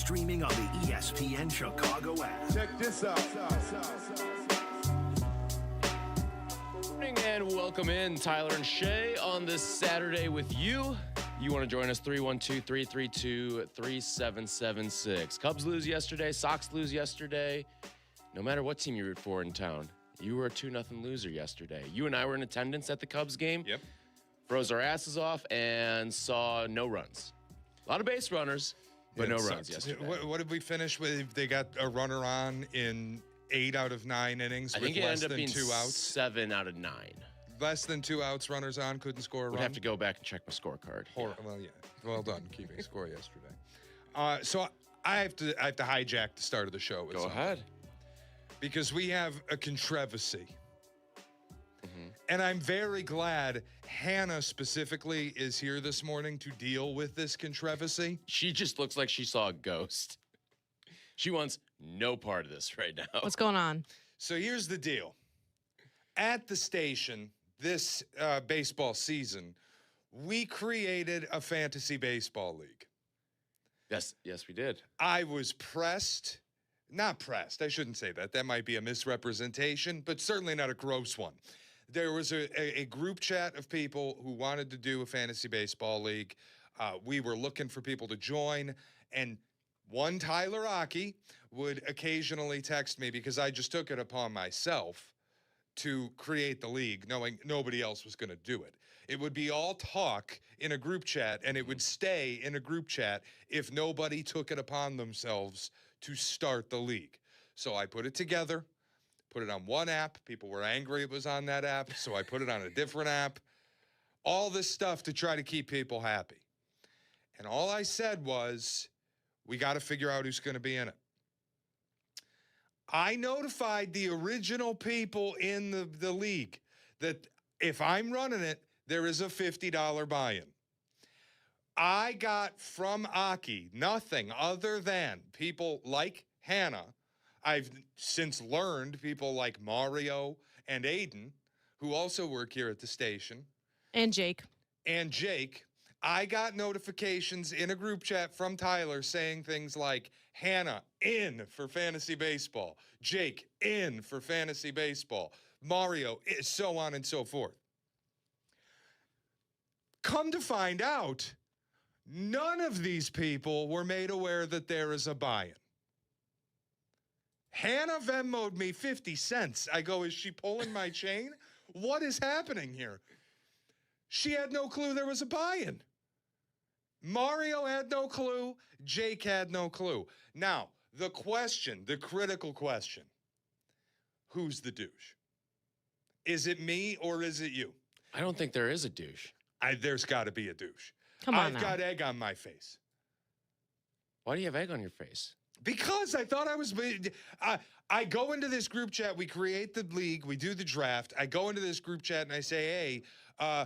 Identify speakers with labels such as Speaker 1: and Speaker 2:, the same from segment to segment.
Speaker 1: streaming on the ESPN Chicago app.
Speaker 2: Check this out.
Speaker 3: Morning and welcome in, Tyler and Shea on this Saturday with you. You want to join us, 312-332-3776. Cubs lose yesterday, Sox lose yesterday. No matter what team you root for in town, you were a 2-0 loser yesterday. You and I were in attendance at the Cubs game.
Speaker 4: Yep.
Speaker 3: Froze our asses off and saw no runs. A lot of base runners, but no runs yesterday.
Speaker 4: What did we finish with? They got a runner on in 8 out of 9 innings
Speaker 3: I
Speaker 4: with
Speaker 3: think it
Speaker 4: less
Speaker 3: ended up
Speaker 4: than
Speaker 3: being
Speaker 4: 2 outs.
Speaker 3: 7 out of 9.
Speaker 4: Less than 2 outs, runners on, couldn't score a
Speaker 3: Would
Speaker 4: run.
Speaker 3: have to go back and check my scorecard.
Speaker 4: Well, yeah. Well done keeping score yesterday. So I have to hijack the start of the show.
Speaker 3: Go ahead.
Speaker 4: Because we have a controversy. And I'm very glad Hannah specifically is here this morning to deal with this controversy.
Speaker 3: She just looks like she saw a ghost. She wants no part of this right now.
Speaker 5: What's going on?
Speaker 4: So here's the deal. At the station this baseball season, we created a fantasy baseball league.
Speaker 3: Yes, we did.
Speaker 4: I was not pressed. I shouldn't say that. That might be a misrepresentation, but certainly not a gross one. There was a group chat of people who wanted to do a fantasy baseball league. We were looking for people to join, and one Tyler Aki would occasionally text me because I just took it upon myself to create the league, knowing nobody else was going to do it. It would be all talk in a group chat, and it would stay in a group chat if nobody took it upon themselves to start the league. So I put it together, put it on one app. People were angry it was on that app, so I put it on a different app. All this stuff to try to keep people happy. And all I said was, we got to figure out who's going to be in it. I notified the original people in the league that if I'm running it, there is a $50 buy-in. I got from Aki nothing other than people like Hannah. I've since learned people like Mario and Aiden, who also work here at the station.
Speaker 5: And Jake.
Speaker 4: I got notifications in a group chat from Tyler saying things like, Hannah, in for fantasy baseball. Jake, in for fantasy baseball. Mario, so on and so forth. Come to find out, none of these people were made aware that there is a buy-in. Hannah Venmo'd me 50 cents. I go, is she pulling my chain? What is happening here? She had no clue there was a buy-in. Mario had no clue. Jake had no clue. Now, the critical question, who's the douche? Is it me or is it you?
Speaker 3: I don't think there is a douche.
Speaker 4: There's got to be a douche.
Speaker 5: Come on
Speaker 4: I've
Speaker 5: now.
Speaker 4: got egg on my face.
Speaker 3: Why do you have egg on your face?
Speaker 4: Because I thought I was. I go into this group chat. We create the league. We do the draft. I go into this group chat and I say, hey,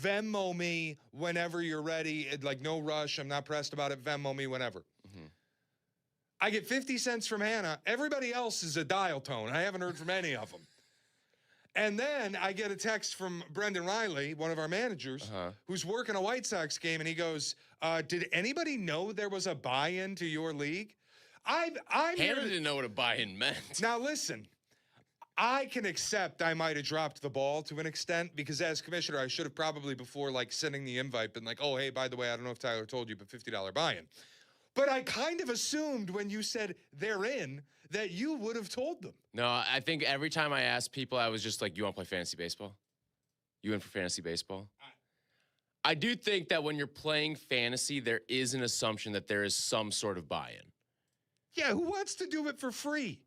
Speaker 4: Venmo me whenever you're ready. Like, no rush. I'm not pressed about it. Venmo me whenever. I get 50 cents from Hannah. Everybody else is a dial tone. I haven't heard from any of them. And then I get a text from Brendan Riley, one of our managers, who's working a White Sox game, and he goes, did anybody know there was a buy-in to your league?
Speaker 3: Hannah didn't know what a buy-in meant.
Speaker 4: Now, listen, I can accept I might have dropped the ball to an extent because as commissioner, I should have probably before, like, sending the invite been like, oh, hey, by the way, I don't know if Tyler told you, but $50 buy-in. But I kind of assumed when you said they're in that you would have told them.
Speaker 3: No, I think every time I asked people, I was just like, you want to play fantasy baseball? You in for fantasy baseball? I do think that when you're playing fantasy, there is an assumption that there is some sort of buy-in.
Speaker 4: Yeah, who wants to do it for free?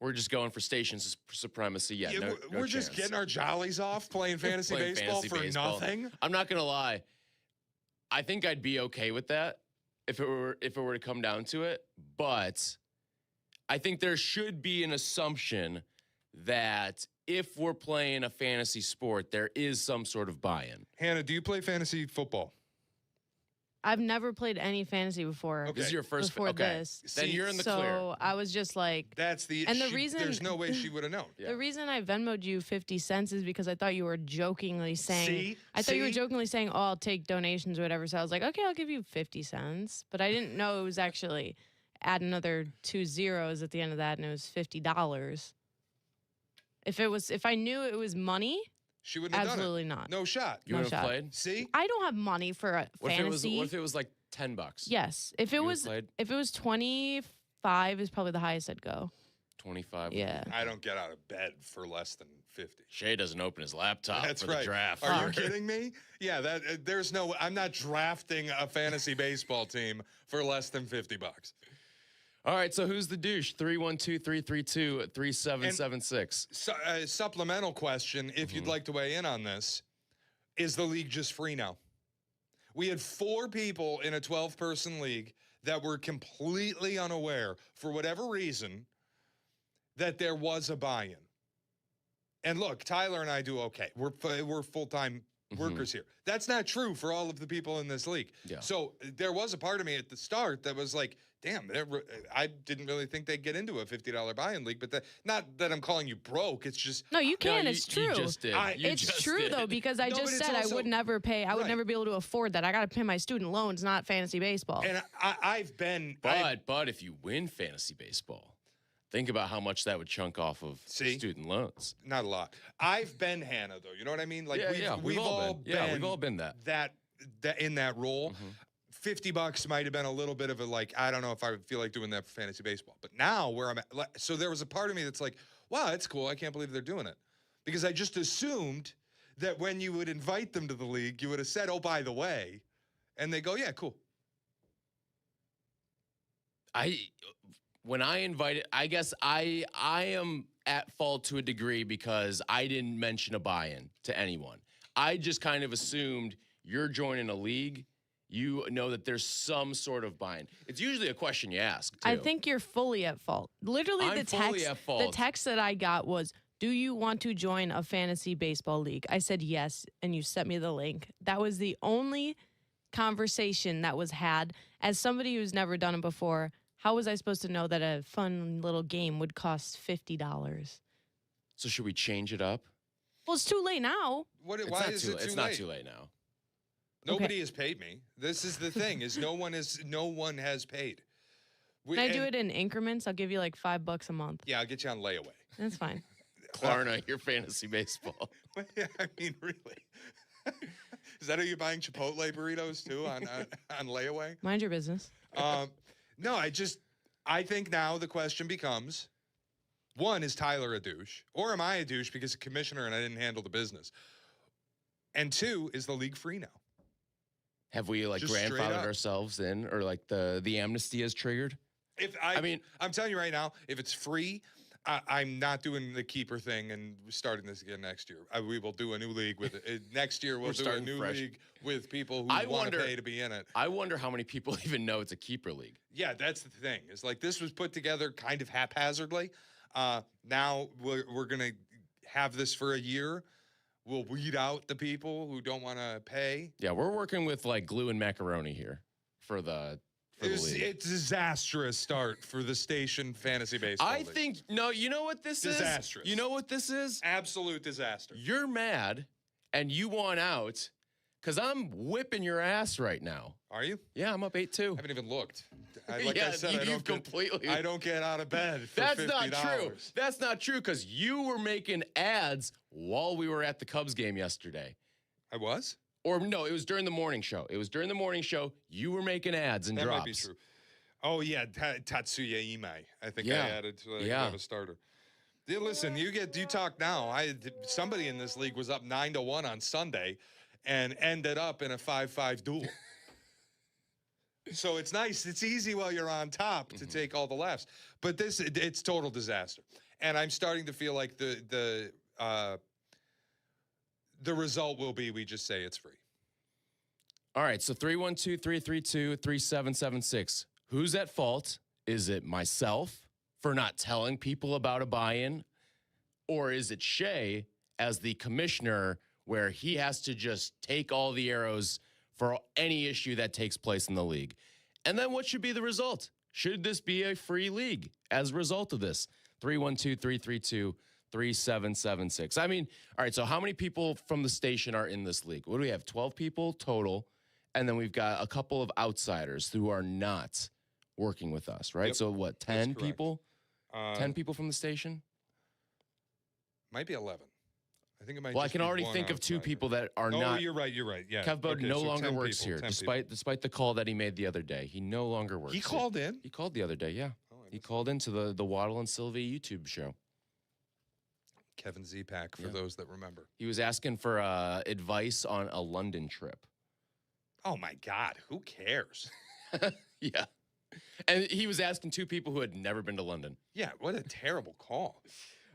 Speaker 3: We're just going for station supremacy. Yeah, no
Speaker 4: we're just
Speaker 3: chance.
Speaker 4: getting our jollies off playing fantasy
Speaker 3: Playing
Speaker 4: baseball
Speaker 3: fantasy
Speaker 4: for
Speaker 3: baseball.
Speaker 4: nothing.
Speaker 3: I'm not gonna lie. I think I'd be okay with that if it were to come down to it. But I think there should be an assumption that if we're playing a fantasy sport, there is some sort of buy-in.
Speaker 4: Hannah, do you play fantasy football?
Speaker 2: I've never played any fantasy before.
Speaker 4: Okay.
Speaker 3: This is your first.
Speaker 2: Before
Speaker 3: okay.
Speaker 2: this.
Speaker 3: Then you're in the clear.
Speaker 2: So I was just like,
Speaker 4: That's the
Speaker 2: And the
Speaker 4: she-
Speaker 2: reason-
Speaker 4: there's no way she would have known.
Speaker 3: Yeah.
Speaker 2: the reason I Venmoed you 50 cents is because I thought you were jokingly saying,
Speaker 4: See?
Speaker 2: I thought you were
Speaker 4: See?
Speaker 2: jokingly saying, oh, I'll take donations or whatever. So I was like, okay, I'll give you 50 cents. But I didn't know it was actually add another 2 zeros at the end of that, and it was $50. If I knew it was money,
Speaker 4: She wouldn't have
Speaker 2: absolutely
Speaker 4: done it.
Speaker 2: not.
Speaker 4: No shot.
Speaker 3: You
Speaker 2: No
Speaker 3: would have
Speaker 2: shot.
Speaker 3: played.
Speaker 4: See?
Speaker 2: I don't have money for a
Speaker 3: What
Speaker 2: fantasy.
Speaker 3: if it was like $10?
Speaker 2: Yes. If it
Speaker 3: You
Speaker 2: was
Speaker 3: would've played?
Speaker 2: if it was 25 is probably the highest I'd go.
Speaker 3: 25.
Speaker 2: Yeah.
Speaker 4: I don't get out of bed for less than 50.
Speaker 3: Shea doesn't open his laptop
Speaker 4: That's
Speaker 3: for
Speaker 4: right.
Speaker 3: the draft.
Speaker 4: Are you kidding me? Yeah, there's no. I'm not drafting a fantasy baseball team for less than $50.
Speaker 3: All right, so who's the douche? 312-332-3776.
Speaker 4: Supplemental question, if
Speaker 3: Mm-hmm.
Speaker 4: you'd like to weigh in on this, is the league just free now? We had 4 people in a 12-person league that were completely unaware, for whatever reason, that there was a buy-in. And look, Tyler and I do okay. We're full-time workers here. That's not true for all of the people in this league.
Speaker 3: Yeah.
Speaker 4: So there was a part of me at the start that was like, damn, I didn't really think they'd get into a $50 buy-in league. But not that I'm calling you broke. It's just
Speaker 2: No, you can.
Speaker 3: No,
Speaker 2: it's true.
Speaker 3: You just did. You
Speaker 2: It's
Speaker 3: just
Speaker 2: true
Speaker 3: did.
Speaker 2: though, because I
Speaker 4: No,
Speaker 2: just
Speaker 4: but it's
Speaker 2: said
Speaker 4: also-
Speaker 2: I would never pay. I would
Speaker 4: Right.
Speaker 2: never be able to afford that. I got to pay my student loans, not fantasy baseball.
Speaker 4: and I've been.
Speaker 3: But if you win fantasy baseball, think about how much that would chunk off of
Speaker 4: See?
Speaker 3: student loans.
Speaker 4: Not a lot. I've been Hannah though. You know what I mean? Like
Speaker 3: Yeah,
Speaker 4: we've all been.
Speaker 3: Yeah, we've all been that.
Speaker 4: that in that role. $50 might have been a little bit of a like, I don't know if I would feel like doing that for fantasy baseball. But now where I'm at, so there was a part of me that's like, wow, that's cool. I can't believe they're doing it. Because I just assumed that when you would invite them to the league, you would have said, oh, by the way. And they go, yeah, cool.
Speaker 3: When I invited, I guess I am at fault to a degree because I didn't mention a buy-in to anyone. I just kind of assumed you're joining a league. You know that there's some sort of buy-in. It's usually a question you ask, too.
Speaker 2: I think you're fully at fault. Literally,
Speaker 3: I'm
Speaker 2: the
Speaker 3: fully
Speaker 2: text
Speaker 3: at fault.
Speaker 2: the text that I got was, "Do you want to join a fantasy baseball league?" I said yes, and you sent me the link. That was the only conversation that was had. As somebody who's never done it before, how was I supposed to know that a fun little game would cost $50?
Speaker 3: So should we change it up?
Speaker 2: Well, it's too late now.
Speaker 4: Why
Speaker 3: It's
Speaker 4: is
Speaker 3: not
Speaker 4: it too late?
Speaker 3: It's not too late now.
Speaker 4: Nobody has paid me. This is the thing: is no one has paid.
Speaker 2: Can I do it in increments? I'll give you like $5 a month.
Speaker 4: Yeah, I'll get you on layaway.
Speaker 2: That's fine.
Speaker 3: Klarna, your fantasy baseball.
Speaker 4: I mean, really. Is that how you're buying Chipotle burritos too on layaway?
Speaker 2: Mind your business.
Speaker 4: No, I think now the question becomes, one, is Tyler a douche? Or am I a douche because a commissioner and I didn't handle the business? And two, is the league free now?
Speaker 3: Have we like
Speaker 4: Just straight
Speaker 3: grandfathered
Speaker 4: up.
Speaker 3: ourselves in, or like the amnesty is triggered?
Speaker 4: I
Speaker 3: mean-
Speaker 4: I'm telling you right now, if it's free, I'm not doing the keeper thing and starting this again next year. We will do a new league with it. Next year, we'll
Speaker 3: We're
Speaker 4: do a
Speaker 3: starting
Speaker 4: new
Speaker 3: fresh.
Speaker 4: league with people who
Speaker 3: I
Speaker 4: want to
Speaker 3: wonder-
Speaker 4: pay to be in it.
Speaker 3: I wonder how many people even know it's a keeper league.
Speaker 4: Yeah, that's the thing. It's like this was put together kind of haphazardly. Now we're going to have this for a year. We'll weed out the people who don't want to pay.
Speaker 3: Yeah, we're working with like glue and macaroni here for the league.
Speaker 4: It's a disastrous start for the station fantasy baseball.
Speaker 3: I
Speaker 4: league.
Speaker 3: think no. You know what this
Speaker 4: Disastrous.
Speaker 3: is? You know what this is?
Speaker 4: Absolute disaster.
Speaker 3: You're mad and you want out because I'm whipping your ass right now.
Speaker 4: Are you?
Speaker 3: Yeah, I'm up 8-2.
Speaker 4: I haven't even looked. Like
Speaker 3: Yeah,
Speaker 4: I said,
Speaker 3: you've completely.
Speaker 4: I don't get out of bed for
Speaker 3: That's
Speaker 4: $50.
Speaker 3: not true. That's not true because you were making ads while we were at the Cubs game yesterday.
Speaker 4: I was?
Speaker 3: Or no, it was during the morning show. It was during the morning show. You were making ads and
Speaker 4: That
Speaker 3: drops.
Speaker 4: might be true. Oh, yeah, Tatsuya Ime. I think
Speaker 3: Yeah.
Speaker 4: I added to
Speaker 3: Yeah.
Speaker 4: have a starter. Yeah, listen, you talk now. Somebody in this league was up 9-1 on Sunday and ended up in a 5-5 duel. So it's nice. It's easy while you're on top to take all the laughs. But it's total disaster. And I'm starting to feel like the result will be we just say it's free.
Speaker 3: All right, so 312-332-3776. Who's at fault? Is it myself for not telling people about a buy-in? Or is it Shea as the commissioner where he has to just take all the arrows for any issue that takes place in the league. And then what should be the result? Should this be a free league as a result of this? 312-332-3776. I mean, all right, so how many people from the station are in this league? What do we have? 12 people total. And then we've got a couple of outsiders who are not working with us, right?
Speaker 4: Yep.
Speaker 3: So what, 10 people? 10 people from the station?
Speaker 4: Might be 11. I think it might.
Speaker 3: Well, I
Speaker 4: just
Speaker 3: can
Speaker 4: be
Speaker 3: already
Speaker 4: one
Speaker 3: think of 2
Speaker 4: outsider.
Speaker 3: people that are
Speaker 4: Oh,
Speaker 3: not.
Speaker 4: you're right. Yeah.
Speaker 3: Kev Bode
Speaker 4: Okay,
Speaker 3: no
Speaker 4: so
Speaker 3: longer
Speaker 4: 10
Speaker 3: works
Speaker 4: people,
Speaker 3: here,
Speaker 4: 10 people.
Speaker 3: despite the call that he made the other day. He no longer works.
Speaker 4: He
Speaker 3: here.
Speaker 4: called in.
Speaker 3: He called the other day, yeah.
Speaker 4: Oh, I
Speaker 3: He
Speaker 4: missed
Speaker 3: called into the Waddle and Sylvie YouTube show.
Speaker 4: Kevin Z-Pack, for those that remember.
Speaker 3: He was asking for advice on a London trip.
Speaker 4: Oh, my God. Who cares?
Speaker 3: Yeah. And he was asking 2 people who had never been to London.
Speaker 4: Yeah, what a terrible call.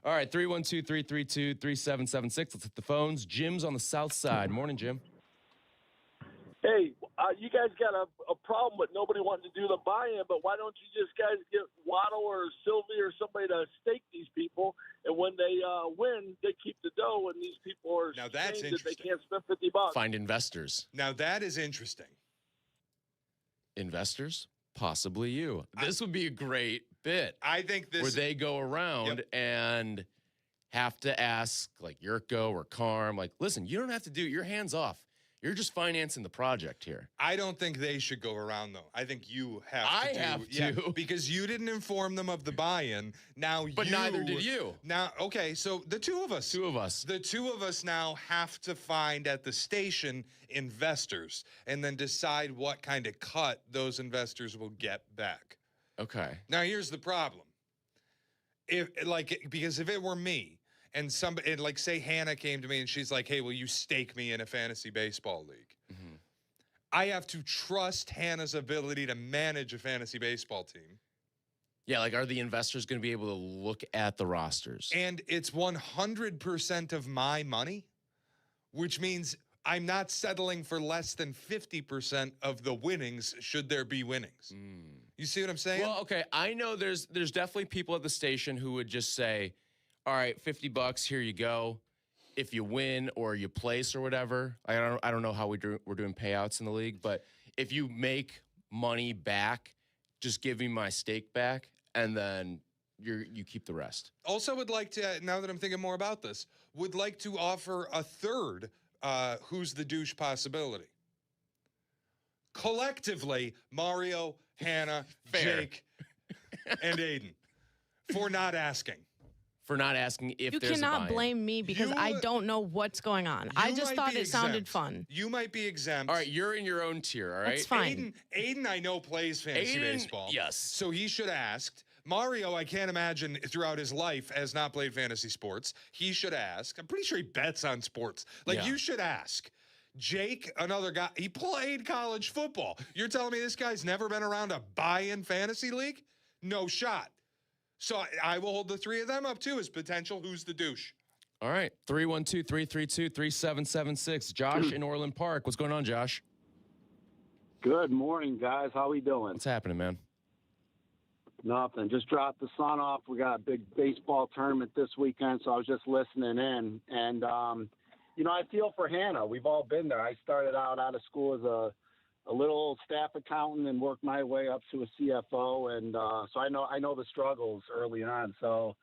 Speaker 3: All right, 312-332-3776. Let's hit the phones. Jim's on the south side. Morning, Jim.
Speaker 5: Hey, you guys got a problem with nobody wanting to do the buy-in, but why don't you just guys get Waddle or Sylvie or somebody to stake these people, and when they win, they keep the dough, and these people are
Speaker 4: Now that's
Speaker 5: shamed that they
Speaker 4: interesting.
Speaker 5: can't spend $50.
Speaker 3: Find investors.
Speaker 4: Now, that is interesting.
Speaker 3: Investors? Possibly you. This would be a great bit.
Speaker 4: I think this
Speaker 3: where they go around and have to ask like Yurko or Carm, like, listen, you don't have to do your hands off. You're just financing the project here.
Speaker 4: I don't think they should go around, though. I think you have to.
Speaker 3: I have to.
Speaker 4: Because you didn't inform them of the buy-in. Now
Speaker 3: But neither did you.
Speaker 4: Now, okay, so the 2 of us.
Speaker 3: 2 of us.
Speaker 4: The 2 of us now have to find at the station investors and then decide what kind of cut those investors will get back.
Speaker 3: Okay.
Speaker 4: Now, here's the problem. Because if it were me, and somebody, like, say Hannah came to me and she's like, hey, will you stake me in a fantasy baseball league?
Speaker 3: Mm-hmm.
Speaker 4: I have to trust Hannah's ability to manage a fantasy baseball team.
Speaker 3: Yeah, like, are the investors going to be able to look at the rosters?
Speaker 4: And it's 100% of my money, which means I'm not settling for less than 50% of the winnings should there be winnings. You see what I'm saying?
Speaker 3: Well, okay, I know there's definitely people at the station who would just say, all right, $50, here you go. If you win or you place or whatever, I don't know how we're doing payouts in the league, but if you make money back, just give me my stake back, and then you keep the rest.
Speaker 4: Also would like to, now that I'm thinking more about this, would like to offer a third who's the douche possibility. Collectively, Mario, Hannah,
Speaker 3: Fair.
Speaker 4: Jake, and Aiden for not asking.
Speaker 3: For not asking if
Speaker 2: You
Speaker 3: there's a
Speaker 2: cannot
Speaker 3: buy-in.
Speaker 2: blame me because
Speaker 4: You-
Speaker 2: I don't know what's going on. I
Speaker 4: You
Speaker 2: just
Speaker 4: might
Speaker 2: thought
Speaker 4: be
Speaker 2: it sounded
Speaker 4: exempt.
Speaker 2: fun.
Speaker 4: You might be exempt.
Speaker 3: All right, you're in your own tier, all right?
Speaker 2: That's fine.
Speaker 4: Aiden, I know, plays fantasy
Speaker 3: Aiden,
Speaker 4: baseball.
Speaker 3: yes.
Speaker 4: So he should ask. Mario, I can't imagine throughout his life has not played fantasy sports. He should ask. I'm pretty sure he bets on sports.
Speaker 3: Yeah.
Speaker 4: You should ask. Jake, another guy, he played college football. You're telling me this guy's never been around a buy-in fantasy league? No shot. So I will hold the 3 of them up, too, as potential who's the douche.
Speaker 3: All right, 312-332-3776. Josh in Orland Park. What's going on, Josh?
Speaker 6: Good morning, guys. How we doing?
Speaker 3: What's happening, man?
Speaker 6: Nothing. Just dropped the son off. We got a big baseball tournament this weekend, so I was just listening in. And, I feel for Hannah. We've all been there. I started out of school as a little staff accountant and worked my way up to a CFO. And so I know the struggles early on. So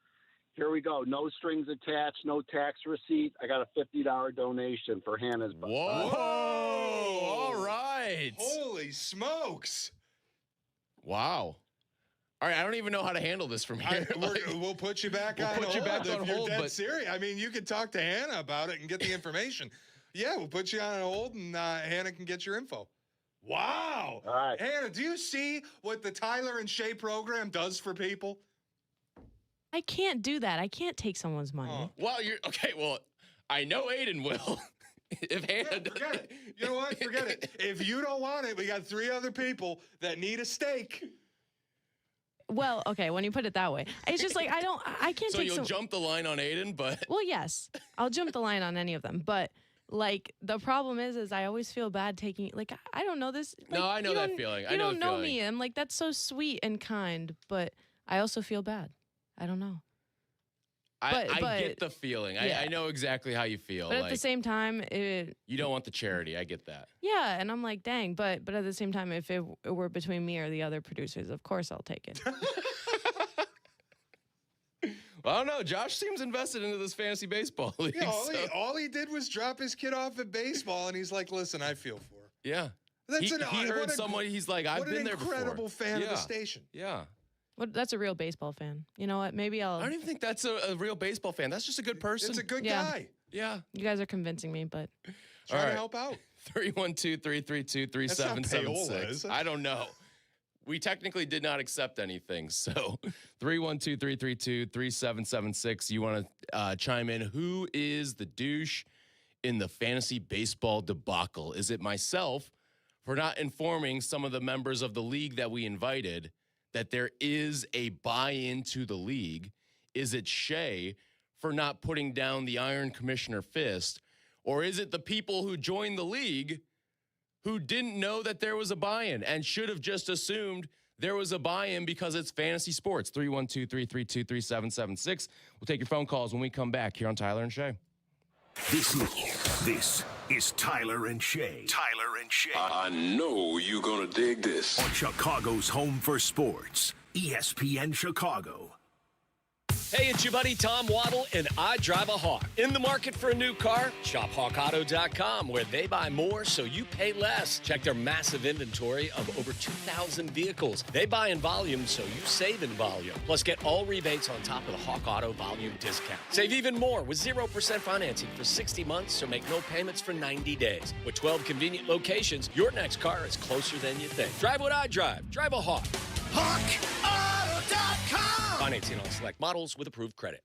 Speaker 6: here we go. No strings attached, no tax receipt. I got a $50 donation for Hannah's.
Speaker 3: Whoa! All right.
Speaker 4: Holy smokes.
Speaker 3: Wow. All right, I don't even know how to handle this from here.
Speaker 4: We'll put you back
Speaker 3: We'll
Speaker 4: on
Speaker 3: put
Speaker 4: hold.
Speaker 3: you back
Speaker 4: if
Speaker 3: on
Speaker 4: you're
Speaker 3: hold,
Speaker 4: dead
Speaker 3: but-
Speaker 4: serious. I mean, you can talk to Hannah about it and get the information. Yeah, we'll put you on hold, and Hannah can get your info. Wow.
Speaker 6: All right.
Speaker 4: Hannah, do you see what the Tyler and Shea program does for people?
Speaker 2: I can't do that. I can't take someone's money.
Speaker 4: Oh.
Speaker 3: Well, well, I know Aiden will. If Hannah
Speaker 4: Forget it. You know what? Forget it. If you don't want it, we got 3 other people that need a stake.
Speaker 2: Well, okay, when you put it that way. It's just like I can't
Speaker 3: So
Speaker 2: take
Speaker 3: you'll jump the line on Aiden, but
Speaker 2: Well, yes. I'll jump the line on any of them, but like the problem is I always feel bad taking I don't know this.
Speaker 3: No,
Speaker 2: like,
Speaker 3: I know
Speaker 2: you
Speaker 3: that
Speaker 2: don't-
Speaker 3: feeling. I
Speaker 2: You
Speaker 3: know
Speaker 2: don't
Speaker 3: the
Speaker 2: know
Speaker 3: feeling.
Speaker 2: me. I'm like that's so sweet and kind, but I also feel bad. I don't know.
Speaker 3: I get the feeling.
Speaker 2: Yeah.
Speaker 3: I know exactly how you feel.
Speaker 2: But at the same time,
Speaker 3: you don't want the charity. I get that.
Speaker 2: Yeah, and I'm like, dang. But at the same time, if it were between me or the other producers, of course I'll take it.
Speaker 3: Well, I don't know. Josh seems invested into this fantasy baseball league.
Speaker 4: Yeah, all he did was drop his kid off at baseball, and he's like, "Listen, I feel for him."
Speaker 3: Yeah.
Speaker 4: That's
Speaker 3: He heard someone. He's like, "I've been there before."
Speaker 4: What an incredible fan of the station.
Speaker 3: Yeah.
Speaker 2: Well, that's a real baseball fan. You know what? Maybe
Speaker 3: I don't even think that's a real baseball fan. That's just a good person.
Speaker 4: It's a good
Speaker 2: Yeah.
Speaker 4: guy.
Speaker 3: Yeah.
Speaker 2: You guys are convincing me, but
Speaker 4: Trying
Speaker 3: right.
Speaker 4: to help out.
Speaker 3: 312-332-3776.
Speaker 4: is it?
Speaker 3: I don't know. We technically did not accept anything. So 312-332-3776. You want to chime in. Who is the douche in the fantasy baseball debacle? Is it myself for not informing some of the members of the league that we invited that there is a buy-in to the league? Is it Shea for not putting down the Iron Commissioner fist? Or is it the people who joined the league who didn't know that there was a buy-in and should have just assumed there was a buy-in because it's fantasy sports? 312-332-3776. We'll take your phone calls when we come back here on Tyler and Shea.
Speaker 1: This is Tyler and Shea. Tyler and Shea.
Speaker 7: I know you're going to dig this.
Speaker 1: On Chicago's home for sports, ESPN Chicago.
Speaker 8: Hey, it's your buddy Tom Waddle, and I drive a Hawk. In the market for a new car? Shop HawkAuto.com, where they buy more so you pay less. Check their massive inventory of over 2,000 vehicles. They buy in volume so you save in volume. Plus, get all rebates on top of the Hawk Auto volume discount. Save even more with 0% financing for 60 months, so make no payments for 90 days. With 12 convenient locations, your next car is closer than you think. Drive what I drive. Drive a Hawk.
Speaker 1: HawkAuto.com.
Speaker 8: Financing on select models with approved credit.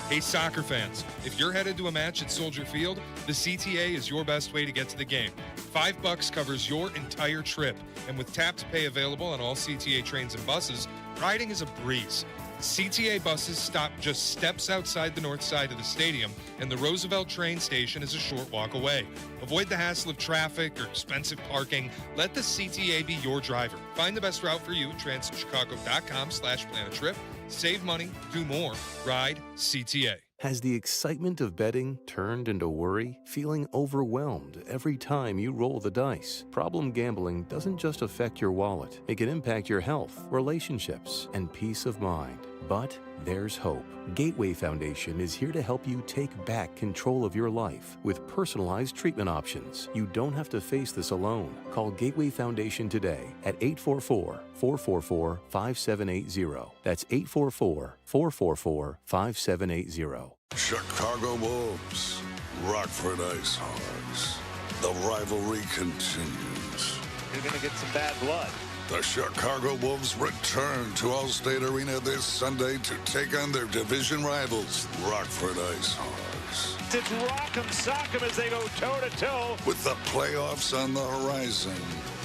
Speaker 4: Hey, soccer fans, if you're headed to a match at Soldier Field, the CTA is your best way to get to the game. $5 covers your entire trip, and with tap to pay available on all CTA trains and buses, riding is a breeze. CTA buses stop just steps outside the north side of the stadium, and the Roosevelt train station is a short walk away. Avoid the hassle of traffic or expensive parking. Let the CTA be your driver. Find the best route for you at transitchicago.com/plan-a-trip. Save money, do more, ride CTA.
Speaker 9: Has the excitement of betting turned into worry? Feeling overwhelmed every time you roll the dice? Problem gambling doesn't just affect your wallet. It can impact your health, relationships, and peace of mind. But there's hope. Gateway Foundation is here to help you take back control of your life with personalized treatment options. You don't have to face this alone. Call Gateway Foundation today at 844-444-5780. That's 844-444-5780.
Speaker 7: Chicago Wolves, Rockford Ice Hogs. The rivalry continues.
Speaker 10: You're going to get some bad blood.
Speaker 7: The Chicago Wolves return to Allstate Arena this Sunday to take on their division rivals, Rockford Ice Hogs.
Speaker 10: It's rock'em sock'em as they go toe-to-toe.
Speaker 7: With the playoffs on the horizon,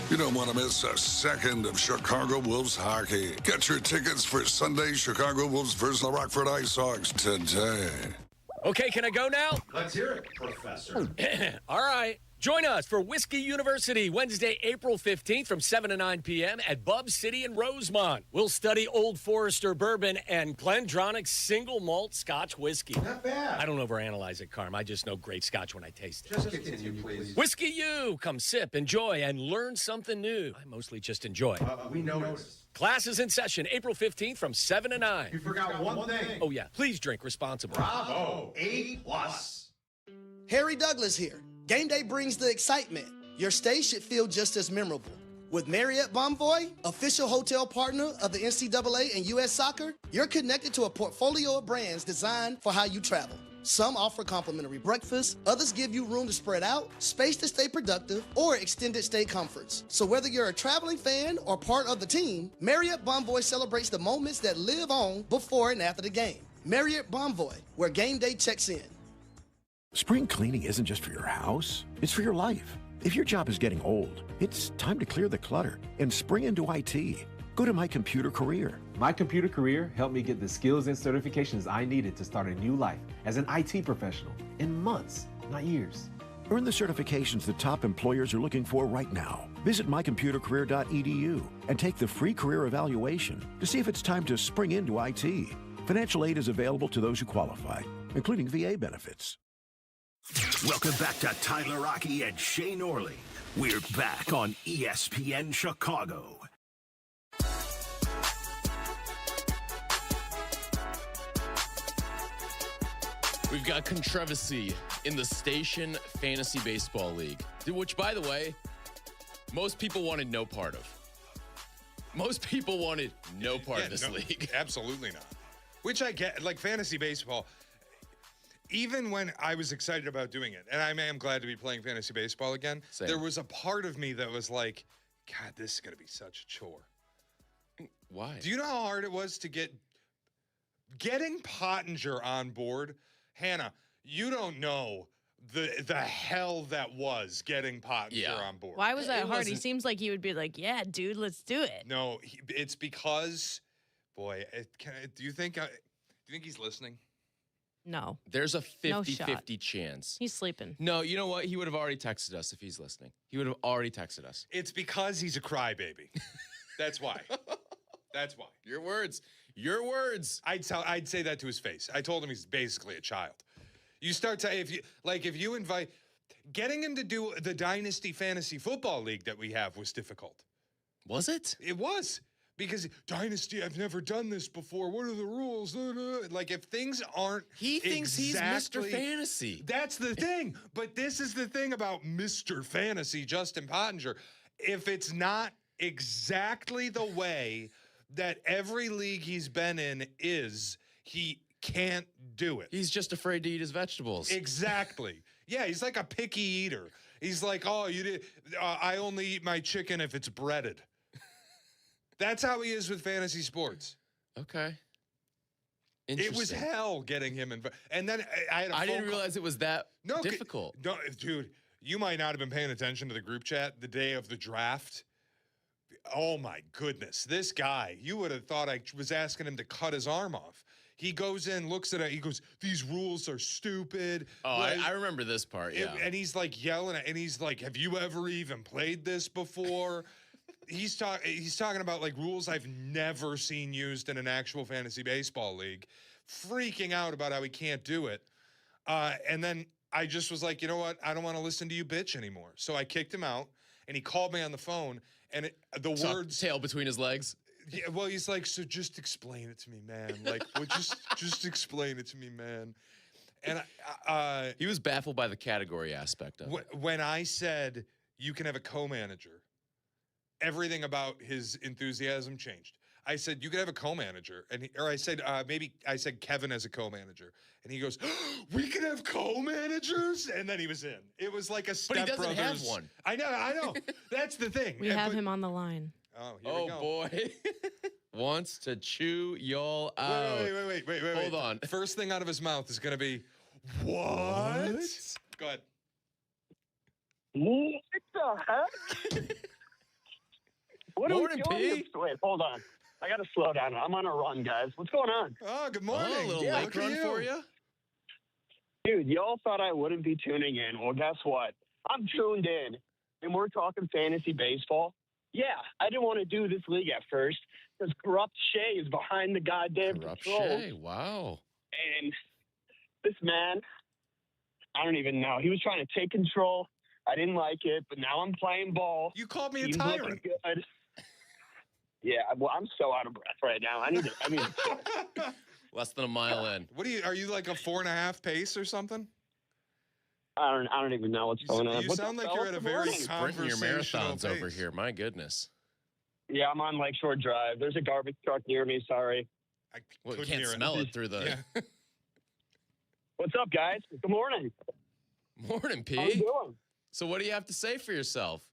Speaker 7: you don't want to miss a second of Chicago Wolves hockey. Get your tickets for Sunday Chicago Wolves versus the Rockford Ice Hogs today.
Speaker 8: Okay, can I go now?
Speaker 11: Let's hear it, Professor.
Speaker 8: All right. Join us for Whiskey University, Wednesday, April 15th from 7 to 9 p.m. at Bub City in Rosemont. We'll study Old Forester bourbon and Glendronach single malt Scotch whiskey.
Speaker 11: Not bad.
Speaker 8: I don't overanalyze it, Carm. I just know great Scotch when I taste it.
Speaker 11: Just continue, please.
Speaker 8: Whiskey U! Come sip, enjoy, and learn something new. I mostly just enjoy.
Speaker 11: We noticed.
Speaker 8: Class is in session April 15th from 7 to 9.
Speaker 11: You forgot one thing.
Speaker 8: Oh, yeah. Please drink responsibly.
Speaker 11: Bravo. A+.
Speaker 12: Harry Douglas here. Game day brings the excitement. Your stay should feel just as memorable. With Marriott Bonvoy, official hotel partner of the NCAA and U.S. Soccer, you're connected to a portfolio of brands designed for how you travel. Some offer complimentary breakfast, others give you room to spread out, space to stay productive, or extended stay comforts. So whether you're a traveling fan or part of the team, Marriott Bonvoy celebrates the moments that live on before and after the game. Marriott Bonvoy, where game day checks in.
Speaker 13: Spring cleaning isn't just for your house, it's for your life. If your job is getting old, it's time to clear the clutter and spring into IT. Go to My Computer Career.
Speaker 14: My Computer Career helped me get the skills and certifications I needed to start a new life as an IT professional in months, not years.
Speaker 13: Earn the certifications the top employers are looking for right now. Visit mycomputercareer.edu and take the free career evaluation to see if it's time to spring into IT. Financial aid is available to those who qualify, including VA benefits.
Speaker 1: Welcome back to Tyler Rocky and Shea Norley. We're back on ESPN Chicago.
Speaker 3: We've got controversy in the Station Fantasy Baseball League, which, by the way, most people wanted no part of. Most people wanted no part of this league.
Speaker 4: Absolutely not. Which I get, like fantasy baseball. Even when I was excited about doing it, and I am glad to be playing fantasy baseball again, there was a part of me that was like, God, this is going to be such a chore.
Speaker 3: Why?
Speaker 4: Do you know how hard it was to getting Pottinger on board? Hannah, you don't know the hell that was getting Pottinger on board.
Speaker 2: Why was that hard? He seems like he would be like, yeah, dude, let's do it.
Speaker 4: No, it's because, boy, do you think he's listening?
Speaker 2: No.
Speaker 3: There's a 50-50
Speaker 2: No
Speaker 3: chance.
Speaker 2: He's sleeping.
Speaker 3: No, you know what? He would have already texted us if he's listening. He would have already texted us.
Speaker 4: It's because he's a crybaby. That's why. That's why.
Speaker 3: Your words. Your words.
Speaker 4: I'd say that to his face. I told him he's basically a child. You start to if you invite getting him to do the Dynasty Fantasy Football League that we have was difficult.
Speaker 3: Was it?
Speaker 4: It was. Because Dynasty, I've never done this before. What are the rules? Like, if things aren't
Speaker 3: He thinks he's Mr. Fantasy.
Speaker 4: That's the thing. But this is the thing about Mr. Fantasy, Justin Pottinger. If it's not exactly the way that every league he's been in is, he can't do it.
Speaker 3: He's just afraid to eat his vegetables.
Speaker 4: Exactly. Yeah, he's like a picky eater. He's like, oh, you did. I only eat my chicken if it's breaded. That's how he is with fantasy sports.
Speaker 3: Okay.
Speaker 4: It was hell getting him in. And then I
Speaker 3: didn't realize it was that difficult.
Speaker 4: No, dude, you might not have been paying attention to the group chat the day of the draft. Oh, my goodness. This guy, you would have thought I was asking him to cut his arm off. He goes in, looks at it. He goes, these rules are stupid.
Speaker 3: Oh, I remember this part, yeah.
Speaker 4: And he's like yelling at, and he's like, have you ever even played this before? He's talking about like rules I've never seen used in an actual fantasy baseball league, freaking out about how he can't do it. And then I just was like, you know what? I don't want to listen to you bitch anymore. So I kicked him out, and he called me on the phone, and words
Speaker 3: tail between his legs.
Speaker 4: Yeah, well, he's like, so just explain it to me, man. Like, well, just explain it to me, man. And
Speaker 3: he was baffled by the category aspect of it.
Speaker 4: When I said you can have a co-manager, everything about his enthusiasm changed. I said, you could have a co-manager. I said Kevin as a co-manager. And he goes, we could have co-managers? And then he was in. It was like a Step
Speaker 3: But he doesn't
Speaker 4: Brothers.
Speaker 3: have one.
Speaker 4: I know. That's the thing.
Speaker 2: We have him on the line.
Speaker 4: Oh, here we go.
Speaker 3: Boy. Wants to chew y'all out.
Speaker 4: Wait.
Speaker 3: Hold on.
Speaker 4: First thing out of his mouth is going to be, what? Go ahead.
Speaker 15: What the heck? What
Speaker 3: Morning,
Speaker 15: are we doing? Wait, hold on. I got to slow down. I'm on a run, guys. What's going on?
Speaker 4: Oh, good morning.
Speaker 3: Oh, a little lake run for you?
Speaker 15: Dude, y'all thought I wouldn't be tuning in. Well, guess what? I'm tuned in, and we're talking fantasy baseball. Yeah, I didn't want to do this league at first because corrupt Shea is behind the goddamn
Speaker 3: Corrupt
Speaker 15: controls.
Speaker 3: Shea, wow.
Speaker 15: And this man, I don't even know. He was trying to take control. I didn't like it, but now I'm playing ball.
Speaker 4: You called me a
Speaker 15: He's
Speaker 4: tyrant.
Speaker 15: looking good. Yeah, well, I'm so out of breath right now. I need to.
Speaker 3: Less than a mile in.
Speaker 4: Are you like a 4.5 pace or something?
Speaker 15: I don't even know what's going on.
Speaker 4: You sound like you're at a very
Speaker 3: Sprinting your
Speaker 4: conversational
Speaker 3: marathons over
Speaker 4: pace.
Speaker 3: here. My goodness.
Speaker 15: Yeah, I'm on Lakeshore Drive. There's a garbage truck near me. Sorry.
Speaker 3: Well, you can't smell it through the.
Speaker 4: Yeah.
Speaker 15: What's up, guys? Good morning.
Speaker 3: Morning, P.
Speaker 15: How you doing?
Speaker 3: So, what do you have to say for yourself?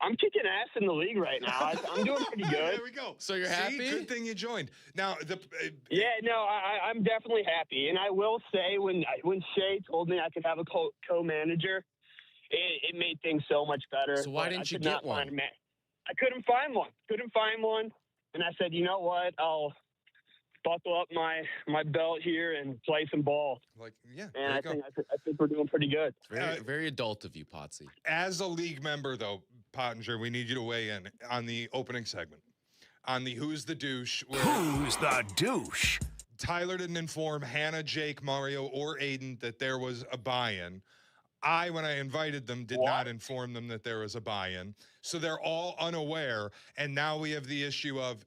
Speaker 15: I'm kicking ass in the league right now. I'm doing pretty good.
Speaker 4: There we go.
Speaker 3: So you're
Speaker 4: See?
Speaker 3: happy?
Speaker 4: Good thing you joined. Now
Speaker 15: I'm definitely happy, and I will say when Shea told me I could have a co-manager, it made things so much better.
Speaker 3: So why didn't you get one?
Speaker 15: I couldn't find one, and I said, you know what? I'll buckle up my belt here and play some ball. And I think we're doing pretty good.
Speaker 3: Very, very adult of you, Potsy.
Speaker 4: As a league member, though, Pottinger, we need you to weigh in on the opening segment. on the Who's the Douche.
Speaker 1: Who's the douche?
Speaker 4: Tyler didn't inform Hannah, Jake, Mario, or Aiden that there was a buy-in. When I invited them, did not inform them that there was a buy-in. So they're all unaware. And now we have the issue of,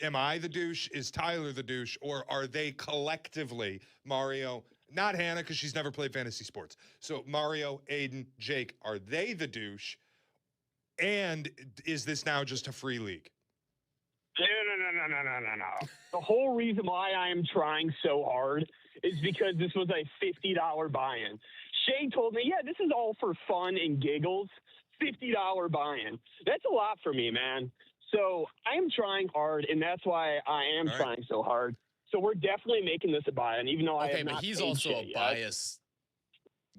Speaker 4: am I the douche? Is Tyler the douche? Or are they collectively, Mario, not Hannah, because she's never played fantasy sports. So Mario, Aiden, Jake, are they the douche? And is this now just a free league?
Speaker 15: No. The whole reason why I am trying so hard is because this was a $50 buy-in. Shea told me, yeah, this is all for fun and giggles. $50 buy-in. That's a lot for me, man. So I am trying hard, and that's why I am trying so hard. So we're definitely making this a buy-in, even though I have not
Speaker 3: but he's
Speaker 15: paid
Speaker 3: also
Speaker 15: Shea
Speaker 3: a biased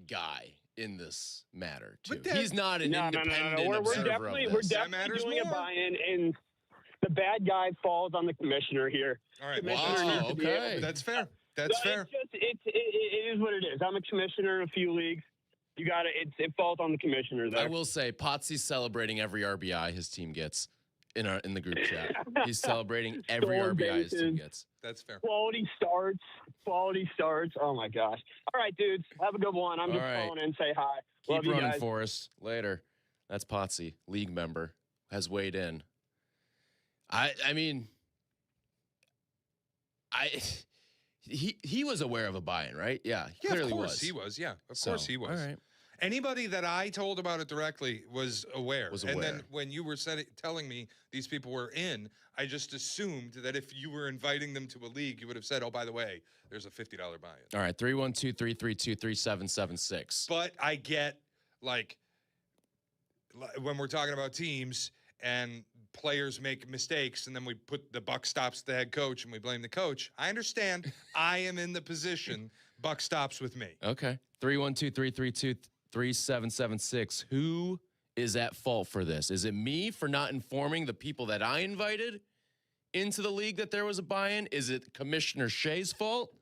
Speaker 3: guy in this matter, too.
Speaker 15: But
Speaker 3: He's not an independent
Speaker 15: We're
Speaker 3: observer
Speaker 15: definitely,
Speaker 3: of
Speaker 15: we're
Speaker 3: this.
Speaker 15: definitely doing a buy-in, and the bad guy falls on the commissioner here.
Speaker 4: All right.
Speaker 15: Commissioner needs to be able to-
Speaker 4: That's fair. That's fair.
Speaker 15: It is what it is. I'm a commissioner in a few leagues. You got it falls on the commissioner there.
Speaker 3: I will say, Potsy's celebrating every RBI his team gets in the group chat. He's celebrating every
Speaker 15: Stolen
Speaker 3: RBI his team
Speaker 15: bases.
Speaker 3: gets.
Speaker 4: That's fair.
Speaker 15: Quality starts. Oh, my gosh. All right, dudes. Have a good one. I'm
Speaker 3: All
Speaker 15: just
Speaker 3: right.
Speaker 15: calling in, say hi.
Speaker 3: Keep
Speaker 15: Love you
Speaker 3: running,
Speaker 15: guys.
Speaker 3: Forrest. Later. That's Potsy, league member, has weighed in. He was aware of a buy-in, right? Yeah, clearly
Speaker 4: of course
Speaker 3: was.
Speaker 4: he was. Yeah, of course he was.
Speaker 3: All right.
Speaker 4: Anybody that I told about it directly was aware.
Speaker 3: Was
Speaker 4: And
Speaker 3: aware.
Speaker 4: then when you were telling me these people were in, I just assumed that if you were inviting them to a league, you would have said, oh, by the way, there's a $50 buy-in.
Speaker 3: All right, 312-332-3776.
Speaker 4: But I get, like, when we're talking about teams and players make mistakes and then we put the buck stops the head coach and we blame the coach. I understand. I am in the position, buck stops with me.
Speaker 3: Okay. 312-332-3776. Who is at fault for this? Is it me for not informing the people that I invited into the league that there was a buy-in? Is it Commissioner Shea's fault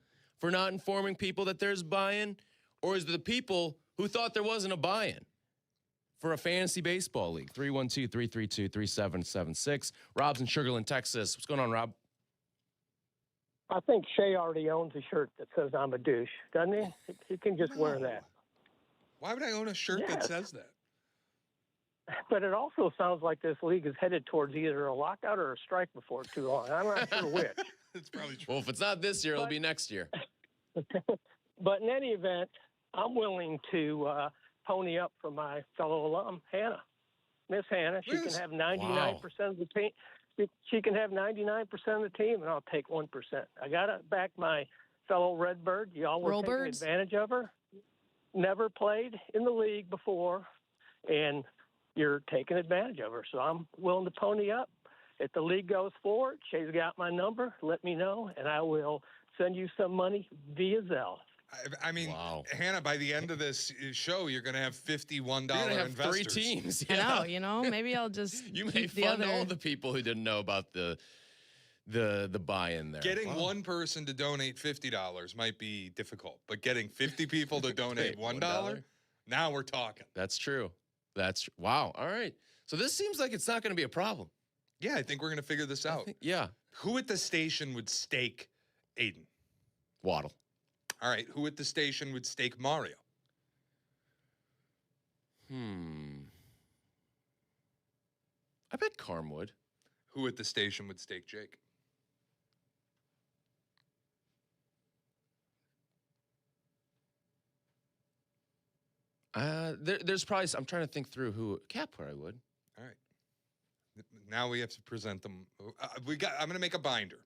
Speaker 3: for not informing people that there's a buy-in? Or is it the people who thought there wasn't a buy-in for a fantasy baseball league? 312-332-3776. Rob's in Sugar Land, Texas. What's going on, Rob?
Speaker 16: I think Shea already owns a shirt that says I'm a douche, doesn't he? He can just wear that.
Speaker 4: Why would I own a shirt that says that?
Speaker 16: But it also sounds like this league is headed towards either a lockout or a strike before too long. I'm not sure which.
Speaker 4: It's probably true.
Speaker 3: Well, if it's not this year, it'll be next year.
Speaker 16: But in any event, I'm willing to pony up for my fellow alum, Hannah. Miss Hannah, she can have 99% of the team. She can have 99% of the team, and I'll take 1%. I got to back my fellow Redbird. Y'all were taking advantage of her. Never played in the league before, and you're taking advantage of her. So I'm willing to pony up. If the league goes forward, Shea's got my number. Let me know, and I will send you some money via Zelle.
Speaker 4: I mean, Hannah, by the end of this show, you're going to have $51
Speaker 3: You're going to have
Speaker 4: investors.
Speaker 3: 3 teams.
Speaker 2: I know, maybe I'll just
Speaker 3: You may
Speaker 2: keep the
Speaker 3: fund
Speaker 2: other.
Speaker 3: all the people who didn't know about the buy-in there.
Speaker 4: Getting one person to donate $50 might be difficult, but getting 50 people to donate $1, now we're talking.
Speaker 3: That's true. Wow. All right. So this seems like it's not going to be a problem.
Speaker 4: Yeah, I think we're going to figure this out.
Speaker 3: Yeah.
Speaker 4: Who at the station would stake Aiden?
Speaker 3: Waddle.
Speaker 4: All right. Who at the station would stake Mario?
Speaker 3: I bet Carm would.
Speaker 4: Who at the station would stake Jake?
Speaker 3: There's probably. I'm trying to think through who. Cap probably would.
Speaker 4: All right. Now we have to present them. I'm going to make a binder.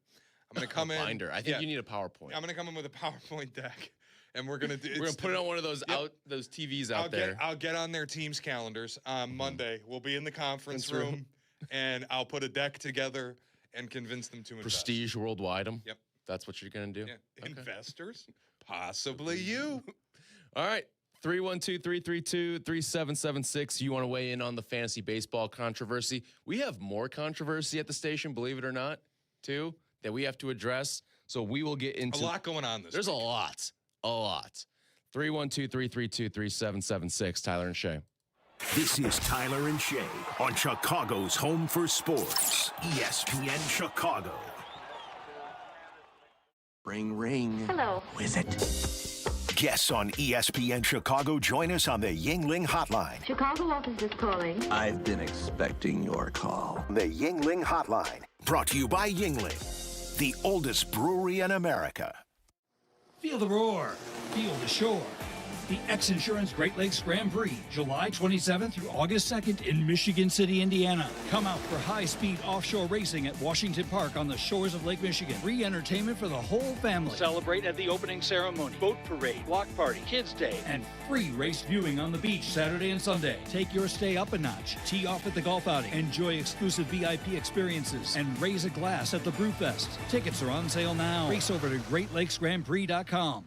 Speaker 4: I'm going to come in.
Speaker 3: Binder. I think you need a PowerPoint.
Speaker 4: I'm going to come in with a PowerPoint deck, and we're going to do.
Speaker 3: We're going to put it on one of those those TVs out there.
Speaker 4: I'll get on their team's calendars on Monday. We'll be in the conference room, and I'll put a deck together and convince them to invest.
Speaker 3: Prestige Worldwide.
Speaker 4: Yep.
Speaker 3: That's what you're going to do.
Speaker 4: Yeah. Okay. Investors, possibly you.
Speaker 3: All right. 312-332-3776. You want to weigh in on the fantasy baseball controversy? We have more controversy at the station, believe it or not, too, that we have to address. So we will get into
Speaker 4: a lot going on this
Speaker 3: There's
Speaker 4: week.
Speaker 3: a lot. 312-332-3776. Tyler and Shea.
Speaker 1: This is Tyler and Shea on Chicago's Home for Sports, ESPN Chicago.
Speaker 17: Ring, ring.
Speaker 18: Hello.
Speaker 17: Who is it?
Speaker 1: Guests on ESPN Chicago join us on the Yingling Hotline.
Speaker 18: Chicago office is calling.
Speaker 17: I've been expecting your call.
Speaker 1: The Yingling Hotline, brought to you by Yingling, the oldest brewery in America.
Speaker 19: Feel the roar. Feel the shore. The X Insurance Great Lakes Grand Prix, July 27th through August 2nd in Michigan City, Indiana. Come out for high-speed offshore racing at Washington Park on the shores of Lake Michigan. Free entertainment for the whole family. Celebrate at the opening ceremony, boat parade, block party, kids' day, and free race viewing on the beach Saturday and Sunday. Take your stay up a notch. Tee off at the golf outing. Enjoy exclusive VIP experiences and raise a glass at the Brewfest. Tickets are on sale now. Race over to GreatLakesGrandPrix.com.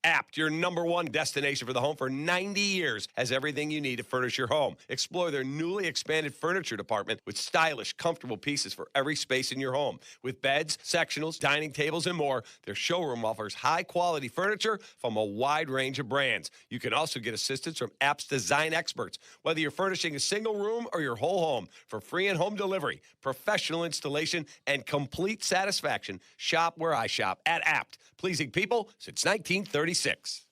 Speaker 20: Apt, your #1 destination for the home for 90 years, has everything you need to furnish your home. Explore their newly expanded furniture department with stylish, comfortable pieces for every space in your home. With beds, sectionals, dining tables, and more, their showroom offers high-quality furniture from a wide range of brands. You can also get assistance from Apt's design experts, whether you're furnishing a single room or your whole home. For free and home delivery, professional installation, and complete satisfaction, shop where I shop at Apt. Pleasing people since 1936.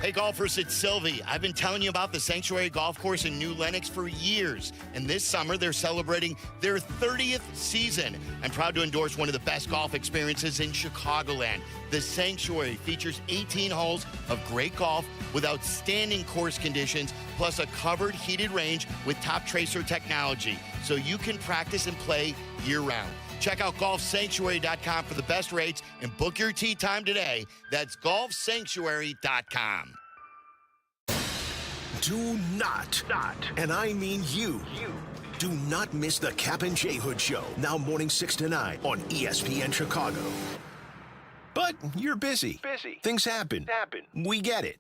Speaker 21: Hey golfers, it's Sylvie. I've been telling you about the Sanctuary Golf Course in New Lenox for years. And this summer, they're celebrating their 30th season. I'm proud to endorse one of the best golf experiences in Chicagoland. The Sanctuary features 18 holes of great golf with outstanding course conditions, plus a covered heated range with top tracer technology, so you can practice and play year-round. Check out golfsanctuary.com for the best rates and book your tee time today. That's golfsanctuary.com.
Speaker 1: Do not, and I mean you, do not miss the Cap and J Hood Show, now morning 6 to 9 on ESPN Chicago. But you're busy. Things happen. We get it.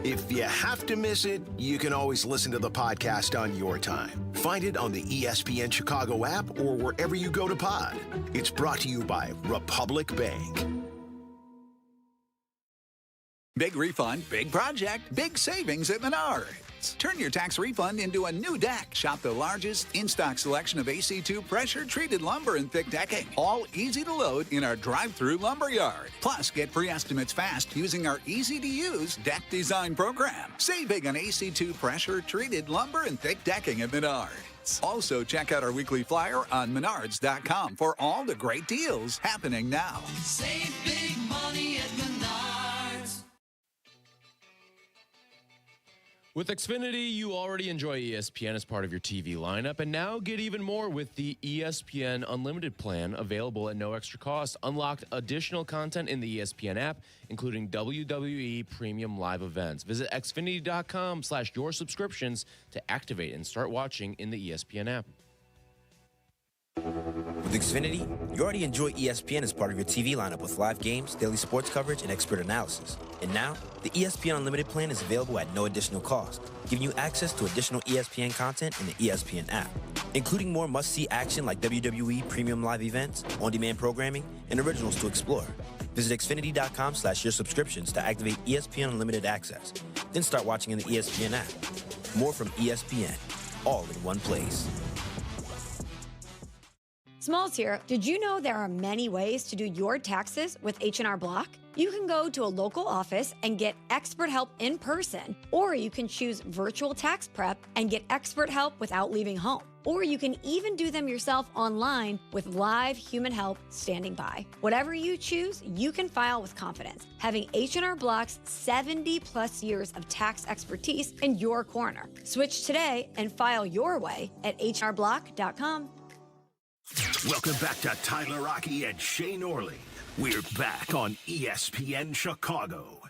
Speaker 1: If you have to miss it, you can always listen to the podcast on your time. Find it on the ESPN Chicago app or wherever you go to pod. It's brought to you by Republic Bank.
Speaker 22: Big refund, big project, big savings at Menards. Turn your tax refund into a new deck. Shop the largest in-stock selection of AC2 pressure-treated lumber and thick decking. All easy to load in our drive-through lumber yard. Plus, get free estimates fast using our easy-to-use deck design program. Save big on AC2 pressure-treated lumber and thick decking at Menards. Also, check out our weekly flyer on Menards.com for all the great deals happening now.
Speaker 23: Save big money at Menards.
Speaker 3: With Xfinity, you already enjoy ESPN as part of your TV lineup, and now get even more with the ESPN Unlimited plan, available at no extra cost. Unlock additional content in the ESPN app, including WWE Premium Live events. Visit xfinity.com/your-subscriptions to activate and start watching in the ESPN app.
Speaker 24: With Xfinity, you already enjoy ESPN as part of your TV lineup with live games, daily sports coverage, and expert analysis. And now, the ESPN Unlimited plan is available at no additional cost, giving you access to additional ESPN content in the ESPN app, including more must-see action like WWE Premium Live events, on-demand programming, and originals to explore. Visit xfinity.com/your-subscriptions to activate ESPN Unlimited access. Then start watching in the ESPN app. More from ESPN, all in one place.
Speaker 25: Smalls here. Did you know there are many ways to do your taxes with H&R Block? You can go to a local office and get expert help in person, or you can choose virtual tax prep and get expert help without leaving home. Or you can even do them yourself online with live human help standing by. Whatever you choose, you can file with confidence, having H&R Block's 70-plus years of tax expertise in your corner. Switch today and file your way at hrblock.com.
Speaker 1: Welcome back to Tyler Rocky and Shea Norley. We're back on ESPN Chicago.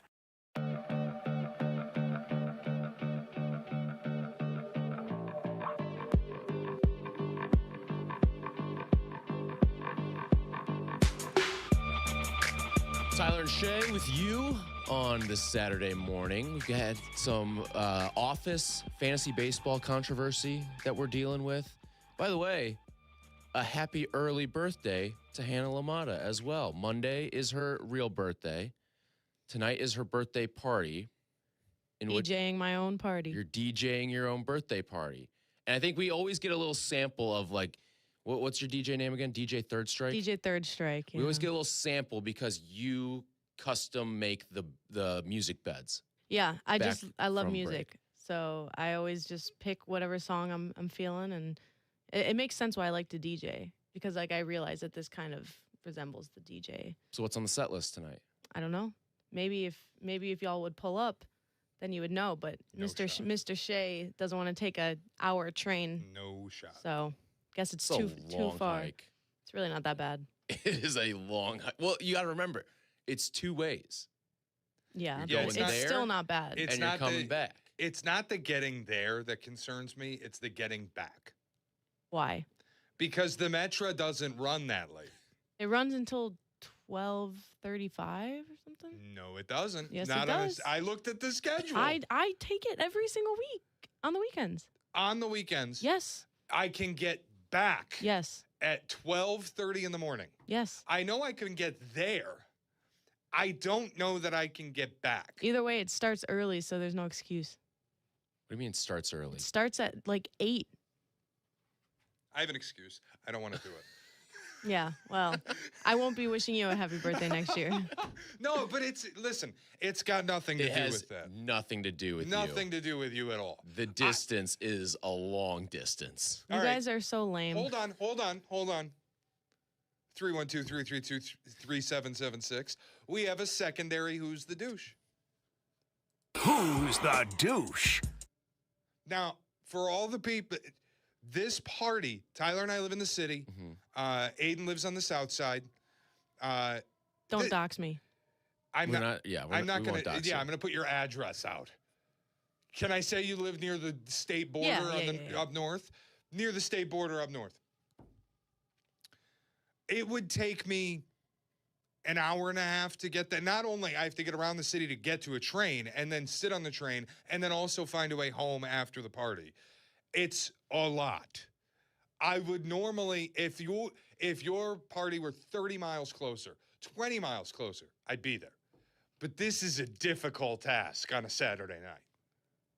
Speaker 3: Tyler and Shea with you on this Saturday morning. We've had some office fantasy baseball controversy that we're dealing with. By the way, a happy early birthday to Hannah LaMotta as well. Monday is her real birthday. Tonight is her birthday party.
Speaker 2: DJing my own party.
Speaker 3: You're DJing your own birthday party. And I think we always get a little sample of like, what's your DJ name again? DJ Third Strike?
Speaker 2: DJ Third Strike.
Speaker 3: We always get a little sample because you custom make the music beds.
Speaker 2: Yeah, I love
Speaker 3: from
Speaker 2: music.
Speaker 3: break.
Speaker 2: So I always just pick whatever song I'm feeling, and it makes sense why I like to DJ, because like I realize that this kind of resembles the DJ.
Speaker 3: So what's on the set list tonight?
Speaker 2: I don't know. Maybe if y'all would pull up, then you would know. But Mr. Shea doesn't want to take a hour train.
Speaker 4: No shot.
Speaker 2: So guess it's
Speaker 3: a
Speaker 2: too
Speaker 3: long
Speaker 2: far.
Speaker 3: hike.
Speaker 2: It's really not that bad.
Speaker 3: It is a long hike. Well, you got to remember, it's two ways.
Speaker 2: Yeah,
Speaker 3: You're
Speaker 2: but
Speaker 3: going
Speaker 2: it's
Speaker 3: there,
Speaker 2: still not bad.
Speaker 4: It's
Speaker 3: and
Speaker 4: not
Speaker 3: you're coming back.
Speaker 4: It's not the getting there that concerns me. It's the getting back.
Speaker 2: Why?
Speaker 4: Because the Metra doesn't run that late.
Speaker 2: It runs until 12:35 or something.
Speaker 4: No, it doesn't.
Speaker 2: Yes,
Speaker 4: Not
Speaker 2: it does.
Speaker 4: I looked at the schedule.
Speaker 2: I take it every single week on the weekends.
Speaker 4: On the weekends.
Speaker 2: Yes.
Speaker 4: I can get back.
Speaker 2: Yes.
Speaker 4: At 12:30 in the morning.
Speaker 2: Yes.
Speaker 4: I know I can get there. I don't know that I can get back.
Speaker 2: Either way, it starts early, so there's no excuse.
Speaker 3: What do you mean it starts early?
Speaker 2: It starts at like 8.
Speaker 4: I have an excuse. I don't want to do it.
Speaker 2: Yeah, well, I won't be wishing you a happy birthday next year.
Speaker 4: No, but listen, it's got nothing to
Speaker 3: It
Speaker 4: do
Speaker 3: has
Speaker 4: with that.
Speaker 3: nothing to do with
Speaker 4: Nothing to do with you at all.
Speaker 3: The distance is a long distance.
Speaker 2: You guys are so lame.
Speaker 4: Hold on. 312-332-3776. We have a secondary Who's the Douche.
Speaker 1: Who's the douche?
Speaker 4: Now, for all the people, this party, Tyler and I live in the city. Aiden lives on the south side.
Speaker 2: Don't dox me.
Speaker 4: I'm
Speaker 3: We're
Speaker 4: not.
Speaker 3: not- yeah, we're
Speaker 4: I'm
Speaker 3: not-
Speaker 4: not
Speaker 3: we
Speaker 4: gonna.
Speaker 3: won't dox
Speaker 4: Yeah,
Speaker 3: you.
Speaker 4: I'm gonna put your address out. Can I say you live near the state border up north? Near the state border up north. It would take me an hour and a half to get there. Not only I have to get around the city to get to a train and then sit on the train and then also find a way home after the party. It's a lot. I would normally, if your party were 30 miles closer, 20 miles closer, I'd be there. But this is a difficult task on a Saturday night.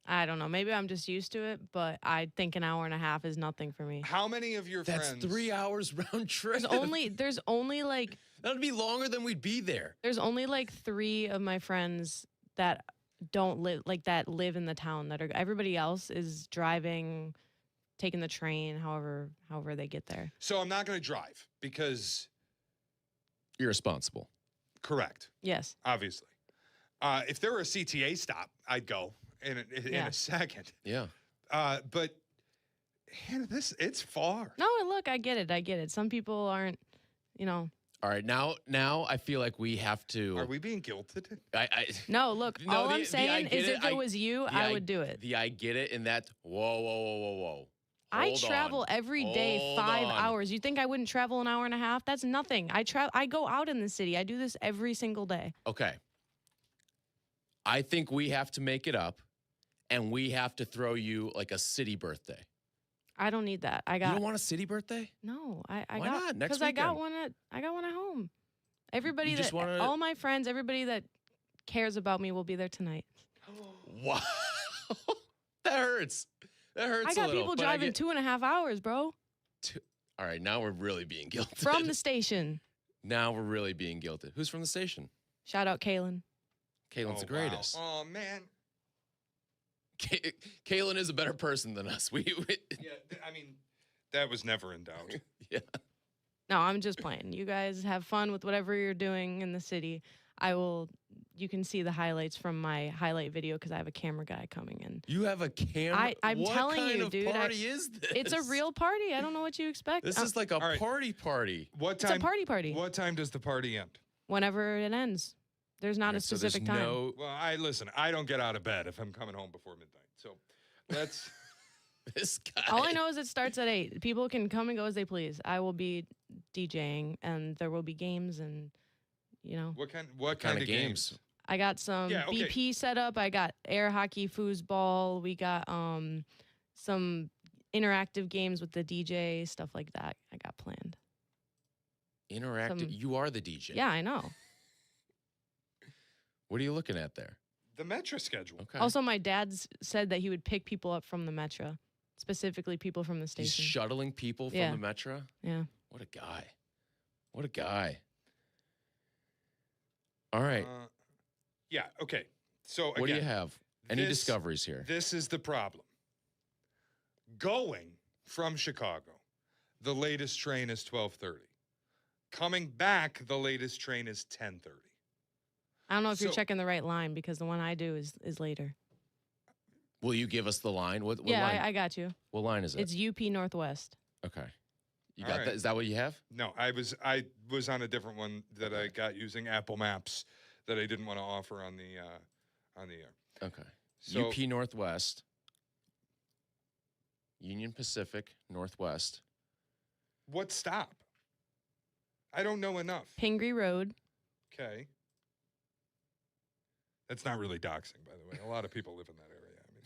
Speaker 2: I don't know. Maybe I'm just used to it, but I think an hour and a half is nothing for me.
Speaker 4: How many of your
Speaker 3: That's
Speaker 4: friends?
Speaker 3: 3 hours round trip.
Speaker 2: There's only like
Speaker 3: That'd be longer than we'd be there.
Speaker 2: There's only like 3 of my friends that don't live that live in the town that are. Everybody else is driving, taking the train, however they get there.
Speaker 4: So I'm not going to drive because
Speaker 3: You're responsible.
Speaker 4: correct.
Speaker 2: Yes.
Speaker 4: Obviously. If there were a CTA stop, I'd go in a second.
Speaker 3: Yeah.
Speaker 4: But Hannah, it's far.
Speaker 2: No, look, I get it. Some people aren't,
Speaker 3: All right, now I feel like we have to.
Speaker 4: Are we being guilted?
Speaker 2: No, look,
Speaker 3: No,
Speaker 2: all
Speaker 3: the-
Speaker 2: I'm
Speaker 3: the
Speaker 2: saying
Speaker 3: I
Speaker 2: is
Speaker 3: get
Speaker 2: if it was you, I would do it.
Speaker 3: I get it, and that. Whoa.
Speaker 2: I
Speaker 3: Hold
Speaker 2: travel
Speaker 3: on.
Speaker 2: every day
Speaker 3: Hold
Speaker 2: 5
Speaker 3: on.
Speaker 2: hours. You think I wouldn't travel an hour and a half? That's nothing. I go out in the city. I do this every single day.
Speaker 3: Okay. I think we have to make it up, and we have to throw you like a city birthday.
Speaker 2: I don't need that. I got.
Speaker 3: You don't want a city birthday?
Speaker 2: No, I
Speaker 3: Why
Speaker 2: got
Speaker 3: not? Next
Speaker 2: because I got
Speaker 3: weekend.
Speaker 2: one at home. Everybody
Speaker 3: You
Speaker 2: that
Speaker 3: just wanna-
Speaker 2: all my friends, everybody that cares about me will be there tonight.
Speaker 3: Wow. That hurts. That hurts.
Speaker 2: I got
Speaker 3: a little,
Speaker 2: people
Speaker 3: but
Speaker 2: driving
Speaker 3: get-
Speaker 2: 2.5 hours, bro,
Speaker 3: All right, now we're really being guilted.
Speaker 2: from the station.
Speaker 3: Now we're really being guilted. Who's from the station?
Speaker 2: Shout out Kaylin.
Speaker 3: Kaylin's the greatest.
Speaker 4: Wow. Oh man.
Speaker 3: Kaylin is a better person than us.
Speaker 4: Yeah, I mean, that was never in doubt.
Speaker 3: Yeah.
Speaker 2: No, I'm just playing. You guys have fun with whatever you're doing in the city. You can see the highlights from my highlight video because I have a camera guy coming in.
Speaker 3: You have a camera?
Speaker 2: I'm
Speaker 3: what
Speaker 2: telling
Speaker 3: kind
Speaker 2: you,
Speaker 3: of
Speaker 2: dude.
Speaker 3: party is this?
Speaker 2: It's a real party. I don't know what you expect.
Speaker 3: This is like a party.
Speaker 4: What
Speaker 2: It's
Speaker 4: time?
Speaker 2: a party.
Speaker 4: What time does the party end?
Speaker 2: Whenever it ends. There's not a
Speaker 3: So there's
Speaker 2: specific time.
Speaker 4: Well, I don't get out of bed if I'm coming home before midnight. So let's.
Speaker 3: This guy.
Speaker 2: All I know is it starts at 8. People can come and go as they please. I will be DJing, and there will be games, and
Speaker 4: What kind of games?
Speaker 2: I got some
Speaker 4: Yeah, okay.
Speaker 2: BP set up. I got air hockey, foosball. We got some interactive games with the DJ, stuff like that. I got planned.
Speaker 3: Interactive. You are the DJ.
Speaker 2: Yeah, I know.
Speaker 3: What are you looking at there?
Speaker 4: The Metro schedule.
Speaker 3: Okay.
Speaker 2: Also, my dad said that he would pick people up from the Metro, specifically people from the
Speaker 3: He's
Speaker 2: station.
Speaker 3: shuttling people from
Speaker 2: Yeah.
Speaker 3: the Metro?
Speaker 2: Yeah.
Speaker 3: What a guy. What a guy. All right.
Speaker 4: Yeah, okay. So
Speaker 3: What do you
Speaker 4: again,
Speaker 3: have? Any
Speaker 4: this-
Speaker 3: discoveries here?
Speaker 4: This is the problem. Going from Chicago, the latest train is 12:30. Coming back, the latest train is 10:30.
Speaker 2: I don't know if you're
Speaker 4: So-
Speaker 2: checking the right line because the one I do is later.
Speaker 3: Will you give us the line? What
Speaker 2: Yeah,
Speaker 3: line?
Speaker 2: I got you.
Speaker 3: What line is it?
Speaker 2: It's UP Northwest.
Speaker 3: Okay. You
Speaker 4: All
Speaker 3: got
Speaker 4: right.
Speaker 3: that? Is that what you have?
Speaker 4: No, I was on a different one that I got using Apple Maps that I didn't want to offer on the air.
Speaker 3: Okay.
Speaker 4: So-
Speaker 3: UP Northwest. Union Pacific Northwest.
Speaker 4: What stop? I don't know enough.
Speaker 2: Pingree Road.
Speaker 4: Okay. That's not really doxing, by the way. A lot of people live in that area. I mean,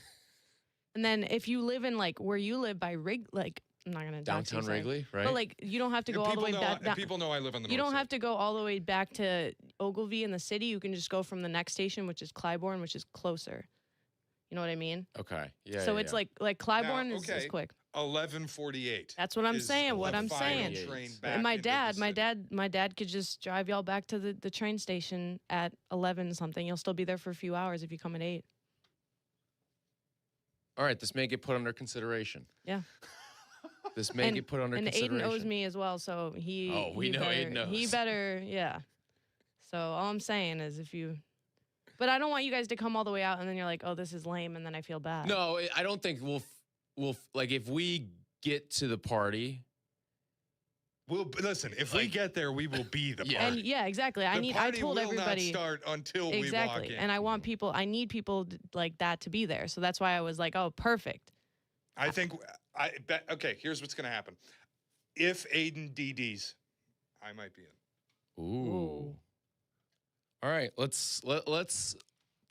Speaker 2: And then if you live in like where you live by I'm not gonna dox you,
Speaker 3: Downtown
Speaker 2: sorry.
Speaker 3: Wrigley, right?
Speaker 2: But like you don't have to go all the way back.
Speaker 4: People know I live on the
Speaker 2: You
Speaker 4: north
Speaker 2: don't
Speaker 4: side.
Speaker 2: have to go all the way back to Ogilvy in the city. You can just go from the next station, which is Clybourne, which is closer. You know what I mean?
Speaker 3: Okay. Yeah.
Speaker 2: So
Speaker 3: yeah,
Speaker 2: it's
Speaker 3: yeah.
Speaker 2: like Clybourne
Speaker 4: Now,
Speaker 2: is
Speaker 4: okay,
Speaker 2: quick.
Speaker 4: 11:48.
Speaker 2: That's what I'm
Speaker 4: is
Speaker 2: saying. What
Speaker 4: the
Speaker 2: I'm
Speaker 4: final
Speaker 2: saying.
Speaker 4: train
Speaker 2: And
Speaker 4: back
Speaker 2: my
Speaker 4: into
Speaker 2: dad, my dad could just drive y'all back to the train station at 11 something. You'll still be there for a few hours if you come at 8.
Speaker 3: All right. This may get put under consideration.
Speaker 2: Yeah.
Speaker 3: This may get put under
Speaker 2: and
Speaker 3: consideration.
Speaker 2: Aiden owes me as well, so he.
Speaker 3: Oh, we
Speaker 2: he
Speaker 3: know
Speaker 2: better,
Speaker 3: Aiden
Speaker 2: He
Speaker 3: owes.
Speaker 2: better, yeah. So all I'm saying is if you, but I don't want you guys to come all the way out and then you're like, oh, this is lame, and then I feel bad.
Speaker 3: No, I don't think we'll like if we get to the party.
Speaker 4: We'll listen. If we get there, we will be the party.
Speaker 2: And yeah, exactly.
Speaker 4: The
Speaker 2: I
Speaker 4: party
Speaker 2: told
Speaker 4: will
Speaker 2: everybody
Speaker 4: not start until
Speaker 2: exactly,
Speaker 4: we walk in.
Speaker 2: and I need people like that to be there. So that's why I was like, oh, perfect.
Speaker 4: I think I bet. Okay, here's what's gonna happen. If Aiden DDs, I might be in.
Speaker 3: Ooh. All right, let's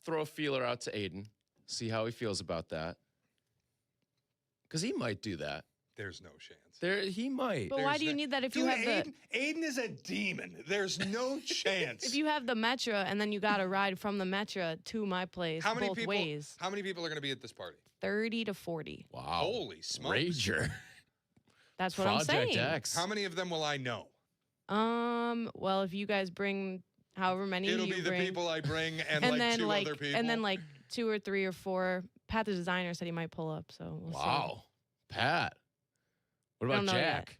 Speaker 3: throw a feeler out to Aiden, see how he feels about that. Because he might do that.
Speaker 4: There's no chance.
Speaker 3: He might.
Speaker 2: But why do you need that if you have the
Speaker 4: Aiden is a demon. There's no chance.
Speaker 2: if you have the Metro and then you got to ride from the Metro to my place
Speaker 4: How many
Speaker 2: both
Speaker 4: people?
Speaker 2: ways?
Speaker 4: How many people are gonna be at this party?
Speaker 2: 30 to 40.
Speaker 3: Wow.
Speaker 4: Holy smokes!
Speaker 3: Rager.
Speaker 2: That's what I'm
Speaker 3: Project
Speaker 2: saying.
Speaker 3: X.
Speaker 4: How many of them will I know?
Speaker 2: Well, if you guys bring however many
Speaker 4: It'll
Speaker 2: you
Speaker 4: be the
Speaker 2: bring,
Speaker 4: people I bring and,
Speaker 2: and
Speaker 4: like
Speaker 2: then
Speaker 4: two
Speaker 2: like
Speaker 4: other people.
Speaker 2: and then like 2 or 3 or 4. Pat the designer said he might pull up, so we'll see.
Speaker 3: Wow. Pat. What
Speaker 2: I
Speaker 3: about
Speaker 2: don't know
Speaker 3: Jack?
Speaker 2: yet.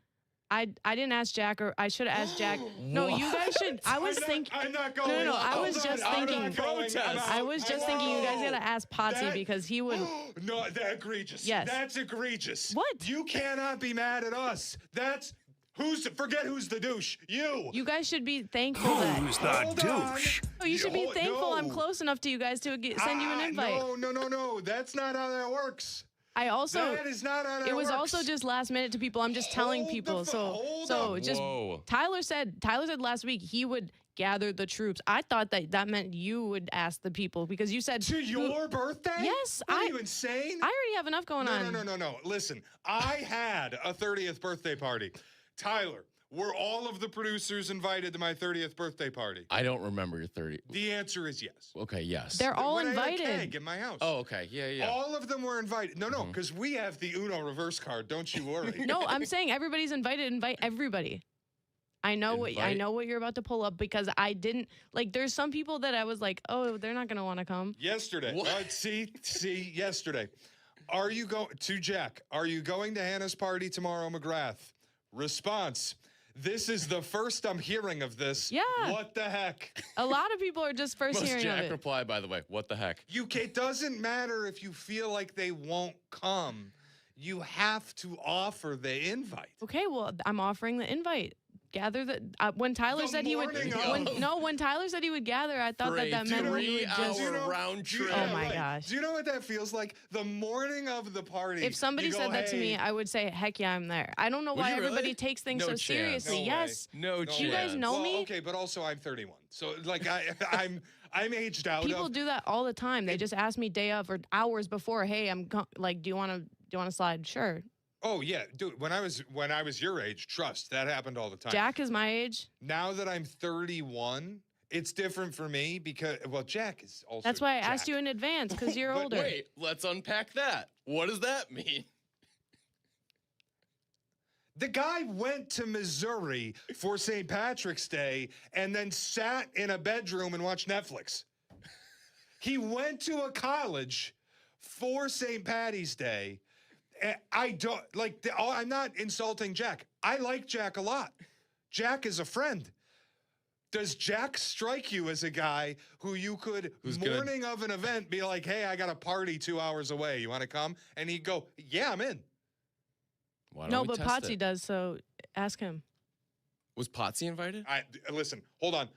Speaker 2: I didn't ask Jack, or I should have asked Jack. No, you guys should. I was thinking.
Speaker 4: I'm not going.
Speaker 2: No. I
Speaker 4: Hold
Speaker 2: was
Speaker 4: on,
Speaker 2: just
Speaker 4: I'm
Speaker 2: thinking.
Speaker 4: not going. I'm out.
Speaker 2: I was just thinking you guys gotta ask Potsy
Speaker 4: That-
Speaker 2: because he would.
Speaker 4: No, that's egregious.
Speaker 2: Yes.
Speaker 4: That's egregious.
Speaker 2: What?
Speaker 4: You cannot be mad at us. That's forget who's the douche. You.
Speaker 2: You guys should be thankful that.
Speaker 7: Who's the douche?
Speaker 2: Oh, you should be
Speaker 4: No,
Speaker 2: thankful I'm
Speaker 4: no.
Speaker 2: close enough to you guys to send you an invite.
Speaker 4: No. That's not how that works.
Speaker 2: I also.
Speaker 4: That is not how that
Speaker 2: It was
Speaker 4: works.
Speaker 2: also just last minute to people. I'm just telling
Speaker 4: Hold the
Speaker 2: people.
Speaker 4: fu-
Speaker 2: So
Speaker 4: hold
Speaker 2: so
Speaker 4: up.
Speaker 2: just
Speaker 3: Whoa.
Speaker 2: Tyler said last week he would gather the troops. I thought that meant you would ask the people because you said
Speaker 4: To your birthday?
Speaker 2: Yes,
Speaker 4: What, are you insane?
Speaker 2: I already have enough going on.
Speaker 4: No. Listen, I had a 30th birthday party. Tyler, were all of the producers invited to my 30th birthday party?
Speaker 3: I don't remember your 30.
Speaker 4: The answer is yes.
Speaker 3: Okay, yes.
Speaker 2: They're all
Speaker 4: When I had a
Speaker 2: invited.
Speaker 4: keg in my house.
Speaker 3: Oh, okay. Yeah.
Speaker 4: All of them were invited. No, because we have the Uno reverse card. Don't you worry.
Speaker 2: No, I'm saying everybody's invited. Invite everybody. I know what you're about to pull up because I didn't like. There's some people that I was like, oh, they're not gonna want to come.
Speaker 4: Yesterday. See, yesterday. Are you going to Jack? Are you going to Hannah's party tomorrow, McGrath? Response. This is the first I'm hearing of this.
Speaker 2: Yeah.
Speaker 4: What the heck?
Speaker 2: A lot of people are just first
Speaker 3: Most
Speaker 2: hearing
Speaker 3: Jack
Speaker 2: of it.
Speaker 3: reply, by the way. What the heck?
Speaker 4: It doesn't matter if you feel like they won't come. You have to offer the invite.
Speaker 2: Okay, well, I'm offering the invite. Gather the when Tyler
Speaker 4: The
Speaker 2: said he would.
Speaker 4: morning
Speaker 2: When Tyler said he would gather, I thought
Speaker 3: For
Speaker 2: that
Speaker 3: a
Speaker 2: meant he would just.
Speaker 3: 3-hour round trip.
Speaker 2: Oh my gosh.
Speaker 4: Do you know what that feels like? The morning of the party.
Speaker 2: If somebody
Speaker 4: you go,
Speaker 2: said that to me,
Speaker 4: "Hey."
Speaker 2: I would say, "Heck yeah, I'm there." I don't know
Speaker 3: Would
Speaker 2: why
Speaker 3: you really?
Speaker 2: everybody takes things
Speaker 3: No
Speaker 2: so
Speaker 3: chance.
Speaker 2: seriously.
Speaker 4: No way.
Speaker 2: Yes,
Speaker 3: No
Speaker 2: Do you guys
Speaker 3: chance.
Speaker 2: know
Speaker 4: Well,
Speaker 2: me?
Speaker 4: Okay, but also I'm 31, so like I'm aged out.
Speaker 2: People do that all the time. They just ask me day of or hours before. Hey, like, do you want to slide? Sure.
Speaker 4: Oh yeah, dude. When I was your age, trust that happened all the time.
Speaker 2: Jack is my age.
Speaker 4: Now that I'm 31, It's different for me because, well, Jack is also.
Speaker 2: That's why I
Speaker 4: Jack.
Speaker 2: asked you in advance because you're
Speaker 4: But
Speaker 2: older.
Speaker 3: Wait, let's unpack that. What does that mean?
Speaker 4: The guy went to Missouri for St. Patrick's Day and then sat in a bedroom and watched Netflix. He went to a college for St. Patty's Day. I don't like. I'm not insulting Jack. I like Jack a lot. Jack is a friend. Does Jack strike you as a guy who you could, morning of an event, be like, hey, I got a party 2 hours away. You want to come? And he'd go, yeah, I'm in.
Speaker 2: No, but Potsy does, so ask him.
Speaker 3: Was Potsy invited?
Speaker 4: Listen, hold on.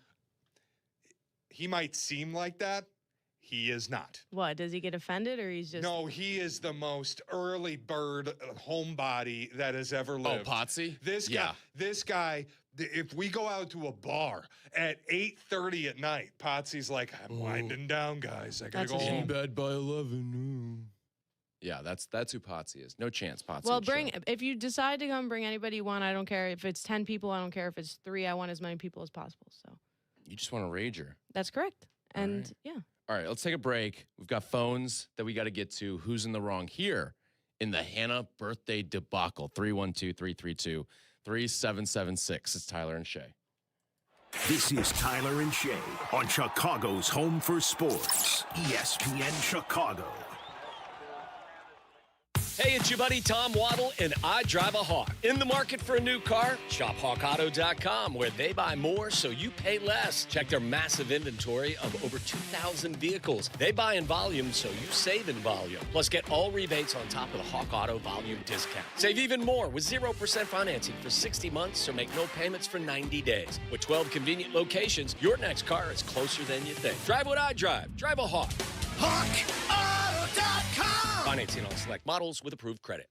Speaker 4: He might seem like that. He is not.
Speaker 2: What, does he get offended or he's just...
Speaker 4: No, he is the most early bird homebody that has ever lived.
Speaker 3: Oh, Potsy?
Speaker 4: This guy, if we go out to a bar at 8:30 at night, Potsy's like, I'm winding down, guys. I gotta go home.
Speaker 3: In bed by 11. Yeah, that's who Potsy is. No chance, Potsy.
Speaker 2: Well, if you decide to come, bring anybody you want. I don't care if it's 10 people. I don't care if it's 3. I want as many people as possible. So
Speaker 3: You just want a rager.
Speaker 2: that's correct. And yeah.
Speaker 3: All right, let's take a break. We've got phones that we got to get to. Who's in the wrong here in the Hannah birthday debacle? 312-332-3776. It's Tyler and Shea.
Speaker 1: This is Tyler and Shea on Chicago's home for sports, ESPN Chicago.
Speaker 8: Hey, it's your buddy Tom Waddle, and I drive a Hawk. In the market for a new car? Shop HawkAuto.com, where they buy more so you pay less. Check their massive inventory of over 2,000 vehicles. They buy in volume so you save in volume. Plus, get all rebates on top of the Hawk Auto volume discount. Save even more with 0% financing for 60 months or make no payments for 90 days. With 12 convenient locations, your next car is closer than you think. Drive what I drive. Drive a Hawk.
Speaker 11: HawkAuto.com.
Speaker 8: Financing on select models with approved credit.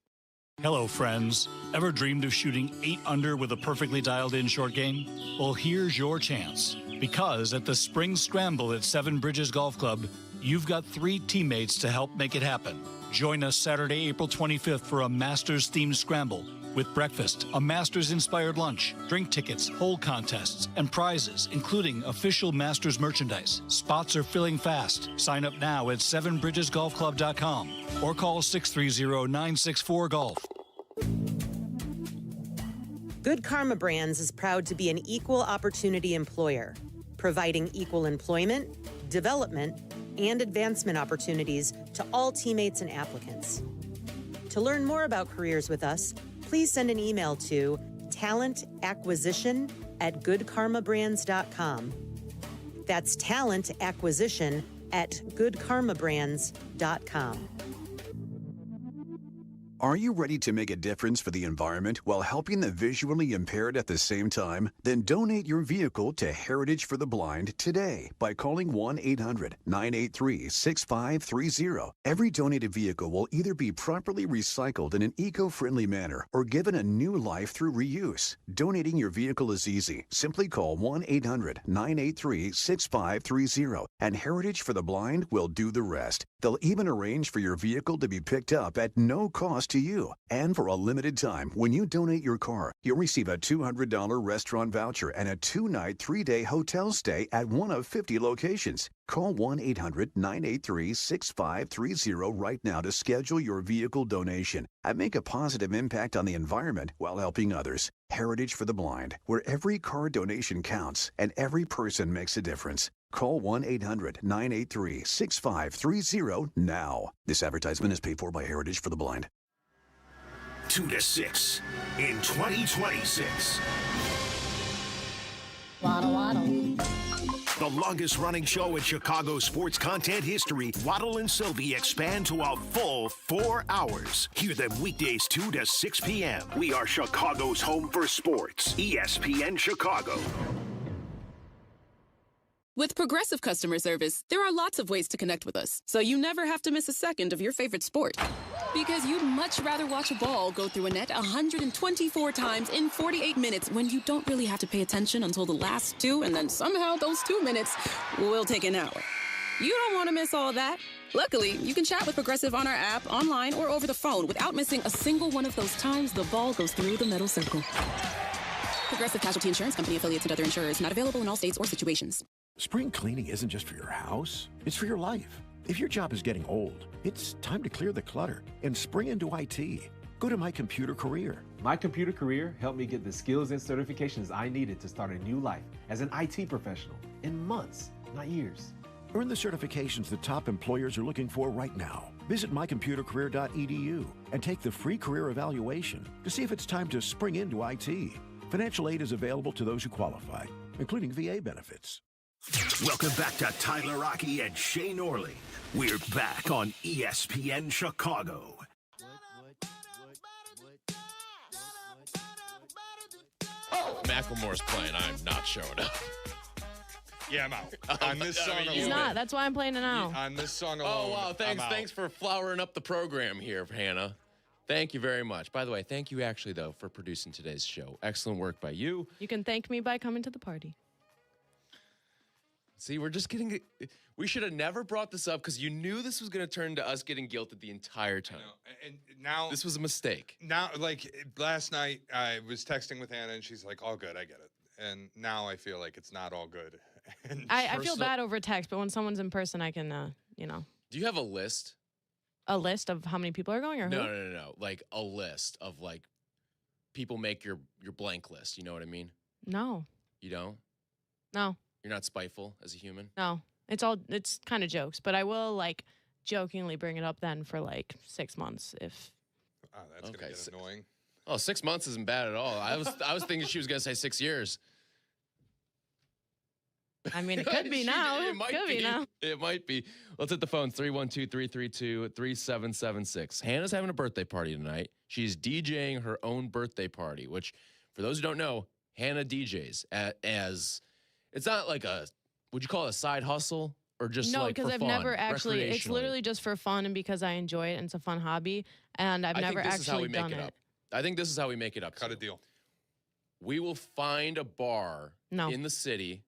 Speaker 19: Hello, friends. Ever dreamed of shooting 8 under with a perfectly dialed-in short game? Well, here's your chance. Because at the Spring Scramble at Seven Bridges Golf Club, you've got 3 teammates to help make it happen. Join us Saturday, April 25th for a Masters-themed scramble with breakfast, a Masters-inspired lunch, drink tickets, hole contests, and prizes, including official Masters merchandise. Spots are filling fast. Sign up now at sevenbridgesgolfclub.com or call 630-964-GOLF.
Speaker 5: Good Karma Brands is proud to be an equal opportunity employer, providing equal employment, development, and advancement opportunities to all teammates and applicants. To learn more about careers with us, please send an email to talentacquisition@goodkarmabrands.com. That's talentacquisition@goodkarmabrands.com.
Speaker 6: Are you ready to make a difference for the environment while helping the visually impaired at the same time? Then donate your vehicle to Heritage for the Blind today by calling 1-800-983-6530. Every donated vehicle will either be properly recycled in an eco-friendly manner or given a new life through reuse. Donating your vehicle is easy. Simply call 1-800-983-6530 and Heritage for the Blind will do the rest. They'll even arrange for your vehicle to be picked up at no cost to you. And for a limited time, when you donate your car, you'll receive a $200 restaurant voucher and a 2-night, 3-day hotel stay at one of 50 locations. Call 1-800-983-6530 right now to schedule your vehicle donation and make a positive impact on the environment while helping others. Heritage for the Blind, where every car donation counts and every person makes a difference. Call 1-800-983-6530 now. This advertisement is paid for by Heritage for the Blind.
Speaker 1: 2 to 6 in 2026.
Speaker 9: Waddle, waddle.
Speaker 1: The longest-running show in Chicago sports content history, Waddle and Sylvie expand to a full 4 hours. Hear them weekdays 2 to 6 p.m. We are Chicago's home for sports, ESPN Chicago.
Speaker 10: With Progressive Customer Service, there are lots of ways to connect with us, so you never have to miss a second of your favorite sport. Because you'd much rather watch a ball go through a net 124 times in 48 minutes when you don't really have to pay attention until the last 2, and then somehow those 2 minutes will take an hour. You don't want to miss all that. Luckily, you can chat with Progressive on our app, online, or over the phone without missing a single one of those times the ball goes through the metal circle. Progressive Casualty Insurance Company, affiliates, and other insurers. Not available in all states or situations.
Speaker 9: Spring cleaning isn't just for your house, it's for your life. If your job is getting old, it's time to clear the clutter and spring into IT. Go to My Computer Career.
Speaker 12: My Computer Career helped me get the skills and certifications I needed to start a new life as an IT professional in months, not years.
Speaker 9: Earn the certifications the top employers are looking for right now. Visit mycomputercareer.edu and take the free career evaluation to see if it's time to spring into IT. Financial aid is available to those who qualify, including VA benefits.
Speaker 1: Welcome back to Tyler Rocky and Shea Norley. We're back on ESPN Chicago.
Speaker 3: Macklemore's playing. I'm not showing up.
Speaker 4: Yeah, I'm out. On this song alone.
Speaker 2: He's not. That's why I'm playing it now.
Speaker 4: On this song alone.
Speaker 3: Oh, wow. Thanks for flowering up the program here, Hannah. Thank you very much. By the way, thank you actually, though, for producing today's show. Excellent work by you.
Speaker 2: You can thank me by coming to the party.
Speaker 3: See, we're just getting... We should have never brought this up because you knew this was going to turn to us getting guilted the entire time.
Speaker 4: And now...
Speaker 3: This was a mistake.
Speaker 4: Now, like, last night, I was texting with Hannah, and she's like, all good, I get it. And now I feel like it's not all good.
Speaker 2: I feel bad over text, but when someone's in person, I can,
Speaker 3: Do you have a list?
Speaker 2: A list of how many people are going, or who?
Speaker 3: No. Like, a list of, like, people make your blank list. You know what I mean?
Speaker 2: No.
Speaker 3: You don't?
Speaker 2: No.
Speaker 3: You're not spiteful as a human?
Speaker 2: No. It's kind of jokes, but I will, like, jokingly bring it up then for, like, 6 months if...
Speaker 4: Oh, that's going to get annoying.
Speaker 3: Oh, 6 months isn't bad at all. I was thinking she was going to say 6 years.
Speaker 2: I mean, it could be now.
Speaker 3: It might be now. It might be. Let's hit the phone, 312-332-3776. Hannah's having a birthday party tonight. She's DJing her own birthday party, which, for those who don't know, Hannah DJs as... It's not like would you call it a side hustle? Or just
Speaker 2: no,
Speaker 3: like
Speaker 2: because I've
Speaker 3: fun,
Speaker 2: never actually, it's literally just for fun and because I enjoy it and it's a fun hobby. And I've never actually done it.
Speaker 3: I think this is how we make it up.
Speaker 4: Cut a deal.
Speaker 3: We will find a bar in the city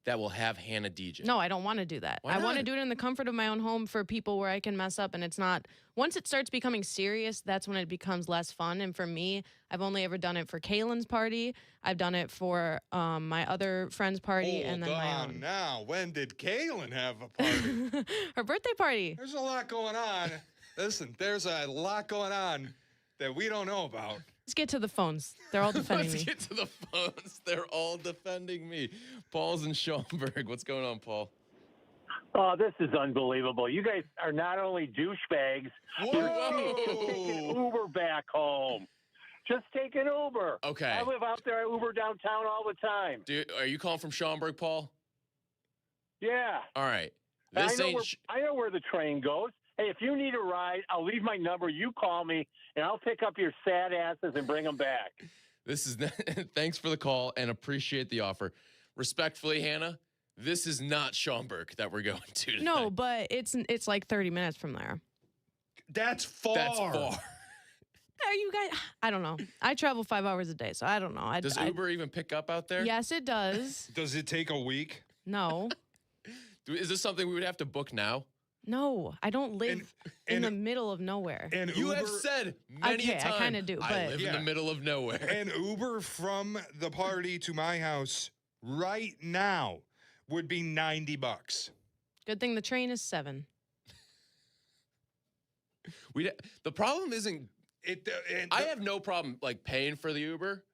Speaker 3: that will have Hannah DJ.
Speaker 2: No, I don't want to do that. I want to do it in the comfort of my own home for people where I can mess up and it's not... Once it starts becoming serious, that's when it becomes less fun. And for me, I've only ever done it for Kaylin's party. I've done it for my other friend's party and then my own.
Speaker 4: Now, when did Kaylin have a party?
Speaker 2: Her birthday party.
Speaker 4: There's a lot going on. Listen, there's a lot going on that we don't know about.
Speaker 2: Let's get to the phones. They're all defending me.
Speaker 3: Let's get to the phones. They're all defending me. Paul's in Schaumburg. What's going on, Paul?
Speaker 13: Oh, this is unbelievable. You guys are not only douchebags, you're taking Uber back home. Just take an Uber.
Speaker 3: Okay.
Speaker 13: I live out there. I Uber downtown all the time.
Speaker 3: Dude, are you calling from Schaumburg, Paul?
Speaker 13: Yeah.
Speaker 3: All right.
Speaker 13: I know where the train goes. Hey, if you need a ride, I'll leave my number. You call me, and I'll pick up your sad asses and bring them back.
Speaker 3: Thanks for the call and appreciate the offer. Respectfully, Hannah, this is not Schaumburg that we're going to tonight.
Speaker 2: No, but it's like 30 minutes from there.
Speaker 4: That's far.
Speaker 3: That's far.
Speaker 2: Are you guys? I don't know. I travel 5 hours a day, so I don't know.
Speaker 3: Does Uber even pick up out there?
Speaker 2: Yes, it does.
Speaker 4: Does it take a week?
Speaker 2: No.
Speaker 3: Is this something we would have to book now?
Speaker 2: No, I don't live in the middle of nowhere.
Speaker 4: And
Speaker 3: you have said many times.
Speaker 2: I kind of do, but
Speaker 3: I live in the middle of nowhere.
Speaker 4: An Uber from the party to my house right now would be $90.
Speaker 2: Good thing the train is 7.
Speaker 3: The problem isn't I have no problem like paying for the Uber,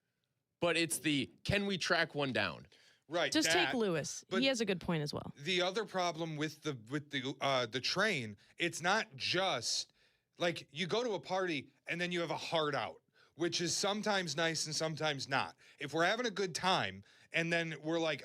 Speaker 3: but it's can we track one down?
Speaker 4: Right.
Speaker 2: Just take Lewis. He has a good point as well.
Speaker 4: The other problem with the train, it's not just like you go to a party and then you have a heart out, which is sometimes nice and sometimes not. If we're having a good time and then we're like,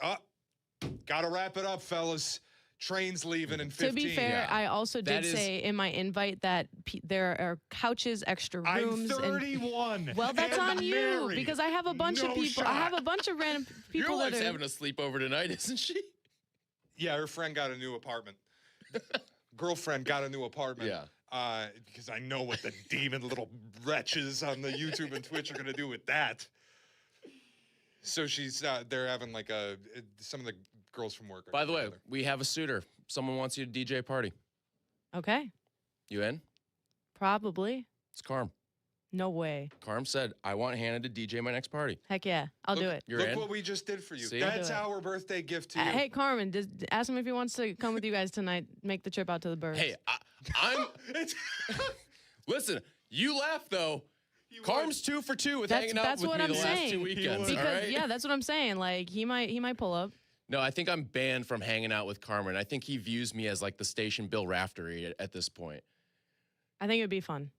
Speaker 4: gotta wrap it up, fellas. Train's leaving in 15.
Speaker 2: To be fair, I also did say in my invite that there are couches, extra rooms.
Speaker 4: I'm 31.
Speaker 2: Well, that's on you
Speaker 4: married.
Speaker 2: because I have a bunch of people. I have a bunch of random people.
Speaker 3: Your wife's having a sleepover tonight, isn't she?
Speaker 4: Yeah, her friend got a new apartment. Girlfriend got a new apartment. Yeah. Because I know what the demon little wretches on the YouTube and Twitch are going to do with that. So they're having like some of the girls from work.
Speaker 3: By the way, we have a suitor. Someone wants you to DJ a party.
Speaker 2: Okay.
Speaker 3: You in?
Speaker 2: Probably.
Speaker 3: It's Carm.
Speaker 2: No way.
Speaker 3: Carm said, I want Hannah to DJ my next party.
Speaker 2: Heck yeah. I'll do it.
Speaker 3: You're
Speaker 4: Look
Speaker 3: in?
Speaker 4: what we just did for you.
Speaker 3: See?
Speaker 4: That's our birthday gift to you.
Speaker 2: Hey, Carmen, ask him if he wants to come with you guys tonight. Make the trip out to the birds.
Speaker 3: Hey, I'm... Listen, you laugh, though. Carm's 2 for 2 with hanging out with me the last 2 weekends.
Speaker 2: Because,
Speaker 3: all right?
Speaker 2: yeah, that's what I'm saying. Like, he might pull up.
Speaker 3: No, I think I'm banned from hanging out with Carmen. I think he views me as like the station Bill Raftery at this point.
Speaker 2: I think it would be fun.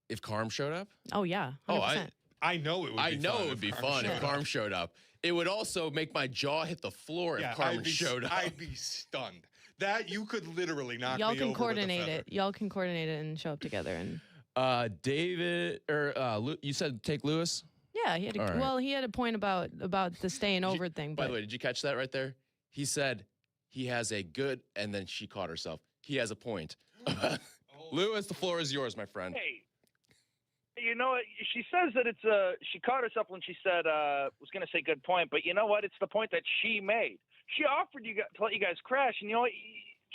Speaker 3: If Carm showed up?
Speaker 2: Oh, yeah. 100%.
Speaker 3: Oh,
Speaker 4: I know it would be fun.
Speaker 3: I know it would be fun if Carm showed up. It would also make my jaw hit the floor if Carm showed up.
Speaker 4: I'd be stunned. That you could literally knock me
Speaker 2: Y'all
Speaker 4: over
Speaker 2: can
Speaker 4: with a
Speaker 2: coordinate
Speaker 4: feather.
Speaker 2: it. Y'all can coordinate it and show up together. And
Speaker 3: David, you said take Lewis?
Speaker 2: yeah, he had
Speaker 3: All right.
Speaker 2: well, he had a point about the staying over thing.
Speaker 3: By
Speaker 2: But
Speaker 3: the way, did you catch that right there? He said he has a good, and then she caught herself. He has a point. Lewis, the floor is yours, my friend.
Speaker 14: Hey, you know what? She says that she caught herself when she said, was going to say good point, but you know what? It's the point that she made. She offered to let you guys crash, and you know what?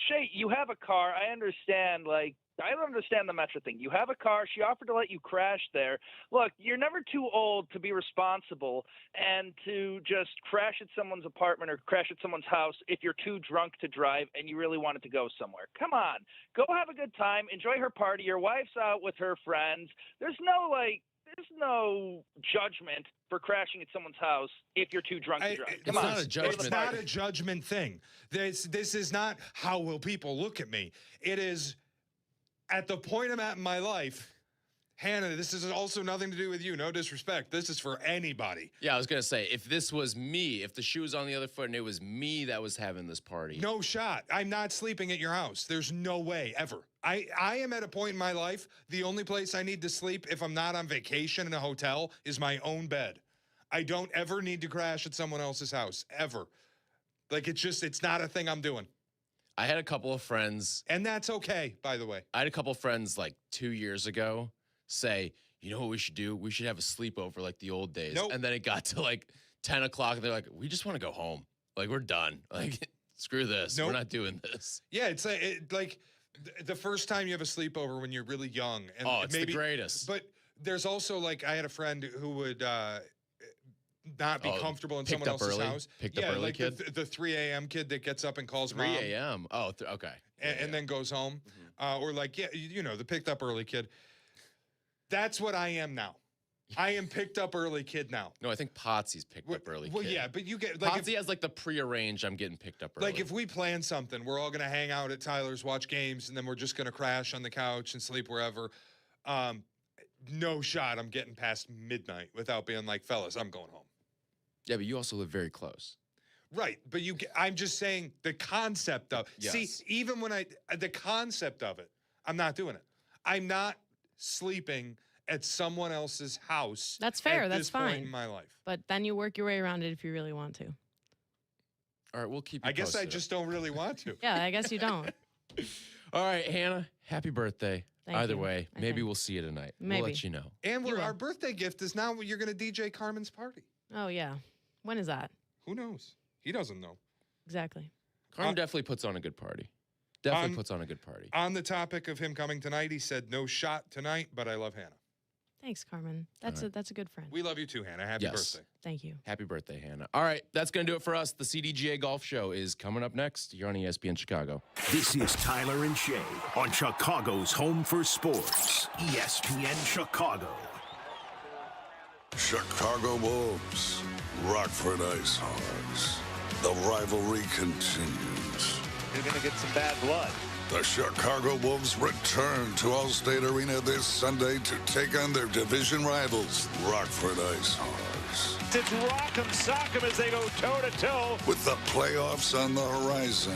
Speaker 14: Shea, you have a car. I understand, I don't understand the Metro thing. You have a car. She offered to let you crash there. Look, you're never too old to be responsible and to just crash at someone's apartment or crash at someone's house if you're too drunk to drive and you really wanted to go somewhere. Come on. Go have a good time. Enjoy her party. Your wife's out with her friends. There's no judgment for crashing at someone's house if you're too drunk to drive. Come on.
Speaker 4: It's not a judgment thing. This is not how will people look at me. It is at the point I'm at in my life. Hannah, this is also nothing to do with you. No disrespect. This is for anybody.
Speaker 3: Yeah, I was going to say, if this was me, if the shoe was on the other foot and it was me that was having this party.
Speaker 4: No shot. I'm not sleeping at your house. There's no way, ever. I am at a point in my life, the only place I need to sleep if I'm not on vacation in a hotel is my own bed. I don't ever need to crash at someone else's house, ever. It's not a thing I'm doing.
Speaker 3: I had a couple of friends.
Speaker 4: And that's okay, by the way.
Speaker 3: I had a couple of friends 2 years ago say, you know what we should do? We should have a sleepover like the old days.
Speaker 4: Nope.
Speaker 3: And then it got to 10 o'clock and they're like, we just want to go home. We're done. Screw this.
Speaker 4: Nope.
Speaker 3: We're not doing this.
Speaker 4: Yeah, it's the first time you have a sleepover when you're really young. And
Speaker 3: it's the greatest.
Speaker 4: But there's also I had a friend who would not be comfortable in someone else's house.
Speaker 3: Picked up early kid?
Speaker 4: The 3 a.m. kid that gets up and calls
Speaker 3: 3
Speaker 4: mom.
Speaker 3: a.m. Oh, okay.
Speaker 4: And then goes home. Or the picked up early kid. That's what I am now. I am picked up early kid now.
Speaker 3: No, I think Potsy's picked up early
Speaker 4: Well,
Speaker 3: kid.
Speaker 4: yeah, but you get
Speaker 3: Potsy has the prearranged, I'm getting picked up early.
Speaker 4: if we plan something, we're all going to hang out at Tyler's, watch games, and then we're just going to crash on the couch and sleep wherever. No shot I'm getting past midnight without being like, fellas, I'm going home.
Speaker 3: Yeah, but you also live very close.
Speaker 4: Right, but I'm just saying the concept of
Speaker 3: Yes.
Speaker 4: See, even when the concept of it, I'm not doing it. I'm not sleeping at someone else's house.
Speaker 2: That's fair.
Speaker 4: At
Speaker 2: That's
Speaker 4: this
Speaker 2: fine.
Speaker 4: point in my life.
Speaker 2: But then you work your way around it if you really want to.
Speaker 3: All right, we'll keep you
Speaker 4: I guess I
Speaker 3: posted.
Speaker 4: just don't really want to.
Speaker 2: Yeah, I guess you don't.
Speaker 3: All right, Hannah, happy birthday.
Speaker 2: Thank
Speaker 3: Either
Speaker 2: you.
Speaker 3: way, maybe we'll see you tonight.
Speaker 2: Maybe.
Speaker 3: We'll let you know.
Speaker 4: And
Speaker 2: You will.
Speaker 4: our birthday gift is now you're going to DJ Carmen's party.
Speaker 2: Oh, yeah. When is that?
Speaker 4: Who knows? He doesn't know.
Speaker 2: Exactly.
Speaker 3: Carmen definitely puts on a good party. Definitely puts on a good party.
Speaker 4: On the topic of him coming tonight, he said, no shot tonight, but I love Hannah.
Speaker 2: Thanks, Carmen. That's a good friend.
Speaker 4: We love you too, Hannah. Happy birthday.
Speaker 2: Thank you.
Speaker 3: Happy birthday, Hannah. All right, that's going to do it for us. The CDGA Golf Show is coming up next. You're on ESPN Chicago.
Speaker 1: This is Tyler and Shea on Chicago's Home for Sports, ESPN Chicago.
Speaker 7: Chicago Wolves, Rockford Ice Hogs. The rivalry continues.
Speaker 15: You're going to get some bad blood.
Speaker 7: The Chicago Wolves return to Allstate Arena this Sunday to take on their division rivals, Rockford Ice Hogs.
Speaker 15: It's rock'em sock'em as they go toe-to-toe.
Speaker 7: With the playoffs on the horizon,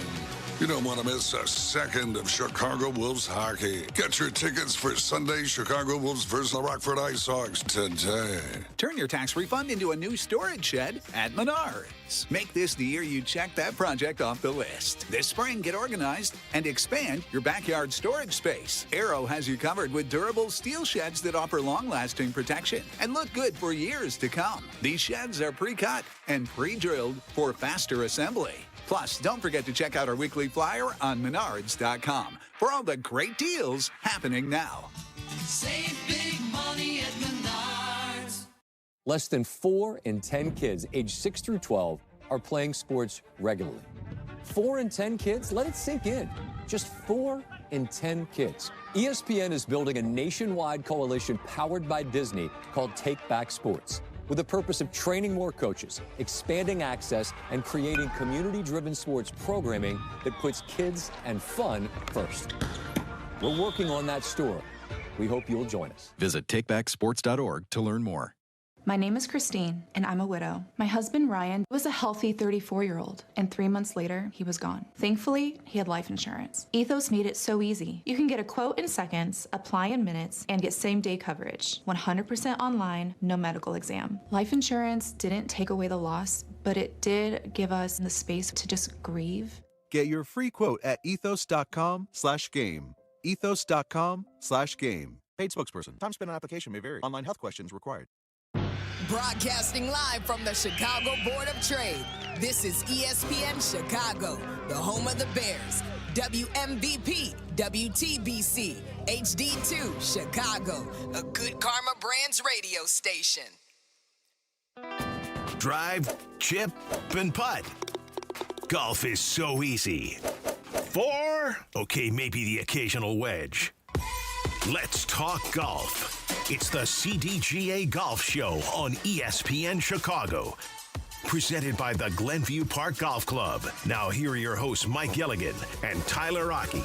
Speaker 7: you don't want to miss a second of Chicago Wolves hockey. Get your tickets for Sunday Chicago Wolves versus the Rockford Ice Hogs today.
Speaker 22: Turn your tax refund into a new storage shed at Menards. Make this the year you check that project off the list. This spring, get organized and expand your backyard storage space. Arrow has you covered with durable steel sheds that offer long-lasting protection and look good for years to come. These sheds are pre-cut and pre-drilled for faster assembly. Plus, don't forget to check out our weekly flyer on Menards.com for all the great deals happening now.
Speaker 16: Save big money at Menards.
Speaker 17: Less than 4 in 10 kids aged 6 through 12 are playing sports regularly. 4 in 10 kids? Let it sink in. Just 4 in 10 kids. ESPN is building a nationwide coalition powered by Disney called Take Back Sports, with the purpose of training more coaches, expanding access, and creating community-driven sports programming that puts kids and fun first. We're working on that story. We hope you'll join us.
Speaker 18: Visit takebacksports.org to learn more.
Speaker 20: My name is Christine, and I'm a widow. My husband, Ryan, was a healthy 34-year-old, and 3 months later, he was gone. Thankfully, he had life insurance. Ethos made it so easy. You can get a quote in seconds, apply in minutes, and get same-day coverage. 100% online, no medical exam. Life insurance didn't take away the loss, but it did give us the space to just grieve.
Speaker 21: Get your free quote at ethos.com/game. Ethos.com/game. Paid spokesperson. Time spent on application may vary. Online health questions required.
Speaker 26: Broadcasting live from the Chicago Board of Trade, this is ESPN Chicago, the home of the Bears. WMVP, WTBC, HD2, Chicago, a Good Karma Brands radio station.
Speaker 1: Drive, chip, and putt. Golf is so easy. 4? Okay, maybe the occasional wedge. Let's talk golf. It's the CDGA Golf Show on ESPN Chicago. Presented by the Glenview Park Golf Club. Now here are your hosts, Mike Gilligan and Tyler Rocky.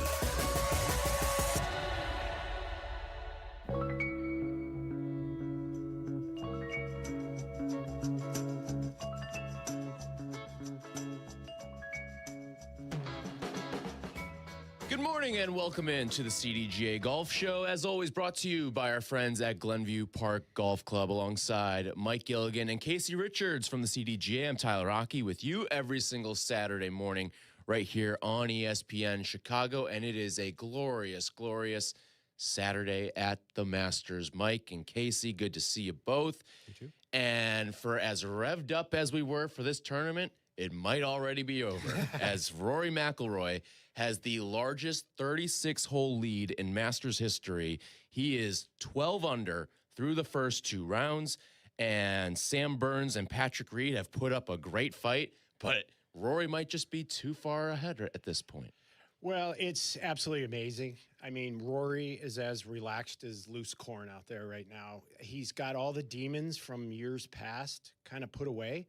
Speaker 3: Good morning and welcome in to the CDGA Golf Show. As always, brought to you by our friends at Glenview Park Golf Club alongside Mike Gilligan and Casey Richards from the CDGA. I'm Tyler Rocky with you every single Saturday morning right here on ESPN Chicago. And it is a glorious, glorious Saturday at the Masters. Mike and Casey, good to see you both.
Speaker 27: You too.
Speaker 3: And for as revved up as we were for this tournament, it might already be over as Rory McIlroy has the largest 36-hole lead in Masters history. He is 12 under through the first 2 rounds, and Sam Burns and Patrick Reed have put up a great fight, but Rory might just be too far ahead at this point.
Speaker 27: Well, it's absolutely amazing. I mean, Rory is as relaxed as loose corn out there right now. He's got all the demons from years past kind of put away.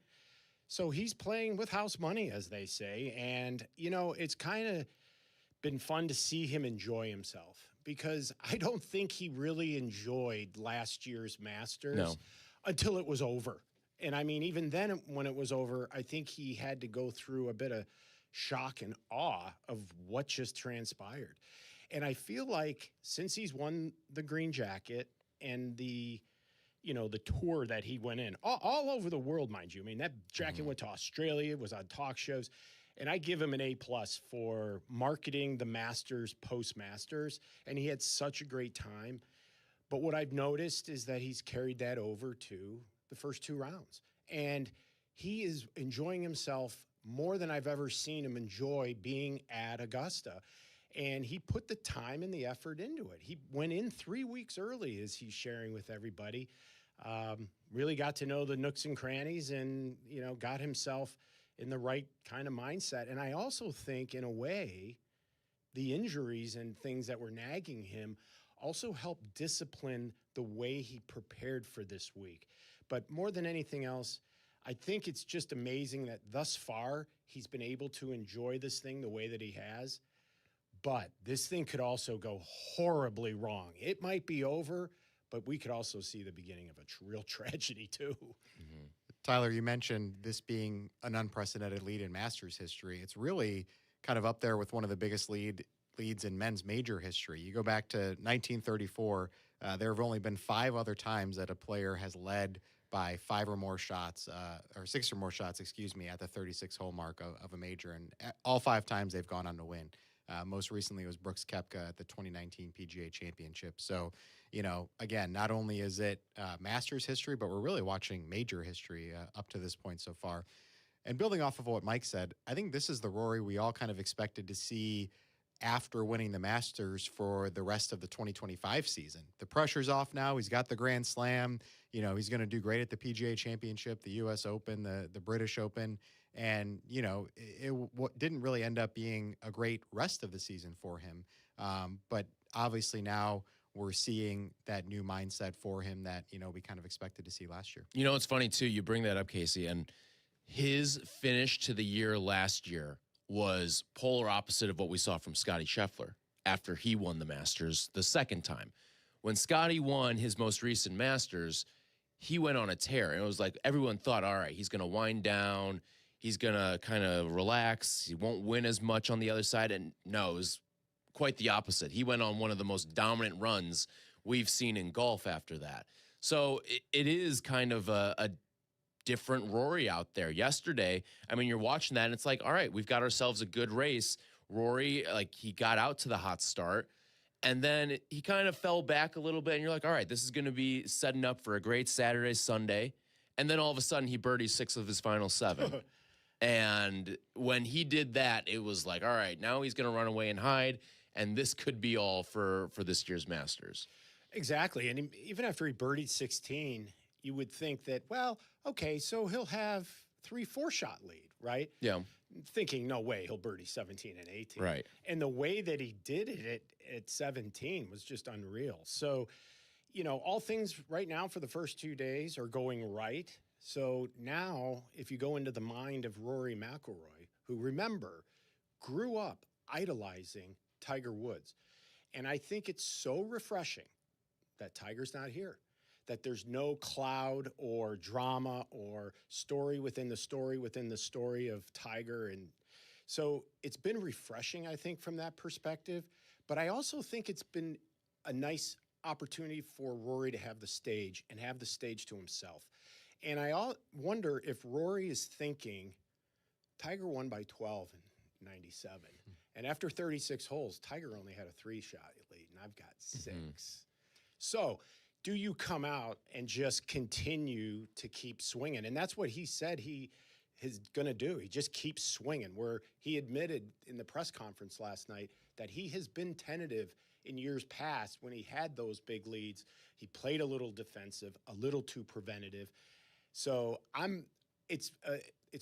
Speaker 27: So he's playing with house money, as they say. And, you know, it's kind of been fun to see him enjoy himself because I don't think he really enjoyed last year's Masters until it was over. And, I mean, even then when it was over, I think he had to go through a bit of shock and awe of what just transpired. And I feel like since he's won the green jacket and the tour that he went in all over the world, mind you. I mean, that jacket went to Australia, was on talk shows, and I give him an A+ for marketing the Masters post-Masters, and he had such a great time. But what I've noticed is that he's carried that over to the first 2 rounds, and he is enjoying himself more than I've ever seen him enjoy being at Augusta. And he put the time and the effort into it. He went in 3 weeks early, as he's sharing with everybody. Really got to know the nooks and crannies and, got himself in the right kind of mindset. And I also think, in a way, the injuries and things that were nagging him also helped discipline the way he prepared for this week. But more than anything else, I think it's just amazing that thus far he's been able to enjoy this thing the way that he has. But this thing could also go horribly wrong. It might be over, but we could also see the beginning of a real tragedy, too. Mm-hmm.
Speaker 28: Tyler, you mentioned this being an unprecedented lead in Masters history. It's really kind of up there with one of the biggest leads in men's major history. You go back to 1934, there have only been 5 other times that a player has led by 5 or more shots, or 6 or more shots, at the 36-hole mark of a major. And all 5 times they've gone on to win. Most recently, it was Brooks Koepka at the 2019 PGA Championship. So, again, not only is it Masters history, but we're really watching major history up to this point so far. And building off of what Mike said, I think this is the Rory we all kind of expected to see after winning the Masters for the rest of the 2025 season. The pressure's off now. He's got the Grand Slam. You know, he's going to do great at the PGA Championship, the U.S. Open, the British Open. And, you know, it didn't really end up being a great rest of the season for him. But obviously now we're seeing that new mindset for him that, you know, we kind of expected to see last year.
Speaker 3: You know, it's funny, too. You bring that up, Casey, and his finish to the year last year was polar opposite of what we saw from Scottie Scheffler after he won the Masters the second time. When Scottie won his most recent Masters, he went on a tear. And it was like everyone thought, all right, he's going to wind down. He's going to kind of relax. He won't win as much on the other side. And no, it was quite the opposite. He went on one of the most dominant runs we've seen in golf after that. So it is kind of a different Rory out there. Yesterday, I mean, you're watching that and it's like, all right, we've got ourselves a good race. Rory, like, he got out to the hot start and then he kind of fell back a little bit and you're like, all right, this is going to be setting up for a great Saturday, Sunday. And then all of a sudden he birdied 6 of his final 7. And when he did that, it was like, all right, now he's going to run away and hide. And this could be all for this year's Masters.
Speaker 27: Exactly. And even after he birdied 16, you would think that, well, okay, so he'll have 3-4 shot lead, right?
Speaker 3: Yeah.
Speaker 27: Thinking, no way, he'll birdie 17 and 18.
Speaker 3: Right.
Speaker 27: And the way that he did it at 17 was just unreal. So, you know, all things right now for the first 2 days are going right. So now, if you go into the mind of Rory McIlroy, who, remember, grew up idolizing Tiger Woods. And I think it's so refreshing that Tiger's not here, that there's no cloud or drama or story within the story of Tiger. And so it's been refreshing, I think, from that perspective. But I also think it's been a nice opportunity for Rory to have the stage and have the stage to himself. And I wonder if Rory is thinking, Tiger won by 12 in 97. And after 36 holes, Tiger only had a 3-shot lead, and I've got 6. So do you come out and just continue to keep swinging? And that's what he said he is going to do. He just keeps swinging, where he admitted in the press conference last night that he has been tentative in years past when he had those big leads. He played a little defensive, a little too preventative. So it's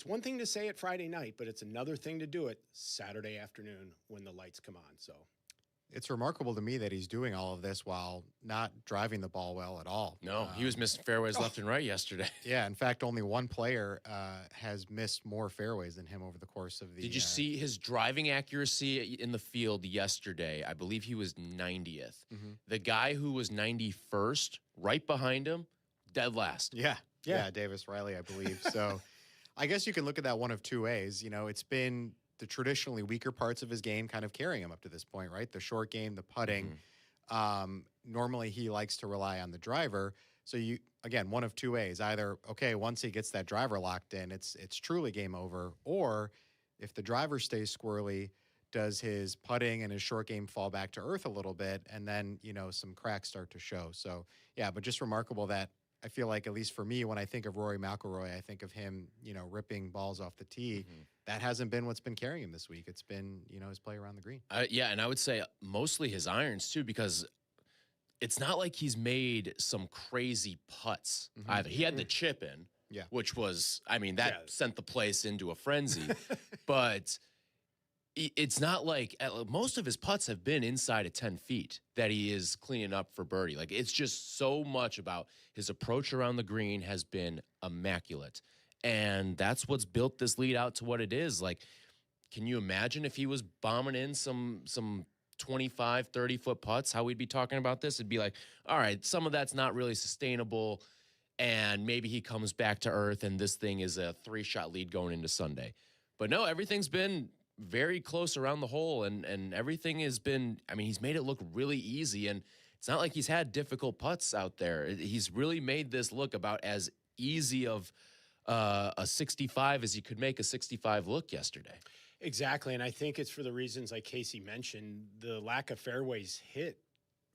Speaker 27: one thing to say it Friday night, but it's another thing to do it Saturday afternoon when the lights come on. So
Speaker 28: it's remarkable to me that he's doing all of this while not driving the ball well at all.
Speaker 3: No, he was missing fairways left and right yesterday.
Speaker 28: Yeah, in fact, only one player has missed more fairways than him over the course of the
Speaker 3: Did you see his driving accuracy in the field yesterday? I believe he was 90th. The guy who was 91st, right behind him, dead last.
Speaker 28: Yeah, Davis Riley, I believe. So I guess you can look at that one of two ways. You know, it's been the traditionally weaker parts of his game kind of carrying him up to this point, right? The short game, the putting. Normally he likes to rely on the driver. So you, again, one of two ways. Either, okay, once he gets that driver locked in, it's truly game over. Or if the driver stays squirrely, does his putting and his short game fall back to earth a little bit? And then, you know, some cracks start to show. So, yeah, but just remarkable that I feel like, at least for me, when I think of Rory McIlroy, I think of him, you know, ripping balls off the tee. That hasn't been what's been carrying him this week. It's been, you know, his play around the green.
Speaker 3: Yeah, and I would say mostly his irons, too, because it's not like he's made some crazy putts either. He had the chip in, which was, I mean, that sent the place into a frenzy. But it's not like most of his putts have been inside of 10 feet that he is cleaning up for birdie. Like, it's just so much about his approach around the green has been immaculate. And that's what's built this lead out to what it is. Like, can you imagine if he was bombing in some 25, 30-foot putts, how we'd be talking about this? It'd be like, all right, some of that's not really sustainable, and maybe he comes back to earth, and this thing is a 3-shot lead going into Sunday. But no, everything's been very close around the hole, and everything has been, I mean, he's made it look really easy, and it's not like he's had difficult putts out there. He's really made this look about as easy of a 65 as you could make a 65 look yesterday.
Speaker 27: Exactly, and I think it's for the reasons like Casey mentioned, the lack of fairways hit.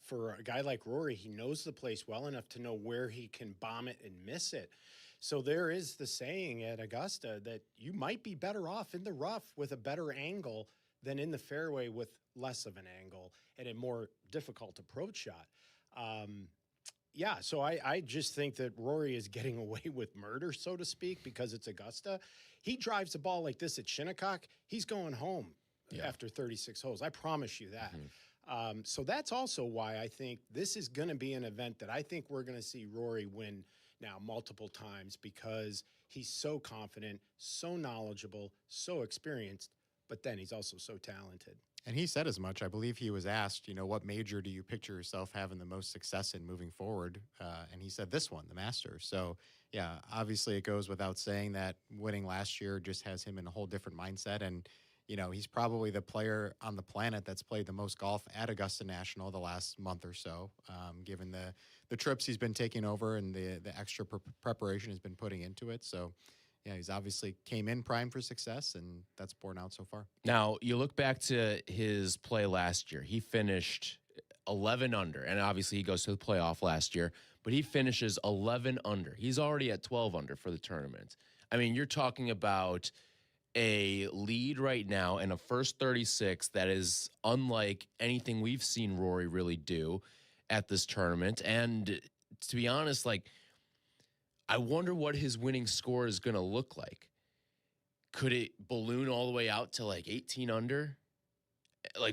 Speaker 27: For a guy like Rory, he knows the place well enough to know where he can bomb it and miss it. So there is the saying at Augusta that you might be better off in the rough with a better angle than in the fairway with less of an angle and a more difficult approach shot. So I just think that Rory is getting away with murder, so to speak, because it's Augusta. He drives the ball like this at Shinnecock, he's going home after 36 holes. I promise you that. So that's also why I think this is going to be an event that I think we're going to see Rory win now multiple times, because he's so confident, so knowledgeable, so experienced, but then he's also so talented.
Speaker 28: And he said as much. I believe he was asked, what major do you picture yourself having the most success in moving forward? And he said this one, the Masters. So, yeah, obviously it goes without saying that winning last year just has him in a whole different mindset. And, he's probably the player on the planet that's played the most golf at Augusta National the last month or so, given the trips he's been taking over and the extra preparation he's been putting into it. So, yeah, he's obviously came in primed for success, and that's borne out so far.
Speaker 3: Now, you look back to his play last year. He finished 11 under, and obviously he goes to the playoff last year, but he finishes 11 under. He's already at 12 under for the tournament. I mean, you're talking about a lead right now and a first 36 that is unlike anything we've seen Rory really do at this tournament. And to be honest, I wonder what his winning score is going to look like. Could it balloon all the way out to 18 under?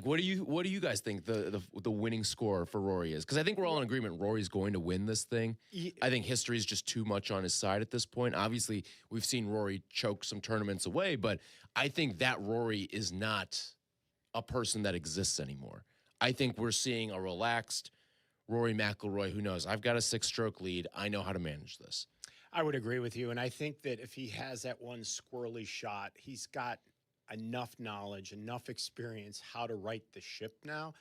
Speaker 3: What do you guys think the winning score for Rory is? Because I think we're all in agreement Rory's going to win this thing. I think history is just too much on his side at this point. Obviously, we've seen Rory choke some tournaments away, but I think that Rory is not a person that exists anymore. I think we're seeing a relaxed Rory McIlroy who knows, I've got a 6-stroke lead. I know how to manage this.
Speaker 27: I would agree with you. And I think that if he has that one squirrely shot, he's got enough knowledge, enough experience how to right the ship now.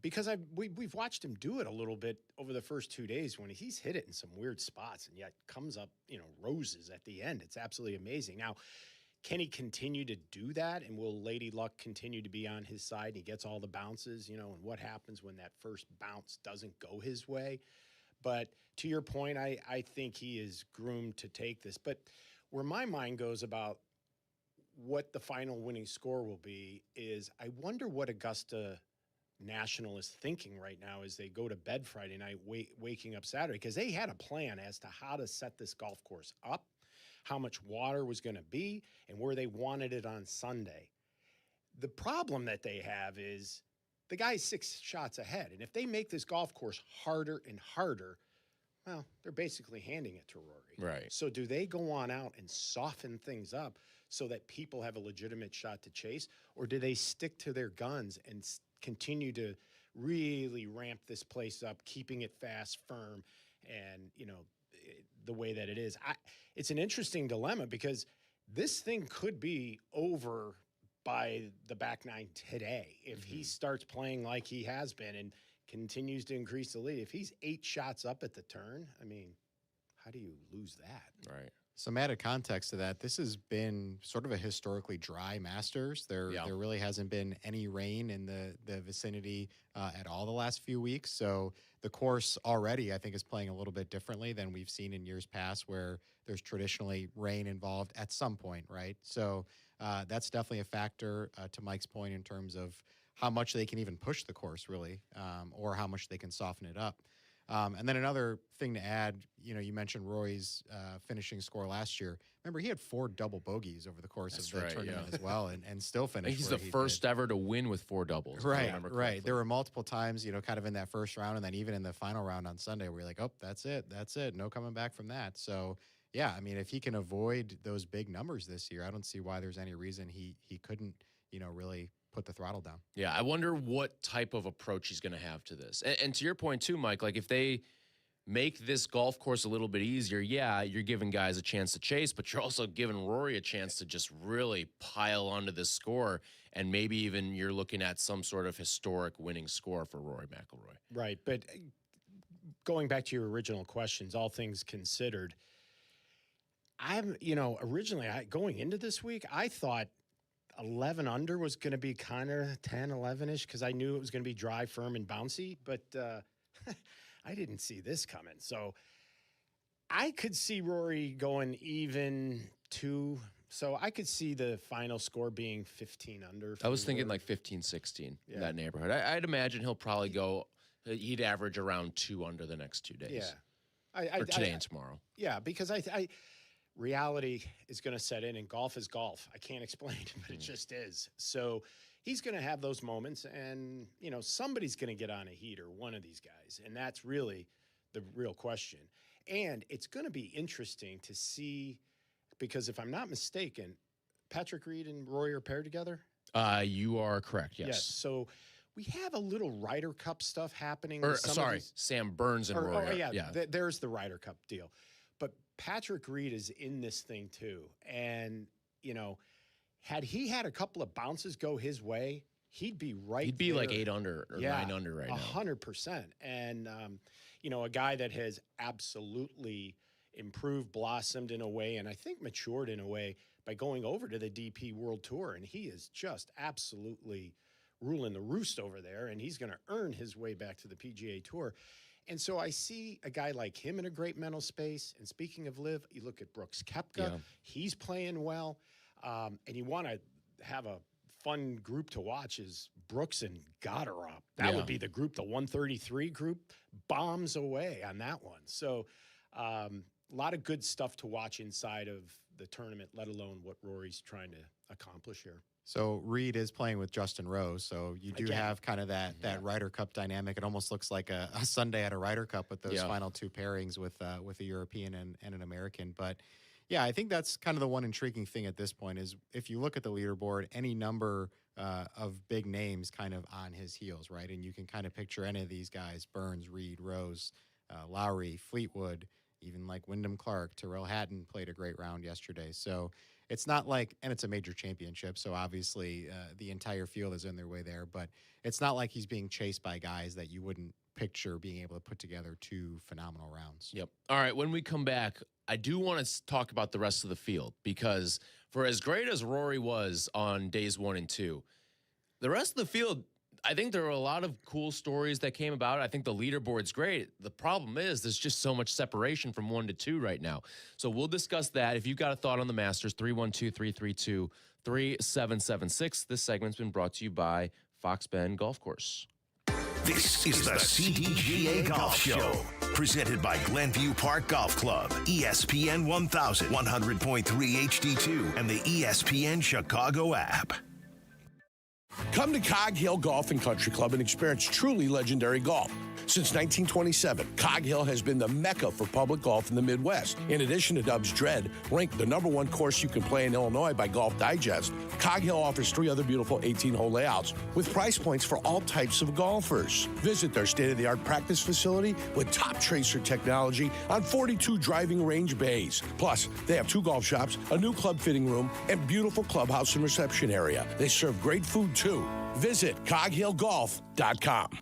Speaker 27: Because we've watched him do it a little bit over the first 2 days when he's hit it in some weird spots and yet comes up, roses at the end. It's absolutely amazing. Now, can he continue to do that? And will Lady Luck continue to be on his side? And he gets all the bounces, and what happens when that first bounce doesn't go his way? But to your point, I think he is groomed to take this. But where my mind goes about what the final winning score will be is I wonder what Augusta National is thinking right now as they go to bed Friday night, waking up Saturday, because they had a plan as to how to set this golf course up, how much water was going to be, and where they wanted it on Sunday. The problem that they have is the guy's 6 shots ahead. And if they make this golf course harder and harder, well, they're basically handing it to Rory.
Speaker 3: Right.
Speaker 27: So do they go on out and soften things up so that people have a legitimate shot to chase? Or do they stick to their guns and continue to really ramp this place up, keeping it fast, firm, and, the way that it is? It's an interesting dilemma because this thing could be over by the back nine today if he starts playing like he has been and continues to increase the lead. If he's 8 shots up at the turn, I mean, how do you lose that?
Speaker 3: Right.
Speaker 28: Some added context to that, this has been sort of a historically dry Masters. There really hasn't been any rain in the vicinity at all the last few weeks. So the course already, I think, is playing a little bit differently than we've seen in years past where there's traditionally rain involved at some point, right? So that's definitely a factor to Mike's point in terms of how much they can even push the course, really, or how much they can soften it up. And then another thing to add, you mentioned Rory's finishing score last year. Remember, he had 4 double bogeys over the course of the tournament as well, and still finished.
Speaker 3: He's the first ever to win with 4 doubles.
Speaker 28: Right. There were multiple times, kind of in that first round, and then even in the final round on Sunday, where you're like, oh, that's it, no coming back from that. So, yeah, I mean, if he can avoid those big numbers this year, I don't see why there's any reason he couldn't, really put the throttle down.
Speaker 3: Yeah, I wonder what type of approach he's going to have to this. And to your point too, Mike, if they make this golf course a little bit easier, yeah, you're giving guys a chance to chase, but you're also giving Rory a chance to just really pile onto this score, and maybe even you're looking at some sort of historic winning score for Rory McIlroy.
Speaker 27: Right, but going back to your original questions, all things considered, originally going into this week, I thought 11 under was going to be kind of 10, 11-ish because I knew it was going to be dry, firm, and bouncy, but I didn't see this coming. So I could see Rory going even 2, So I could see the final score being 15 under.
Speaker 3: I was thinking like 15, 16 in that neighborhood. I'd imagine he'll probably he'd average around 2 under the next 2 days.
Speaker 27: Yeah.
Speaker 3: Or today and tomorrow.
Speaker 27: Yeah, because reality is going to set in, and golf is golf. I can't explain it, but it just is. So he's going to have those moments, and, somebody's going to get on a heater, one of these guys, and that's really the real question. And it's going to be interesting to see, because if I'm not mistaken, Patrick Reed and Rory are paired together?
Speaker 3: You are correct, yes.
Speaker 27: So we have a little Ryder Cup stuff happening.
Speaker 3: Sam Burns and Rory.
Speaker 27: There's the Ryder Cup deal. But Patrick Reed is in this thing too. And, had he had a couple of bounces go his way, he'd be right
Speaker 3: He'd be
Speaker 27: there.
Speaker 3: like 8 under or 9 under right now.
Speaker 27: 100%. And, a guy that has absolutely improved, blossomed in a way, and I think matured in a way by going over to the DP World Tour. And he is just absolutely ruling the roost over there, and he's going to earn his way back to the PGA Tour. And so I see a guy like him in a great mental space. And speaking of live, you look at Brooks Koepka. He's playing well. And you want to have a fun group to watch is Brooks and Goddard. That would be the group, the 133 group, bombs away on that one. So a lot of good stuff to watch inside of the tournament, let alone what Rory's trying to accomplish here.
Speaker 28: So Reed is playing with Justin Rose, so you do have kind of that Ryder Cup dynamic. It almost looks like a Sunday at a Ryder Cup with those final 2 pairings with a European and an American. But yeah, I think that's kind of the one intriguing thing at this point is if you look at the leaderboard, any number of big names kind of on his heels, right? And you can kind of picture any of these guys: Burns, Reed, Rose, Lowry, Fleetwood, even like Wyndham Clark. Tyrrell Hatton played a great round yesterday, so. It's not like, and it's a major championship, so obviously the entire field is in their way there, but it's not like he's being chased by guys that you wouldn't picture being able to put together 2 phenomenal rounds.
Speaker 3: Yep. All right, when we come back, I do want to talk about the rest of the field, because for as great as Rory was on days 1 and 2, the rest of the field, I think there were a lot of cool stories that came about. I think the leaderboard's great. The problem is there's just so much separation from 1 to 2 right now. So we'll discuss that. If you've got a thought on the Masters, 312-332-3776. This segment's been brought to you by Fox Bend Golf Course.
Speaker 1: This is the CDGA Golf Show, presented by Glenview Park Golf Club, ESPN 1000, 100.3 HD2, and the ESPN Chicago app.
Speaker 5: Come to Cog Hill Golf and Country Club and experience truly legendary golf. Since 1927, Cog Hill has been the mecca for public golf in the Midwest. In addition to Dub's Dread, ranked the #1 course you can play in Illinois by Golf Digest, Cog Hill offers 3 other beautiful 18-hole layouts with price points for all types of golfers. Visit their state-of-the-art practice facility with top tracer technology on 42 driving range bays. Plus, they have 2 golf shops, a new club fitting room, and beautiful clubhouse and reception area. They serve great food, too. Visit coghillgolf.com.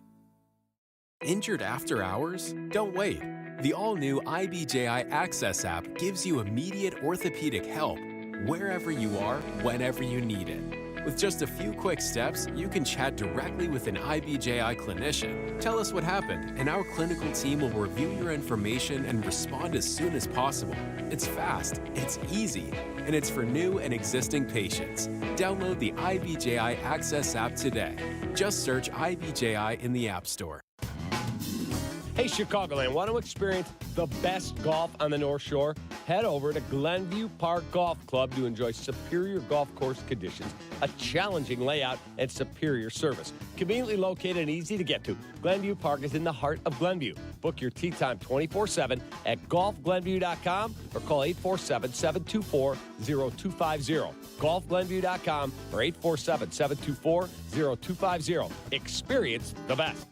Speaker 6: Injured after hours? Don't wait. The all-new IBJI Access app gives you immediate orthopedic help wherever you are, whenever you need it. With just a few quick steps, you can chat directly with an IBJI clinician. Tell us what happened, and our clinical team will review your information and respond as soon as possible. It's fast, it's easy, and it's for new and existing patients. Download the IBJI Access app today. Just search IBJI in the App Store.
Speaker 8: Hey, Chicagoland, want to experience the best golf on the North Shore? Head over to Glenview Park Golf Club to enjoy superior golf course conditions, a challenging layout, and superior service. Conveniently located and easy to get to, Glenview Park is in the heart of Glenview. Book your tee time 24/7 at golfglenview.com or call 847-724-0250. Golfglenview.com or 847-724-0250. Experience the best.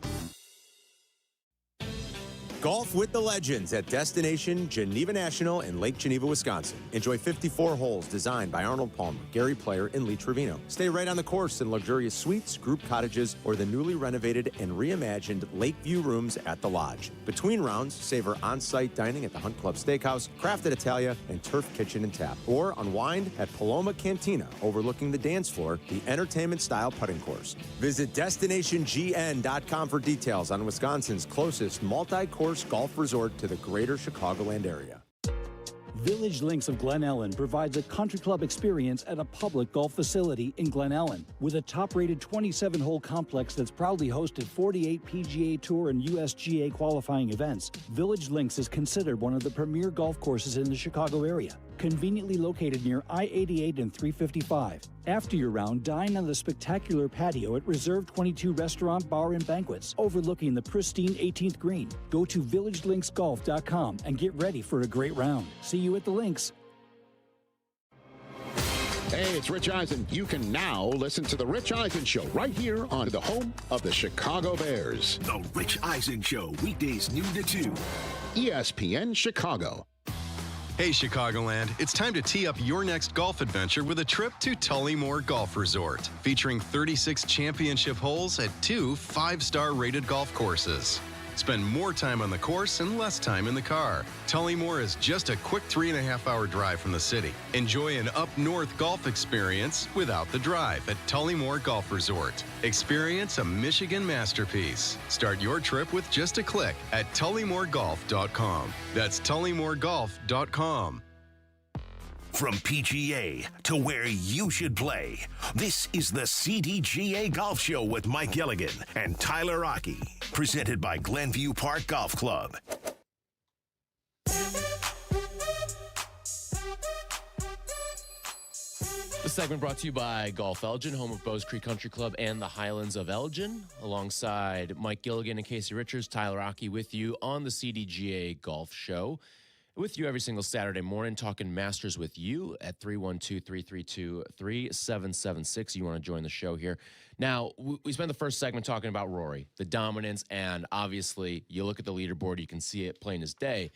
Speaker 11: Golf with the legends at Destination Geneva National in Lake Geneva, Wisconsin. Enjoy 54 holes designed by Arnold Palmer, Gary Player, and Lee Trevino. Stay right on the course in luxurious suites, group cottages, or the newly renovated and reimagined Lakeview rooms at the Lodge. Between rounds, savor on-site dining at the Hunt Club Steakhouse, Craft at Italia, and Turf Kitchen and Tap. Or unwind at Paloma Cantina, overlooking the dance floor, the entertainment-style putting course. Visit DestinationGN.com for details on Wisconsin's closest multi-course golf resort to the greater Chicagoland area.
Speaker 9: Village Links of Glen Ellen provides a country club experience at a public golf facility in Glen Ellen. With a top-rated 27-hole complex that's proudly hosted 48 PGA Tour and USGA qualifying events, Village Links is considered one of the premier golf courses in the Chicago area. Conveniently located near I-88 and 355. After your round, dine on the spectacular patio at Reserve 22 Restaurant, Bar, and Banquets, overlooking the pristine 18th green. Go to villagelinksgolf.com and get ready for a great round. See you at the links.
Speaker 10: Hey, it's Rich Eisen. You can now listen to The Rich Eisen Show right here on the home of the Chicago Bears.
Speaker 1: The Rich Eisen Show, weekdays noon to 2.
Speaker 10: ESPN Chicago.
Speaker 12: Hey, Chicagoland, it's time to tee up your next golf adventure with a trip to Tullymore Golf Resort, featuring 36 championship holes at 2 5-star rated golf courses. Spend more time on the course and less time in the car. Tullymore is just a quick 3.5-hour drive from the city. Enjoy an up-north golf experience without the drive at Tullymore Golf Resort. Experience a Michigan masterpiece. Start your trip with just a click at tullymoregolf.com. That's tullymoregolf.com.
Speaker 1: From PGA to where you should play, this is the CDGA Golf Show with Mike Gilligan and Tyler Rocky, presented by Glenview Park Golf Club.
Speaker 3: This segment brought to you by Golf Elgin, home of Bowes Creek Country Club and the Highlands of Elgin. Alongside Mike Gilligan and Casey Richards, Tyler Rocky with you on the CDGA Golf Show. With you every single Saturday morning, talking Masters with you at 312-332-3776. You want to join the show here. Now, we spent the first segment talking about Rory, the dominance, and obviously you look at the leaderboard, you can see it plain as day.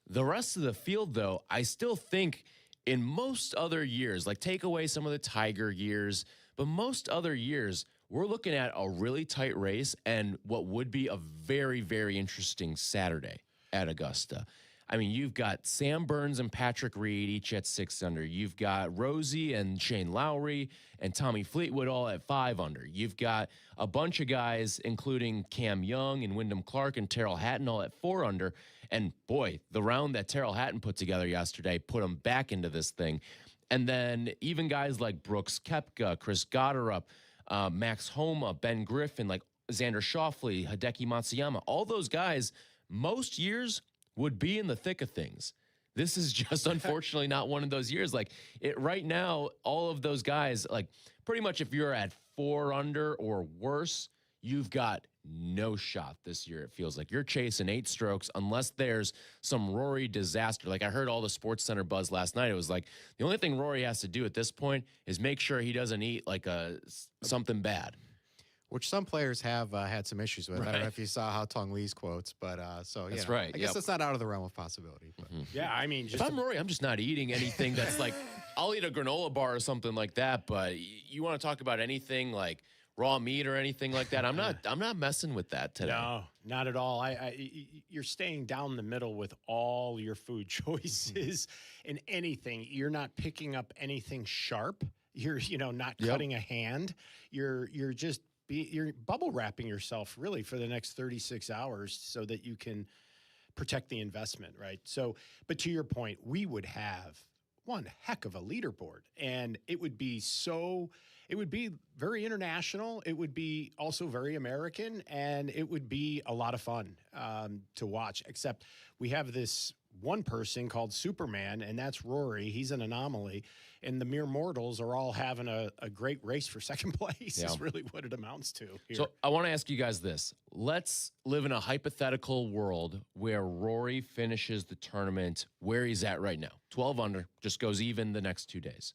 Speaker 3: The rest of the field, though, I still think in most other years, like take away some of the Tiger years, but most other years, we're looking at a really tight race and what would be a very, very interesting Saturday at Augusta. I mean, you've got Sam Burns and Patrick Reed each at 6 under. You've got Rosie and Shane Lowry and Tommy Fleetwood all at 5 under. You've got a bunch of guys, including Cam Young and Wyndham Clark and Terrell Hatton, all at 4 under. And boy, the round that Terrell Hatton put together yesterday put him back into this thing. And then even guys like Brooks Koepka, Chris Gotterup, Max Homa, Ben Griffin, like Xander Schauffele, Hideki Matsuyama, all those guys, most years would be in the thick of things. This is just unfortunately not one of those years. Like it right now, all of those guys, like pretty much if you're at 4 under or worse, you've got no shot this year. It feels like you're chasing 8 strokes unless there's some Rory disaster. Like I heard all the Sports Center buzz last night. It was like the only thing Rory has to do at this point is make sure he doesn't eat like something bad.
Speaker 28: Which some players have had some issues with.
Speaker 3: Right.
Speaker 28: I don't know if you saw how Tong Lee's quotes, but
Speaker 3: That's right.
Speaker 28: I guess that's not out of the realm of possibility. But.
Speaker 27: Yeah, I mean,
Speaker 3: if I'm Rory, I'm just not eating anything that's like, I'll eat a granola bar or something like that. But you want to talk about anything like raw meat or anything like that? I'm not messing with that today.
Speaker 27: No, not at all. You're staying down the middle with all your food choices and anything. You're not picking up anything sharp. You're not cutting a hand. You're bubble wrapping yourself really for the next 36 hours so that you can protect the investment, right? So, but to your point, we would have one heck of a leaderboard, and it would be very international. It would be also very American, and it would be a lot of fun to watch, except we have this one person called Superman, and that's Rory. He's an anomaly. And the mere mortals are all having a great race for second place is really what it amounts to here.
Speaker 3: So I want to ask you guys this. Let's live in a hypothetical world where Rory finishes the tournament where he's at right now. 12 under, just goes even the next 2 days.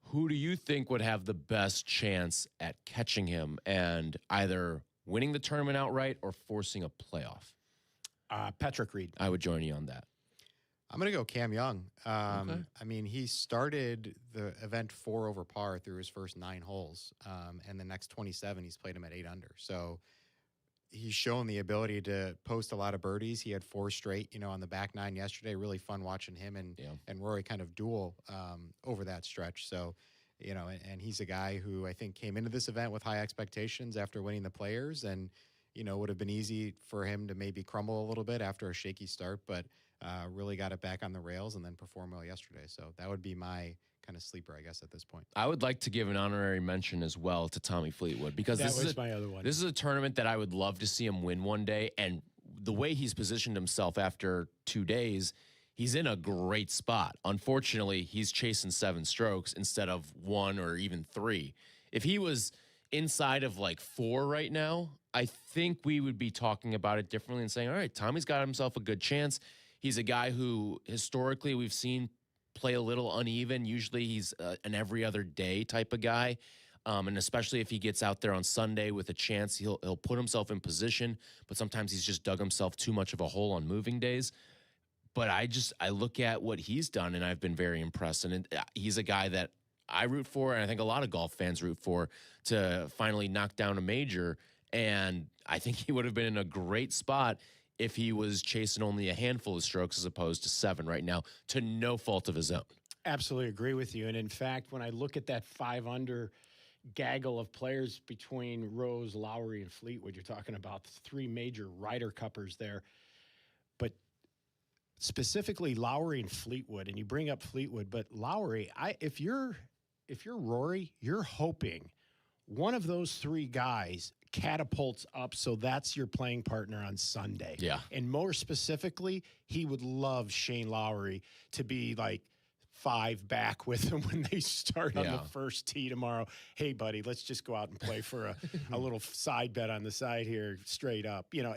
Speaker 3: Who do you think would have the best chance at catching him and either winning the tournament outright or forcing a playoff?
Speaker 27: Patrick Reed.
Speaker 3: I would join you on that.
Speaker 28: I'm going to go Cam Young.
Speaker 3: Okay.
Speaker 28: I mean, he started the event 4 over par through his first 9 holes. And the next 27, he's played him at 8 under. So he's shown the ability to post a lot of birdies. He had 4 straight, on the back 9 yesterday. Really fun watching him and Rory kind of duel over that stretch. So, and he's a guy who I think came into this event with high expectations after winning the Players and, would have been easy for him to maybe crumble a little bit after a shaky start. But really got it back on the rails and then performed well yesterday. So that would be my kind of sleeper, I guess, at this point.
Speaker 3: I would like to give an honorary mention as well to Tommy Fleetwood, because
Speaker 27: That was my other one.
Speaker 3: This is a tournament that I would love to see him win one day. And the way he's positioned himself after 2 days, he's in a great spot. Unfortunately, he's chasing 7 strokes instead of 1 or even 3. If he was inside of like 4 right now, I think we would be talking about it differently and saying, all right, Tommy's got himself a good chance. He's a guy who historically we've seen play a little uneven. Usually he's an every other day type of guy. And especially if he gets out there on Sunday with a chance, he'll put himself in position, but sometimes he's just dug himself too much of a hole on moving days. But I look at what he's done, and I've been very impressed. And he's a guy that I root for, and I think a lot of golf fans root for, to finally knock down a major. And I think he would have been in a great spot if he was chasing only a handful of strokes as opposed to 7 right now, to no fault of his own.
Speaker 27: Absolutely agree with you. And in fact, when I look at that 5-under gaggle of players between Rose, Lowry, and Fleetwood, you're talking about 3 major Ryder Cuppers there. But specifically Lowry and Fleetwood, and you bring up Fleetwood, but Lowry, if you're Rory, you're hoping one of those 3 guys catapults up, so that's your playing partner on Sunday.
Speaker 3: Yeah.
Speaker 27: And more specifically, he would love Shane Lowry to be like 5 back with him when they start on the first tee tomorrow. Hey, buddy, let's just go out and play for a little side bet on the side here, straight up. You know,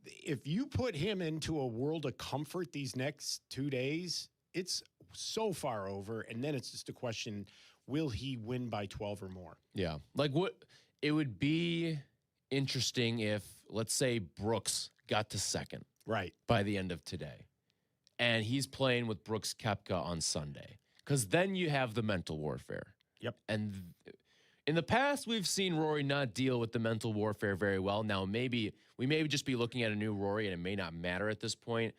Speaker 27: if you put him into a world of comfort these next 2 days, it's so far over, and then it's just a question, will he win by 12 or more?
Speaker 3: Yeah. Like, what it would be interesting if, let's say, Brooks got to 2nd
Speaker 27: right
Speaker 3: by the end of today, and he's playing with Brooks Koepka on Sunday, because then you have the mental warfare.
Speaker 27: Yep.
Speaker 3: And in the past, we've seen Rory not deal with the mental warfare very well. Now, we may just be looking at a new Rory, and it may not matter at this point,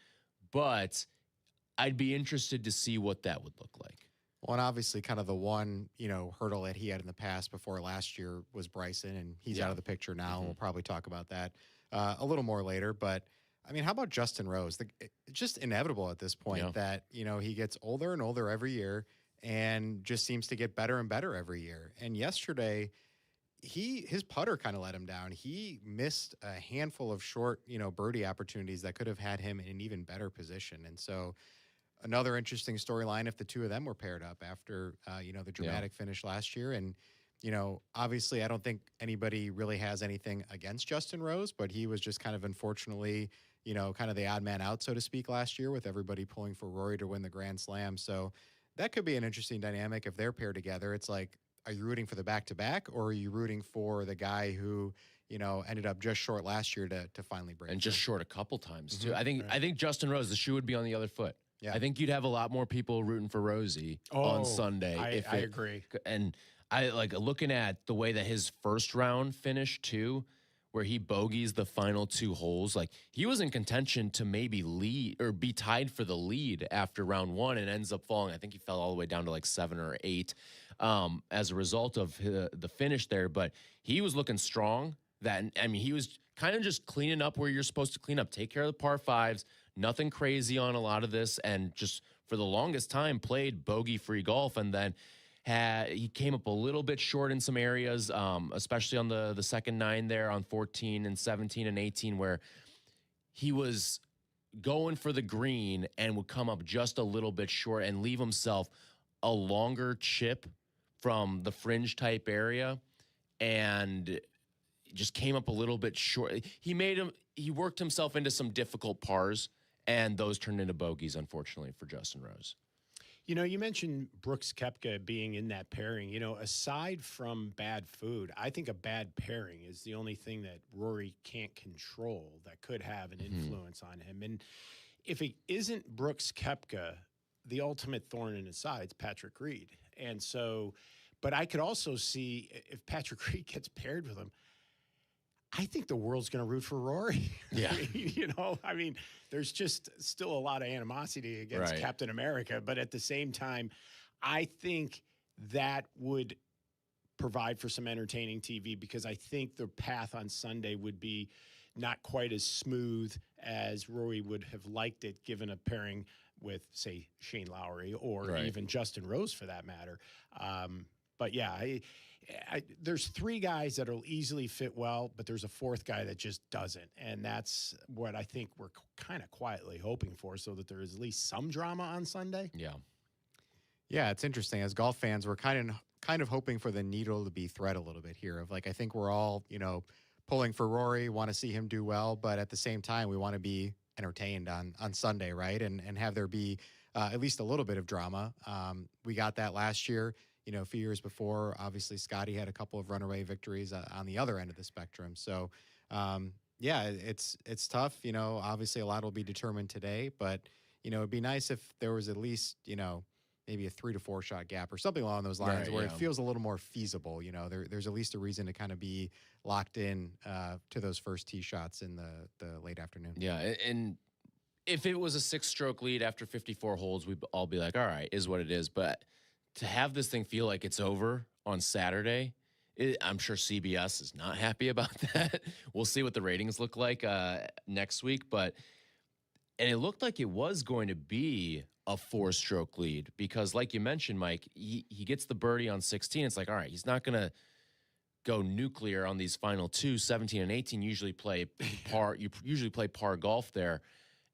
Speaker 3: but I'd be interested to see what that would look like.
Speaker 28: Well, and obviously kind of the one, hurdle that he had in the past before last year was Bryson, and he's out of the picture now. We'll probably talk about that a little more later. But, I mean, how about Justin Rose? It's just inevitable at this point that, he gets older and older every year and just seems to get better and better every year. And yesterday, his putter kind of let him down. He missed a handful of short, birdie opportunities that could have had him in an even better position. And so another interesting storyline if the two of them were paired up after, the dramatic finish last year. And, obviously I don't think anybody really has anything against Justin Rose, but he was just kind of unfortunately, kind of the odd man out, so to speak, last year with everybody pulling for Rory to win the Grand Slam. So that could be an interesting dynamic if they're paired together. It's like, are you rooting for the back-to-back, or are you rooting for the guy who, ended up just short last year to finally break?
Speaker 3: And just short a couple times, too. I think Justin Rose, the shoe would be on the other foot. Yeah. I think you'd have a lot more people rooting for Rosie on Sunday.
Speaker 27: I agree.
Speaker 3: And I like looking at the way that his first round finished, too, where he bogeys the final 2 holes. Like, he was in contention to maybe lead or be tied for the lead after round 1 and ends up falling. I think he fell all the way down to like 7 or 8 as a result of the finish there. But he was looking strong. He was kind of just cleaning up where you're supposed to clean up. Take care of the par 5s. Nothing crazy on a lot of this, and just for the longest time played bogey-free golf, and then he came up a little bit short in some areas, especially on the second 9 there on 14 and 17 and 18, where he was going for the green and would come up just a little bit short and leave himself a longer chip from the fringe type area, and just came up a little bit short. He worked himself into some difficult pars, and those turned into bogeys, unfortunately, for Justin Rose.
Speaker 27: You mentioned Brooks Koepka being in that pairing. Aside from bad food, I think a bad pairing is the only thing that Rory can't control that could have an influence on him. And if it isn't Brooks Koepka, the ultimate thorn in his side is Patrick Reed. And so, but I could also see if Patrick Reed gets paired with him, I think the world's going to root for Rory.
Speaker 3: Yeah.
Speaker 27: There's just still a lot of animosity against Captain America. But at the same time, I think that would provide for some entertaining TV, because I think the path on Sunday would be not quite as smooth as Rory would have liked it, given a pairing with, say, Shane Lowry or even Justin Rose for that matter. But yeah, there's three guys that'll easily fit well, but there's a fourth guy that just doesn't. And that's what I think we're kind of quietly hoping for, so that there is at least some drama on Sunday.
Speaker 28: Yeah, it's interesting. As golf fans, we're kind of hoping for the needle to be thread a little bit here. Of like, I think we're all, pulling for Rory, want to see him do well, but at the same time, we want to be entertained on Sunday, right? And have there be at least a little bit of drama. We got that last year. A few years before, obviously, Scottie had a couple of runaway victories on the other end of the spectrum. So, it's tough. Obviously, a lot will be determined today, but, it'd be nice if there was at least, maybe a 3 to 4 shot gap or something along those lines where it feels a little more feasible. There's at least a reason to kind of be locked in to those first tee shots in the late afternoon.
Speaker 3: Yeah, and if it was a 6-stroke lead after 54 holes, we'd all be like, all right, is what it is. But to have this thing feel like it's over on Saturday, I'm sure CBS is not happy about that. We'll see what the ratings look like next week. And it looked like it was going to be a 4-stroke lead because, like you mentioned, Mike, he gets the birdie on 16. It's like, all right, he's not going to go nuclear on these final two. 17 and 18 usually play par. You usually play par golf there.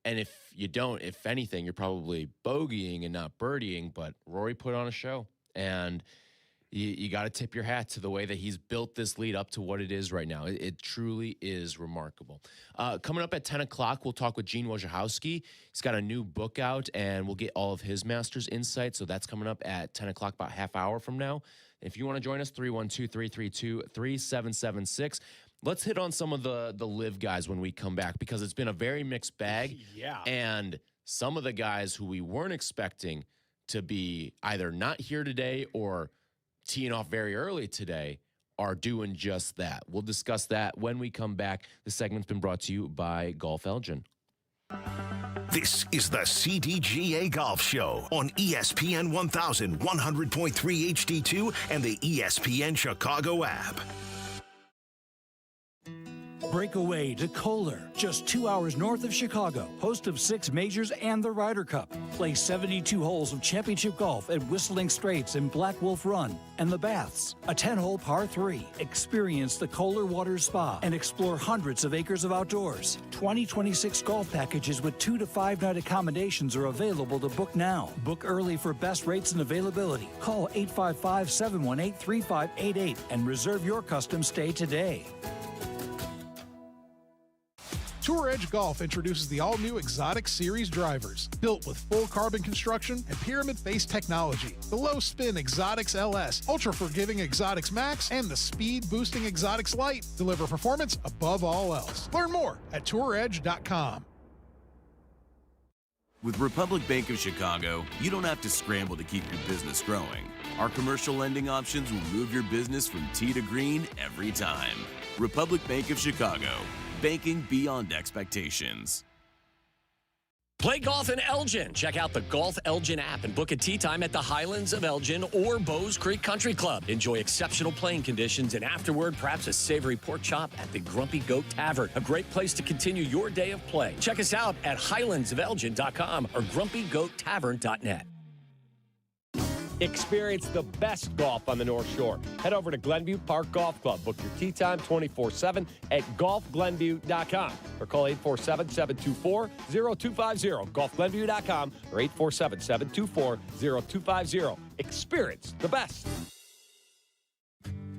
Speaker 3: And if you don't, if anything, you're probably bogeying and not birdieing. But Rory put on a show, and you got to tip your hat to the way that he's built this lead up to what it is right now. It truly is remarkable. Coming up at 10 o'clock, we'll talk with Gene Wojciechowski. He's got a new book out, and we'll get all of his Masters insights. So that's coming up at 10 o'clock, about half hour from now. If you want to join us, 312-332-3776. Let's hit on some of the live guys when we come back, because it's been a very mixed bag. And some of the guys who we weren't expecting to be either not here today or teeing off very early today are doing just that. We'll discuss that when we come back. The segment's been brought to you by Golf Elgin.
Speaker 1: This is the CDGA Golf Show on ESPN 1100.3 HD2 and the ESPN Chicago app.
Speaker 9: Break away to Kohler, just 2 hours north of Chicago, host of 6 majors and the Ryder Cup. Play 72 holes of championship golf at Whistling Straits and Black Wolf Run and the Baths, a 10-hole par 3. Experience the Kohler Waters Spa and explore hundreds of acres of outdoors. 2026 golf packages with 2 to 5 night accommodations are available to book now. Book early for best rates and availability. Call 855-718-3588 and reserve your custom stay today.
Speaker 2: Tour Edge Golf introduces the all-new Exotic Series drivers, built with full carbon construction and pyramid-face technology. The low-spin Exotics LS, ultra-forgiving Exotics Max, and the speed-boosting Exotics Lite deliver performance above all else. Learn more at touredge.com.
Speaker 4: With Republic Bank of Chicago, you don't have to scramble to keep your business growing. Our commercial lending options will move your business from tee to green every time. Republic Bank of Chicago. Banking beyond expectations.
Speaker 13: Play golf in Elgin. Check out the Golf Elgin app and book a tee time at the Highlands of Elgin or Bowes Creek Country Club. Enjoy exceptional playing conditions and afterward, perhaps a savory pork chop at the Grumpy Goat Tavern. A great place to continue your day of play. Check us out at highlandsofelgin.com or grumpygoattavern.net.
Speaker 8: Experience the best golf on the North Shore. Head over to Glenview Park Golf Club. Book your tee time 24/7 at golfglenview.com or call 847-724-0250. golfglenview.com or 847-724-0250. Experience the best.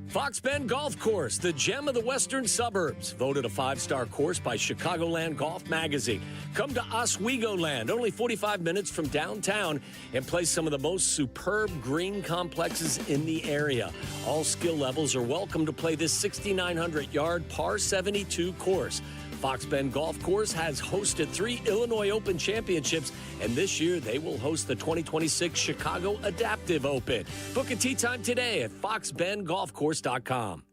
Speaker 13: Fox Bend Golf Course, the gem of the western suburbs. Voted a 5-star course by Chicagoland Golf Magazine. Come to Oswego Land, only 45 minutes from downtown, and play some of the most superb green complexes in the area. All skill levels are welcome to play this 6,900-yard par 72 course. Fox Bend Golf Course has hosted 3 Illinois Open championships, and this year they will host the 2026 Chicago Adaptive Open. Book a tee time today at foxbendgolfcourse.com.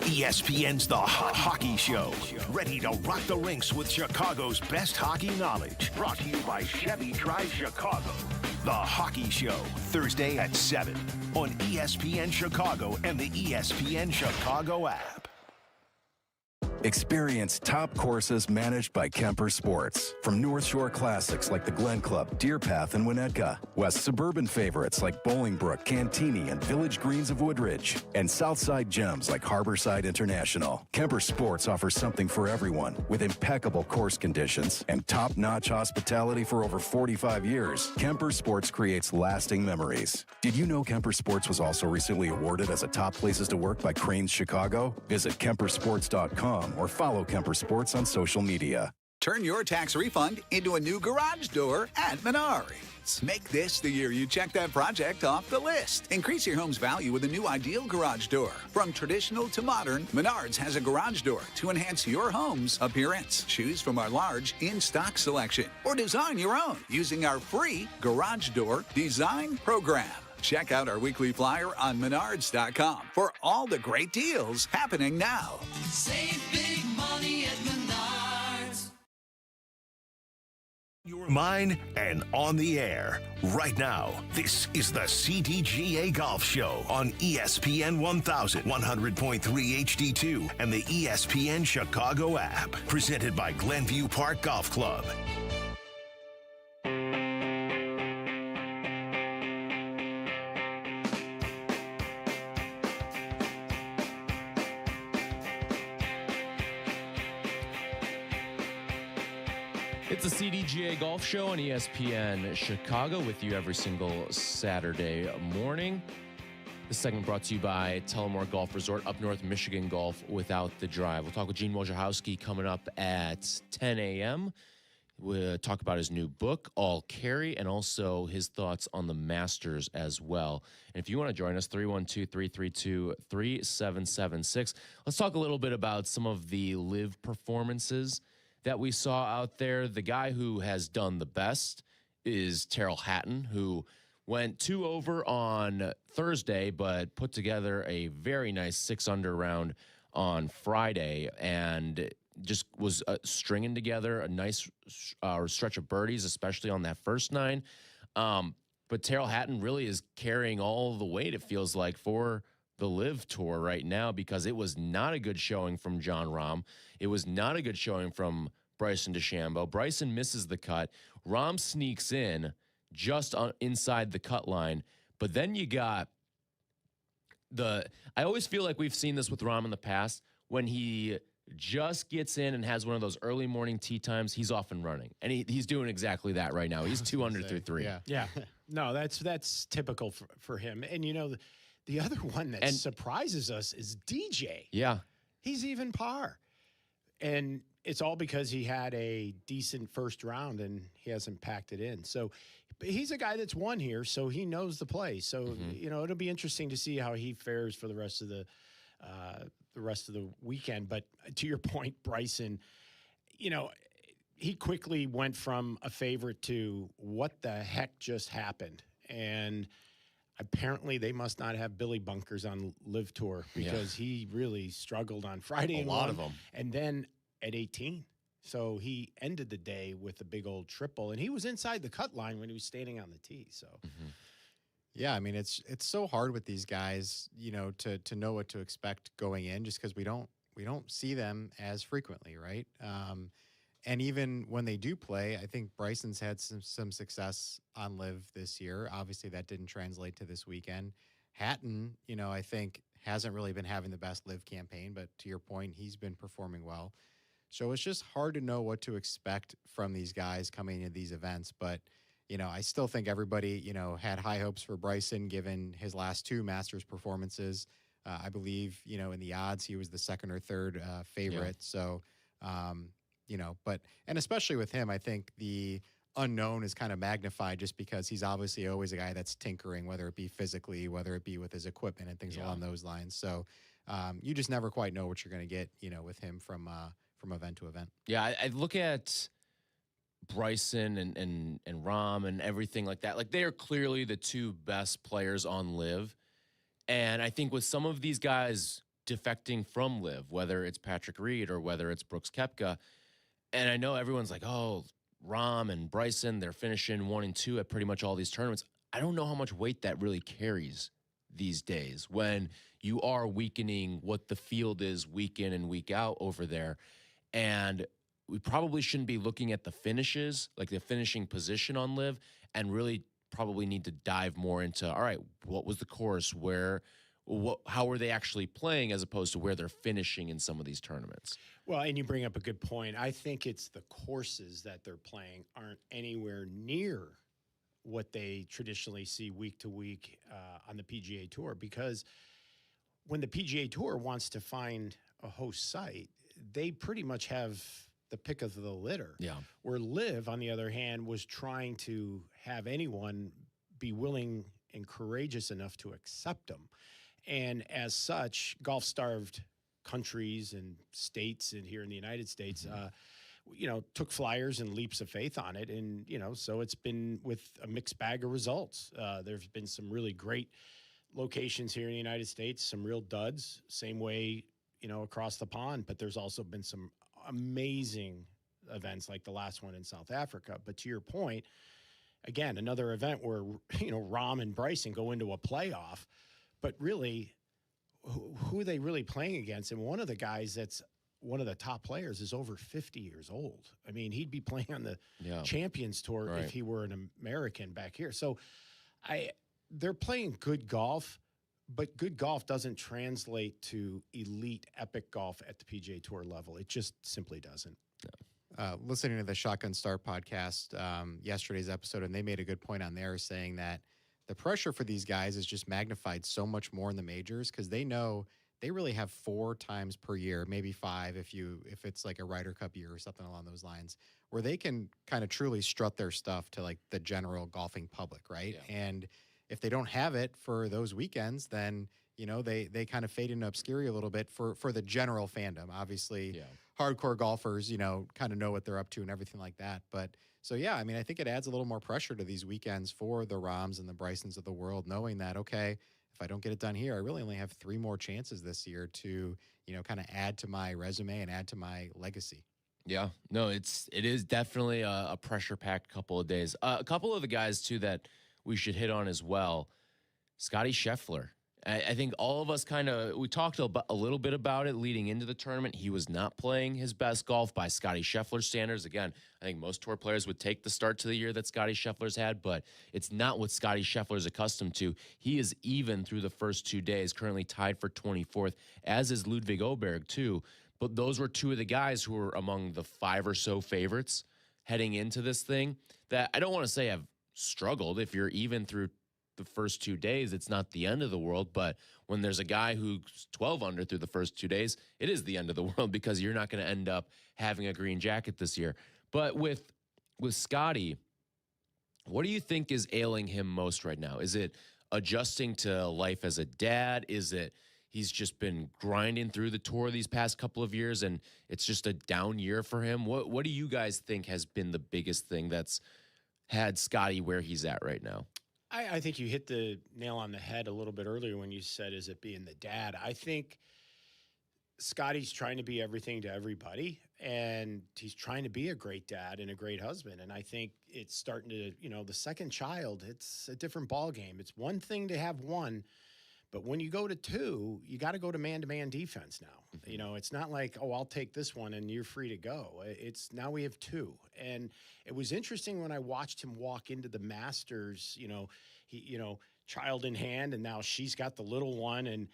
Speaker 1: ESPN's The Hockey Show. Ready to rock the rinks with Chicago's best hockey knowledge. Brought to you by Chevy Drive Chicago. The Hockey Show, Thursday at 7 on ESPN Chicago and the ESPN Chicago app.
Speaker 7: Experience top courses managed by Kemper Sports. From North Shore classics like the Glen Club, Deer Path, and Winnetka, west suburban favorites like Bolingbrook, Cantini, and Village Greens of Woodridge, and Southside gems like Harborside International. Kemper Sports offers something for everyone with impeccable course conditions and top-notch hospitality for over 45 years. Kemper Sports creates lasting memories. Did you know Kemper Sports was also recently awarded as a top places to work by Crain's Chicago? Visit KemperSports.com or follow Kemper Sports on social media.
Speaker 14: Turn your tax refund into a new garage door at Menards. Make this the year you check that project off the list. Increase your home's value with a new ideal garage door. From traditional to modern, Menards has a garage door to enhance your home's appearance. Choose from our large in-stock selection or design your own using our free garage door design program. Check out our weekly flyer on Menards.com for all the great deals happening now.
Speaker 16: Save big money at Menards.
Speaker 1: Your mind and on the air. Right now, this is the CDGA Golf Show on ESPN 1000, 100.3 HD2, and the ESPN Chicago app. Presented by Glenview Park Golf Club.
Speaker 3: It's the CDGA Golf Show on ESPN Chicago with you every single Saturday morning. This segment brought to you by Tullamore Golf Resort, up north Michigan golf without the drive. We'll talk with Gene Wojciechowski coming up at 10 a.m. We'll talk about his new book, All Carry, and also his thoughts on the Masters as well. And if you want to join us, 312-332-3776. Let's talk a little bit about some of the live performances that we saw out there. The guy who has done the best is Tyrrell Hatton, who went 2 over on Thursday, but put together a very nice 6-under round on Friday and just was stringing together a nice stretch of birdies, especially on that first 9. But Tyrrell Hatton really is carrying all the weight, it feels like, for the Live Tour right now, because it was not a good showing from Jon Rahm. It was not a good showing from Bryson DeChambeau. Bryson misses the cut. Rahm sneaks in just inside the cut line. But then you got I always feel like we've seen this with Rahm in the past. When he just gets in and has one of those early morning tee times, he's off and running. And he's doing exactly that right now. He's 2 under through 3.
Speaker 27: Yeah. No, that's typical for him. And, you know, the other one that surprises us is DJ.
Speaker 3: Yeah.
Speaker 27: He's even par. And it's all because he had a decent first round and he hasn't packed it in. So he's a guy that's won here, so he knows the play. So, you know, it'll be interesting to see how he fares for the rest of the weekend. But to your point, Bryson, you know, he quickly went from a favorite to what the heck just happened. And apparently they must not have Billy Bunkers on Live Tour because he really struggled on Friday.
Speaker 3: A lot of them.
Speaker 27: And then at 18. So he ended the day with a big old triple. And he was inside the cut line when he was standing on the tee. So,
Speaker 28: Yeah, I mean, it's so hard with these guys, you know, to know what to expect going in, just because we don't see them as frequently, right? And even when they do play, I think Bryson's had some success on Live this year. Obviously, that didn't translate to this weekend. Hatton, you know, I think hasn't really been having the best Live campaign, but to your point, he's been performing well. So it's just hard to know what to expect from these guys coming into these events. But, you know, I still think everybody, you know, had high hopes for Bryson given his last 2 Masters performances. I believe, you know, in the odds, he was the second or third favorite. Yeah. So, you know, and especially with him, I think the unknown is kind of magnified just because he's obviously always a guy that's tinkering, whether it be physically, whether it be with his equipment and things along those lines. So you just never quite know what you're going to get, you know, with him from event to event.
Speaker 3: Yeah, I look at Bryson and Rahm and everything like that. Like, they are clearly the 2 best players on Live. And I think with some of these guys defecting from Live, whether it's Patrick Reed or whether it's Brooks Koepka, and I know everyone's like, oh, Rahm and Bryson, they're finishing 1 and 2 at pretty much all these tournaments. I don't know how much weight that really carries these days when you are weakening what the field is week in and week out over there. And we probably shouldn't be looking at the finishes, like the finishing position on Live, and really probably need to dive more into, all right, what was the course? How are they actually playing as opposed to where they're finishing in some of these tournaments?
Speaker 27: Well, and you bring up a good point. I think it's the courses that they're playing aren't anywhere near what they traditionally see week to week on the PGA Tour, because when the PGA Tour wants to find a host site, they pretty much have the pick of the litter.
Speaker 3: Yeah.
Speaker 27: Where Live, on the other hand, was trying to have anyone be willing and courageous enough to accept them. And as such, golf-starved countries and states and here in the United States, took flyers and leaps of faith on it. And, so it's been with a mixed bag of results. There's been some really great locations here in the United States, some real duds, same way, across the pond. But there's also been some amazing events like the last one in South Africa. But to your point, again, another event where, Rahm and Bryson go into a playoff, but really, who are they really playing against? And one of the guys that's one of the top players is over 50 years old. I mean, he'd be playing on the Champions Tour if he were an American back here. So they're playing good golf, but good golf doesn't translate to elite epic golf at the PGA Tour level. It just simply doesn't.
Speaker 28: Listening to the Shotgun Start podcast, yesterday's episode, and they made a good point on there saying that the pressure for these guys is just magnified so much more in the majors because they know they really have 4 times per year, maybe 5 if it's like a Ryder Cup year or something along those lines, where they can kind of truly strut their stuff to like the general golfing public, right? Yeah. And if they don't have it for those weekends, then they kind of fade into obscurity a little bit for the general fandom. Obviously, hardcore golfers, kind of know what they're up to and everything like that. But so, yeah, I mean, I think it adds a little more pressure to these weekends for the Rahms and the Brysons of the world, knowing that, okay, if I don't get it done here, I really only have 3 more chances this year to, kind of add to my resume and add to my legacy.
Speaker 3: Yeah, no, it is definitely a pressure-packed couple of days. A couple of the guys, too, that we should hit on as well. Scottie Scheffler. I think all of us we talked a little bit about it leading into the tournament. He was not playing his best golf by Scottie Scheffler standards. Again, I think most tour players would take the start to the year that Scottie Scheffler's had, but it's not what Scottie Scheffler is accustomed to. He is even through the first 2 days, currently tied for 24th, as is Ludwig Åberg too. But those were 2 of the guys who were among the 5 or so favorites heading into this thing that I don't want to say have struggled. If you're even through the first 2 days, it's not the end of the world. But when there's a guy who's 12 under through the first 2 days, it is the end of the world because you're not going to end up having a green jacket this year. But with Scottie, what do you think is ailing him most right now? Is it adjusting to life as a dad? Is it he's just been grinding through the tour these past couple of years and it's just a down year for him? What do you guys think has been the biggest thing that's had Scottie where he's at right now?
Speaker 27: I think you hit the nail on the head a little bit earlier when you said, is it being the dad? I think Scottie's trying to be everything to everybody, and he's trying to be a great dad and a great husband. And I think it's starting to, the second child, it's a different ball game. It's one thing to have one, but when you go to 2, you got to go to man-to-man defense now. Mm-hmm. It's not like, oh, I'll take this one and you're free to go. It's now we have 2. And it was interesting when I watched him walk into the Masters, he, child in hand, and now she's got the little one. And,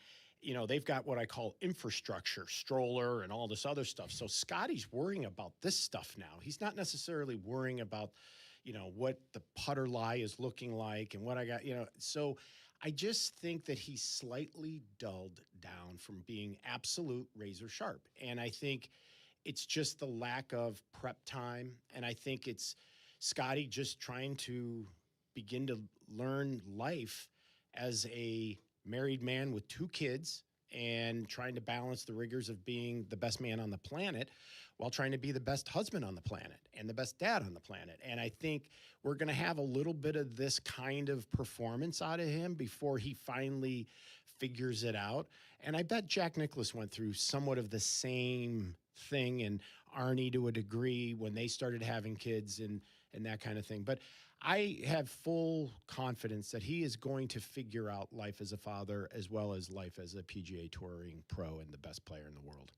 Speaker 27: they've got what I call infrastructure, stroller and all this other stuff. So Scottie's worrying about this stuff now. He's not necessarily worrying about, what the putter lie is looking like and what I got, so I just think that he's slightly dulled down from being absolute razor sharp. And I think it's just the lack of prep time. And I think it's Scottie just trying to begin to learn life as a married man with 2 kids and trying to balance the rigors of being the best man on the planet while trying to be the best husband on the planet and the best dad on the planet. And I think we're going to have a little bit of this kind of performance out of him before he finally figures it out. And I bet Jack Nicklaus went through somewhat of the same thing, and Arnie to a degree when they started having kids and that kind of thing. But I have full confidence that he is going to figure out life as a father as well as life as a PGA Touring pro and the best player in the world.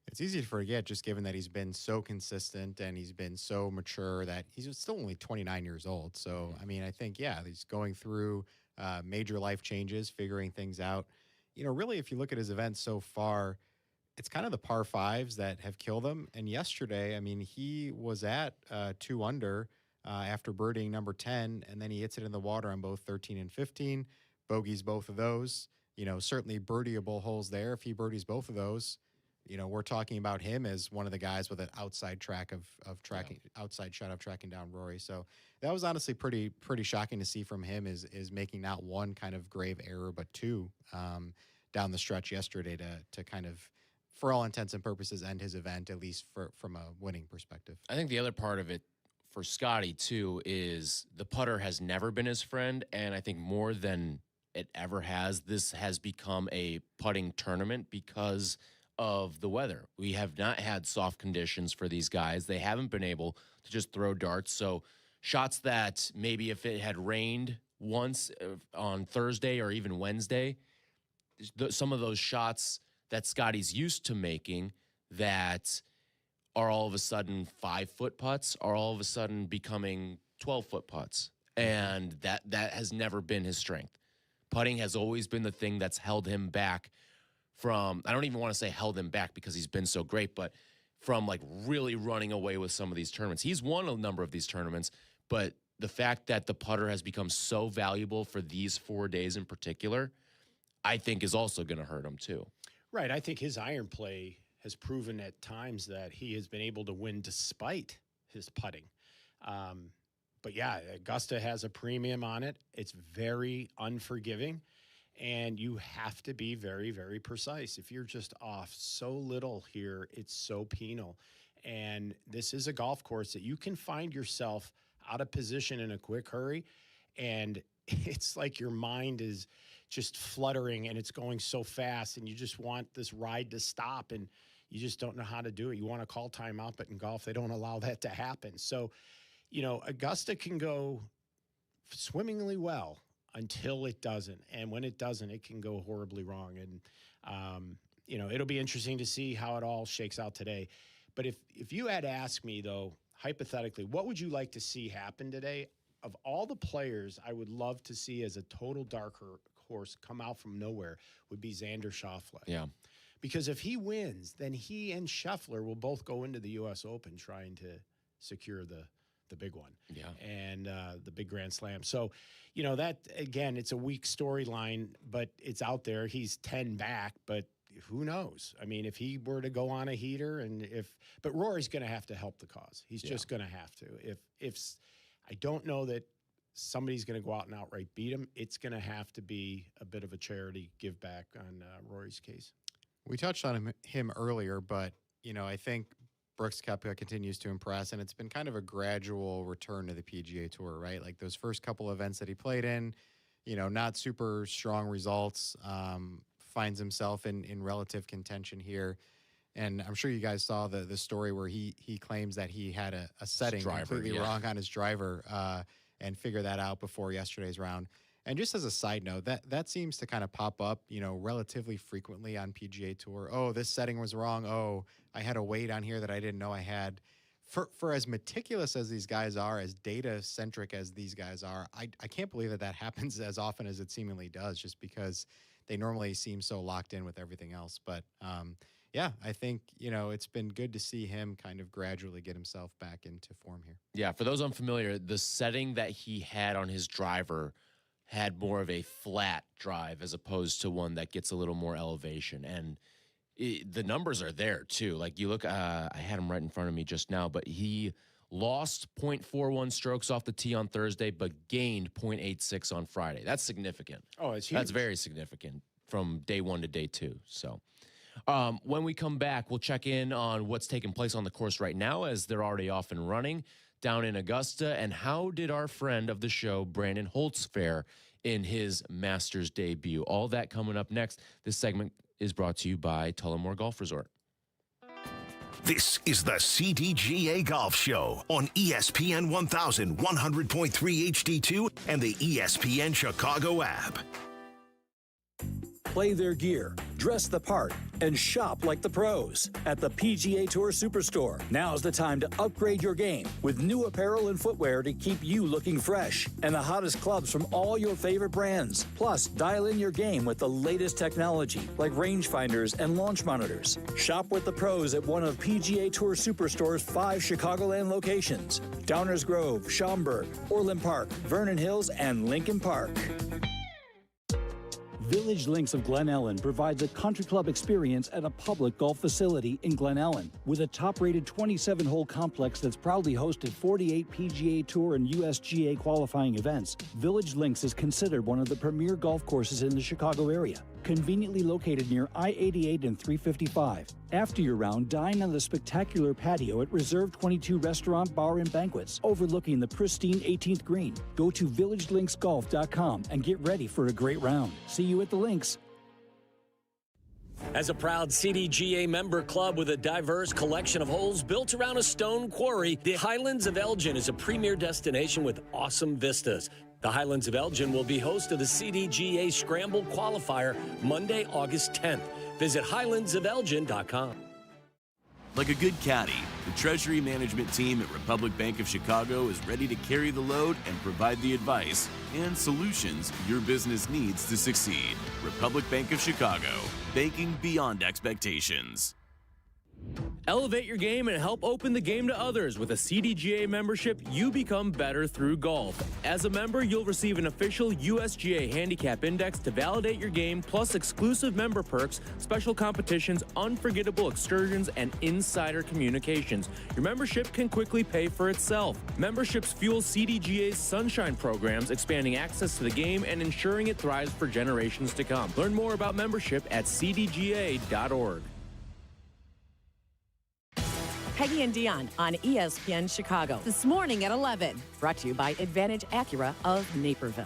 Speaker 28: It's easy to forget, just given that he's been so consistent and he's been so mature, that he's still only 29 years old. So, I mean, I think, yeah, he's going through major life changes, figuring things out. You know, really, if you look at his events so far, it's kind of the par fives that have killed him. And yesterday, I mean, he was at 2 under after birdieing number 10, and then he hits it in the water on both 13 and 15, bogeys both of those. You know, certainly birdieable holes there. If he birdies both of those, you know, we're talking about him as one of the guys with an outside track of tracking, outside shot of tracking down Rory. So that was honestly pretty shocking to see from him, is making not one kind of grave error, but 2 down the stretch yesterday to kind of, for all intents and purposes, end his event, at least from a winning perspective.
Speaker 3: I think the other part of it for Scottie, too, is the putter has never been his friend, and I think more than it ever has, this has become a putting tournament because of the weather. We have not had soft conditions for these guys. They haven't been able to just throw darts. So shots that maybe if it had rained once on Thursday or even Wednesday, some of those shots that Scottie's used to making that are all of a sudden 5-foot putts are all of a sudden becoming 12-foot putts. And that has never been his strength. Putting has always been the thing that's held him back from, I don't even want to say held him back because he's been so great, but from like really running away with some of these tournaments. He's won a number of these tournaments, but the fact that the putter has become so valuable for these 4 days in particular, I think is also going to hurt him too.
Speaker 27: Right. I think his iron play has proven at times that he has been able to win despite his putting. But yeah, Augusta has a premium on it. It's very unforgiving. And you have to be very, very precise. If you're just off so little here, it's so penal. And this is a golf course that you can find yourself out of position in a quick hurry. And it's like your mind is just fluttering and it's going so fast. And you just want this ride to stop and you just don't know how to do it. You want to call timeout, but in golf, they don't allow that to happen. So, you know, Augusta can go swimmingly well until it doesn't. And when it doesn't, it can go horribly wrong. And, you know, it'll be interesting to see how it all shakes out today. But if you had asked me, though, hypothetically, what would you like to see happen today? Of all the players I would love to see as a total dark horse come out from nowhere would be Xander Schauffele.
Speaker 3: Yeah.
Speaker 27: Because if he wins, then he and Scheffler will both go into the U.S. Open trying to secure the big one.
Speaker 3: Yeah.
Speaker 27: And the big Grand Slam. So, you know, that, again, it's a weak storyline, but it's out there. He's 10 back, but who knows? I mean, if he were to go on a heater but Rory's going to have to help the cause. He's just going to have to. If I don't know that somebody's going to go out and outright beat him, it's going to have to be a bit of a charity give back on Rory's case.
Speaker 28: We touched on him earlier, but, you know, I think Brooks Koepka continues to impress, and it's been kind of a gradual return to the PGA Tour, right? Like those first couple events that he played in, you know, not super strong results, finds himself in relative contention here. And I'm sure you guys saw the story where he claims that he had a setting completely wrong on his driver and figure that out before yesterday's round. And just as a side note, that seems to kind of pop up, you know, relatively frequently on PGA Tour. Oh, this setting was wrong. Oh, I had a weight on here that I didn't know I had. For as meticulous as these guys are, as data-centric as these guys are, I can't believe that happens as often as it seemingly does, just because they normally seem so locked in with everything else. But, yeah, I think, you know, it's been good to see him kind of gradually get himself back into form here.
Speaker 3: Yeah, for those unfamiliar, the setting that he had on his driver had more of a flat drive as opposed to one that gets a little more elevation. And the numbers are there, too. Like, you look, I had him right in front of me just now, but he lost 0.41 strokes off the tee on Thursday, but gained 0.86 on Friday. That's significant.
Speaker 27: Oh, it's huge.
Speaker 3: That's very significant from day one to day two. So when we come back, we'll check in on what's taking place on the course right now, as they're already off and running down in Augusta. And how did our friend of the show, Brandon Holtz, fare in his Masters debut? All that coming up next. This segment is brought to you by Tullamore Golf Resort.
Speaker 1: This is the CDGA Golf Show on ESPN 1100.3 HD2 and the ESPN Chicago app.
Speaker 9: Play their gear, dress the part, and shop like the pros at the PGA Tour Superstore. Now's the time to upgrade your game with new apparel and footwear to keep you looking fresh and the hottest clubs from all your favorite brands. Plus, dial in your game with the latest technology like rangefinders and launch monitors. Shop with the pros at one of PGA Tour Superstore's 5 Chicagoland locations: Downers Grove, Schaumburg, Orland Park, Vernon Hills, and Lincoln Park. Village Links of Glen Ellen provides a country club experience at a public golf facility in Glen Ellen. With a top-rated 27-hole complex that's proudly hosted 48 PGA Tour and USGA qualifying events, Village Links is considered one of the premier golf courses in the Chicago area. Conveniently located near I-88 and 355. After your round, dine on the spectacular patio at Reserve 22 Restaurant, Bar, and Banquets, overlooking the pristine 18th green. Go to villagelinksgolf.com and get ready for a great round. See you at the links.
Speaker 13: As a proud CDGA member club with a diverse collection of holes built around a stone quarry, the Highlands of Elgin is a premier destination with awesome vistas. The Highlands of Elgin will be host of the CDGA Scramble Qualifier Monday, August 10th. Visit highlandsofelgin.com.
Speaker 4: Like a good caddy, the Treasury Management team at Republic Bank of Chicago is ready to carry the load and provide the advice and solutions your business needs to succeed. Republic Bank of Chicago, banking beyond expectations.
Speaker 15: Elevate your game and help open the game to others. With a CDGA membership, you become better through golf. As a member, you'll receive an official USGA handicap index to validate your game, plus exclusive member perks, special competitions, unforgettable excursions, and insider communications. Your membership can quickly pay for itself. Memberships fuel CDGA's Sunshine programs, expanding access to the game and ensuring it thrives for generations to come. Learn more about membership at cdga.org.
Speaker 17: Peggy and Dionne on ESPN Chicago. This morning at 11. Brought to you by Advantage Acura of Naperville.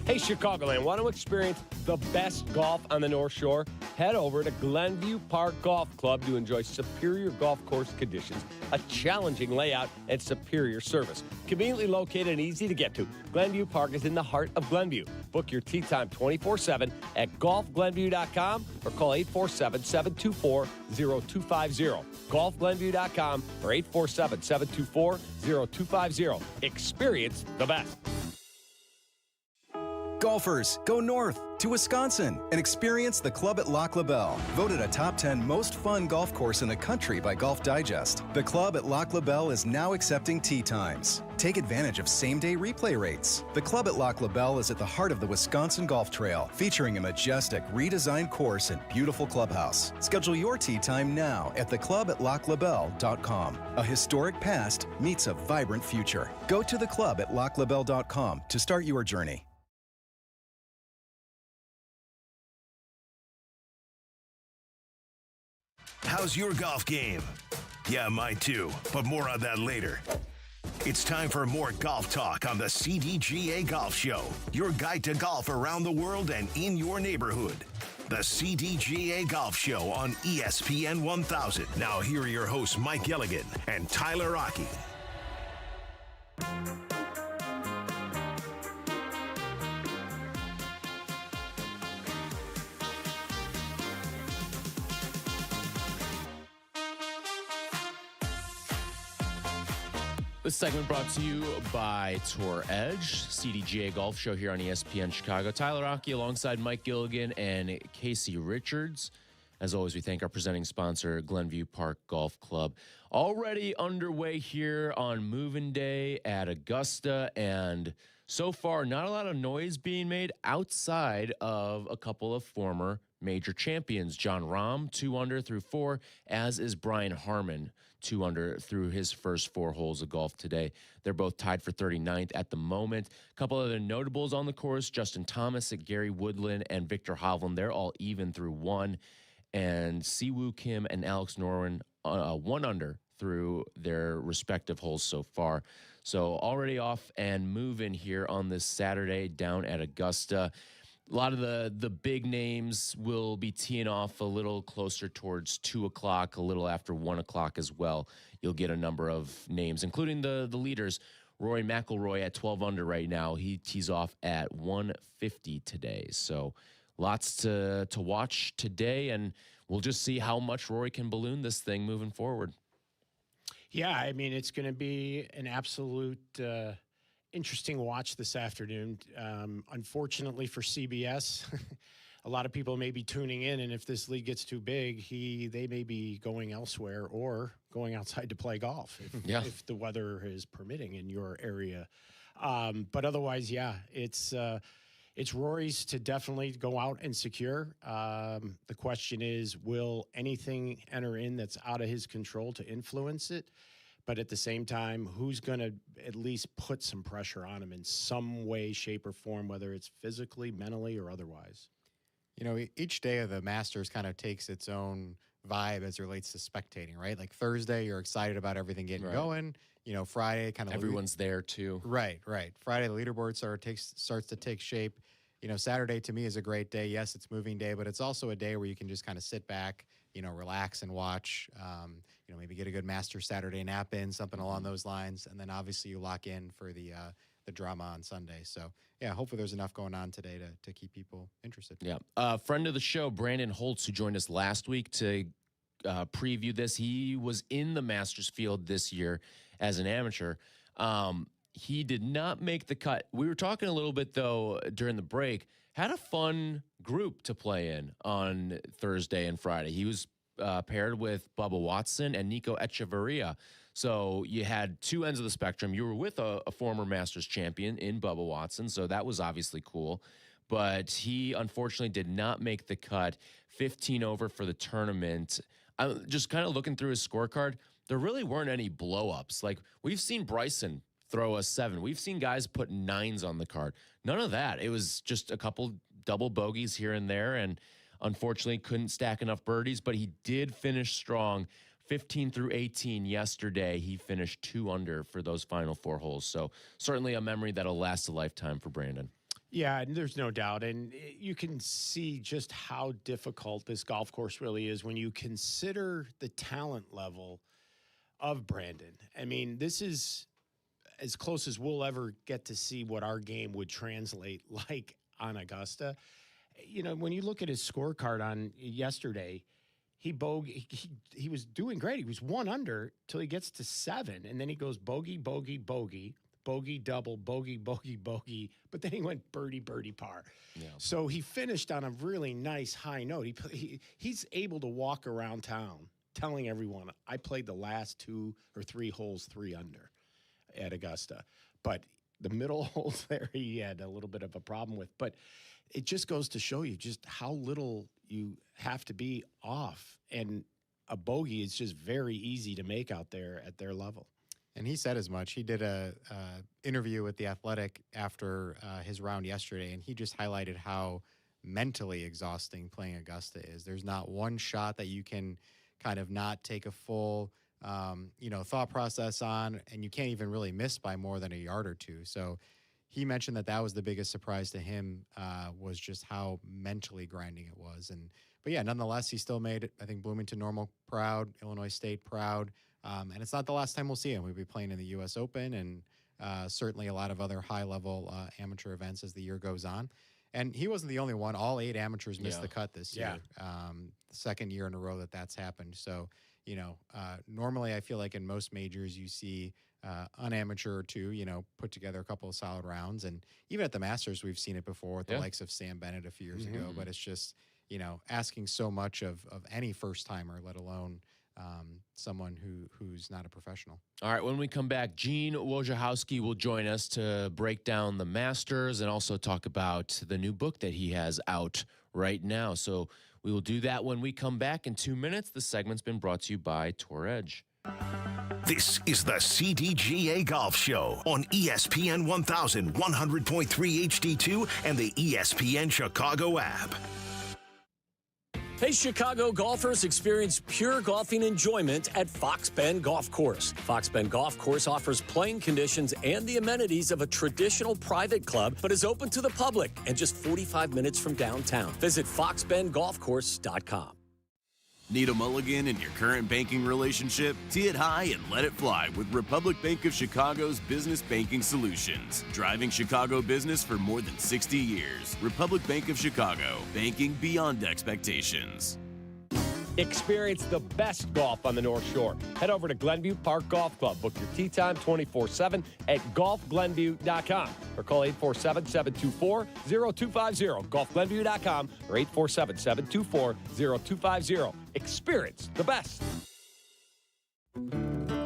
Speaker 8: Hey, Chicagoland, want to experience the best golf on the North Shore? Head over to Glenview Park Golf Club to enjoy superior golf course conditions, a challenging layout, and superior service. Conveniently located and easy to get to, Glenview Park is in the heart of Glenview. Book your tee time 24/7 at golfglenview.com or call 847-724-0250. Golfglenview.com or 847-724-0250. Experience the best.
Speaker 7: Golfers, go north to Wisconsin and experience the Club at Lac La Belle, voted a top 10 most fun golf course in the country by Golf Digest. The Club at Lac La Belle is now accepting tee times. Take advantage of same-day replay rates. The Club at Lac La Belle is at the heart of the Wisconsin Golf Trail, featuring a majestic, redesigned course and beautiful clubhouse. Schedule your tee time now at theclubatlaclabelle.com. A historic past meets a vibrant future. Go to theclubatlaclabelle.com to start your journey.
Speaker 1: How's your golf game? Yeah, mine too, but more on that later. It's time for more golf talk on the CDGA Golf Show, your guide to golf around the world and in your neighborhood. The CDGA Golf Show on ESPN 1000. Now here are your hosts, Mike Gilligan and Tyler Rocky.
Speaker 3: This segment brought to you by Tour Edge, CDGA Golf Show here on ESPN Chicago. Tyler Rocky alongside Mike Gilligan and Casey Richards. As always, we thank our presenting sponsor, Glenview Park Golf Club. Already underway here on Moving Day at Augusta, and so far, not a lot of noise being made outside of a couple of former major champions. Jon Rahm, 2 under through 4, as is Brian Harman, 2 under through his first 4 holes of golf today. They're both tied for 39th at the moment. A couple other notables on the course, Justin Thomas, Gary Woodland, and Victor Hovland. They're all even through 1. And Siwoo Kim and Alex Norwin, 1 under through their respective holes so far. So already off and moving here on this Saturday down at Augusta. A lot of the big names will be teeing off a little closer towards 2 o'clock, a little after 1 o'clock as well. You'll get a number of names, including the leaders. Rory McIlroy at 12 under right now. He tees off at 150 today. So lots to watch today, and we'll just see how much Rory can balloon this thing moving forward.
Speaker 27: Yeah, I mean, it's going to be an absolute interesting watch this afternoon. Unfortunately for CBS, a lot of people may be tuning in, and if this league gets too big, they may be going elsewhere or going outside to play golf if the weather is permitting in your area. But otherwise, yeah, it's Rory's to definitely go out and secure. The question is, will anything enter in that's out of his control to influence it? But at the same time, who's going to at least put some pressure on him in some way, shape, or form, whether it's physically, mentally, or otherwise?
Speaker 28: You know, each day of the Masters kind of takes its own vibe as it relates to spectating, right? Like Thursday, you're excited about everything getting going. You know, Friday, kind of
Speaker 3: everyone's there too.
Speaker 28: Right. Friday, the leaderboard starts to take shape. You know, Saturday to me is a great day. Yes, it's moving day, but it's also a day where you can just kind of sit back, you know, relax and watch. You know, maybe get a good Masters Saturday nap in, something along those lines, and then obviously you lock in for the drama on Sunday. So yeah, hopefully there's enough going on today to keep people interested.
Speaker 3: Yeah, friend of the show, Brandon Holtz, who joined us last week to preview this. He was in the Masters field this year as an amateur. He did not make the cut. We were talking a little bit, though, during the break. Had a fun group to play in on Thursday and Friday. He was paired with Bubba Watson and Nico Echeverria. So you had two ends of the spectrum. You were with a former Masters champion in Bubba Watson, so that was obviously cool. But he, unfortunately, did not make the cut. 15 over for the tournament. I'm just kind of looking through his scorecard. There really weren't any blow-ups. Like, we've seen Bryson throw a 7. We've seen guys put 9s on the card. None of that. It was just a couple double bogeys here and there, and unfortunately couldn't stack enough birdies, but he did finish strong. 15 through 18 yesterday, he finished 2 under for those final 4 holes. So certainly a memory that'll last a lifetime for Brandon.
Speaker 27: Yeah, and there's no doubt. And you can see just how difficult this golf course really is when you consider the talent level of Brandon. I mean, this is as close as we'll ever get to see what our game would translate like on Augusta. You know, when you look at his scorecard on yesterday, he was doing great. He was 1 under till he gets to 7, and then he goes bogey, bogey, bogey, bogey, double, bogey, bogey, bogey, but then he went birdie, birdie, par. Yeah. So he finished on a really nice high note. He's able to walk around town telling everyone, I played the last 2 or 3 holes 3 under at Augusta. But the middle holes there he had a little bit of a problem with. But it just goes to show you just how little you have to be off. And a bogey is just very easy to make out there at their level.
Speaker 28: And he said as much. He did a interview with The Athletic after his round yesterday, and he just highlighted how mentally exhausting playing Augusta is. There's not one shot that you can kind of not take a full thought process on, and you can't even really miss by more than a yard or 2. So he mentioned that was the biggest surprise to him, was just how mentally grinding it was. But yeah, nonetheless, he still made, I think, Bloomington Normal proud, Illinois State proud. And it's not the last time we'll see him. We'll be playing in the U.S. Open and certainly a lot of other high-level amateur events as the year goes on. And he wasn't the only one. All 8 amateurs missed the cut this year. The second year in a row that's happened. So, normally I feel like in most majors you see an amateur or 2, put together a couple of solid rounds. And even at the Masters, we've seen it before with the likes of Sam Bennett a few years ago. But it's just, asking so much of any first-timer, let alone someone who's not a professional.
Speaker 3: All right, when we come back, Gene Wojciechowski will join us to break down the Masters and also talk about the new book that he has out right now. So we will do that when we come back in 2 minutes. The segment's been brought to you by Tour Edge.
Speaker 1: This is the CDGA Golf Show on ESPN 1100.3 HD2 and the ESPN Chicago app.
Speaker 13: Hey, Chicago golfers, experience pure golfing enjoyment at Fox Bend Golf Course. Fox Bend Golf Course offers playing conditions and the amenities of a traditional private club, but is open to the public and just 45 minutes from downtown. Visit foxbendgolfcourse.com.
Speaker 4: Need a mulligan in your current banking relationship? Tee it high and let it fly with Republic Bank of Chicago's business banking solutions. Driving Chicago business for more than 60 years. Republic Bank of Chicago, banking beyond expectations.
Speaker 8: Experience the best golf on the North Shore. Head over to Glenview Park Golf Club. Book your tee time 24/7 at golfglenview.com or call 847-724-0250. Golfglenview.com or 847-724-0250. Experience the best.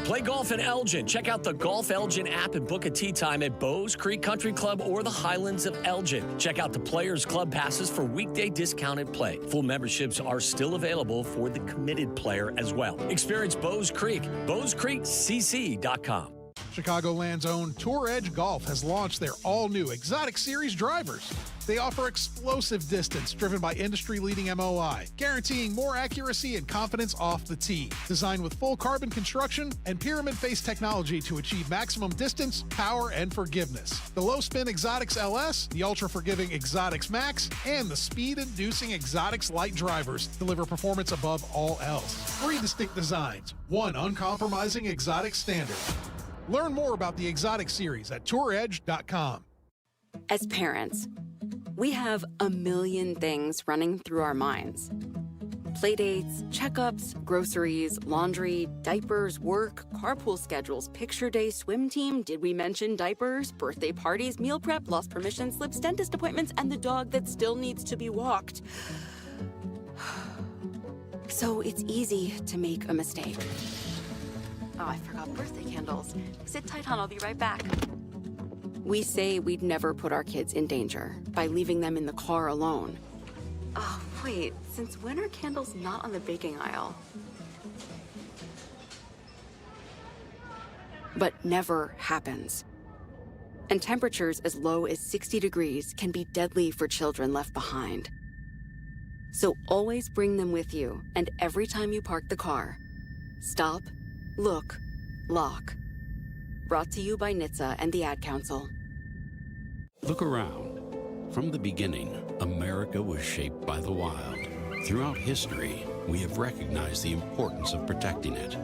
Speaker 13: Play golf in Elgin. Check out the Golf Elgin app and book a tee time at Bowes Creek Country Club or the Highlands of Elgin. Check out the Players Club passes for weekday discounted play. Full memberships are still available for the committed player as well. Experience Bowes Creek. BowesCreekCC.com.
Speaker 2: Chicagoland's own Tour Edge Golf has launched their all-new Exotic Series drivers. They offer explosive distance driven by industry-leading MOI, guaranteeing more accuracy and confidence off the tee. Designed with full carbon construction and pyramid face technology to achieve maximum distance, power, and forgiveness. The low-spin Exotics LS, the ultra-forgiving Exotics Max, and the speed-inducing Exotics Light drivers deliver performance above all else. 3 distinct designs, 1 uncompromising Exotic standard. Learn more about the Exotic Series at touredge.com.
Speaker 18: As parents, we have a million things running through our minds. Playdates, checkups, groceries, laundry, diapers, work, carpool schedules, picture day, swim team, did we mention diapers, birthday parties, meal prep, lost permission slips, dentist appointments, and the dog that still needs to be walked. So it's easy to make a mistake. Oh, I forgot birthday candles. Sit tight, hon, I'll be right back. We say we'd never put our kids in danger by leaving them in the car alone. Oh, wait, since when are candles not on the baking aisle? But never happens. And temperatures as low as 60 degrees can be deadly for children left behind. So always bring them with you, and every time you park the car, stop, look, lock. Brought to you by NHTSA and the Ad Council.
Speaker 19: Look around. From the beginning, America was shaped by the wild. Throughout history, we have recognized the importance of protecting it.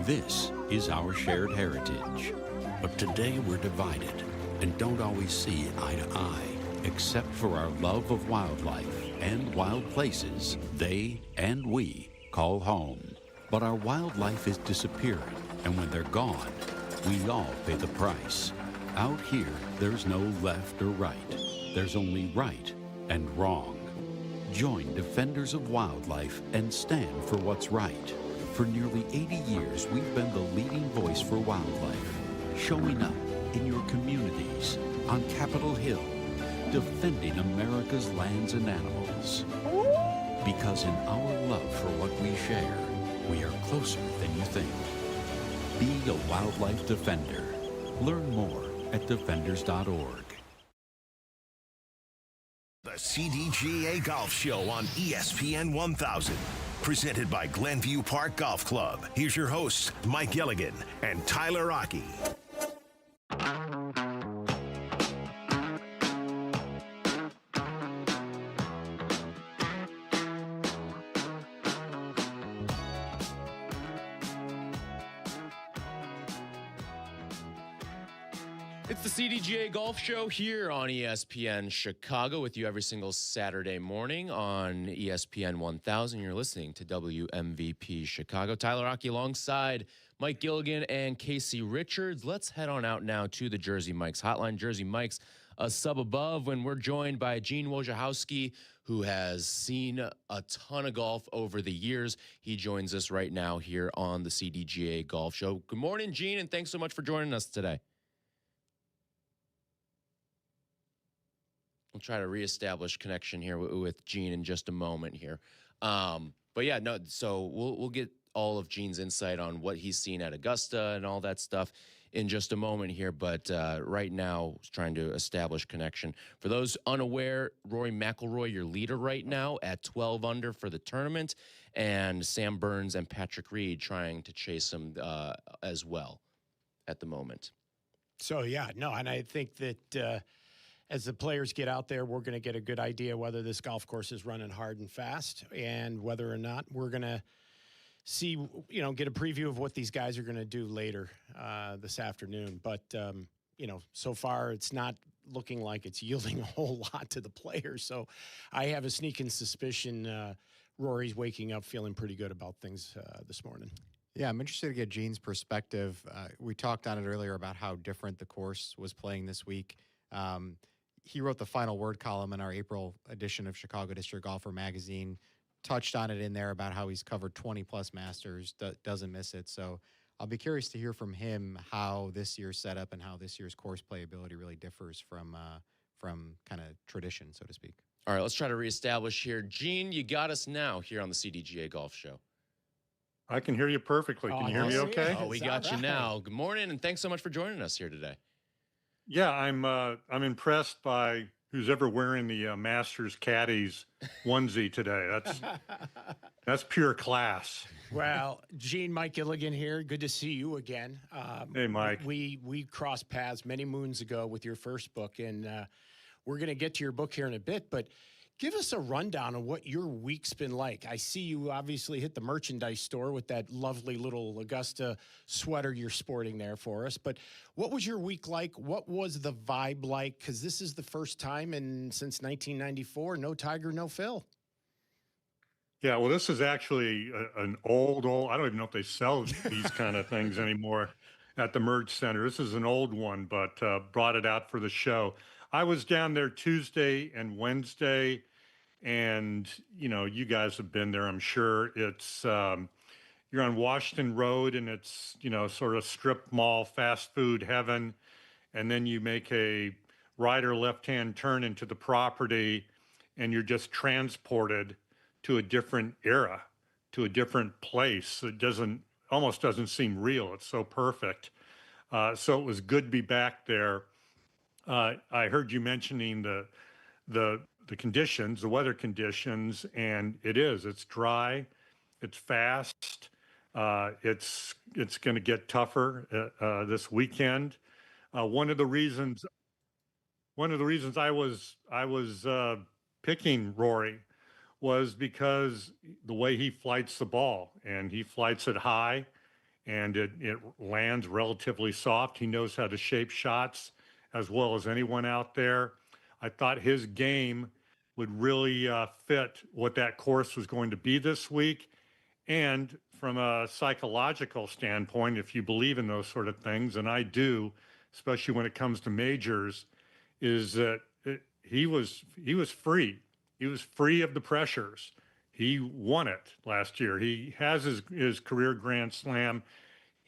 Speaker 19: This is our shared heritage. But today we're divided and don't always see eye to eye, except for our love of wildlife and wild places they and we call home. But our wildlife is disappearing, and when they're gone, we all pay the price. Out here, there's no left or right. There's only right and wrong. Join Defenders of Wildlife and stand for what's right. For nearly 80 years, we've been the leading voice for wildlife, showing up in your communities, on Capitol Hill, defending America's lands and animals. Because in our love for what we share, we are closer than you think. Be a wildlife defender. Learn more at defenders.org.
Speaker 1: The CDGA Golf Show on ESPN 1000. Presented by Glenview Park Golf Club. Here's your hosts, Mike Gilligan and Tyler Rocky.
Speaker 3: It's the CDGA Golf Show here on ESPN Chicago with you every single Saturday morning on ESPN 1000. You're listening to WMVP Chicago. Tyler Rocky alongside Mike Gilligan and Casey Richards. Let's head on out now to the Jersey Mike's hotline. Jersey Mike's a sub above when we're joined by Gene Wojciechowski, who has seen a ton of golf over the years. He joins us right now here on the CDGA Golf Show. Good morning, Gene, and thanks so much for joining us today. We'll try to reestablish connection here with Gene in just a moment here. But yeah, no, so we'll get all of Gene's insight on what he's seen at Augusta and all that stuff in just a moment here, but right now trying to establish connection. For those unaware, Rory McIlroy, your leader right now at 12 under for the tournament, and Sam Burns and Patrick Reed trying to chase him as well at the moment.
Speaker 27: So, yeah, no, and I think that as the players get out there, we're going to get a good idea whether this golf course is running hard and fast and whether or not we're going to see, get a preview of what these guys are going to do later this afternoon. But, so far it's not looking like it's yielding a whole lot to the players. So I have a sneaking suspicion Rory's waking up feeling pretty good about things this morning.
Speaker 28: Yeah, I'm interested to get Gene's perspective. We talked on it earlier about how different the course was playing this week. He wrote the final word column in our April edition of Chicago District Golfer magazine, touched on it in there about how he's covered 20-plus Masters, doesn't miss it. So I'll be curious to hear from him how this year's setup and how this year's course playability really differs from kind of tradition, so to speak.
Speaker 3: All right, let's try to reestablish here. Gene, you got us now here on the CDGA Golf Show.
Speaker 5: I can hear you perfectly. Can you hear me okay?
Speaker 3: Oh, we got you now. Good morning, and thanks so much for joining us here today.
Speaker 5: Yeah, I'm impressed by who's ever wearing the Masters caddies onesie today. That's pure class.
Speaker 27: Well, Gene, Mike Gilligan here. Good to see you again.
Speaker 5: Hey, Mike.
Speaker 27: We crossed paths many moons ago with your first book, and we're going to get to your book here in a bit, but give us a rundown of what your week's been like. I see you obviously hit the merchandise store with that lovely little Augusta sweater you're sporting there for us. But what was your week like? What was the vibe like? Because this is the first time since 1994, no Tiger, no Phil.
Speaker 5: Yeah, well, this is actually an old, I don't even know if they sell these kind of things anymore at the Merge Center. This is an old one, but brought it out for the show. I was down there Tuesday and Wednesday, and, you guys have been there, I'm sure. It's, you're on Washington Road, and it's, sort of strip mall, fast food heaven. And then you make a right or left-hand turn into the property, and you're just transported to a different era, to a different place. It almost doesn't seem real. It's so perfect. So it was good to be back there. I heard you mentioning the conditions, the weather conditions, and it's dry, it's fast, it's going to get tougher this weekend. One of the reasons I was picking Rory was because the way he flights the ball, and he flights it high, and it lands relatively soft. He knows how to shape shots as well as anyone out there. I thought his game would really fit what that course was going to be this week. And from a psychological standpoint, if you believe in those sort of things, and I do, especially when it comes to majors, is that he was free. He was free of the pressures. He won it last year. He has his career Grand Slam.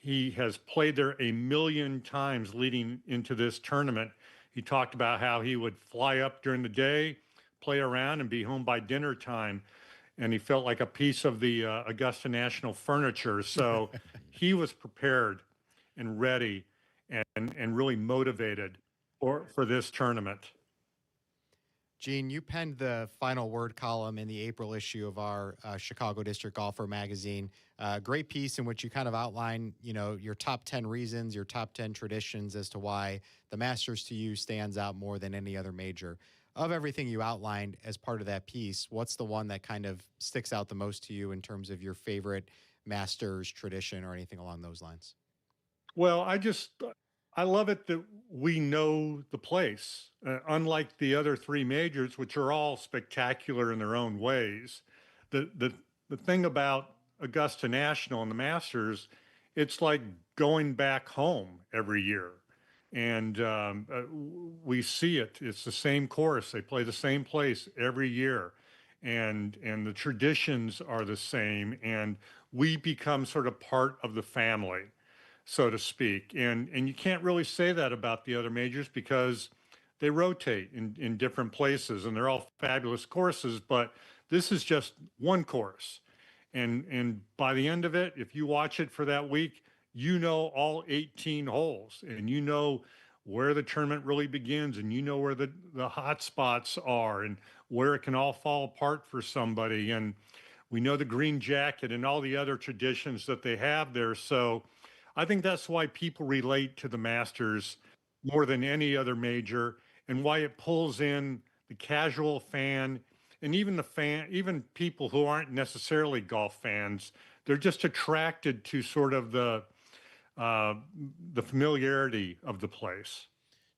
Speaker 5: He has played there a million times leading into this tournament. He talked about how he would fly up during the day, play around, and be home by dinner time. And he felt like a piece of the Augusta National furniture. So he was prepared and ready and really motivated for this tournament.
Speaker 28: Gene, you penned the final word column in the April issue of our Chicago District Golfer magazine. Great piece in which you kind of outline, your top 10 reasons, your top 10 traditions as to why the Masters to you stands out more than any other major. Of everything you outlined as part of that piece, what's the one that kind of sticks out the most to you in terms of your favorite Masters tradition or anything along those lines?
Speaker 5: Well, I love it that we know the place, unlike the other three majors, which are all spectacular in their own ways. The thing about Augusta National and the Masters, it's like going back home every year. And we see it. It's the same course. They play the same place every year. And the traditions are the same. And we become sort of part of the family, so to speak. And you can't really say that about the other majors because they rotate in different places, and they're all fabulous courses, but this is just one course. And by the end of it, if you watch it for that week, you know all 18 holes, and you know where the tournament really begins, and you know where the hot spots are and where it can all fall apart for somebody. And we know the green jacket and all the other traditions that they have there. So I think that's why people relate to the Masters more than any other major, and why it pulls in the casual fan and even people who aren't necessarily golf fans. They're just attracted to sort of the familiarity of the place.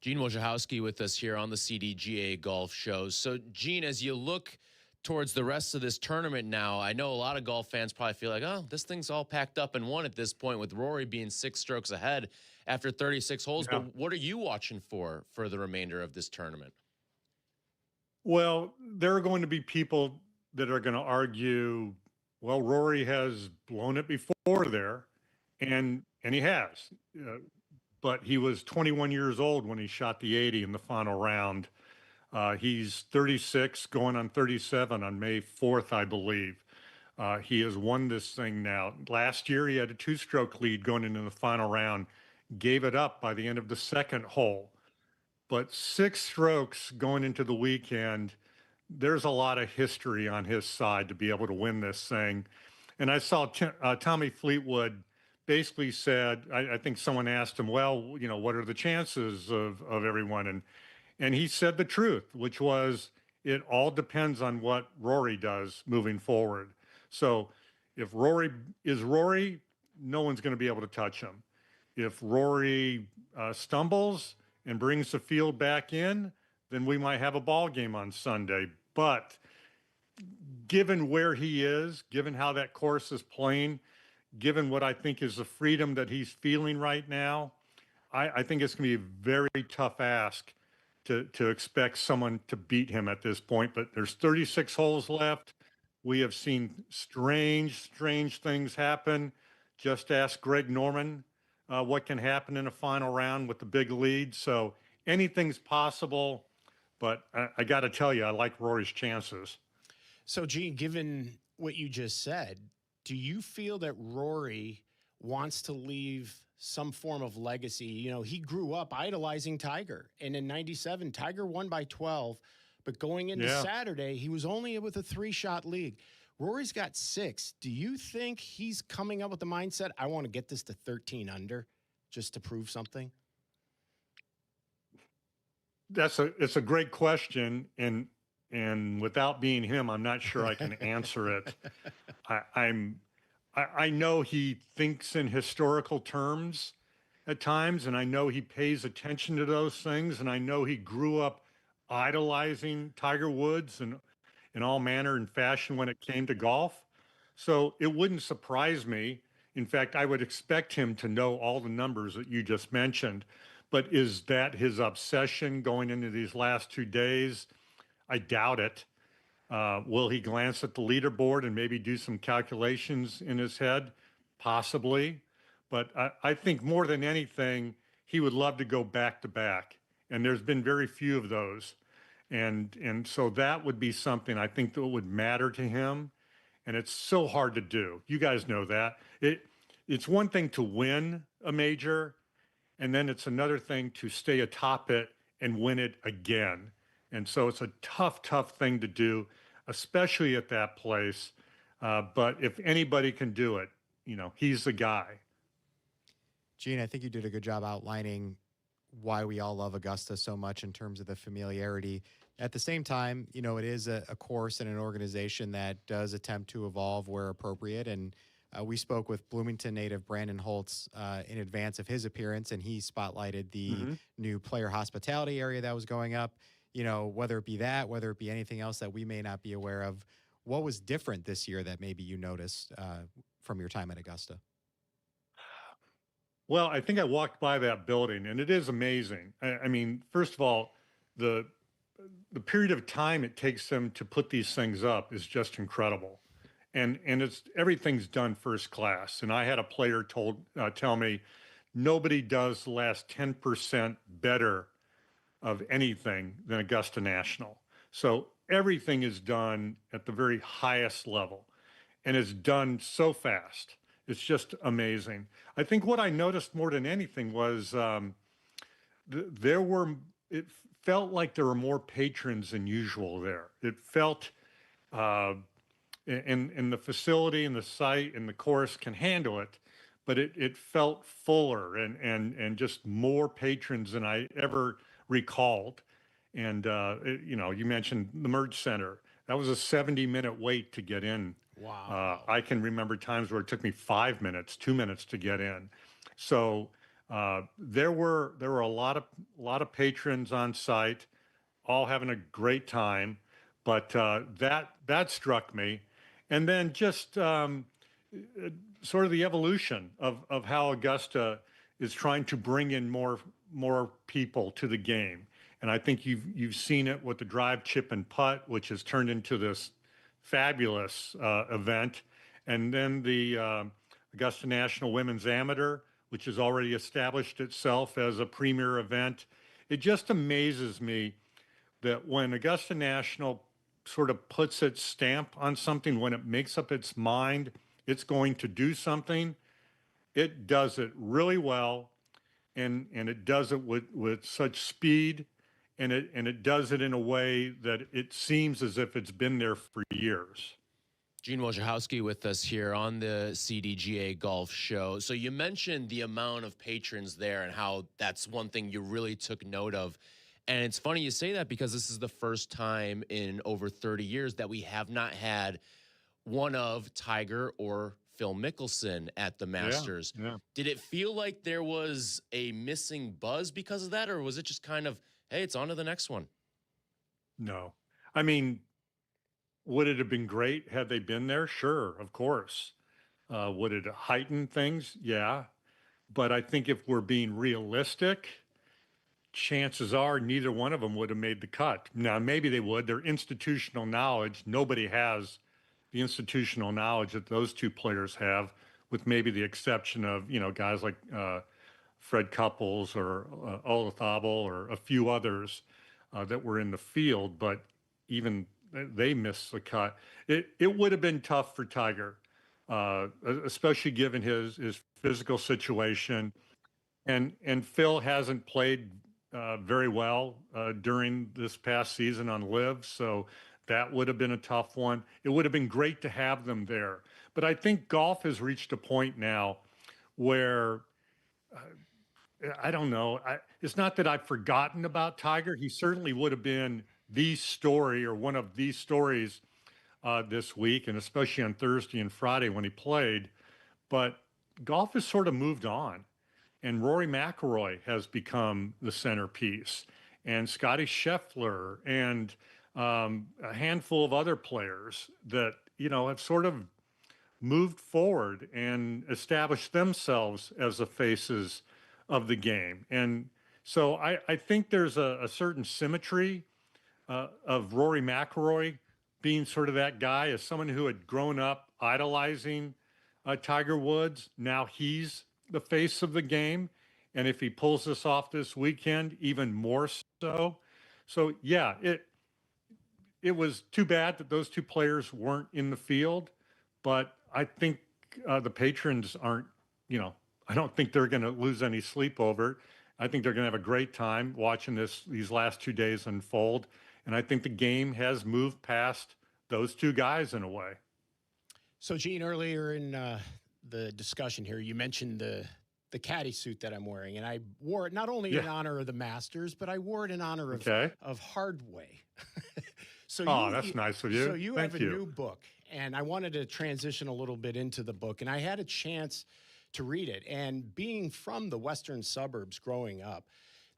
Speaker 3: Gene Wojciechowski with us here on the CDGA Golf Show. So, Gene, as you look towards the rest of this tournament now, I know a lot of golf fans probably feel like, oh, this thing's all packed up and won at this point, with Rory being 6 strokes ahead after 36 holes.
Speaker 5: Yeah.
Speaker 3: But what are you watching for the remainder of this tournament?
Speaker 5: Well, there are going to be people that are going to argue, well, Rory has blown it before there, and he has. But he was 21 years old when he shot the 80 in the final round. He's 36, going on 37 on May 4th, I believe. He has won this thing now. Last year, he had a 2-stroke lead going into the final round, gave it up by the end of the second hole. But 6 strokes going into the weekend, there's a lot of history on his side to be able to win this thing. And I saw Tommy Fleetwood basically said, I think someone asked him, well, you know, what are the chances of everyone? And he said the truth, which was, it all depends on what Rory does moving forward. So if Rory is Rory, no one's going to be able to touch him. If Rory stumbles and brings the field back in, then we might have a ball game on Sunday. But given where he is, given how that course is playing, given what I think is the freedom that he's feeling right now, I think it's going to be a very tough ask to expect someone to beat him at this point. But there's 36 holes left. We have seen strange things happen. Just ask Greg Norman what can happen in a final round with the big lead. So anything's possible, but I got to tell you, I like Rory's chances.
Speaker 27: So, Gene, given what you just said, do you feel that Rory wants to leave some form of legacy? You know, he grew up idolizing Tiger, and in '97, Tiger won by 12, but going into Saturday, he was only with a 3-shot lead. Rory's got 6. Do you think he's coming up with the mindset, I want to get this to 13 under just to prove something?
Speaker 5: It's a great question, and without being him, I'm not sure I can answer it. I know he thinks in historical terms at times, and I know he pays attention to those things, and I know he grew up idolizing Tiger Woods and in all manner and fashion when it came to golf. So it wouldn't surprise me. In fact, I would expect him to know all the numbers that you just mentioned. But is that his obsession going into these last 2 days? I doubt it. Will he glance at the leaderboard and maybe do some calculations in his head? Possibly. But I think more than anything, he would love to go back to back. And there's been very few of those. And so that would be something I think that would matter to him. And it's so hard to do. You guys know that. It's one thing to win a major, and then it's another thing to stay atop it and win it again. And so it's a tough thing to do, especially at that place. But if anybody can do it, you know, he's the guy.
Speaker 28: Gene, I think you did a good job outlining why we all love Augusta so much in terms of the familiarity. At the same time, you know, it is a course and an organization that does attempt to evolve where appropriate. And we spoke with Bloomington native Brandon Holtz in advance of his appearance, and he spotlighted the new player hospitality area that was going up. You know, whether it be that, whether it be anything else that we may not be aware of, what was different this year that maybe you noticed from your time at Augusta?
Speaker 5: Well, I think I walked by that building, and it is amazing. I mean, first of all, the period of time it takes them to put these things up is just incredible, and it's everything's done first class. And I had a player tell me nobody does the last 10% better of anything than Augusta National. So everything is done at the very highest level, and it's done so fast. It's just amazing. I think what I noticed more than anything was it felt like there were more patrons than usual there. It felt, in the facility and the site and the course can handle it, but it felt fuller and just more patrons than I ever recalled. And, you mentioned the Merge Center. That was a 70-minute wait to get in.
Speaker 27: Wow.
Speaker 5: I can remember times where it took me 5 minutes, 2 minutes to get in. So there were a lot of patrons on site, all having a great time. But that struck me. And then just sort of the evolution of how Augusta is trying to bring in more people to the game. And I think you've seen it with the drive, chip, and putt, which has turned into this fabulous event. And then the Augusta National Women's Amateur, which has already established itself as a premier event. It just amazes me that when Augusta National sort of puts its stamp on something, when it makes up its mind it's going to do something, it does it really well, and it does it with such speed, and it does it in a way that it seems as if it's been there for years.
Speaker 3: Gene Wojciechowski with us here on the CDGA Golf Show. So you mentioned the amount of patrons there and how that's one thing you really took note of. And it's funny you say that because this is the first time in over 30 years that we have not had one of Tiger or Phil Mickelson at the Masters.
Speaker 5: Yeah.
Speaker 3: Did it feel like there was a missing buzz because of that, or was it just kind of, hey, it's on to the next one?
Speaker 5: No. I mean, would it have been great had they been there? Sure, of course. Would it heighten things? Yeah. But I think if we're being realistic, chances are neither one of them would have made the cut. Now, maybe they would. Their institutional knowledge, nobody has the institutional knowledge that those two players have, with maybe the exception of, guys like Fred Couples or Olazabal or a few others that were in the field, but even they missed the cut. It would have been tough for Tiger, especially given his physical situation. And Phil hasn't played very well during this past season on LIV, so that would have been a tough one. It would have been great to have them there. But I think golf has reached a point now where, I don't know, it's not that I've forgotten about Tiger. He certainly would have been the story or one of these stories this week, and especially on Thursday and Friday when he played. But golf has sort of moved on. And Rory McIlroy has become the centerpiece, and Scottie Scheffler, and a handful of other players that, have sort of moved forward and established themselves as the faces of the game. And so I think there's a certain symmetry of Rory McIlroy being sort of that guy, as someone who had grown up idolizing Tiger Woods. Now he's the face of the game. And if he pulls this off this weekend, even more so. So, yeah, it was too bad that those two players weren't in the field. But I think the patrons aren't, I don't think they're going to lose any sleep over it. I think they're going to have a great time watching these last 2 days unfold. And I think the game has moved past those two guys in a way.
Speaker 27: So, Gene, earlier in the discussion here, you mentioned the caddy suit that I'm wearing, and I wore it not only in honor of the Masters, but I wore it in honor of Hardway.
Speaker 5: That's nice of you.
Speaker 27: So you have a new book, and I wanted to transition a little bit into the book, and I had a chance to read it. And being from the western suburbs growing up,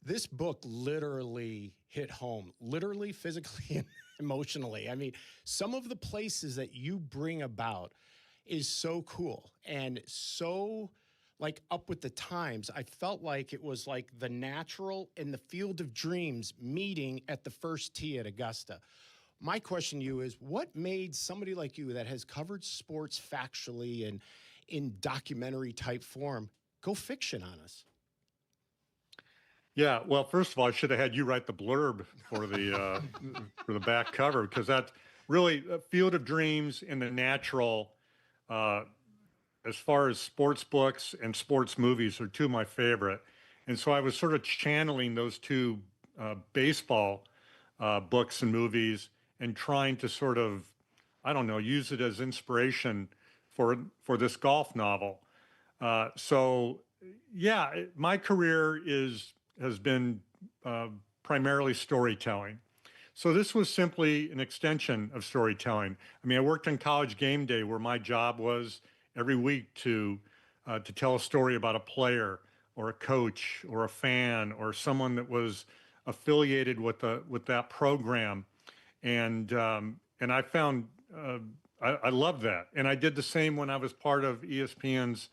Speaker 27: this book literally hit home, literally, physically, and emotionally. I mean, some of the places that you bring about is so cool and so up with the times. I felt like it was like the natural and the field of dreams meeting at the first tee at Augusta. My question to you is, what made somebody like you that has covered sports factually and in documentary type form go fiction on us?
Speaker 5: Yeah, well, first of all, I should have had you write the blurb for the for the back cover, because that's really a field of dreams and the natural as far as sports books and sports movies are two of my favorite. And so I was sort of channeling those two baseball books and movies and trying to sort of, I don't know, use it as inspiration for this golf novel. So yeah, my career has been primarily storytelling. So this was simply an extension of storytelling. I mean, I worked on College Game Day, where my job was every week to tell a story about a player or a coach or a fan or someone that was affiliated with that program, and I found I love that, and I did the same when I was part of ESPN's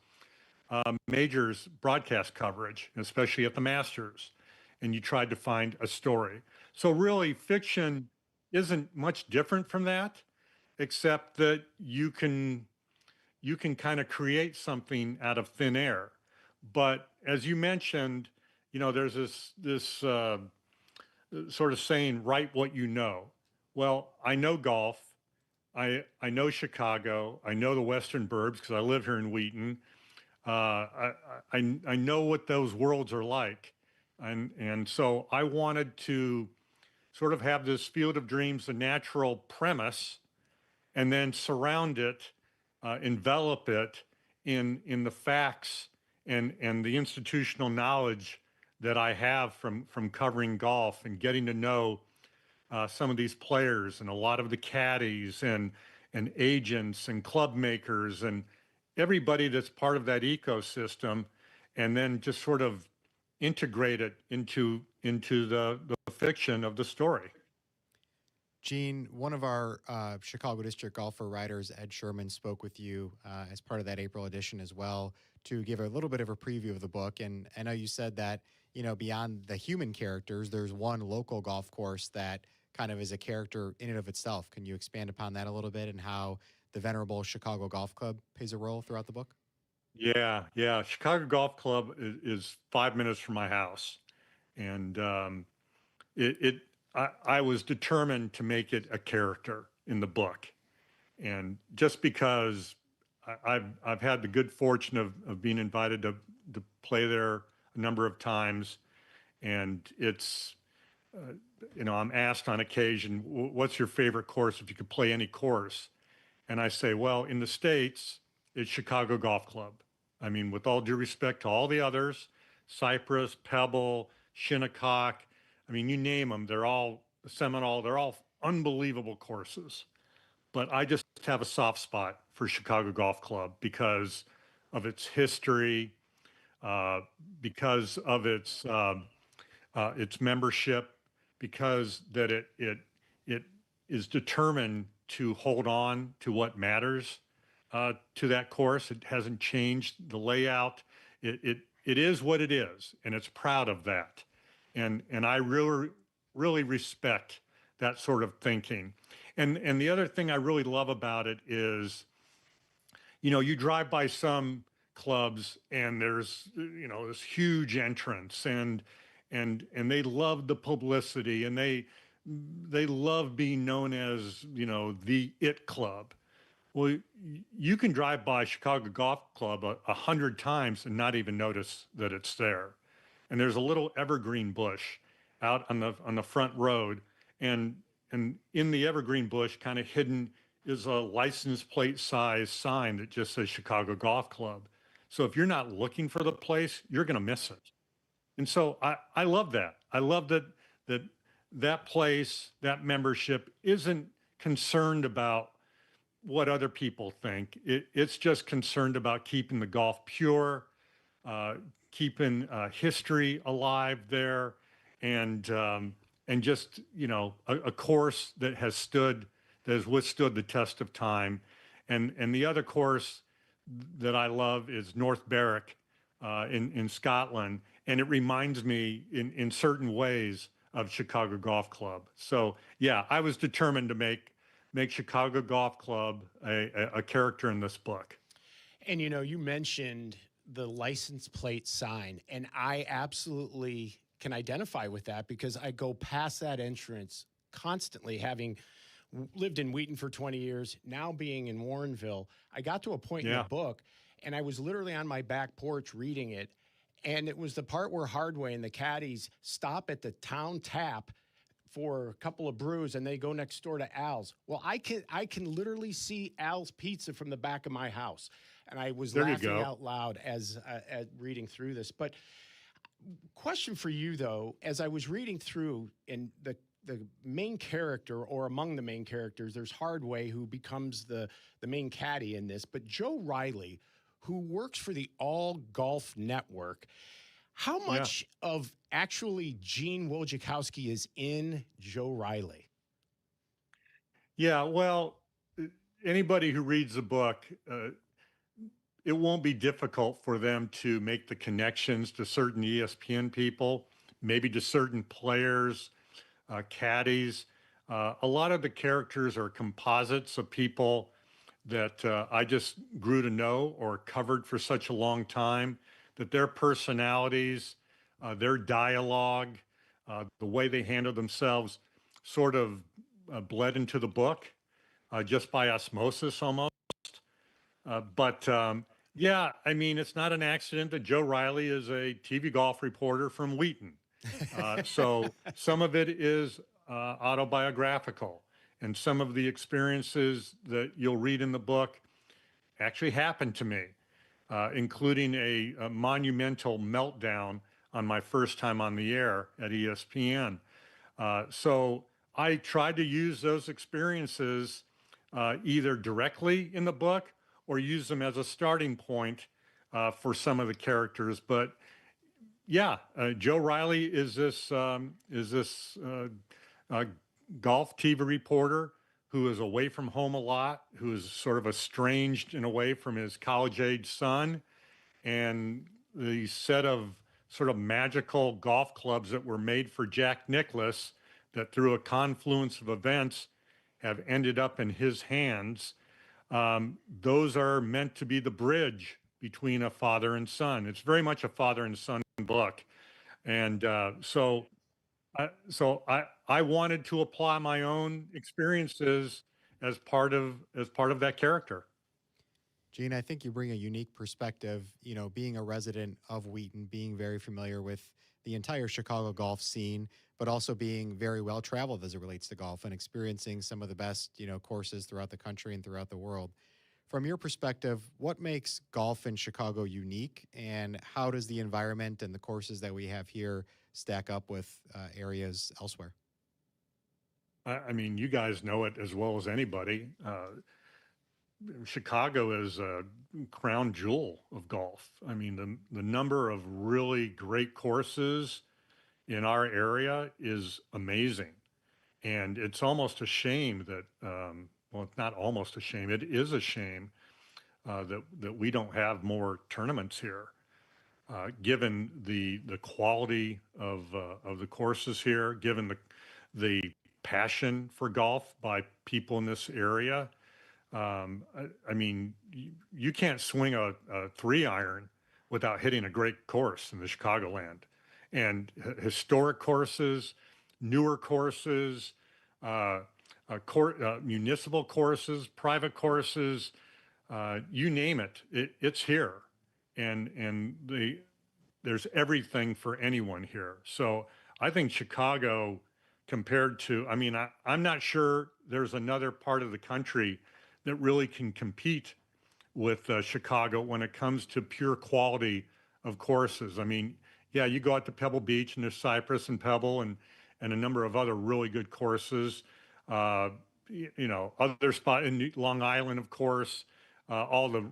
Speaker 5: majors broadcast coverage, especially at the Masters, and you tried to find a story. So really, fiction isn't much different from that, except that you can kind of create something out of thin air. But as you mentioned, there's this sort of saying, write what you know. Well, I know golf. I know Chicago. I know the Western Burbs because I live here in Wheaton. I know what those worlds are like. And so I wanted to sort of have this Field of Dreams, a natural premise, and then surround it, envelop it in the facts and the institutional knowledge that I have from covering golf and getting to know some of these players and a lot of the caddies and agents and club makers and everybody that's part of that ecosystem, and then just sort of integrate it into the fiction of the story.
Speaker 28: Gene, one of our Chicago District golfer writers, Ed Sherman, spoke with you as part of that April edition as well to give a little bit of a preview of the book. And I know you said that, beyond the human characters, there's one local golf course that kind of is a character in and of itself. Can you expand upon that a little bit and how the venerable Chicago Golf Club plays a role throughout the book?
Speaker 5: Yeah. Chicago Golf Club is 5 minutes from my house. And I was determined to make it a character in the book. And just because I've had the good fortune of being invited to play there a number of times, and it's, I'm asked on occasion, what's your favorite course if you could play any course? And I say, well, in the States, it's Chicago Golf Club. I mean, with all due respect to all the others, Cypress, Pebble, Shinnecock, I mean, you name them, they're all Seminole, they're all unbelievable courses. But I just have a soft spot for Chicago Golf Club because of its history, because of its membership, because that it is determined to hold on to what matters to that course. It hasn't changed the layout. It is what it is, and it's proud of that. And I really respect that sort of thinking. And the other thing I really love about it is, you drive by some clubs and there's, this huge entrance and they love the publicity and they love being known as, the it club. Well, you can drive by Chicago Golf Club 100 times and not even notice that it's there. And there's a little evergreen bush out on the front road, and in the evergreen bush, kind of hidden, is a license plate size sign that just says Chicago Golf Club. So if you're not looking for the place, you're going to miss it. And so I love that. I love that place, that membership isn't concerned about what other people think. It's just concerned about keeping the golf pure, keeping history alive there, and just, a course that has withstood the test of time. And the other course that I love is North Berwick in Scotland. And it reminds me in certain ways of Chicago Golf Club. So yeah, I was determined to make Chicago Golf Club a character in this book.
Speaker 27: And you mentioned the license plate sign, and I absolutely can identify with that because I go past that entrance constantly, having lived in Wheaton for 20 years, now being in Warrenville. I got to a point in the book, And I was literally on my back porch reading it. And it was the part where Hardway and the caddies stop at the town tap for a couple of brews and they go next door to Al's. Well, I can literally see Al's Pizza from the back of my house. And I was laughing out loud as reading through this. But question for you, though, as I was reading through, and the main character, or among the main characters, there's Hardway, who becomes the main caddy in this, but Joe Riley, who works for the All Golf Network. How much of actually Gene Wojciechowski is in Joe Riley?
Speaker 5: Yeah, well, anybody who reads the book, it won't be difficult for them to make the connections to certain ESPN people, maybe to certain players, caddies. A lot of the characters are composites of people that I just grew to know or covered for such a long time, that their personalities, their dialogue, the way they handle themselves sort of bled into the book just by osmosis almost. Yeah, I mean, it's not an accident that Joe Riley is a TV golf reporter from Wheaton. So some of it is autobiographical, and some of the experiences that you'll read in the book actually happened to me, including a monumental meltdown on my first time on the air at ESPN. So I tried to use those experiences either directly in the book or use them as a starting point for some of the characters. But yeah, Joe Riley is this golf TV reporter who is away from home a lot, who is sort of estranged in a way from his college-age son, and the set of sort of magical golf clubs that were made for Jack Nicklaus that through a confluence of events have ended up in his hands. Those are meant to be the bridge between a father and son. It's very much a father and son book. And so I wanted to apply my own experiences as part of that character.
Speaker 28: Gene, I think you bring a unique perspective, you know, being a resident of Wheaton, being very familiar with the entire Chicago golf scene, but also being very well traveled as it relates to golf and experiencing some of the best, you know, courses throughout the country and throughout the world. From your perspective, what makes golf in Chicago unique, and how does the environment and the courses that we have here stack up with areas elsewhere?
Speaker 5: I mean, you guys know it as well as anybody. Chicago is a crown jewel of golf. I mean, the number of really great courses in our area is amazing. And it's almost a shame that, well, it's not almost a shame, it is a shame that we don't have more tournaments here, given the quality of the courses here, given the passion for golf by people in this area. I mean, you can't swing a 3-iron without hitting a great course in the Chicagoland. And historic courses, newer courses, municipal courses, private courses, you name it, it's here. And there's everything for anyone here. So I think Chicago, compared to, I mean, I'm not sure there's another part of the country that really can compete with Chicago when it comes to pure quality of courses. I mean, yeah, you go out to Pebble Beach and there's Cypress and Pebble and a number of other really good courses. You know, other spot in Long Island, of course, all the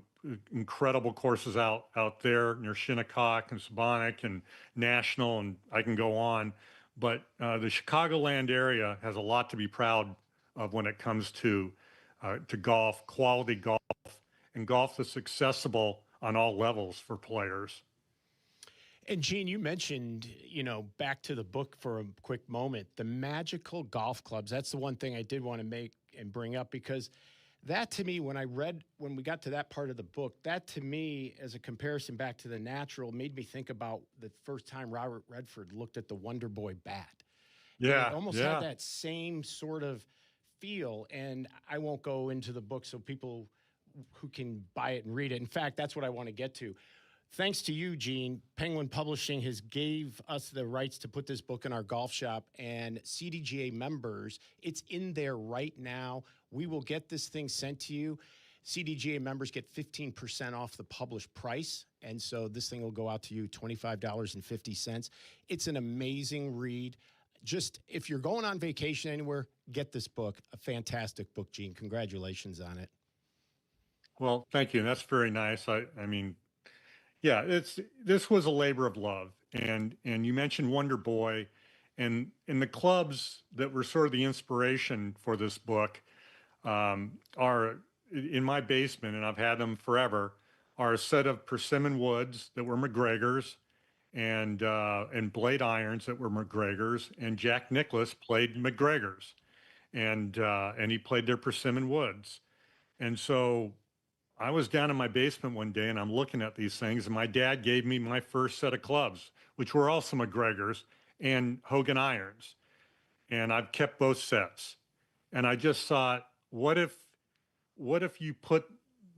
Speaker 5: incredible courses out there near Shinnecock and Sabonic and National, and I can go on. But the Chicagoland area has a lot to be proud of when it comes to golf, quality golf, and golf that's accessible on all levels for players.
Speaker 27: And Gene, you mentioned, you know, back to the book for a quick moment, the magical golf clubs. That's the one thing I did want to make and bring up, because that to me, when we got to that part of the book, that to me, as a comparison back to the natural, made me think about the first time Robert Redford looked at the Wonder Boy bat.
Speaker 5: Yeah.
Speaker 27: And it almost had that same sort of feel. And I won't go into the book so people who can buy it and read it. In fact, that's what I want to get to. Thanks to you, Gene, Penguin Publishing gave us the rights to put this book in our golf shop, and CDGA members, it's in there right now. We will get this thing sent to you. CDGA members get 15% off the published price, and so this thing will go out to you $25.50. It's an amazing read. Just if you're going on vacation anywhere, get this book. A fantastic book, Gene. Congratulations on it.
Speaker 5: Well, thank you. That's very nice. I mean, yeah, this was a labor of love. And you mentioned Wonder Boy, and the clubs that were sort of the inspiration for this book are in my basement, and I've had them forever, are a set of persimmon woods that were McGregor's, and blade irons that were McGregor's, and Jack Nicklaus played McGregor's, and he played their persimmon woods. And so I was down in my basement one day, and I'm looking at these things, and my dad gave me my first set of clubs, which were also McGregor's and Hogan irons. And I've kept both sets. And I just thought, what if you put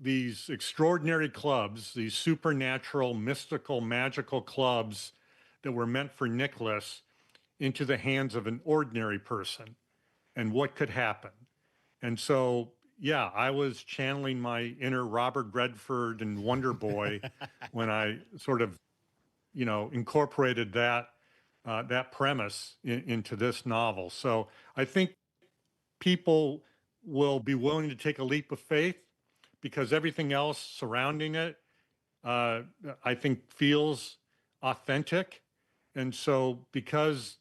Speaker 5: these extraordinary clubs, these supernatural, mystical, magical clubs that were meant for Nicklaus, into the hands of an ordinary person, and what could happen? And so, yeah, I was channeling my inner Robert Redford and Wonder Boy when I sort of, incorporated that premise into this novel. So I think people will be willing to take a leap of faith, because everything else surrounding it, I think, feels authentic. And so because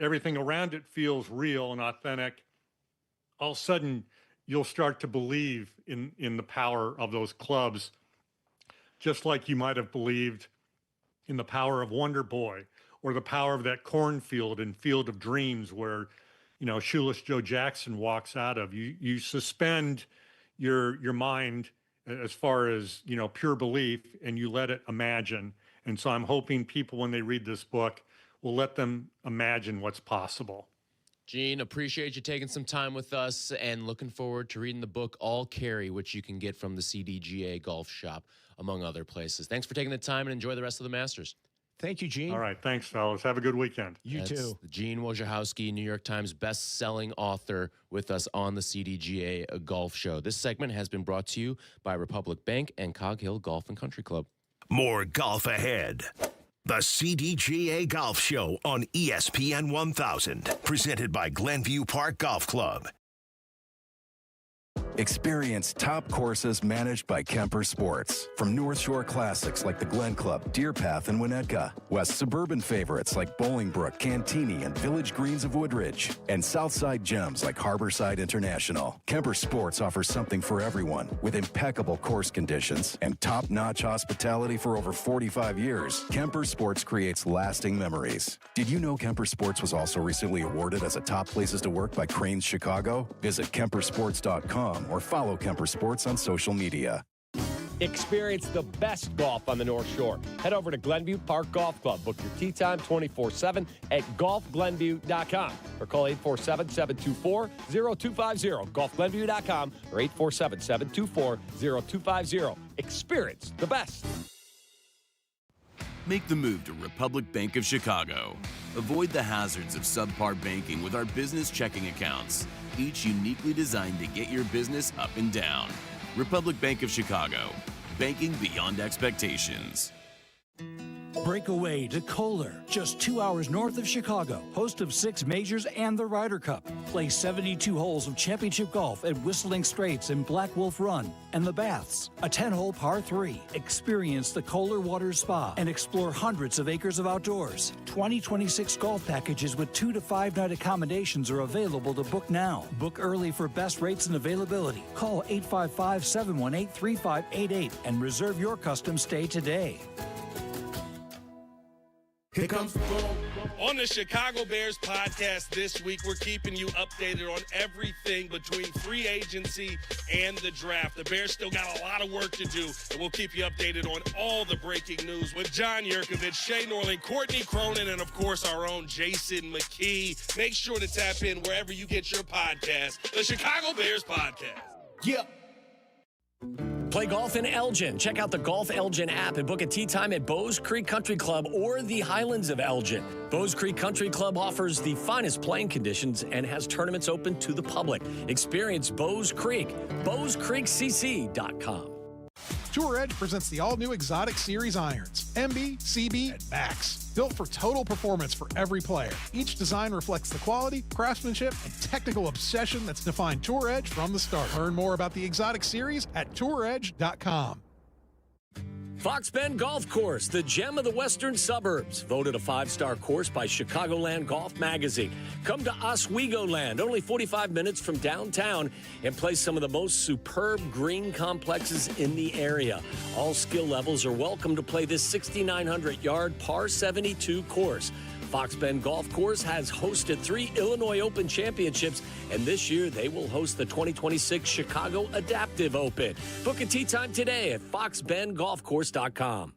Speaker 5: everything around it feels real and authentic, all of a sudden you'll start to believe in the power of those clubs, just like you might have believed in the power of Wonder Boy, or the power of that cornfield and Field of Dreams where, Shoeless Joe Jackson walks out of. You suspend your mind as far as, pure belief, and you let it imagine. And so I'm hoping people, when they read this book, will let them imagine what's possible.
Speaker 3: Gene, appreciate you taking some time with us, and looking forward to reading the book All Carry, which you can get from the CDGA Golf Shop, among other places. Thanks for taking the time, and enjoy the rest of the Masters.
Speaker 27: Thank you, Gene.
Speaker 5: All right. Thanks, fellas. Have a good weekend.
Speaker 27: You too.
Speaker 3: Gene Wojciechowski, New York Times best-selling author, with us on the CDGA Golf Show. This segment has been brought to you by Republic Bank and Cog Hill Golf and Country Club.
Speaker 1: More golf ahead. The CDGA Golf Show on ESPN 1000, presented by Glenview Park Golf Club.
Speaker 7: Experience top courses managed by Kemper Sports. From North Shore classics like the Glen Club, Deer Path, and Winnetka. West suburban favorites like Bolingbrook, Cantini, and Village Greens of Woodridge. And Southside gems like Harborside International. Kemper Sports offers something for everyone, with impeccable course conditions and top-notch hospitality for over 45 years. Kemper Sports creates lasting memories. Did you know Kemper Sports was also recently awarded as a top places to work by Cranes Chicago? Visit KemperSports.com or follow Kemper Sports on social media.
Speaker 8: Experience the best golf on the North Shore. Head over to Glenview Park Golf Club. Book your tee time 24/7 at golfglenview.com or call 847-724-0250. golfglenview.com or 847-724-0250. Experience the best.
Speaker 4: Make the move to Republic Bank of Chicago. Avoid the hazards of subpar banking with our business checking accounts, each uniquely designed to get your business up and down. Republic Bank of Chicago, banking beyond expectations.
Speaker 9: Break away to Kohler, just 2 hours north of Chicago, host of 6 majors and the Ryder Cup. Play 72 holes of championship golf at Whistling Straits and Black Wolf Run and the Baths, a 10-hole par 3. Experience the Kohler Water Spa and explore hundreds of acres of outdoors. 2026 golf packages with 2 to 5 night accommodations are available to book now. Book early for best rates and availability. Call 855-718-3588 and reserve your custom stay today.
Speaker 6: Here comes the ball. On the Chicago Bears podcast this week, we're keeping you updated on everything between free agency and the draft. The Bears still got a lot of work to do, and we'll keep you updated on all the breaking news with John Yurkovich, Shea Norling, Courtney Cronin, and, of course, our own Jason McKee. Make sure to tap in wherever you get your podcast, the Chicago Bears podcast.
Speaker 20: Yeah.
Speaker 13: Play golf in Elgin. Check out the Golf Elgin app and book a tee time at Bowes Creek Country Club or the Highlands of Elgin. Bowes Creek Country Club offers the finest playing conditions and has tournaments open to the public. Experience Bowes Creek. BowesCreekCC.com.
Speaker 2: Tour Edge presents the all-new Exotic Series irons, MB, CB, and Max. Built for total performance for every player. Each design reflects the quality, craftsmanship, and technical obsession that's defined Tour Edge from the start. Learn more about the Exotic Series at touredge.com.
Speaker 13: Fox Bend Golf Course, the gem of the western suburbs. Voted a 5-star course by Chicagoland Golf Magazine. Come to Oswego Land, only 45 minutes from downtown, and play some of the most superb green complexes in the area. All skill levels are welcome to play this 6,900-yard par 72 course. Fox Bend Golf Course has hosted 3 Illinois Open championships, and this year they will host the 2026 Chicago Adaptive Open. Book a tee time today at foxbendgolfcourse.com.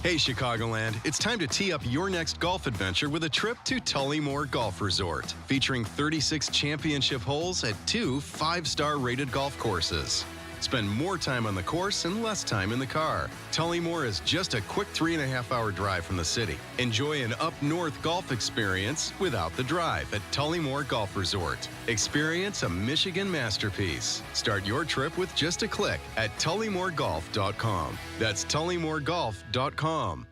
Speaker 12: Hey, Chicagoland, it's time to tee up your next golf adventure with a trip to Tullymore Golf Resort, featuring 36 championship holes at 2 5-star rated golf courses. Spend more time on the course and less time in the car. Tullymore is just a quick 3.5-hour drive from the city. Enjoy an up-north golf experience without the drive at Tullymore Golf Resort. Experience a Michigan masterpiece. Start your trip with just a click at tullymoregolf.com. That's tullymoregolf.com.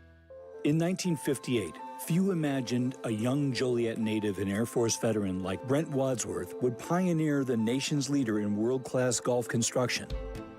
Speaker 9: In 1958, few imagined a young Joliet native and Air Force veteran like Brent Wadsworth would pioneer the nation's leader in world-class golf construction.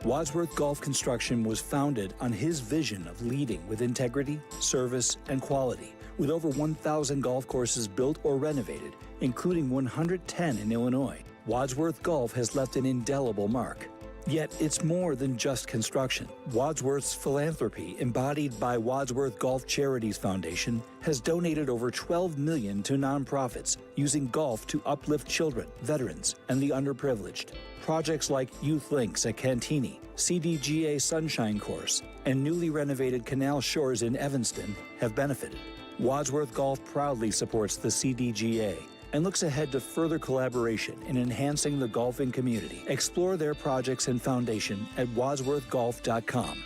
Speaker 9: Wadsworth Golf Construction was founded on his vision of leading with integrity, service, and quality, with over 1,000 golf courses built or renovated, including 110 in Illinois. Wadsworth Golf has left an indelible mark. Yet it's more than just construction. Wadsworth's philanthropy, embodied by Wadsworth Golf Charities Foundation, has donated over $12 million to nonprofits using golf to uplift children, veterans, and the underprivileged. Projects like Youth Links at Cantini, CDGA Sunshine Course, and newly renovated Canal Shores in Evanston have benefited. Wadsworth Golf proudly supports the CDGA and looks ahead to further collaboration in enhancing the golfing community. Explore their projects and foundation at wadsworthgolf.com.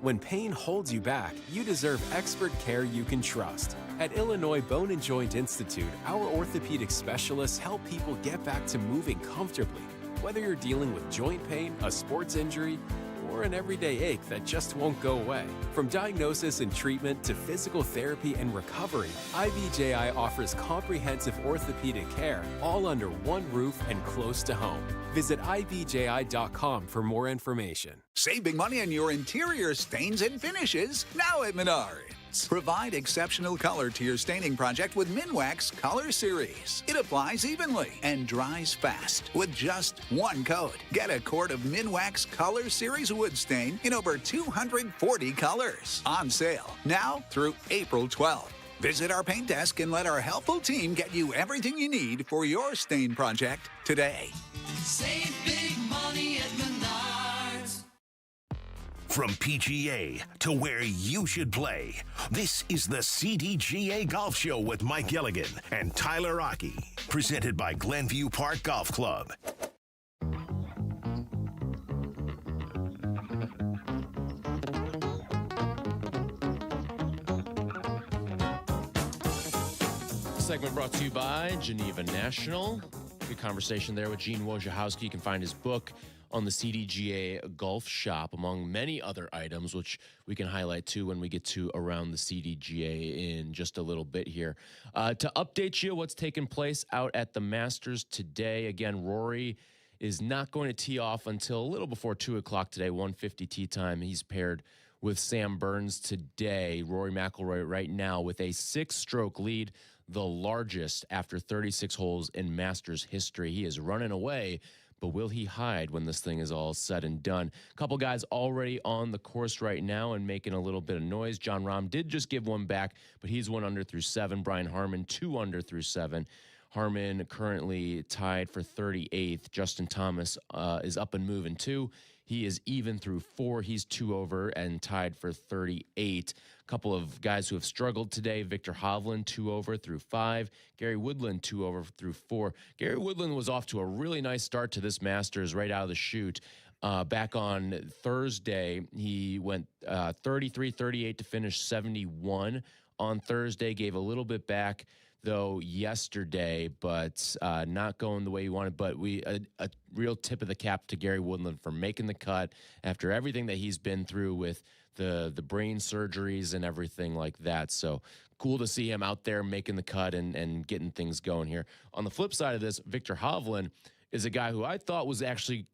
Speaker 11: When pain holds you back, you deserve expert care you can trust. At Illinois Bone and Joint Institute, our orthopedic specialists help people get back to moving comfortably. Whether you're dealing with joint pain, a sports injury, or an everyday ache that just won't go away. From diagnosis and treatment to physical therapy and recovery, IBJI offers comprehensive orthopedic care, all under one roof and close to home. Visit IBJI.com for more information.
Speaker 14: Save big money on your interior stains and finishes now at Menards. Provide exceptional color to your staining project with Minwax Color Series. It applies evenly and dries fast with just one coat. Get a quart of Minwax Color Series wood stain in over 240 colors. On sale now through April 12th. Visit our paint desk and let our helpful team get you everything you need for your stain project today.
Speaker 16: Save big money at Menards.
Speaker 1: From PGA to where you should play, this is the CDGA Golf Show with Mike Gilligan and Tyler Rocky, presented by Glenview Park Golf Club.
Speaker 3: Segment brought to you by Geneva National. Good conversation there with Gene Wojciechowski. You can find his book on the CDGA Golf Shop, among many other items, which we can highlight too when we get to around the CDGA in just a little bit here. To update you what's taking place out at the Masters today, again, Rory is not going to tee off until a little before 2 o'clock today, 1:50 tee time. He's paired with Sam Burns today. Rory McIlroy right now with a 6-stroke lead, the largest after 36 holes in Masters history. He is running away, but will he hide when this thing is all said and done? A couple guys already on the course right now and making a little bit of noise. John Rahm did just give one back, but he's 1 under through 7. Brian Harman 2 under through 7. Harman currently tied for 38th. Justin Thomas is up and moving 2. He is even through 4. He's 2 over and tied for 38. A couple of guys who have struggled today. Victor Hovland, 2 over through 5. Gary Woodland, 2 over through 4. Gary Woodland was off to a really nice start to this Masters right out of the chute. Back on Thursday, he went 33-38 to finish 71 on Thursday. Gave a little bit back, though, yesterday, but not going the way he wanted. But a real tip of the cap to Gary Woodland for making the cut after everything that he's been through with the brain surgeries and everything like that. So cool to see him out there making the cut and getting things going here. On the flip side of this, Victor Hovland is a guy who I thought was actually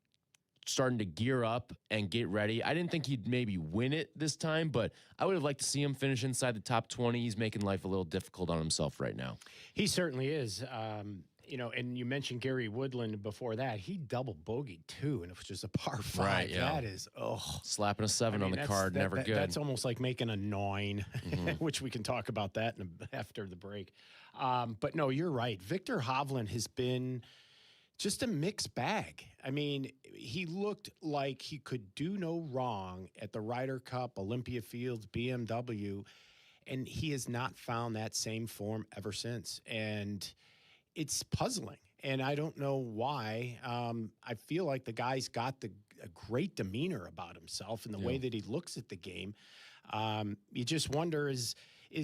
Speaker 3: starting to gear up and get ready. I didn't think he'd maybe win it this time, but I would have liked to see him finish inside the top 20. He's making life a little difficult on himself right now.
Speaker 27: He certainly is. And you mentioned Gary Woodland before that. He double bogeyed too, and it was just a par 5.
Speaker 3: Right, yeah.
Speaker 27: That is,
Speaker 3: slapping a 7 on the card, never good.
Speaker 27: That's almost like making a 9, which we can talk about that after the break. But no, you're right. Victor Hovland has been just a mixed bag. I mean, he looked like he could do no wrong at the Ryder Cup, Olympia Fields, BMW, and he has not found that same form ever since. And it's puzzling, and I don't know why. I feel like the guy's got a great demeanor about himself and the way that he looks at the game. You just wonder, is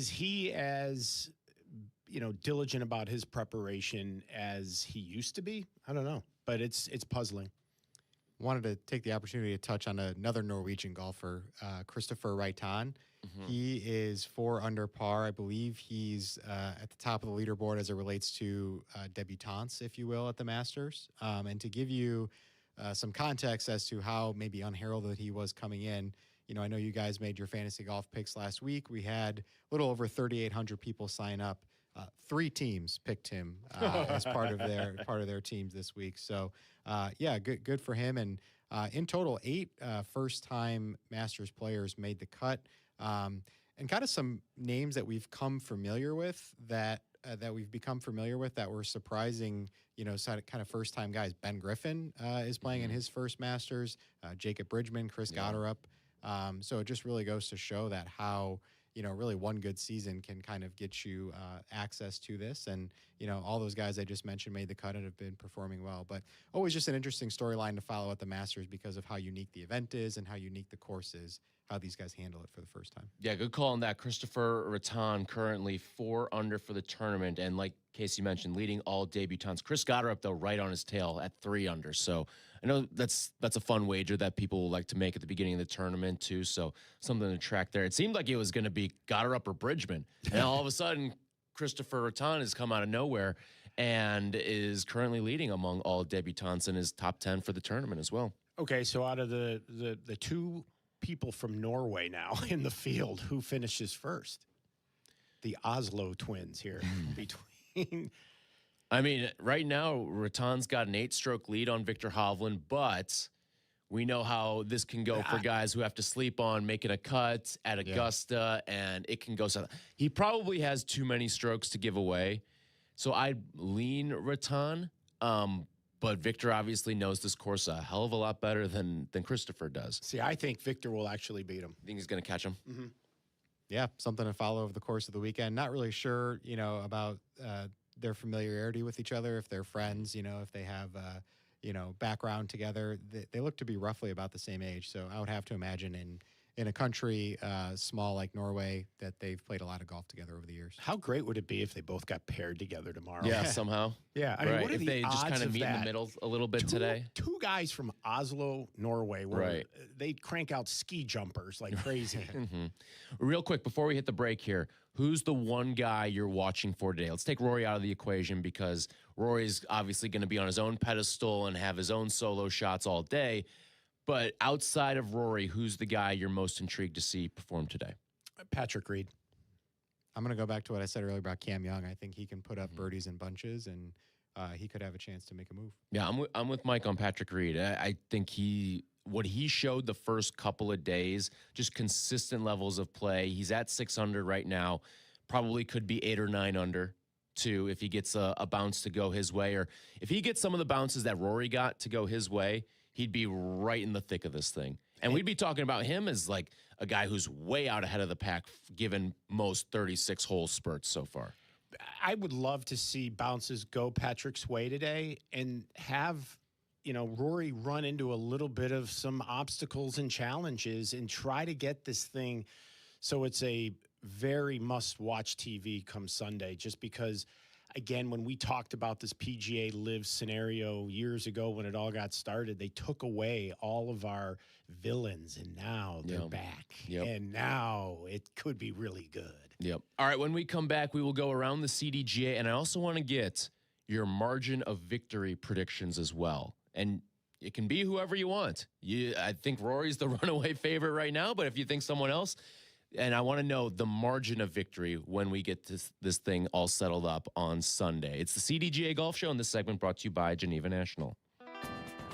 Speaker 27: he as diligent about his preparation as he used to be? I don't know, but it's puzzling.
Speaker 28: Wanted to take the opportunity to touch on another Norwegian golfer, Christopher Reitan. He is 4 under par. I believe he's at the top of the leaderboard as it relates to debutants, if you will, at the Masters. And to give you some context as to how maybe unheralded he was coming in, I know you guys made your fantasy golf picks last week. We had a little over 3,800 people sign up. 3 teams picked him as part of their teams this week. So, good for him. And in total, 8 first-time Masters players made the cut. And kind of some names that we've come familiar with that we've become familiar with that were surprising, kind of first-time guys. Ben Griffin is playing in his first Masters. Jacob Bridgman, Chris Gotterup. So it just really goes to show that how, really one good season can kind of get you access to this. And, all those guys I just mentioned made the cut and have been performing well. But always just an interesting storyline to follow at the Masters because of how unique the event is and how unique the course is, how these guys handle it for the first time.
Speaker 3: Yeah, good call on that. Christopher Rattan currently 4 under for the tournament. And like Casey mentioned, leading all debutants. Chris Gotterup, though, right on his tail at 3 under. So I know that's a fun wager that people will like to make at the beginning of the tournament, too. So something to track there. It seemed like it was going to be Gotterup or Bridgman. And all of a sudden, Christopher Rattan has come out of nowhere and is currently leading among all debutants and is top 10 for the tournament as well.
Speaker 27: Okay, so out of the 2 people from Norway now in the field, who finishes first? The Oslo twins here between.
Speaker 3: I mean, right now, Rattan's got an 8-stroke lead on Victor Hovland, but we know how this can go for guys who have to sleep on making a cut at Augusta, and it can go south. He probably has too many strokes to give away, so I'd lean Rattan. But Victor obviously knows this course a hell of a lot better than Christopher does.
Speaker 27: See, I think Victor will actually beat him.
Speaker 3: You think he's going to catch him?
Speaker 27: Mm-hmm.
Speaker 28: Yeah, something to follow over the course of the weekend. Not really sure, about their familiarity with each other, if they're friends, if they have, background together. They look to be roughly about the same age. So I would have to imagine in a country small like Norway that they've played a lot of golf together over the years.
Speaker 27: How great would it be if they both got paired together tomorrow?
Speaker 3: Yeah, somehow.
Speaker 27: Yeah, I mean, what are
Speaker 3: if
Speaker 27: the
Speaker 3: they
Speaker 27: odds
Speaker 3: just kind of meet
Speaker 27: that?
Speaker 3: in the middle a little bit today?
Speaker 27: 2 guys from Oslo, Norway, where they crank out ski jumpers like crazy.
Speaker 3: Real quick, before we hit the break here, who's the one guy you're watching for today? Let's take Rory out of the equation because Rory's obviously going to be on his own pedestal and have his own solo shots all day. But outside of Rory, who's the guy you're most intrigued to see perform today?
Speaker 27: Patrick Reed.
Speaker 28: I'm going to go back to what I said earlier about Cam Young. I think he can put up birdies in bunches, and he could have a chance to make a move.
Speaker 3: Yeah, I'm with Mike on Patrick Reed. I think what he showed the first couple of days, just consistent levels of play. He's at 600 right now. Probably could be 8 or 9 under, too, if he gets a bounce to go his way. Or if he gets some of the bounces that Rory got to go his way, he'd be right in the thick of this thing. And we'd be talking about him as like a guy who's way out ahead of the pack, given most 36-hole spurts so far.
Speaker 27: I would love to see bounces go Patrick's way today and have Rory run into a little bit of some obstacles and challenges and try to get this thing so it's a very must-watch TV come Sunday, just because, again, when we talked about this PGA Live scenario years ago when it all got started, they took away all of our villains, and now they're back. And now it could be really good.
Speaker 3: Yep. All right, when we come back, we will go around the CDGA, and I also want to get your margin of victory predictions as well. And it can be whoever you want. I think Rory's the runaway favorite right now, but if you think someone else, and I want to know the margin of victory when we get this thing all settled up on Sunday. It's the CDGA Golf Show, and this segment brought to you by Geneva National.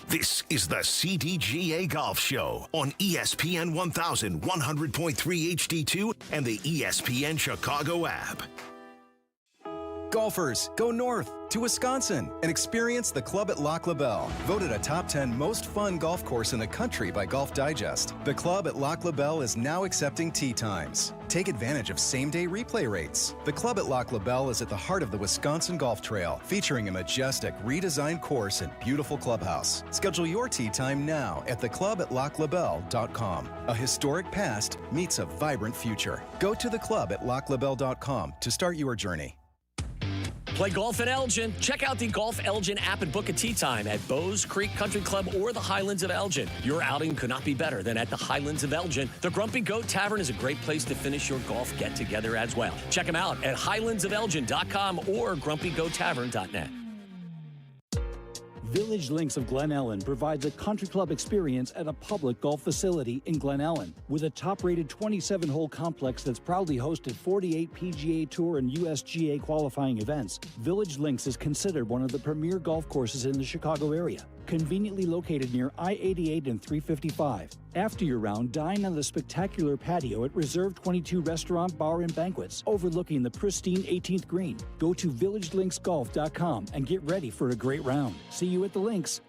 Speaker 1: This is the CDGA Golf Show on ESPN 1100.3 HD2 and the ESPN Chicago app.
Speaker 7: Golfers, go north to Wisconsin and experience the Club at Lac La Belle, voted a top 10 most fun golf course in the country by Golf Digest. The Club at Lac La Belle is now accepting tee times. Take advantage of same-day replay rates. The Club at Lac La Belle is at the heart of the Wisconsin Golf Trail, featuring a majestic, redesigned course and beautiful clubhouse. Schedule your tee time now at theclubatlaclabelle.com. A historic past meets a vibrant future. Go to theclubatlaclabelle.com to start your journey.
Speaker 13: Play golf at Elgin. Check out the Golf Elgin app and book a tee time at Bowes Creek Country Club or the Highlands of Elgin. Your outing could not be better than at the Highlands of Elgin. The Grumpy Goat Tavern is a great place to finish your golf get-together as well. Check them out at highlandsofelgin.com or grumpygoattavern.net.
Speaker 9: Village Links of Glen Ellen provides a country club experience at a public golf facility in Glen Ellen. With a top-rated 27-hole complex that's proudly hosted 48 PGA Tour and USGA qualifying events, Village Links is considered one of the premier golf courses in the Chicago area. Conveniently located near I-88 and 355. After your round, dine on the spectacular patio at Reserve 22 Restaurant, Bar, and Banquets, overlooking the pristine 18th green. Go to villagelinksgolf.com and get ready for a great round. See you at the links.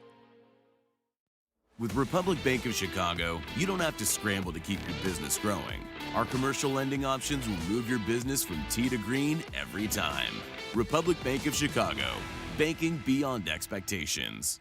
Speaker 4: With Republic Bank of Chicago, you don't have to scramble to keep your business growing. Our commercial lending options will move your business from tee to green every time. Republic Bank of Chicago, banking beyond expectations.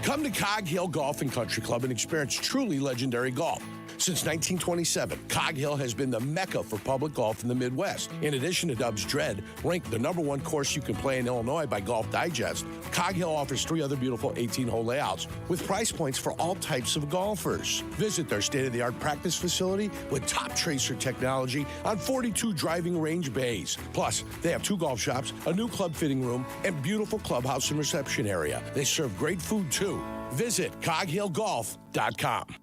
Speaker 6: Come to Cog Hill Golf and Country Club and experience truly legendary golf. Since 1927, Cog Hill has been the mecca for public golf in the Midwest. In addition to Dub's Dread, ranked the #1 course you can play in Illinois by Golf Digest, Cog Hill offers 3 other beautiful 18-hole layouts with price points for all types of golfers. Visit their state-of-the-art practice facility with top tracer technology on 42 driving range bays. Plus, they have 2 golf shops, a new club fitting room, and beautiful clubhouse and reception area. They serve great food, too. Visit coghillgolf.com.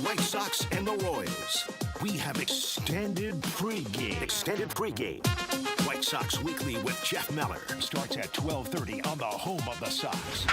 Speaker 1: White Sox and the Royals. We have extended pregame. White Sox Weekly with Jeff Meller starts at 12:30 on the home of the Sox,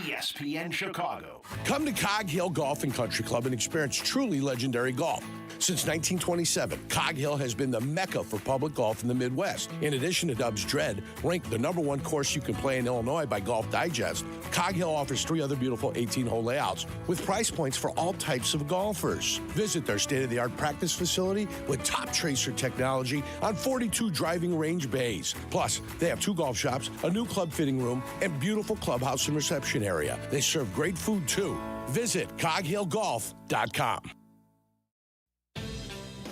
Speaker 1: ESPN Chicago.
Speaker 6: Come to Cog Hill Golf and Country Club and experience truly legendary golf. Since 1927, Cog Hill has been the mecca for public golf in the Midwest. In addition to Dub's Dread, ranked the #1 course you can play in Illinois by Golf Digest, Cog Hill offers 3 other beautiful 18-hole layouts with price points for all types of golfers. Visit their state-of-the-art practice facility with top tracer technology on 42 driving range bays. Plus, they have 2 golf shops, a new club fitting room, and beautiful clubhouse and reception area. They serve great food, too. Visit coghillgolf.com.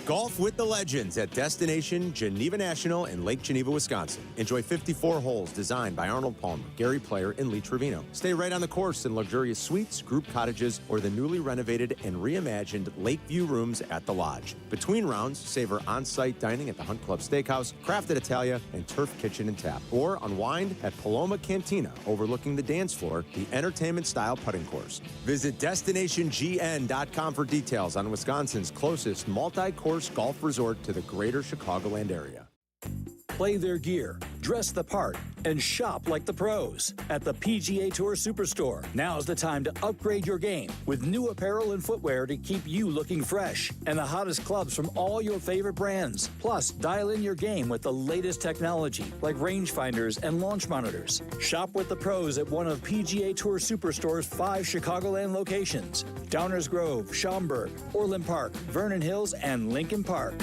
Speaker 10: Golf with the legends at Destination Geneva National in Lake Geneva, Wisconsin. Enjoy 54 holes designed by Arnold Palmer, Gary Player, and Lee Trevino. Stay right on the course in luxurious suites, group cottages, or the newly renovated and reimagined Lakeview rooms at the Lodge. Between rounds, savor on-site dining at the Hunt Club Steakhouse, Crafted Italia, and Turf Kitchen and Tap. Or unwind at Paloma Cantina, overlooking the dance floor, the entertainment-style putting course. Visit DestinationGN.com for details on Wisconsin's closest multi-course golf resort to the greater Chicagoland area.
Speaker 9: Play their gear, dress the part, and shop like the pros at the PGA Tour Superstore. Now's the time to upgrade your game with new apparel and footwear to keep you looking fresh, and the hottest clubs from all your favorite brands. Plus, dial in your game with the latest technology like rangefinders and launch monitors. Shop with the pros at one of PGA Tour Superstore's 5 Chicagoland locations: Downers Grove, Schaumburg, Orland Park, Vernon Hills, and Lincoln Park.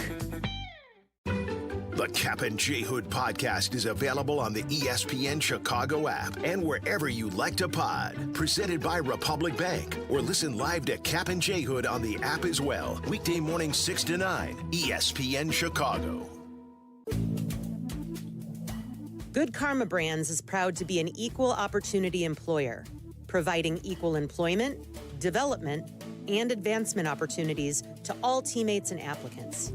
Speaker 1: The Cap and J Hood podcast is available on the ESPN Chicago app and wherever you like to pod. Presented by Republic Bank. Or listen live to Cap and J Hood on the app as well. Weekday morning 6 to 9, ESPN Chicago.
Speaker 15: Good Karma Brands is proud to be an equal opportunity employer, providing equal employment, development, and advancement opportunities to all teammates and applicants.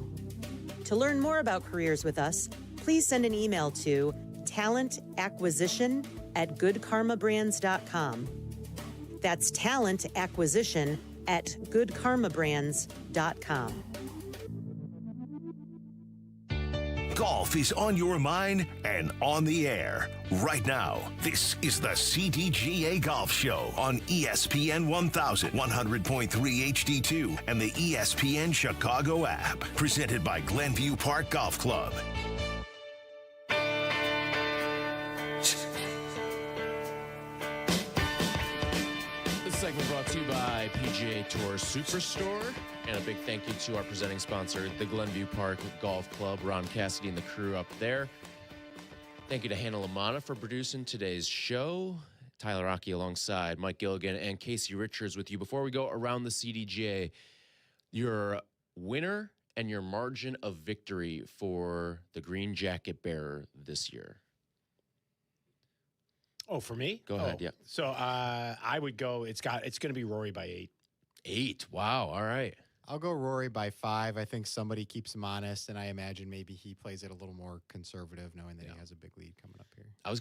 Speaker 15: To learn more about careers with us, please send an email to talentacquisition@goodkarmabrands.com. That's talentacquisition@goodkarmabrands.com.
Speaker 1: Golf is on your mind and on the air. Right now, this is the CDGA Golf Show on ESPN 1000, 100.3 HD2, and the ESPN Chicago app. Presented by Glenview Park Golf Club.
Speaker 3: This segment brought to you by PGA Tour Superstore. And a big thank you to our presenting sponsor, the Glenview Park Golf Club, Ron Cassidy and the crew up there. Thank you to Hannah LaManna for producing today's show. Tyler Rocky alongside Mike Gilligan and Casey Richards with you. Before we go around the CDGA, your winner and your margin of victory for the Green Jacket bearer this year.
Speaker 27: Oh, for me?
Speaker 3: Go ahead, yeah.
Speaker 27: So I would go, it's going to be Rory by 8.
Speaker 3: 8, wow, all right.
Speaker 28: I'll go Rory by 5. I think somebody keeps him honest, and I imagine maybe he plays it a little more conservative, knowing that he has a big lead coming up here.
Speaker 3: I'm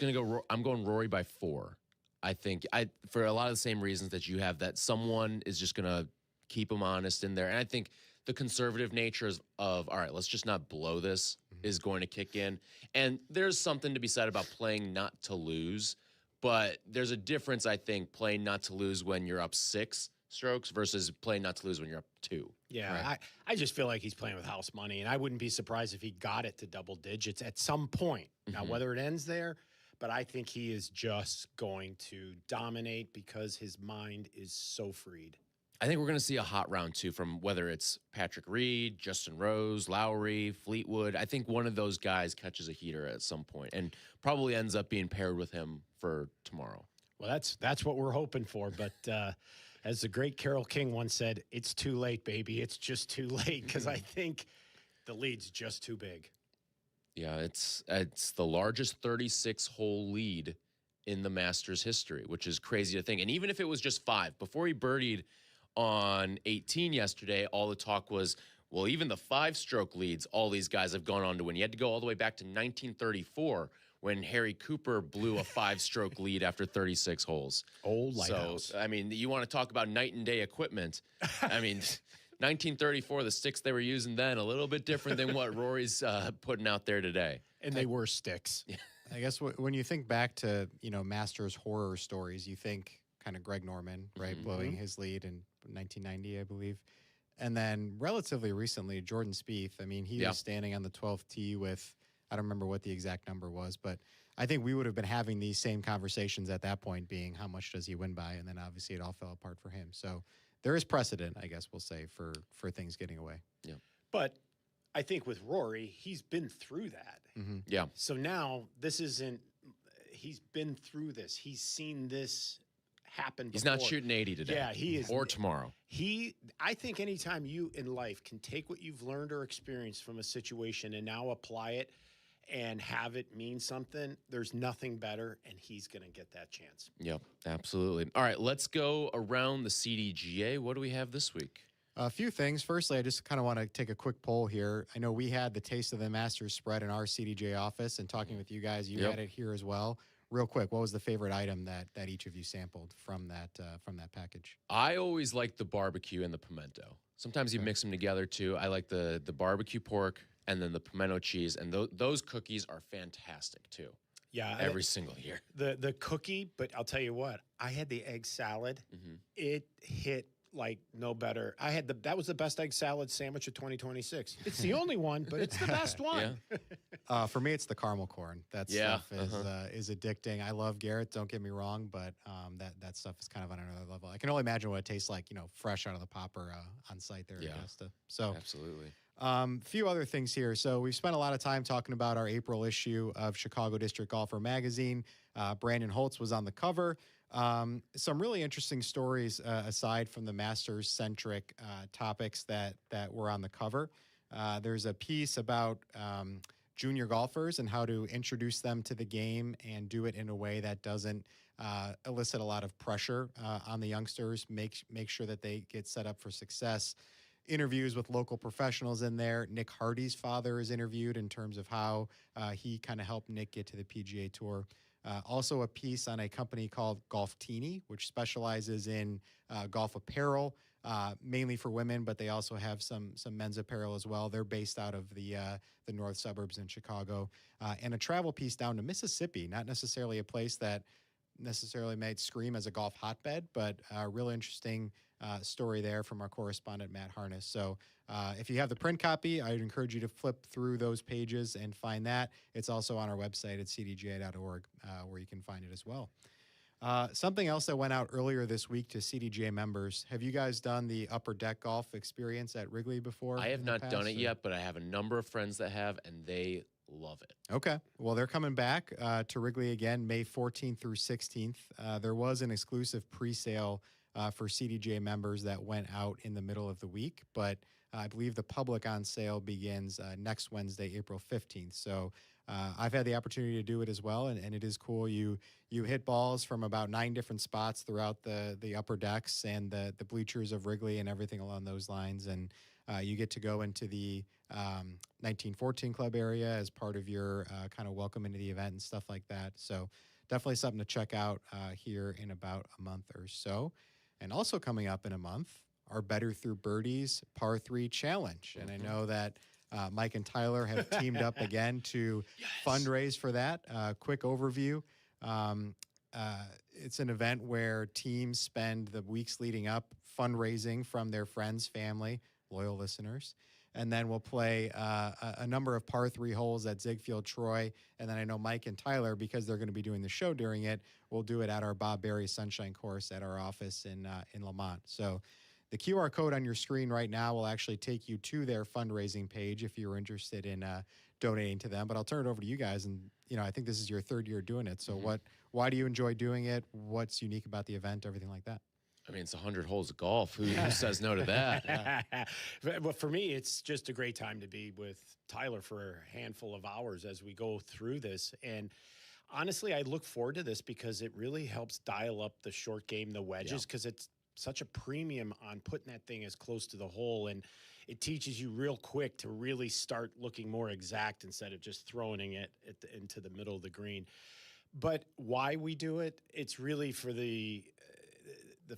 Speaker 3: going Rory by 4. I think for a lot of the same reasons that you have, that someone is just going to keep him honest in there. And I think the conservative nature of all right, let's just not blow this is going to kick in. And there's something to be said about playing not to lose, but there's a difference, I think, playing not to lose when you're up 6 strokes versus playing not to lose when you're up 2.
Speaker 27: Yeah,
Speaker 3: right?
Speaker 27: I just feel like he's playing with house money, and I wouldn't be surprised if he got it to double digits at some point. Now, whether it ends there, but I think he is just going to dominate because his mind is so freed.
Speaker 3: I think we're going to see a hot round, too, from whether it's Patrick Reed, Justin Rose, Lowry, Fleetwood. I think one of those guys catches a heater at some point and probably ends up being paired with him for tomorrow.
Speaker 27: Well, that's what we're hoping for, but as the great Carole King once said, it's too late, baby. It's just too late, because I think the lead's just too big.
Speaker 3: Yeah, it's the largest 36-hole lead in the Masters history, which is crazy to think. And even if it was just 5, before he birdied on 18 yesterday, all the talk was, well, even the 5-stroke leads, all these guys have gone on to win. You had to go all the way back to 1934 when Harry Cooper blew a 5-stroke lead after 36 holes.
Speaker 27: Old lighthouse.
Speaker 3: So, I mean, you want to talk about night and day equipment. I mean, 1934, the sticks they were using then, a little bit different than what Rory's putting out there today.
Speaker 27: And they were sticks.
Speaker 28: I guess when you think back to, Masters horror stories, you think kind of Greg Norman, right, blowing his lead in 1990, I believe. And then relatively recently, Jordan Spieth, I mean, he was standing on the 12th tee with, I don't remember what the exact number was, but I think we would have been having these same conversations at that point, being how much does he win by? And then obviously it all fell apart for him. So there is precedent, I guess we'll say, for things getting away.
Speaker 3: Yeah.
Speaker 27: But I think with Rory, he's been through that.
Speaker 3: Yeah.
Speaker 27: So now he's been through this. He's seen this happen before.
Speaker 3: He's not shooting 80 today.
Speaker 27: Yeah, he is.
Speaker 3: Or tomorrow.
Speaker 27: I think anytime you in life can take what you've learned or experienced from a situation and now apply it and have it mean something, there's nothing better, and he's going to get that chance.
Speaker 3: Yep, absolutely. All right, let's go around the CDGA. What do we have this week?
Speaker 28: A few things. Firstly, I just kind of want to take a quick poll here. I know we had the Taste of the Masters spread in our CDGA office, and talking with you guys, you had it here as well. Real quick, what was the favorite item that each of you sampled from that package?
Speaker 3: I always like the barbecue and the pimento. Sometimes you mix them together too. I like the barbecue pork and then the pimento cheese, and those cookies are fantastic too.
Speaker 27: Yeah,
Speaker 3: every single year.
Speaker 27: The cookie, but I'll tell you what, I had the egg salad. It hit like no better. That was the best egg salad sandwich of 2026. It's the only one, but it's the best one.
Speaker 28: For me, it's the caramel corn. That stuff is addicting. I love Garrett, don't get me wrong, but that stuff is kind of on another level. I can only imagine what it tastes like, fresh out of the popper on site there at Augusta. So
Speaker 3: absolutely.
Speaker 28: Few other things here. So we've spent a lot of time talking about our April issue of Chicago District Golfer magazine. Brandon Holtz was on the cover. Some really interesting stories aside from the Masters-centric topics that were on the cover. There's a piece about junior golfers and how to introduce them to the game and do it in a way that doesn't elicit a lot of pressure on the youngsters, make sure that they get set up for success. Interviews with local professionals in there. Nick Hardy's father is interviewed in terms of how he kind of helped Nick get to the PGA Tour. Also a piece on a company called Golftini, which specializes in golf apparel, mainly for women, but they also have some men's apparel as well. They're based out of the north suburbs in Chicago. And a travel piece down to Mississippi, not necessarily a place that necessarily might scream as a golf hotbed, but a real interesting story there from our correspondent, Matt Harness. So if you have the print copy, I'd encourage you to flip through those pages and find that. It's also on our website at cdga.org where you can find it as well. Something else that went out earlier this week to CDGA members. Have you guys done the Upper Deck Golf experience at Wrigley before?
Speaker 3: I have not done it yet, but I have a number of friends that have, and they love it.
Speaker 28: Okay. Well, they're coming back to Wrigley again, May 14th through 16th. There was an exclusive pre-sale for CDGA members that went out in the middle of the week, but I believe the public on sale begins next Wednesday, April 15th. So I've had the opportunity to do it as well, and it is cool. You hit balls from about 9 different spots throughout the upper decks and the bleachers of Wrigley and everything along those lines, and you get to go into the 1914 Club area as part of your kind of welcome into the event and stuff like that. So definitely something to check out here in about a month or so. And also coming up in a month, our Better Through Birdies Par 3 Challenge. And I know that Mike and Tyler have teamed up again to fundraise for that. Quick overview. It's an event where teams spend the weeks leading up fundraising from their friends, family, loyal listeners. And then we'll play a number of par 3 holes at Ziegfeld Troy. And then I know Mike and Tyler, because they're going to be doing the show during it, will do it at our Bob Berry Sunshine Course at our office in Lamont. So the QR code on your screen right now will actually take you to their fundraising page if you're interested in donating to them. But I'll turn it over to you guys. And, I think this is your 3rd year doing it. So why do you enjoy doing it? What's unique about the event? Everything like that.
Speaker 3: I mean, it's 100 holes of golf. Who says no to that?
Speaker 27: But for me, it's just a great time to be with Tyler for a handful of hours as we go through this. And honestly, I look forward to this because it really helps dial up the short game, the wedges, because it's such a premium on putting that thing as close to the hole. And it teaches you real quick to really start looking more exact instead of just throwing it into the middle of the green. But why we do it, it's really for the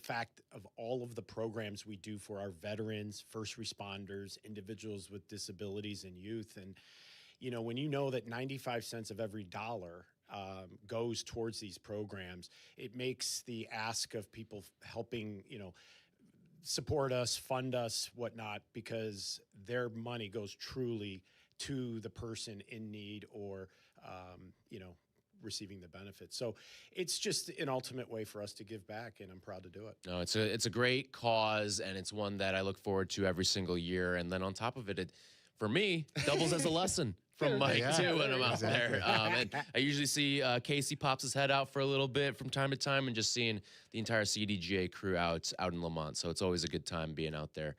Speaker 27: fact of all of the programs we do for our veterans, first responders, individuals with disabilities, and youth. And, when you know that 95 cents of every dollar goes towards these programs, it makes the ask of people helping, support us, fund us, whatnot, because their money goes truly to the person in need or, receiving the benefits. So it's just an ultimate way for us to give back, and I'm proud to do it.
Speaker 3: No, it's a great cause, and it's one that I look forward to every single year. And then on top of it, for me, doubles as a lesson from Mike too when I'm out there. And I usually see Casey pops his head out for a little bit from time to time, and just seeing the entire CDGA crew out in Lamont. So it's always a good time being out there.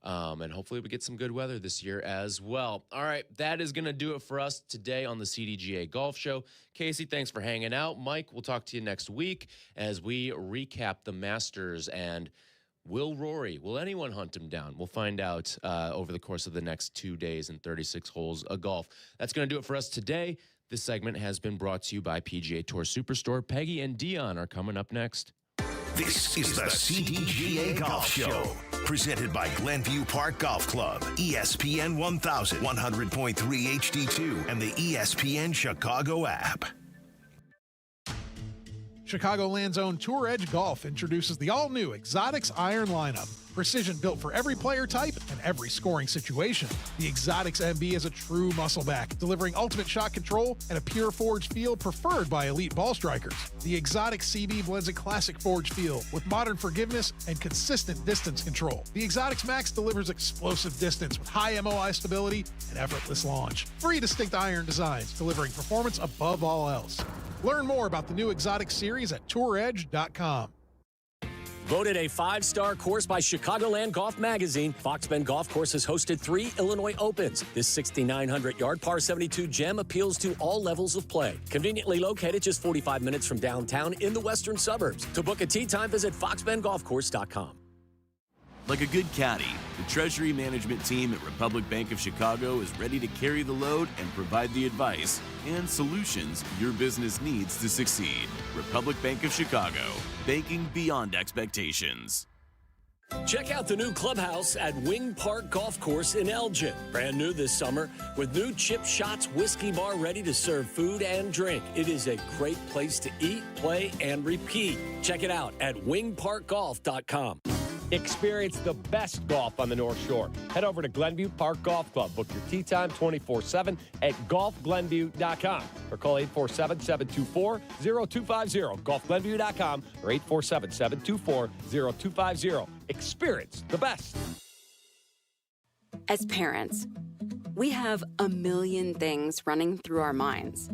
Speaker 3: And hopefully we get some good weather this year as well. All right, that is going to do it for us today on the CDGA Golf Show. Casey, thanks for hanging out. Mike, we'll talk to you next week as we recap the Masters. And will anyone hunt him down? We'll find out over the course of the next 2 days and 36 holes of golf. That's going to do it for us today. This segment has been brought to you by PGA Tour Superstore. Peggy and Dionne are coming up next.
Speaker 1: This is the CDGA Golf Show, presented by Glenview Park Golf Club, ESPN 1000, 100.3 HD2, and the ESPN Chicago app.
Speaker 2: Chicagoland's own Tour Edge Golf introduces the all-new Exotics Iron lineup. Precision built for every player type and every scoring situation. The Exotics MB is a true muscle back, delivering ultimate shot control and a pure forged feel preferred by elite ball strikers. The Exotic CB blends a classic forged feel with modern forgiveness and consistent distance control. The Exotics Max delivers explosive distance with high MOI stability and effortless launch. 3 distinct iron designs, delivering performance above all else. Learn more about the new Exotic series at touredge.com.
Speaker 13: Voted a 5-star course by Chicagoland Golf Magazine, Fox Bend Golf Course has hosted 3 Illinois Opens. This 6,900-yard par 72 gem appeals to all levels of play. Conveniently located just 45 minutes from downtown in the western suburbs. To book a tee time, visit foxbendgolfcourse.com.
Speaker 4: Like a good caddy, the Treasury Management team at Republic Bank of Chicago is ready to carry the load and provide the advice and solutions your business needs to succeed. Republic Bank of Chicago, banking beyond expectations.
Speaker 13: Check out the new clubhouse at Wing Park Golf Course in Elgin. Brand new this summer with new Chip Shots Whiskey Bar ready to serve food and drink. It is a great place to eat, play, and repeat. Check it out at wingparkgolf.com. Experience the best golf on the North Shore. Head over to Glenview Park Golf Club. Book your tee time 24/7 at golfglenview.com or call 847-724-0250. golfglenview.com or 847-724-0250. Experience the best.
Speaker 18: As parents, we have a million things running through our minds.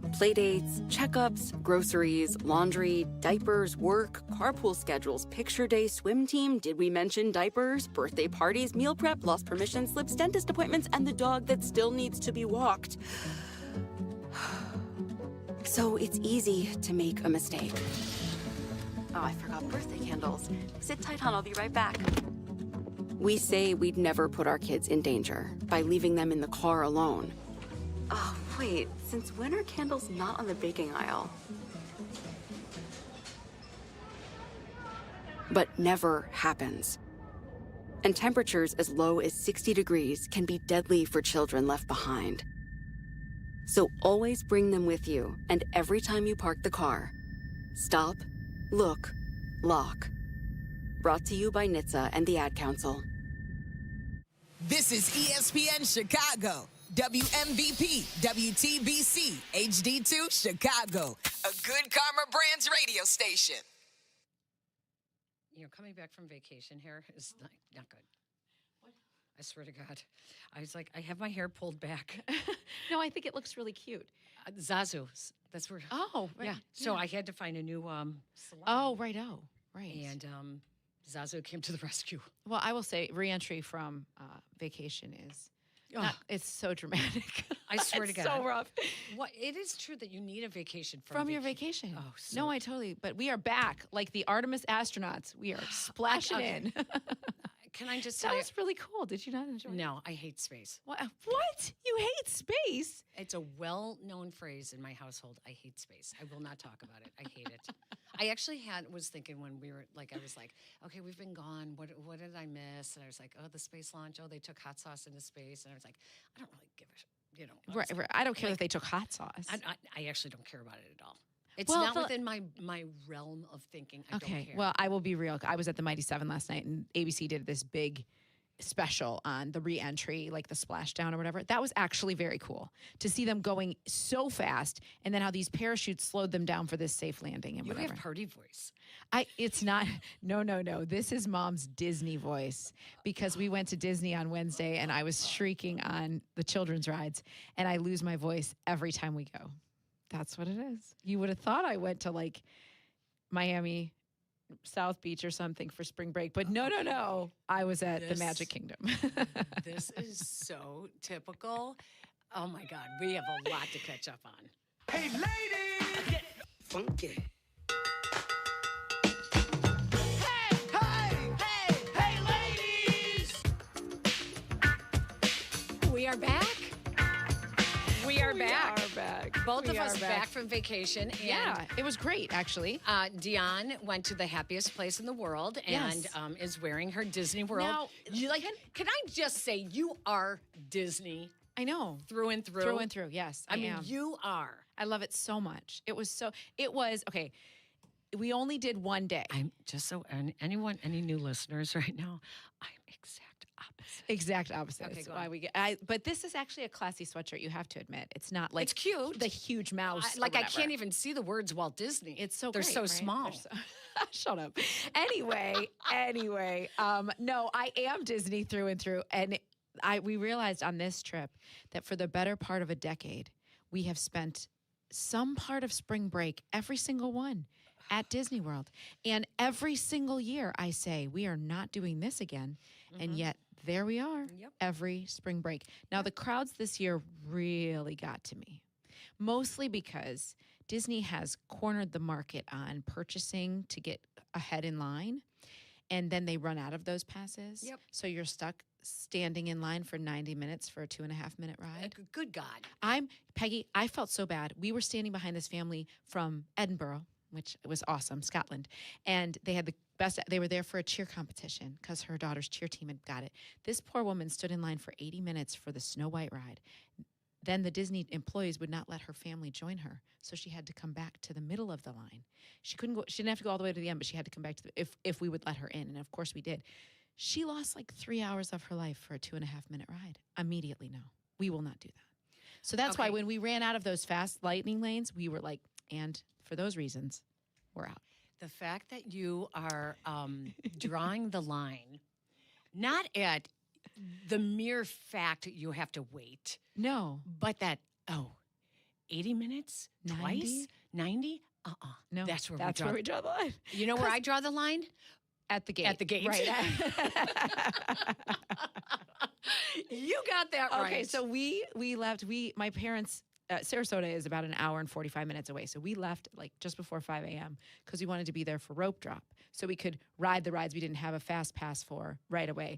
Speaker 18: Playdates, checkups, groceries, laundry, diapers, work, carpool schedules, picture day, swim team, did we mention diapers, birthday parties, meal prep, lost permission slips, dentist appointments, and the dog that still needs to be walked. So it's easy to make a mistake. Oh, I forgot birthday candles. Sit tight, hon, I'll be right back. We say we'd never put our kids in danger by leaving them in the car alone. Oh, wait, since when are candles not on the baking aisle? But never happens. And temperatures as low as 60 degrees can be deadly for children left behind. So always bring them with you, and every time you park the car, stop, look, lock. Brought to you by NHTSA and the Ad Council.
Speaker 17: This is ESPN Chicago. WMVP, WTBC, HD2, Chicago. A good Karma Brands radio station.
Speaker 20: You know, coming back from vacation here is not good. What? I swear to God. I was like, I have my hair pulled back.
Speaker 21: No, I think it looks really cute.
Speaker 20: Zazu. That's where.
Speaker 21: Oh, right.
Speaker 20: Yeah. So I had to find a new salon.
Speaker 21: Oh, right. Oh, right.
Speaker 20: And Zazu came to the rescue.
Speaker 21: Well, I will say reentry from vacation is... it's so dramatic.
Speaker 20: I swear to God.
Speaker 21: So rough.
Speaker 20: What? It is true that you need a vacation
Speaker 21: from your vacation.
Speaker 20: Oh, so
Speaker 21: no, I totally. But we are back like the Artemis astronauts. We are splashing in.
Speaker 20: Can I just
Speaker 21: That
Speaker 20: say
Speaker 21: was really cool. Did you not enjoy it?
Speaker 20: No, I hate space.
Speaker 21: What? You hate space?
Speaker 20: It's a well-known phrase in my household. I hate space. I will not talk about it. I hate it. I actually was thinking when we were I was like, okay, we've been gone. What did I miss? And I was like, oh, the space launch. Oh, they took hot sauce into space. And I was like, I don't really give a shit.
Speaker 21: Right. I don't care if they took hot sauce.
Speaker 20: I actually don't care about it at all. It's
Speaker 21: Well,
Speaker 20: not
Speaker 21: the-
Speaker 20: within my realm of thinking. I don't care.
Speaker 21: Well, I will be real. I was at the Mighty Seven last night, and ABC did this big special on the re-entry, like the splashdown or whatever. That was actually very cool to see them going so fast, and then how these parachutes slowed them down for this safe landing and
Speaker 20: You
Speaker 21: whatever.
Speaker 20: have party voice.
Speaker 21: It's not. No. This is Mom's Disney voice, because we went to Disney on Wednesday, and I was shrieking on the children's rides, and I lose my voice every time we go. That's what it is. You would have thought I went to like Miami, South Beach or something for spring break, but no. I was at the Magic Kingdom.
Speaker 20: This is so typical. Oh my God, we have a lot to catch up on.
Speaker 16: Hey, ladies!
Speaker 20: Get funky.
Speaker 16: Hey, ladies!
Speaker 20: We are back. We are back. Both
Speaker 21: We
Speaker 20: of us
Speaker 21: are
Speaker 20: back from vacation. And
Speaker 21: Yeah, it was great, actually.
Speaker 20: Dionne went to the happiest place in the world and
Speaker 21: Yes.
Speaker 20: is wearing her Disney World.
Speaker 21: Now,
Speaker 20: can I just say you are Disney?
Speaker 21: I know.
Speaker 20: Through and through.
Speaker 21: Through and through, yes.
Speaker 20: I mean,
Speaker 21: am.
Speaker 20: you are.
Speaker 21: I love it so much. It was, okay, we only did one day.
Speaker 20: I'm just so any new listeners right now, I'm exact opposite.
Speaker 21: Exact opposite.
Speaker 20: Okay,
Speaker 21: That's
Speaker 20: go
Speaker 21: why
Speaker 20: on.
Speaker 21: we get. But this is actually a classy sweatshirt. You have to admit, it's not like
Speaker 20: It's cute.
Speaker 21: the huge mouse. or
Speaker 20: I
Speaker 21: whatever.
Speaker 20: can't even see the words Walt Disney.
Speaker 21: It's so
Speaker 20: they're
Speaker 21: great,
Speaker 20: so
Speaker 21: right?
Speaker 20: small.
Speaker 21: They're shut up. Anyway. No, I am Disney through and through, and we realized on this trip that for the better part of a decade, we have spent some part of spring break, every single one, at Disney World. And every single year I say, we are not doing this again. And yet there we are every spring break. Now, the crowds this year really got to me, mostly because Disney has cornered the market on purchasing to get ahead in line. And then they run out of those passes.
Speaker 20: Yep.
Speaker 21: So you're stuck standing in line for 90 minutes for a 2.5-minute ride.
Speaker 20: Good God.
Speaker 21: Peggy, I felt so bad. We were standing behind this family from Edinburgh, which was awesome, Scotland. And they had the best, they were there for a cheer competition because her daughter's cheer team had got it. This poor woman stood in line for 80 minutes for the Snow White ride. Then the Disney employees would not let her family join her. So she had to come back to the middle of the line. She didn't have to go all the way to the end, but she had to come back to if we would let her in. And of course we did. She lost like 3 hours of her life for a 2.5-minute ride. Immediately, no. We will not do that. So that's why when we ran out of those fast lightning lanes, we were like, and for those reasons, we're out.
Speaker 20: The fact that you are drawing the line, not at the mere fact that you have to wait.
Speaker 21: No.
Speaker 20: But that, 80 minutes?
Speaker 21: 90?
Speaker 20: Twice? 90?
Speaker 21: No.
Speaker 20: That's where
Speaker 21: we draw the line.
Speaker 20: You know where I draw the line?
Speaker 21: At the gate.
Speaker 20: At the gate.
Speaker 21: Right.
Speaker 20: You got that right.
Speaker 21: Okay, so we left. My parents, Sarasota is about an hour and 45 minutes away. So we left like just before 5 a.m. because we wanted to be there for rope drop. So we could ride the rides we didn't have a fast pass for right away.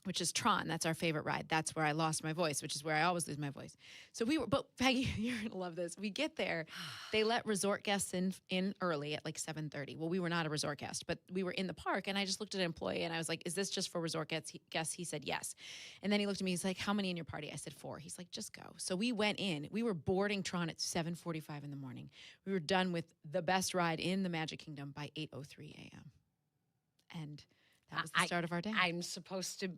Speaker 21: Which is Tron. That's our favorite ride. That's where I lost my voice, which is where I always lose my voice. So but Peggy, you're going to love this. We get there. They let resort guests in early at like 7:30. Well, we were not a resort guest, but we were in the park, and I just looked at an employee, and I was like, is this just for resort guests? He said yes. And then he looked at me. He's like, how many in your party? I said 4. He's like, just go. So we went in. We were boarding Tron at 7:45 in the morning. We were done with the best ride in the Magic Kingdom by 8:03 a.m. And that was the start of our day.
Speaker 20: I'm supposed to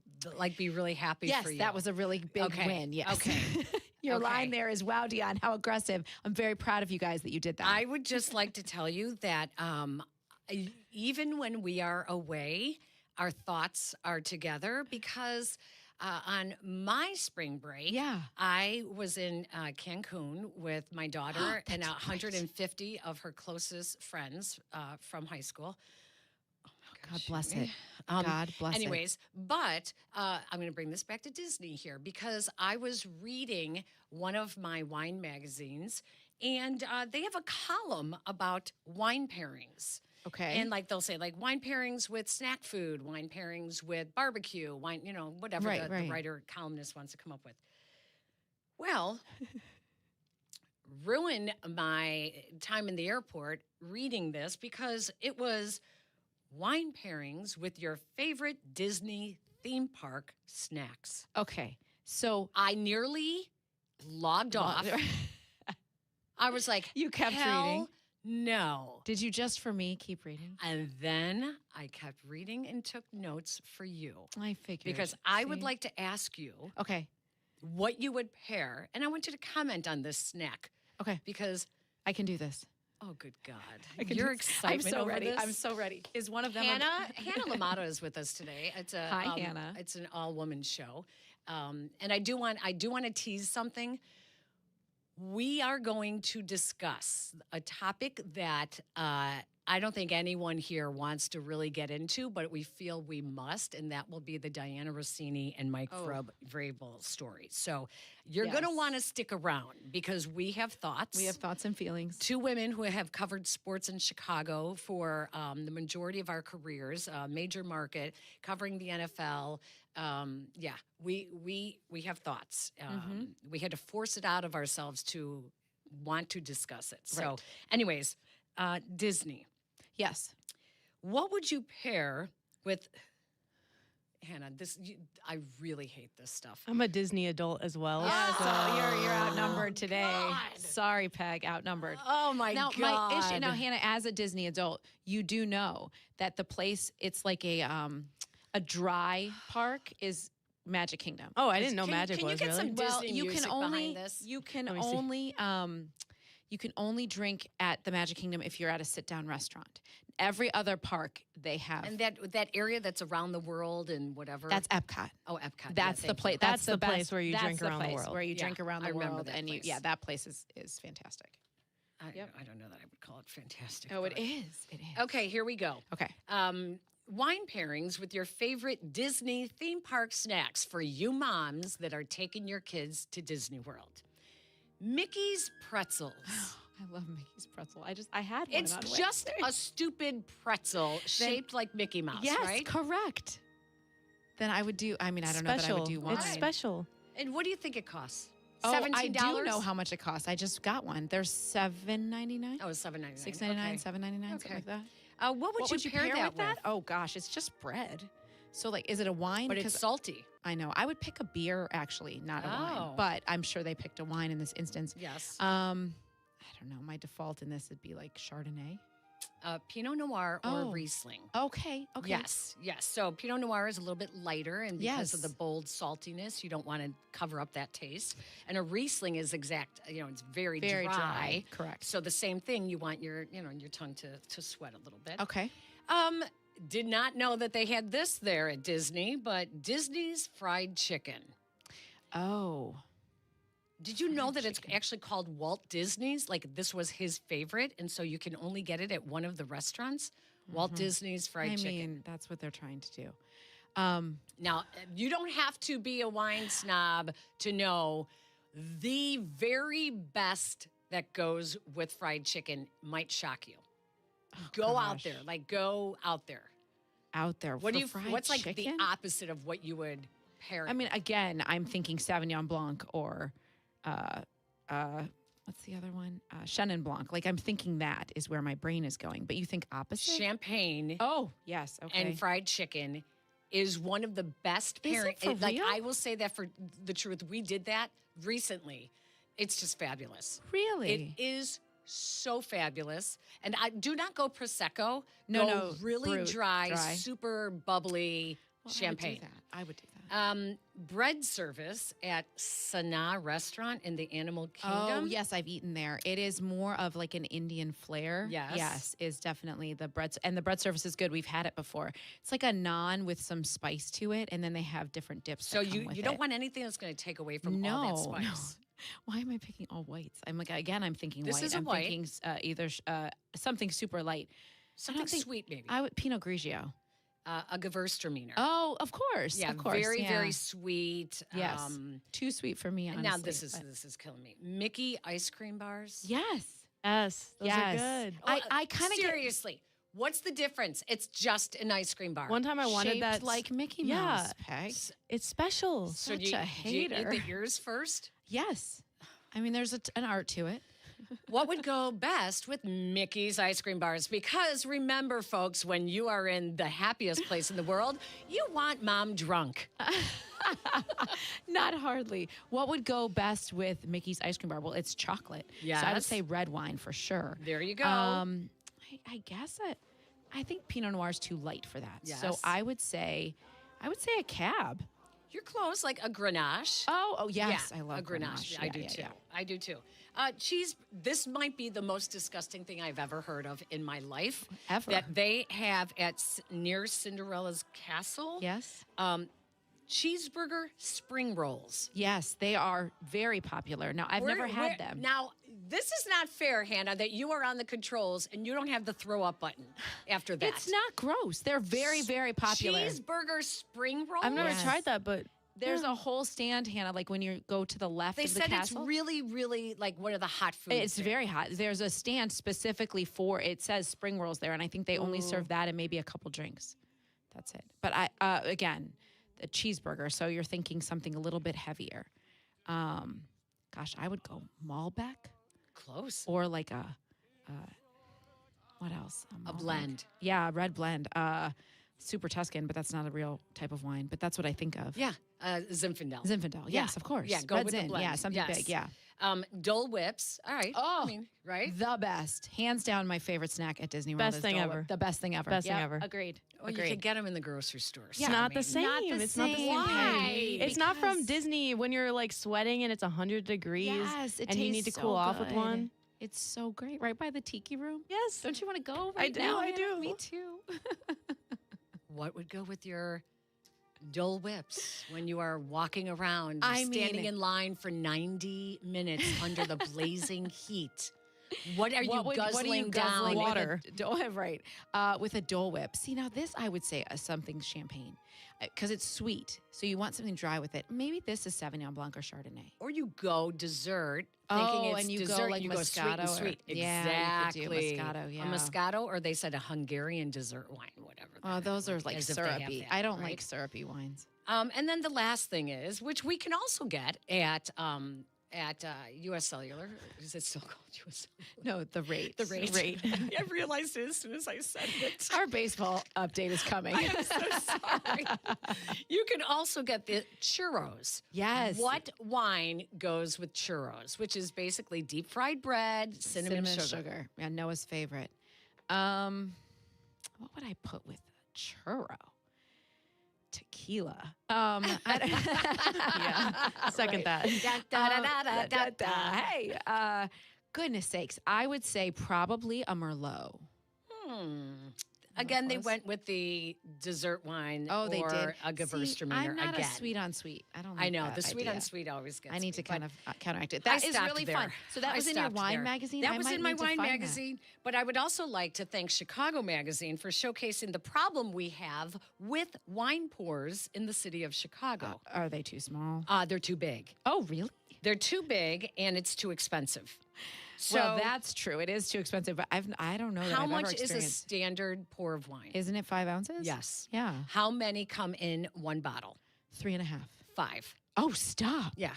Speaker 20: be really happy for you.
Speaker 21: Yes, that was a really big win. Yes.
Speaker 20: Okay.
Speaker 21: Your line there is, wow, Dionne, how aggressive. I'm very proud of you guys that you did that.
Speaker 20: I would just like to tell you that even when we are away, our thoughts are together because on my spring break, I was in Cancun with my daughter and 150 of her closest friends from high school.
Speaker 21: God bless it. God bless it.
Speaker 20: Anyways, but I'm going to bring this back to Disney here because I was reading one of my wine magazines, and they have a column about wine pairings.
Speaker 21: Okay.
Speaker 20: And they'll say wine pairings with snack food, wine pairings with barbecue, wine, whatever the writer columnist wants to come up with. Well, ruined my time in the airport reading this because it was wine pairings with your favorite Disney theme park snacks.
Speaker 21: Okay. So
Speaker 20: I nearly logged off. I was like,
Speaker 21: you kept reading?
Speaker 20: No.
Speaker 21: Did you just for me keep reading?
Speaker 20: And then I kept reading and took notes for you.
Speaker 21: I figured.
Speaker 20: Because I would like to ask you what you would pair. And I want you to comment on this snack.
Speaker 21: Okay.
Speaker 20: Because
Speaker 21: I can do this.
Speaker 20: Oh, good God. Your excitement
Speaker 21: I'm so
Speaker 20: over
Speaker 21: ready.
Speaker 20: this.
Speaker 21: I'm so ready. Is one of them
Speaker 20: Hannah LaMotta is with us today. It's
Speaker 21: Hi, Hannah.
Speaker 20: It's an all-woman show. And I do want to tease something. We are going to discuss a topic that I don't think anyone here wants to really get into, but we feel we must, and that will be the Diana Rossini and Mike Vrabel story. So you're going to want to stick around because we have thoughts.
Speaker 21: We have thoughts and feelings.
Speaker 20: 2 women who have covered sports in Chicago for the majority of our careers, major market, covering the NFL. We have thoughts. We had to force it out of ourselves to want to discuss it. So anyways, Disney.
Speaker 21: Yes.
Speaker 20: What would you pair with Hannah, I really hate this stuff.
Speaker 5: I'm a Disney adult as well.
Speaker 21: Yeah,
Speaker 5: so
Speaker 21: you're outnumbered today.
Speaker 20: God.
Speaker 21: Sorry, Peg, outnumbered.
Speaker 20: Oh my
Speaker 21: now,
Speaker 20: God.
Speaker 21: My issue now, Hannah, as a Disney adult, you do know that the place, it's like a dry park is Magic Kingdom.
Speaker 5: Oh, I didn't know Magic
Speaker 20: can
Speaker 5: was
Speaker 20: you get
Speaker 5: really.
Speaker 20: some
Speaker 21: Well,
Speaker 20: Disney
Speaker 21: you
Speaker 20: music
Speaker 21: can only
Speaker 20: behind this?
Speaker 21: you can
Speaker 5: Let me see.
Speaker 21: only you can only drink at the Magic Kingdom if you're at a sit-down restaurant. Every other park they have.
Speaker 20: And that area that's around the world and whatever.
Speaker 21: That's Epcot.
Speaker 20: Oh, Epcot.
Speaker 21: That's
Speaker 20: yeah,
Speaker 21: the
Speaker 20: thank
Speaker 21: place.
Speaker 20: you.
Speaker 21: That's the
Speaker 5: place
Speaker 21: best-
Speaker 5: where you
Speaker 21: that's
Speaker 5: drink around the
Speaker 21: place
Speaker 5: world.
Speaker 21: Where you
Speaker 20: Yeah,
Speaker 21: drink around
Speaker 20: I
Speaker 21: the
Speaker 20: remember
Speaker 21: world,
Speaker 20: that
Speaker 21: and
Speaker 20: place.
Speaker 21: that place is fantastic.
Speaker 20: I don't know that I would call it fantastic.
Speaker 21: Oh, it
Speaker 20: but-
Speaker 21: is. It is.
Speaker 20: Okay, here we go.
Speaker 21: Okay.
Speaker 20: Wine pairings with your favorite Disney theme park snacks for you moms that are taking your kids to Disney World. Mickey's pretzels.
Speaker 21: I love Mickey's pretzel. I had one.
Speaker 20: It's
Speaker 21: on
Speaker 20: just
Speaker 21: Wednesday.
Speaker 20: a stupid pretzel shaped like Mickey Mouse,
Speaker 21: Yes,
Speaker 20: right?
Speaker 21: correct. Then I would do. I mean, I don't know that I would do wine.
Speaker 5: It's special.
Speaker 20: And what do you think it costs?
Speaker 21: Oh,
Speaker 20: $17?
Speaker 21: I do know how much it costs. I just got one. They're $7.99.
Speaker 20: Oh, it's $7.99.
Speaker 21: $6.99,
Speaker 20: Okay.
Speaker 21: $7.99, something like that.
Speaker 20: What would you pair that with?
Speaker 21: Oh gosh, it's just bread. So like, is it a wine?
Speaker 20: But it's
Speaker 21: 'Cause
Speaker 20: salty.
Speaker 21: I know. I would pick a beer actually, not a
Speaker 20: Oh.
Speaker 21: wine. But I'm sure they picked a wine in this instance.
Speaker 20: Yes.
Speaker 21: I don't know. My default in this would be like Chardonnay.
Speaker 20: Pinot Noir or
Speaker 21: Oh.
Speaker 20: Riesling.
Speaker 21: Okay. Okay.
Speaker 20: Yes. So Pinot Noir is a little bit lighter, and because of
Speaker 21: Yes.
Speaker 20: the bold saltiness, you don't want to cover up that taste. And a Riesling is it's very,
Speaker 21: Very dry. Correct.
Speaker 20: So the same thing, you want your tongue to sweat a little bit.
Speaker 21: Okay.
Speaker 20: Did not know that they had this there at Disney, but Disney's fried chicken.
Speaker 21: Oh.
Speaker 20: Did you know that it's actually called Walt Disney's? Like this was his favorite, and so you can only get it at one of the restaurants. Walt Disney's fried chicken.
Speaker 21: I mean, that's what they're trying to do.
Speaker 20: Now, you don't have to be a wine snob to know the very best that goes with fried chicken might shock you. Go out there. Go out there.
Speaker 21: Out there.
Speaker 20: What
Speaker 21: for
Speaker 20: do you?
Speaker 21: fried
Speaker 20: What's like
Speaker 21: chicken?
Speaker 20: the opposite of what you would pair?
Speaker 21: I mean, again, I'm thinking Sauvignon Blanc or what's the other one? Chenin Blanc. Like I'm thinking that is where my brain is going. But you think opposite?
Speaker 20: Champagne.
Speaker 21: Oh, yes. Okay.
Speaker 20: And fried chicken is one of the best
Speaker 21: Is
Speaker 20: pairing.
Speaker 21: it for real?
Speaker 20: I will say that for the truth. We did that recently. It's just fabulous.
Speaker 21: Really?
Speaker 20: It is so fabulous. And I do not go Prosecco.
Speaker 21: No,
Speaker 20: go
Speaker 21: no,
Speaker 20: really
Speaker 21: brut,
Speaker 20: dry,
Speaker 21: dry.
Speaker 20: super bubbly champagne.
Speaker 21: I would do that.
Speaker 20: Bread service at Sanaa restaurant in the Animal Kingdom.
Speaker 21: Oh, yes, I've eaten there. It is more of like an Indian flair.
Speaker 20: Yes.
Speaker 21: Yes, is definitely the bread. And the bread service is good. We've had it before. It's like a naan with some spice to it, and then they have different dips.
Speaker 20: So
Speaker 21: that come
Speaker 20: you
Speaker 21: with
Speaker 20: don't
Speaker 21: it.
Speaker 20: want anything that's going to take away from all that spice.
Speaker 21: No. Why am I picking all whites? I'm like, again, I'm thinking
Speaker 20: This
Speaker 21: white.
Speaker 20: is a
Speaker 21: I'm
Speaker 20: white.
Speaker 21: thinking either something super light.
Speaker 20: Something sweet, maybe.
Speaker 21: I would Pinot Grigio.
Speaker 20: A Gewürztraminer.
Speaker 21: Oh, of course.
Speaker 20: Yeah,
Speaker 21: of course.
Speaker 20: very,
Speaker 21: yeah.
Speaker 20: very sweet.
Speaker 21: Yes. Too sweet for me, honestly.
Speaker 20: Now this is
Speaker 21: but-
Speaker 20: killing me. Mickey ice cream bars.
Speaker 21: Yes.
Speaker 5: Yes. Those
Speaker 21: Yes.
Speaker 5: are good.
Speaker 21: I kind of
Speaker 20: seriously. What's the difference? It's just an ice cream bar.
Speaker 5: One time I wanted
Speaker 21: Shaped
Speaker 5: that.
Speaker 21: like Mickey
Speaker 5: Yeah.
Speaker 21: Mouse, Peg.
Speaker 5: It's special.
Speaker 20: So
Speaker 21: Such
Speaker 20: do you,
Speaker 21: a
Speaker 20: do you
Speaker 21: hater.
Speaker 20: eat the ears first?
Speaker 21: Yes. I mean, there's an art to it.
Speaker 20: What would go best with Mickey's ice cream bars? Because remember, folks, when you are in the happiest place in the world, you want mom drunk.
Speaker 21: Not hardly. What would go best with Mickey's ice cream bar? Well, it's chocolate. So I would
Speaker 20: Yes.
Speaker 21: say red wine for sure.
Speaker 20: There you go.
Speaker 21: I guess I think Pinot Noir is too light for that. So
Speaker 20: Yes.
Speaker 21: I would say a cab.
Speaker 20: You're close, like a Grenache.
Speaker 21: Oh yes,
Speaker 20: Yeah,
Speaker 21: I love
Speaker 20: a Grenache.
Speaker 21: Grenache.
Speaker 20: I
Speaker 21: Yeah,
Speaker 20: do
Speaker 21: yeah,
Speaker 20: too.
Speaker 21: yeah.
Speaker 20: I do too. Cheese. This might be the most disgusting thing I've ever heard of in my life.
Speaker 21: Ever.
Speaker 20: That they have near Cinderella's castle.
Speaker 21: Yes.
Speaker 20: Cheeseburger spring rolls.
Speaker 21: Yes, they are very popular. Now I've never had them.
Speaker 20: Now this is not fair, Hannah. That you are on the controls and you don't have the throw up button after that.
Speaker 21: It's not gross. They're very, very popular.
Speaker 20: Cheeseburger spring rolls.
Speaker 5: I've never
Speaker 21: Yes.
Speaker 5: tried that, but
Speaker 21: There's a whole stand, Hannah, like when you go to the left
Speaker 20: They
Speaker 21: of the
Speaker 20: said
Speaker 21: castle.
Speaker 20: it's really, really like one of the hot foods.
Speaker 21: It's
Speaker 20: there.
Speaker 21: very hot. There's a stand specifically for it says spring rolls there, and I think they only serve that and maybe a couple drinks. That's it. But again, the cheeseburger. So you're thinking something a little bit heavier. Gosh, I would go Malbec
Speaker 20: Close.
Speaker 21: or like a what else?
Speaker 20: A
Speaker 21: Malbec.
Speaker 20: blend.
Speaker 21: Yeah, red blend. Super Tuscan, but that's not a real type of wine. But that's what I think of.
Speaker 20: Yeah, Zinfandel.
Speaker 21: Zinfandel, yes, of course.
Speaker 20: Yeah, go
Speaker 21: Red
Speaker 20: with the
Speaker 21: Zin,
Speaker 20: blend.
Speaker 21: yeah, something
Speaker 20: Yes.
Speaker 21: big, yeah.
Speaker 20: Dole Whips. All right.
Speaker 21: Oh,
Speaker 20: I mean, right?
Speaker 21: The best. Hands down my favorite snack at Disney World.
Speaker 5: Best
Speaker 21: is
Speaker 5: thing
Speaker 21: Dole
Speaker 5: ever.
Speaker 21: Whip. The best thing ever.
Speaker 5: Best thing
Speaker 21: Yep,
Speaker 5: ever.
Speaker 21: Agreed.
Speaker 20: Well, you
Speaker 21: Agreed.
Speaker 20: can get them in the grocery stores.
Speaker 21: Yeah,
Speaker 20: I
Speaker 5: Not the
Speaker 20: mean,
Speaker 5: same.
Speaker 21: Not the
Speaker 5: It's not the same.
Speaker 21: same.
Speaker 5: It's not from
Speaker 21: Because-
Speaker 5: Disney when you're like sweating and it's 100 degrees
Speaker 21: Yes, it
Speaker 5: and you need to
Speaker 21: tastes
Speaker 5: cool
Speaker 21: so
Speaker 5: off with
Speaker 21: good.
Speaker 5: one.
Speaker 21: It's so great. Right by the tiki room.
Speaker 5: Yes.
Speaker 21: Don't you want to go
Speaker 5: I
Speaker 21: right
Speaker 5: do,
Speaker 21: now?
Speaker 5: I
Speaker 21: Hannah?
Speaker 5: do.
Speaker 21: Me too.
Speaker 20: What would go with your Dole Whips when you are walking around,
Speaker 21: I
Speaker 20: standing
Speaker 21: mean-
Speaker 20: in line for 90 minutes under the blazing heat? What are you guzzling down?
Speaker 21: Water. Right. With a Dole Whip. See, now this I would say is something champagne because it's sweet. So you want something dry with it. Maybe this is Sauvignon Blanc or Chardonnay.
Speaker 20: Or you go dessert, thinking it's
Speaker 21: and you
Speaker 20: dessert,
Speaker 21: go like
Speaker 20: you go sweet and
Speaker 21: Moscato.
Speaker 20: sweet.
Speaker 21: Yeah, you could do
Speaker 20: Exactly.
Speaker 21: Moscato, yeah.
Speaker 20: A Moscato, or they said a Hungarian dessert wine, whatever.
Speaker 21: Oh, those are like
Speaker 20: as if they have
Speaker 21: syrupy.
Speaker 20: that,
Speaker 21: I don't
Speaker 20: right?
Speaker 21: like syrupy wines.
Speaker 20: And then the last thing is, which we can also get at U.S. Cellular. Is it still called U.S. Cellular?
Speaker 21: No, the rate.
Speaker 20: The rate. I realized it as soon as I said it.
Speaker 21: Our baseball update is coming.
Speaker 20: I am so sorry. You can also get the churros.
Speaker 21: Yes.
Speaker 20: What wine goes with churros, which is basically deep fried bread, cinnamon sugar.
Speaker 21: Yeah, Noah's favorite. What would I put with a churro? Tequila.
Speaker 5: Yeah. Second that.
Speaker 21: Hey, goodness sakes. I would say probably a Merlot.
Speaker 20: Again, they went with the dessert wine
Speaker 21: Oh, they
Speaker 20: or
Speaker 21: did.
Speaker 20: a Gewürztraminer
Speaker 21: I'm not
Speaker 20: again.
Speaker 21: a sweet on sweet. I don't.
Speaker 20: I
Speaker 21: like
Speaker 20: know.
Speaker 21: that
Speaker 20: The sweet
Speaker 21: idea.
Speaker 20: on sweet always gets
Speaker 21: I need
Speaker 20: me,
Speaker 21: to kind of
Speaker 20: but
Speaker 21: counteract it.
Speaker 20: I
Speaker 21: That is
Speaker 20: stopped
Speaker 21: really
Speaker 20: there.
Speaker 21: fun. So that
Speaker 20: I
Speaker 21: was in your
Speaker 20: stopped
Speaker 21: wine
Speaker 20: there.
Speaker 21: magazine.
Speaker 20: That
Speaker 21: I
Speaker 20: was
Speaker 21: might
Speaker 20: in my
Speaker 21: need to
Speaker 20: wine
Speaker 21: find that.
Speaker 20: magazine. But I would also like to thank Chicago Magazine for showcasing the problem we have with wine pours in the city of Chicago.
Speaker 21: Are they too small?
Speaker 20: They're too big.
Speaker 21: Oh, really?
Speaker 20: They're too big and it's too expensive. So
Speaker 21: Well, that's true. It is too expensive, but I don't know that
Speaker 20: how
Speaker 21: I've ever
Speaker 20: much is a
Speaker 21: experienced.
Speaker 20: standard pour of wine?
Speaker 21: Isn't it 5 ounces?
Speaker 20: Yes.
Speaker 21: Yeah.
Speaker 20: How many come in one bottle?
Speaker 21: 3.5.
Speaker 20: 5.
Speaker 21: Oh, stop.
Speaker 20: Yeah.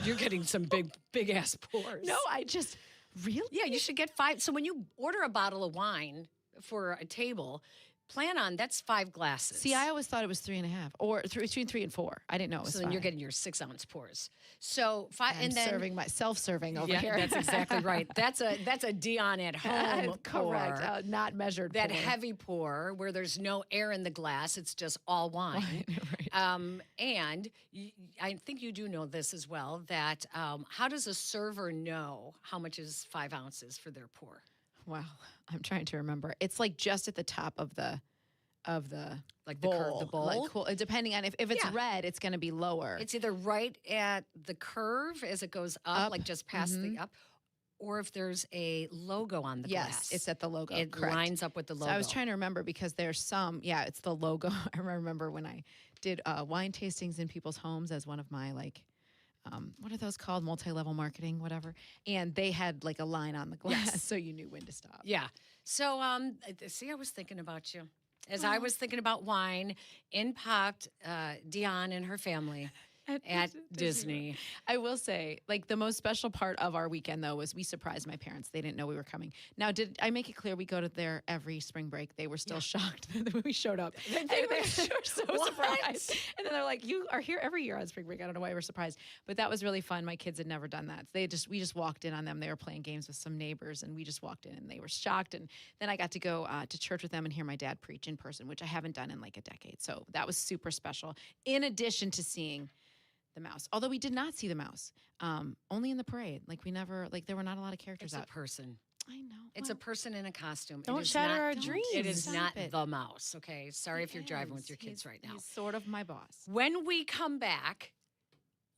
Speaker 20: You're getting some big ass pours.
Speaker 21: No, I just really.
Speaker 20: Yeah, you should get 5. So when you order a bottle of wine for a table, plan on that's 5 glasses.
Speaker 21: See, I always thought it was 3.5, or between 3 and 4. I didn't know it was
Speaker 20: so then
Speaker 21: 5.
Speaker 20: you're getting your 6 ounce pours. So 5,
Speaker 21: I'm
Speaker 20: and then
Speaker 21: serving my self-serving over
Speaker 20: yeah,
Speaker 21: here.
Speaker 20: that's exactly right. That's a Dionne at home
Speaker 21: Correct.
Speaker 20: pour.
Speaker 21: Not measured.
Speaker 20: That
Speaker 21: pour.
Speaker 20: heavy pour where there's no air in the glass, it's just all wine. And I think you do know this as well, that how does a server know how much is 5 ounces for their pour?
Speaker 21: Wow, I'm trying to remember. It's like just at the top of the
Speaker 20: like
Speaker 21: bowl.
Speaker 20: the curve, the bowl.
Speaker 21: Like, cool. Depending on if it's
Speaker 20: Yeah.
Speaker 21: red, it's going to be lower.
Speaker 20: It's either right at the curve as it goes up. Like just past the up, or if there's a logo on the glass.
Speaker 21: Yes, it's at the logo.
Speaker 20: It
Speaker 21: correct.
Speaker 20: lines up with the logo.
Speaker 21: So I was trying to remember because there's some. Yeah, it's the logo. I remember when I did wine tastings in people's homes as one of my what are those called? Multi-level marketing, whatever. And they had like a line on the glass,
Speaker 20: Yes.
Speaker 21: so you knew when to stop.
Speaker 20: Yeah. So, see, I was thinking about you. As I was thinking about wine, in popped Dionne and her family at Disney.
Speaker 21: I will say, like, the most special part of our weekend, though, was we surprised my parents. They didn't know we were coming. Now, did I make it clear we go to there every spring break? They were still shocked when we showed up. They were so surprised. And then they're like, you are here every year on spring break. I don't know why we're surprised. But that was really fun. My kids had never done that. We just walked in on them. They were playing games with some neighbors, and we just walked in, and they were shocked. And then I got to go to church with them and hear my dad preach in person, which I haven't done in like a decade. So that was super special, in addition to seeing the mouse. Although we did not see the mouse, only in the parade. Like there were not a lot of characters out.
Speaker 20: It's a person.
Speaker 21: I know.
Speaker 20: It's a person in a costume.
Speaker 5: Don't
Speaker 20: It is
Speaker 5: shatter
Speaker 20: not-
Speaker 5: our dreams.
Speaker 20: It is
Speaker 21: Stop
Speaker 20: not
Speaker 21: it.
Speaker 20: the mouse, okay? Sorry if you're driving with your kids right now.
Speaker 21: He's sort of my boss.
Speaker 20: When we come back,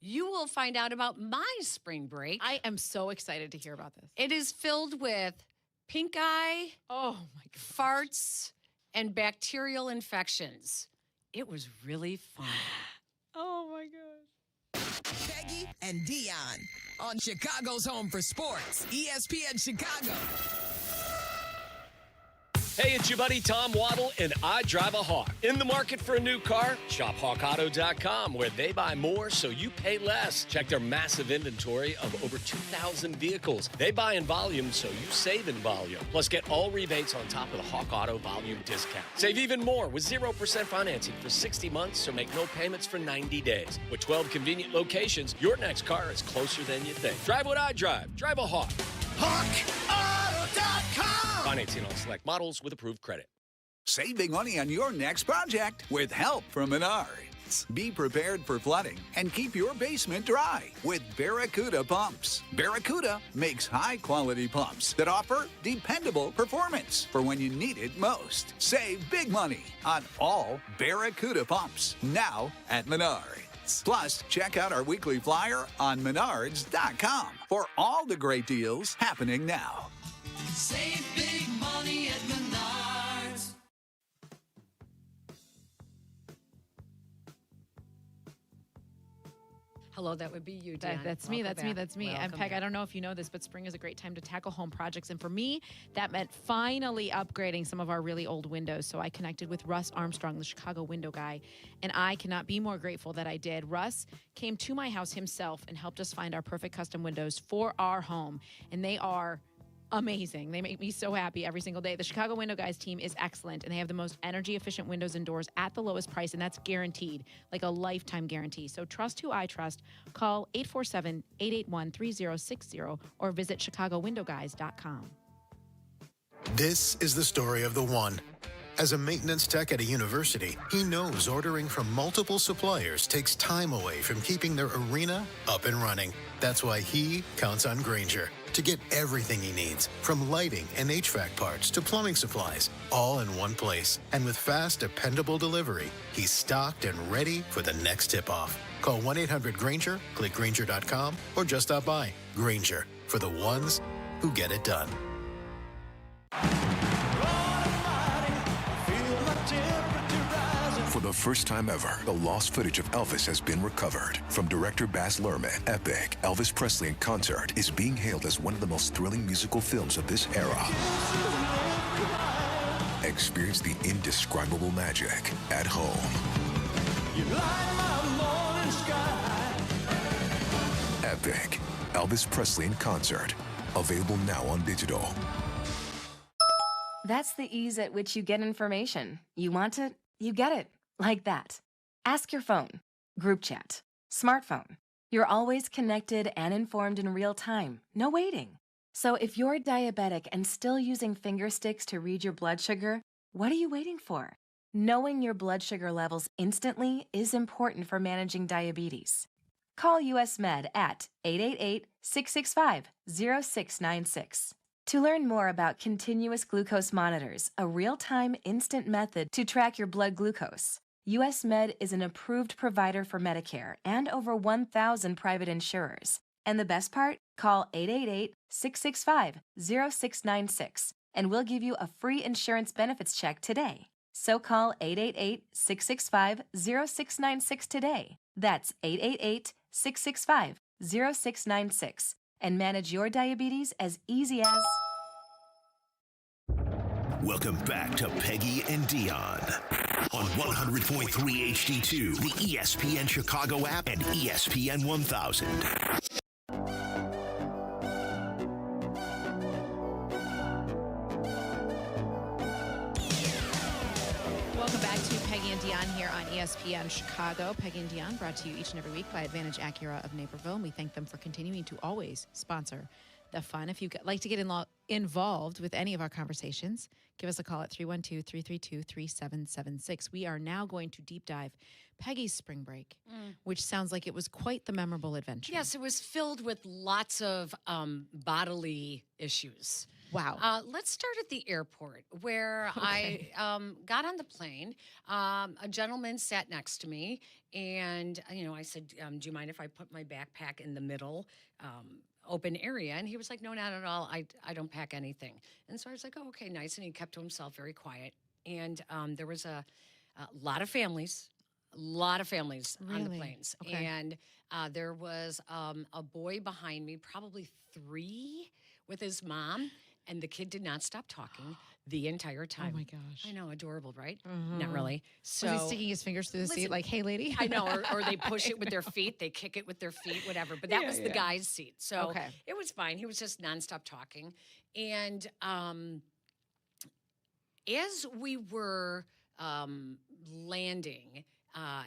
Speaker 20: you will find out about my spring break.
Speaker 21: I am so excited to hear about this.
Speaker 20: It is filled with pink eye,
Speaker 21: Oh my God.
Speaker 20: farts, and bacterial infections. It was really fun.
Speaker 21: Oh my God.
Speaker 17: Peggy and Dionne on Chicago's Home for Sports, ESPN Chicago.
Speaker 13: Hey, it's your buddy Tom Waddle, and I drive a Hawk. In the market for a new car? Shop HawkAuto.com, where they buy more so you pay less. Check their massive inventory of over 2,000 vehicles. They buy in volume so you save in volume. Plus, get all rebates on top of the Hawk Auto volume discount. Save even more with 0% financing for 60 months or make no payments for 90 days. With 12 convenient locations, your next car is closer than you think. Drive what I drive. Drive a Hawk.
Speaker 14: HawkAuto.com.
Speaker 13: Financing on select models with approved credit.
Speaker 14: Saving money on your next project with help from Menards. Be prepared for flooding and keep your basement dry with Barracuda pumps. Barracuda makes high-quality pumps that offer dependable performance for when you need it most. Save big money on all Barracuda pumps now at Menards. Plus, check out our weekly flyer on Menards.com for all the great deals happening now.
Speaker 16: Save big money at Menards.
Speaker 20: Hello, that would be you, Dan.
Speaker 21: That's me.
Speaker 20: Welcome back.
Speaker 21: That's me. And
Speaker 20: Welcome
Speaker 21: Peg,
Speaker 20: back.
Speaker 21: I don't know if you know this, but spring is a great time to tackle home projects. And for me, that meant finally upgrading some of our really old windows. So I connected with Russ Armstrong, the Chicago window guy, and I cannot be more grateful that I did. Russ came to my house himself and helped us find our perfect custom windows for our home. And they are amazing. They make me so happy every single day. The Chicago Window Guys team is excellent, and they have the most energy-efficient windows and doors at the lowest price, and that's guaranteed, like a lifetime guarantee. So trust who I trust. Call 847-881-3060 or visit ChicagoWindowGuys.com.
Speaker 1: This is the story of the one. As a maintenance tech at a university, he knows ordering from multiple suppliers takes time away from keeping their arena up and running. That's why he counts on Grainger to get everything he needs, from lighting and HVAC parts to plumbing supplies, all in one place. And with fast, dependable delivery, he's stocked and ready for the next tip-off. Call 1-800-GRAINGER, click Grainger.com, or just stop by. Grainger, for the ones who get it done.
Speaker 8: For the first time ever, the lost footage of Elvis has been recovered. From director Baz Luhrmann, epic Elvis Presley in Concert is being hailed as one of the most thrilling musical films of this era. Experience the indescribable magic at home. Epic Elvis Presley in Concert. Available now on digital.
Speaker 12: That's the ease at which you get information. You want it, you get it. Like that. Ask your phone. Group chat. Smartphone. You're always connected and informed in real time. No waiting. So if you're diabetic and still using finger sticks to read your blood sugar, what are you waiting for? Knowing your blood sugar levels instantly is important for managing diabetes. Call US Med at 888-665-0696. To learn more about continuous glucose monitors, a real-time instant method to track your blood glucose, US Med is an approved provider for Medicare and over 1,000 private insurers. And the best part? Call 888-665-0696 and we'll give you a free insurance benefits check today. So call 888-665-0696 today. That's 888-665-0696 and manage your diabetes as easy as...
Speaker 1: Welcome back to Peggy and Dionne on 100.3 HD2, the ESPN Chicago app, and ESPN 1000.
Speaker 21: Welcome back to Peggy and Dionne here on ESPN Chicago. Peggy and Dionne brought to you each and every week by Advantage Acura of Naperville, and we thank them for continuing to always sponsor the fun. If you'd like to get involved with any of our conversations, give us a call at 312-332-3776. We are now going to deep dive Peggy's spring break, which sounds like it was quite the memorable adventure.
Speaker 20: Yes, it was filled with lots of bodily issues.
Speaker 21: Wow.
Speaker 20: Let's start at the airport where I got on the plane. A gentleman sat next to me, and I said, "Do you mind if I put my backpack in the middle open area?" And he was like, "No, not at all. I don't pack anything." And so I was like, "Oh, okay, nice." And he kept to himself, very quiet. And there was a lot of families on the planes.
Speaker 21: Okay.
Speaker 20: And there was a boy behind me, probably 3, with his mom. And the kid did not stop talking the entire time.
Speaker 21: Oh my gosh.
Speaker 20: I know, adorable, right?
Speaker 21: Mhm.
Speaker 20: Not really. So
Speaker 21: Was he sticking his fingers through the seat like, hey, lady?
Speaker 20: I know, or they push it with their feet, they kick it with their feet, whatever. But that was the guy's seat. So it was fine. He was just nonstop talking. And as we were landing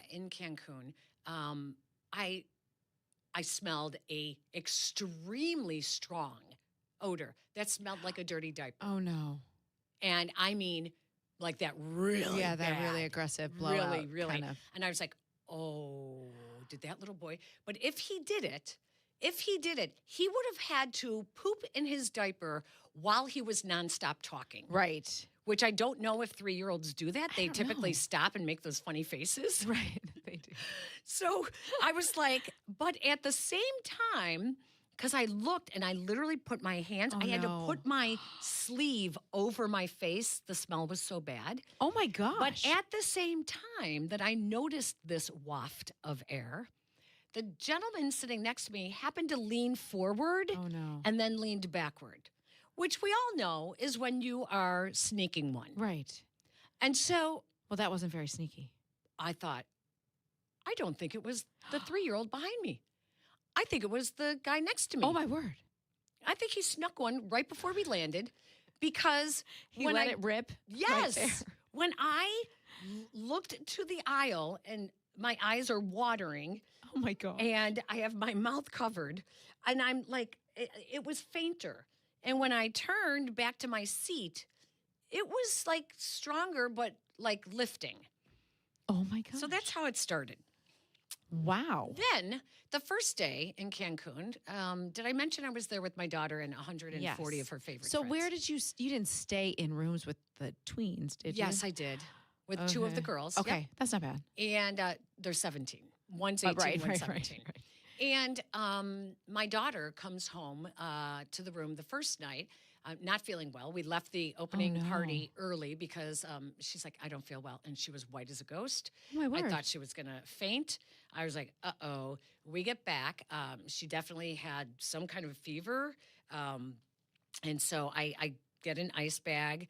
Speaker 20: in Cancun, I smelled a extremely strong odor that smelled like a dirty diaper.
Speaker 21: Oh, no.
Speaker 20: And I mean, like that really
Speaker 21: Yeah, that
Speaker 20: bad,
Speaker 21: really aggressive blowout.
Speaker 20: really.
Speaker 21: Kind of.
Speaker 20: And I was like, oh, did that little boy? But if he did it, he would have had to poop in his diaper while he was nonstop talking.
Speaker 21: Right.
Speaker 20: Which I don't know if 3-year-olds do that. They typically stop and make those funny faces.
Speaker 21: Right, they do.
Speaker 20: So I was like, but at the same time, because I looked and I literally put my hands, I had to put my sleeve over my face. The smell was so bad.
Speaker 21: Oh my gosh.
Speaker 20: But at the same time that I noticed this waft of air, the gentleman sitting next to me happened to lean forward and then leaned backward, which we all know is when you are sneaking one.
Speaker 21: Right.
Speaker 20: And so...
Speaker 21: Well, that wasn't very sneaky.
Speaker 20: I thought, I don't think it was the 3-year-old behind me. I think it was the guy next to me.
Speaker 21: Oh, my word.
Speaker 20: I think he snuck one right before we landed because
Speaker 21: He let it rip.
Speaker 20: Yes.
Speaker 21: Right there.
Speaker 20: When I looked to the aisle and my eyes are watering.
Speaker 21: Oh my God.
Speaker 20: And I have my mouth covered and I'm like, it was fainter. And when I turned back to my seat, it was like stronger, but like lifting.
Speaker 21: Oh my God.
Speaker 20: So that's how it started.
Speaker 21: Wow.
Speaker 20: Then the first day in Cancun, did I mention I was there with my daughter and 140 of her favorite
Speaker 21: So
Speaker 20: friends?
Speaker 21: where did you didn't stay in rooms with the tweens, did you?
Speaker 20: Yes, I did. With 2 of the girls.
Speaker 21: Okay,
Speaker 20: Yep.
Speaker 21: that's not bad.
Speaker 20: And they're 17. One's 18, one's 17. And my daughter comes home to the room the first night, not feeling well. We left the opening party early because she's like, I don't feel well. And she was white as a ghost.
Speaker 21: Oh, my word.
Speaker 20: I thought she was going to faint. I was like, uh-oh. We get back. She definitely had some kind of fever. And so I get an ice bag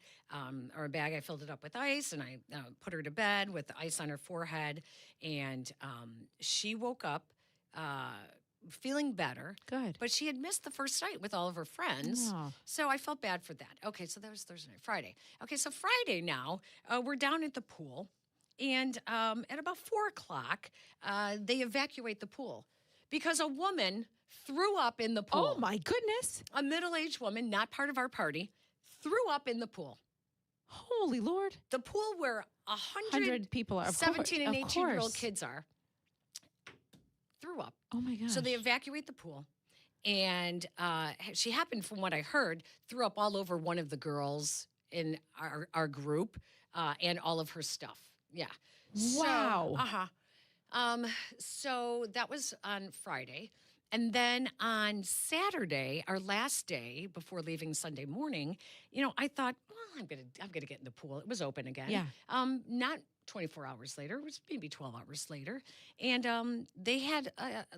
Speaker 20: or a bag. I filled it up with ice and I put her to bed with the ice on her forehead. And she woke up feeling better.
Speaker 21: Good.
Speaker 20: But she had missed the first night with all of her friends.
Speaker 21: Oh.
Speaker 20: So I felt bad for that. Okay, so that was Thursday night. Friday. Okay, so Friday now, we're down at the pool. And at about 4 o'clock, they evacuate the pool because a woman threw up in the pool.
Speaker 21: Oh, my goodness.
Speaker 20: A middle-aged woman, not part of our party, threw up in the pool.
Speaker 21: Holy Lord.
Speaker 20: The pool where 100
Speaker 21: people are,
Speaker 20: 17 and 18-year-old
Speaker 21: course.
Speaker 20: kids are, threw up.
Speaker 21: Oh, my gosh.
Speaker 20: So they evacuate the pool. And she happened, from what I heard, threw up all over one of the girls in our group and all of her stuff. Yeah.
Speaker 21: Wow.
Speaker 20: So, so that was on Friday. And then on Saturday, our last day before leaving Sunday morning, I thought, well, I'm gonna get in the pool. It was open again.
Speaker 21: Yeah.
Speaker 20: Not 24 hours later. It was maybe 12 hours later. And they had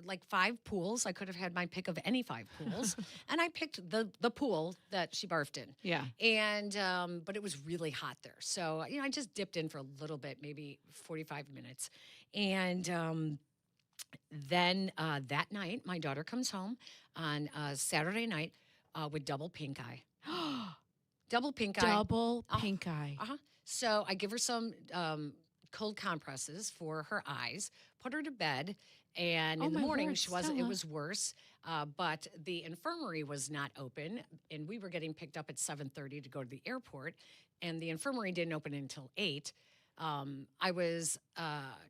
Speaker 20: like 5 pools. I could have had my pick of any 5 pools. And I picked the pool that she barfed in.
Speaker 21: Yeah.
Speaker 20: And, but it was really hot there. So, I just dipped in for a little bit, maybe 45 minutes. And then that night, my daughter comes home on Saturday night with double pink eye. Double pink eye.
Speaker 21: Double pink eye.
Speaker 20: So I give her some cold compresses for her eyes, put her to bed, and in the morning it was worse. But the infirmary was not open, and we were getting picked up at 7:30 to go to the airport, and the infirmary didn't open until 8. I was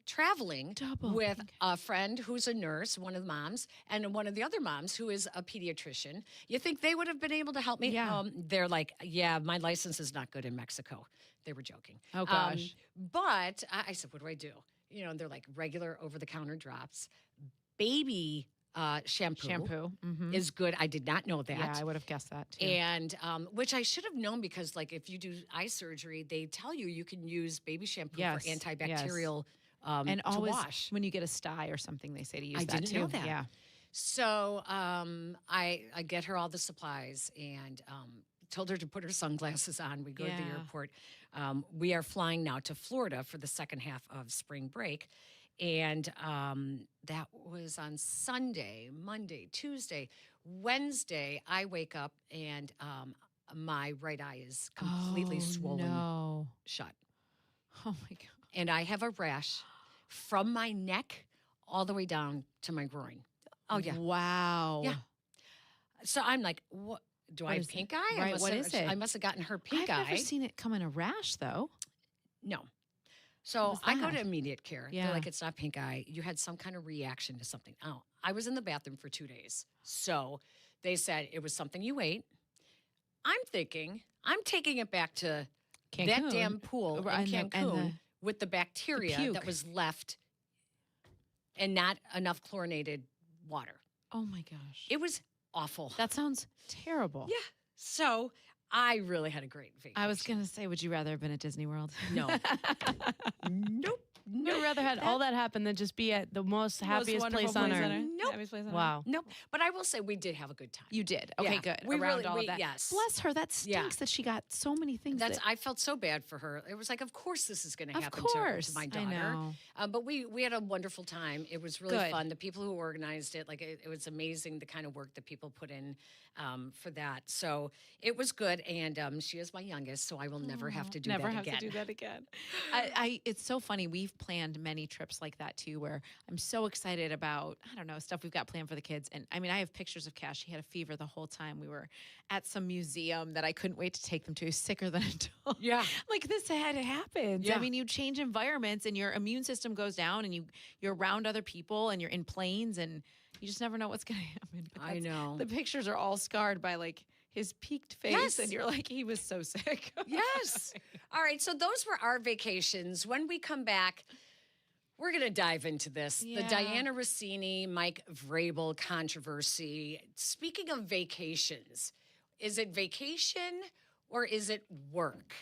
Speaker 20: traveling with a friend who's a nurse, one of the moms, and one of the other moms who is a pediatrician. You think they would have been able to help me?
Speaker 21: Yeah.
Speaker 20: They're like, yeah, my license is not good in Mexico. They were joking.
Speaker 21: Oh, gosh.
Speaker 20: But I said, what do I do? And they're like regular over-the-counter drops. Baby shampoo is good. I did not know that.
Speaker 21: Yeah, I would have guessed that too.
Speaker 20: And which I should have known because, like, if you do eye surgery, they tell you can use baby shampoo for antibacterial
Speaker 21: and
Speaker 20: to
Speaker 21: always
Speaker 20: wash.
Speaker 21: when you get a sty or something, they say to use
Speaker 20: I
Speaker 21: that
Speaker 20: didn't
Speaker 21: too.
Speaker 20: know that.
Speaker 21: Yeah.
Speaker 20: So I get her all the supplies, and told her to put her sunglasses on. We go to the
Speaker 21: Yeah.
Speaker 20: airport. We are flying now to Florida for the second half of spring break. And that was on Sunday, Monday, Tuesday, Wednesday. I wake up and my right eye is completely swollen shut.
Speaker 21: Oh my God.
Speaker 20: And I have a rash from my neck all the way down to my groin. Oh, yeah.
Speaker 21: Wow.
Speaker 20: Yeah. So I'm like, what? Do I have pink eye?
Speaker 21: Right. What is it?
Speaker 20: I must have gotten her pink eye.
Speaker 21: I've never seen it come in a rash, though.
Speaker 20: No. So
Speaker 21: was
Speaker 20: I go
Speaker 21: that?
Speaker 20: to immediate care.
Speaker 21: Yeah.
Speaker 20: They're like, it's not pink eye. You had some kind of reaction to something. Oh, I was in the bathroom for 2 days. So they said it was something you ate. I'm thinking, I'm taking it back to that
Speaker 21: Cancun.
Speaker 20: damn pool in
Speaker 21: And the-
Speaker 20: Cancun
Speaker 21: and the-
Speaker 20: with the bacteria
Speaker 21: puke.
Speaker 20: that was left and not enough chlorinated water.
Speaker 21: Oh my gosh.
Speaker 20: It was awful.
Speaker 21: That sounds terrible.
Speaker 20: Yeah. So I really had a great vacation.
Speaker 21: I was going to say, would you rather have been at Disney World?
Speaker 20: No. Nope.
Speaker 5: I'd rather had all that happen than just be at the most happiest
Speaker 21: wonderful
Speaker 5: place on
Speaker 21: place
Speaker 5: earth.
Speaker 21: on earth.
Speaker 20: Nope.
Speaker 21: Happiest place on
Speaker 5: Wow.
Speaker 20: Nope. But I will say we did have a good time.
Speaker 21: You did. Okay,
Speaker 20: Yeah.
Speaker 21: good.
Speaker 20: We
Speaker 21: Around
Speaker 20: really-
Speaker 21: all
Speaker 20: we-
Speaker 21: of that.
Speaker 20: yes.
Speaker 21: Bless her. That stinks
Speaker 20: Yeah.
Speaker 21: that she got so many things.
Speaker 20: That's.
Speaker 21: that,
Speaker 20: I felt so bad for her. It was like, of course this is going to
Speaker 21: Of
Speaker 20: happen
Speaker 21: course.
Speaker 20: to my
Speaker 21: I
Speaker 20: daughter.
Speaker 21: know.
Speaker 20: But we had a wonderful time. It was really
Speaker 21: Good.
Speaker 20: fun. The people who organized it, like it was amazing the kind of work that people put in for that. So it was good. And she is my youngest, so I will never have to do
Speaker 21: Never
Speaker 20: that
Speaker 21: have
Speaker 20: again.
Speaker 21: to do that again. It's so funny. We've planned many trips like that too, where I'm so excited about, I don't know, stuff we've got planned for the kids. And I mean, I have pictures of Cash. She had a fever the whole time. We were at some museum that I couldn't wait to take them to, sicker than a dog.
Speaker 20: Yeah.
Speaker 21: Like this had happened.
Speaker 20: Yeah.
Speaker 21: I mean, you change environments and your immune system goes down and you're around other people and you're in planes and you just never know what's going to happen. But
Speaker 20: I know.
Speaker 21: The pictures are all scarred by like his peaked face.
Speaker 20: Yes.
Speaker 21: And you're like, he was so sick.
Speaker 20: Yes. All right. So those were our vacations. When we come back, we're going to dive into this. The
Speaker 21: Yeah.
Speaker 20: Diana Rossini, Mike Vrabel controversy. Speaking of vacations, is it vacation or is it work?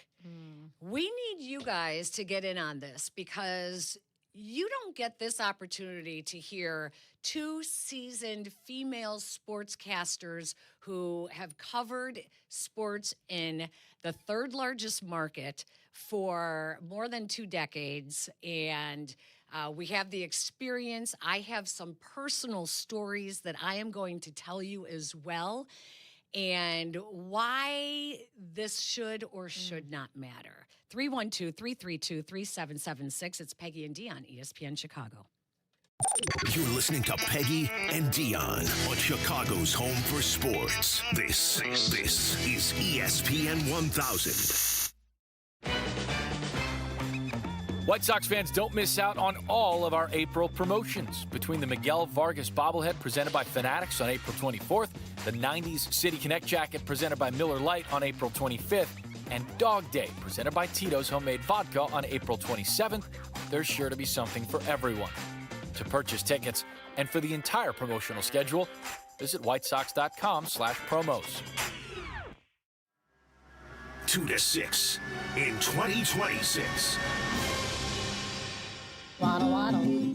Speaker 20: We need you guys to get in on this because you don't get this opportunity to hear two seasoned female sportscasters who have covered sports in the third largest market for more than 2 decades. And we have the experience. I have some personal stories that I am going to tell you as well. And why this should or should not matter. 312-332-3776. It's Peggy and Dionne, ESPN Chicago.
Speaker 1: You're listening to Peggy and Dionne on Chicago's home for sports. This is ESPN 1000.
Speaker 7: White Sox fans, don't miss out on all of our April promotions. Between the Miguel Vargas bobblehead presented by Fanatics on April 24th, the 90s City Connect jacket presented by Miller Lite on April 25th, and Dog Day presented by Tito's Homemade Vodka on April 27th, there's sure to be something for everyone. To purchase tickets and for the entire promotional schedule, visit whitesox.com/promos.
Speaker 1: 2 to 6 in 2026.
Speaker 11: Waddle, waddle.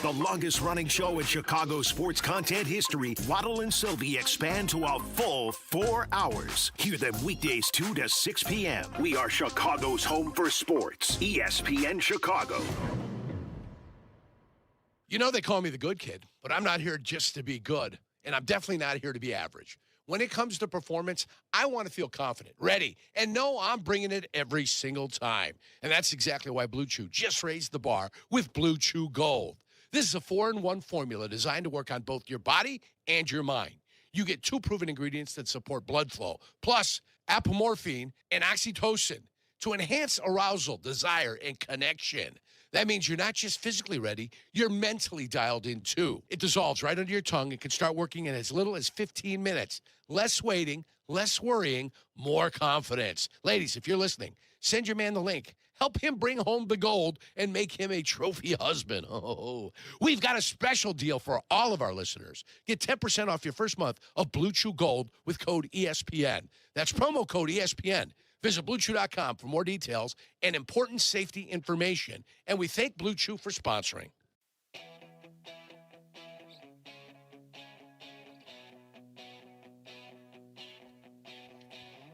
Speaker 1: The longest running show in Chicago sports content history, Waddle and Sylvie expand to a full 4 hours. Hear them weekdays 2 to 6 p.m. We are Chicago's home for sports. ESPN Chicago.
Speaker 19: You know they call me the good kid, but I'm not here just to be good, and I'm definitely not here to be average. When it comes to performance, I want to feel confident, ready, and know I'm bringing it every single time. And that's exactly why Blue Chew just raised the bar with Blue Chew Gold. This is a 4-in-1 formula designed to work on both your body and your mind. You get 2 proven ingredients that support blood flow, plus apomorphine and oxytocin to enhance arousal, desire, and connection. That means you're not just physically ready, you're mentally dialed in too. It dissolves right under your tongue and can start working in as little as 15 minutes. Less waiting, less worrying, more confidence. Ladies, if you're listening, send your man the link. Help him bring home the gold and make him a trophy husband. Oh, we've got a special deal for all of our listeners. Get 10% off your first month of Blue Chew Gold with code ESPN. That's promo code ESPN. Visit BlueChew.com for more details and important safety information. And we thank Blue Chew for sponsoring.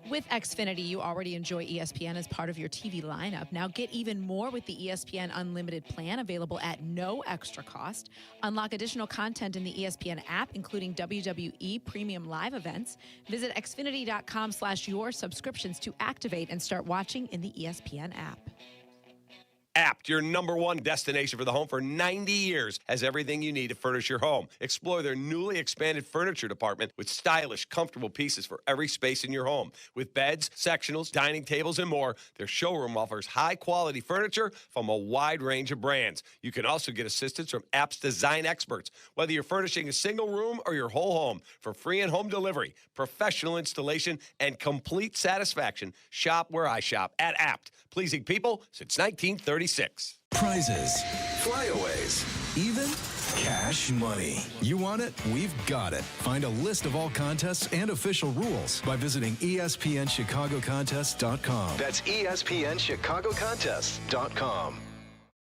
Speaker 21: With Xfinity, you already enjoy ESPN as part of your TV lineup. Now get even more with the ESPN Unlimited plan, available at no extra cost. Unlock additional content in the ESPN app, including WWE Premium Live events. Visit xfinity.com/your subscriptions to activate and start watching in the ESPN app.
Speaker 6: Apt, your #1 destination for the home for 90 years, has everything you need to furnish your home. Explore their newly expanded furniture department with stylish, comfortable pieces for every space in your home. With beds, sectionals, dining tables, and more, their showroom offers high-quality furniture from a wide range of brands. You can also get assistance from Apt's design experts. Whether you're furnishing a single room or your whole home, for free and home delivery, professional installation, and complete satisfaction, shop where I shop, at Apt. Pleasing people since 1936.
Speaker 8: Prizes, flyaways, even cash money. You want it? We've got it. Find a list of all contests and official rules by visiting ESPNChicagoContests.com. That's ESPNChicagoContests.com.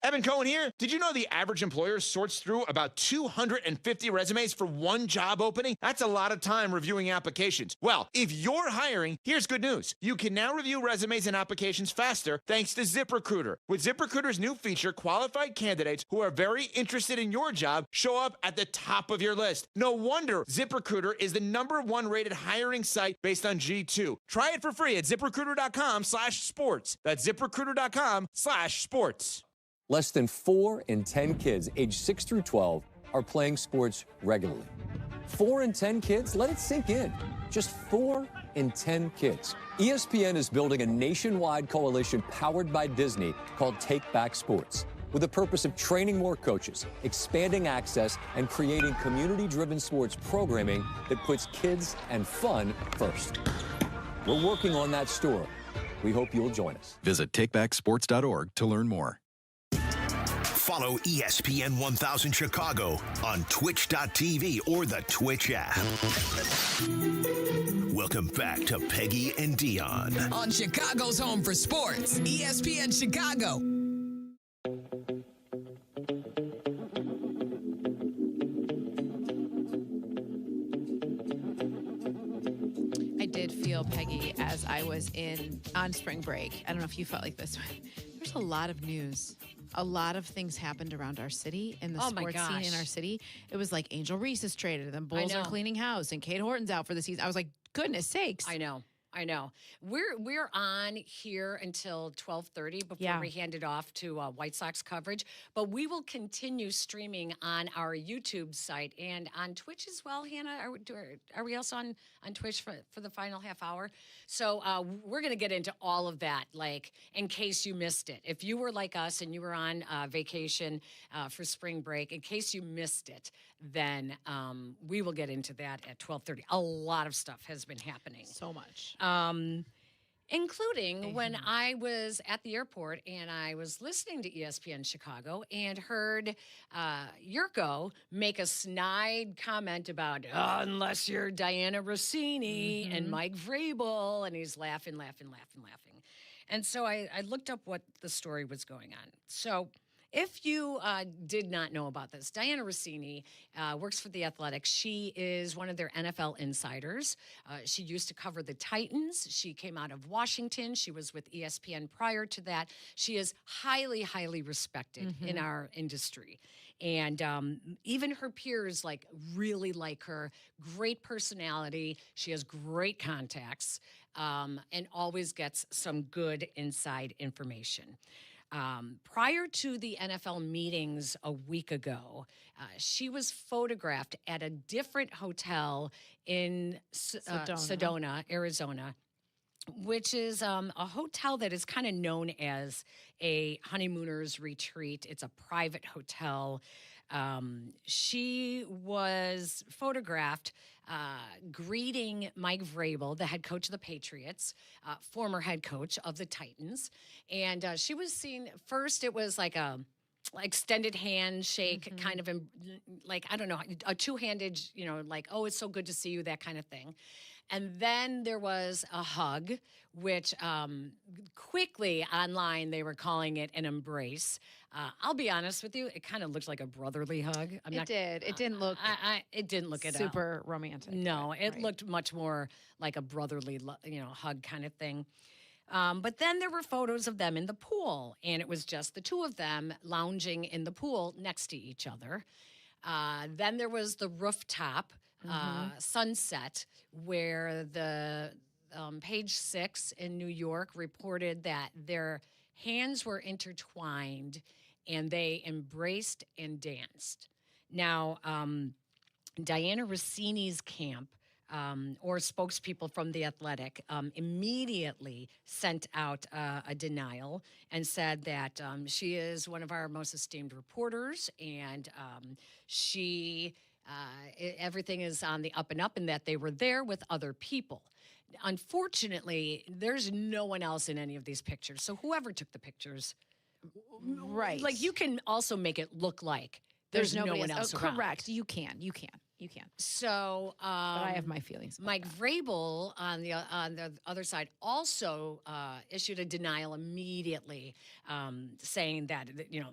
Speaker 10: Evan Cohen here. Did you know the average employer sorts through about 250 resumes for one job opening? That's a lot of time reviewing applications. Well, if you're hiring, here's good news. You can now review resumes and applications faster thanks to ZipRecruiter. With ZipRecruiter's new feature, qualified candidates who are very interested in your job show up at the top of your list. No wonder ZipRecruiter is the #1 rated hiring site based on G2. Try it for free at ZipRecruiter.com/sports. That's ZipRecruiter.com/sports.
Speaker 11: Less than 4 in 10 kids aged 6 through 12 are playing sports regularly. 4 in 10 kids? Let it sink in. Just 4 in 10 kids. ESPN is building a nationwide coalition powered by Disney called Take Back Sports, with the purpose of training more coaches, expanding access, and creating community-driven sports programming that puts kids and fun first. We're working on that story. We hope you'll join us.
Speaker 8: Visit takebacksports.org to learn more.
Speaker 1: Follow ESPN 1000 Chicago on twitch.tv or the Twitch app. Welcome back to Peggy and Dionne.
Speaker 17: On Chicago's home for sports, ESPN Chicago.
Speaker 21: I did feel, Peggy, as I was on spring break. I don't know if you felt like this. There's a lot of news. A lot of things happened around our city in the sports scene in our city. It was like Angel Reese is traded, and then Bulls are cleaning house, and Kate Horton's out for the season. I was like, goodness sakes.
Speaker 20: I know. We're on here until 12:30 before we hand it off to White Sox coverage. But we will continue streaming on our YouTube site and on Twitch as well. Hannah, are we also on Twitch for the final half hour? So we're going to get into all of that, like in case you missed it. If you were like us and you were on vacation for spring break, in case you missed it, then we will get into that at 12:30. A lot of stuff has been happening.
Speaker 21: So much.
Speaker 20: Including when I was at the airport and I was listening to ESPN Chicago and heard Yurko make a snide comment about, unless you're Diana Rossini and Mike Vrabel, and he's laughing. And so I looked up what the story was going on. So if you did not know about this, Diana Rossini works for The Athletic. She is one of their NFL insiders. She used to cover the Titans. She came out of Washington. She was with ESPN prior to that. She is highly, highly respected in our industry. And even her peers really like her. Great personality. She has great contacts and always gets some good inside information. Prior to the NFL meetings a week ago, she was photographed at a different hotel in Sedona, Arizona, which is a hotel that is kind of known as a honeymooners retreat. It's a private hotel. She was photographed greeting Mike Vrabel, the head coach of the Patriots, former head coach of the Titans. And she was seen, first it was like a extended handshake, kind of like, I don't know, a two-handed, it's so good to see you, that kind of thing. And then there was a hug, which quickly online they were calling it an embrace. I'll be honest with you, it kind of looked like a brotherly hug.
Speaker 21: It did. It didn't look.
Speaker 20: It didn't look
Speaker 21: super romantic.
Speaker 20: No, it
Speaker 21: right.
Speaker 20: looked much more like a brotherly, hug kind of thing. But then there were photos of them in the pool, and it was just the two of them lounging in the pool next to each other. Then there was the rooftop sunset, where the Page 6 in New York reported that their hands were intertwined and they embraced and danced. Now, Diana Rossini's camp, or spokespeople from The Athletic, immediately sent out a denial and said that she is one of our most esteemed reporters, and everything is on the up and up, and that they were there with other people. Unfortunately, there's no one else in any of these pictures. So whoever took the pictures,
Speaker 21: right?
Speaker 20: Like, you can also make it look like there's no one else around.
Speaker 21: Correct. You can.
Speaker 20: So,
Speaker 21: but I have my feelings.
Speaker 20: Mike Vrabel on the other side also issued a denial immediately, saying that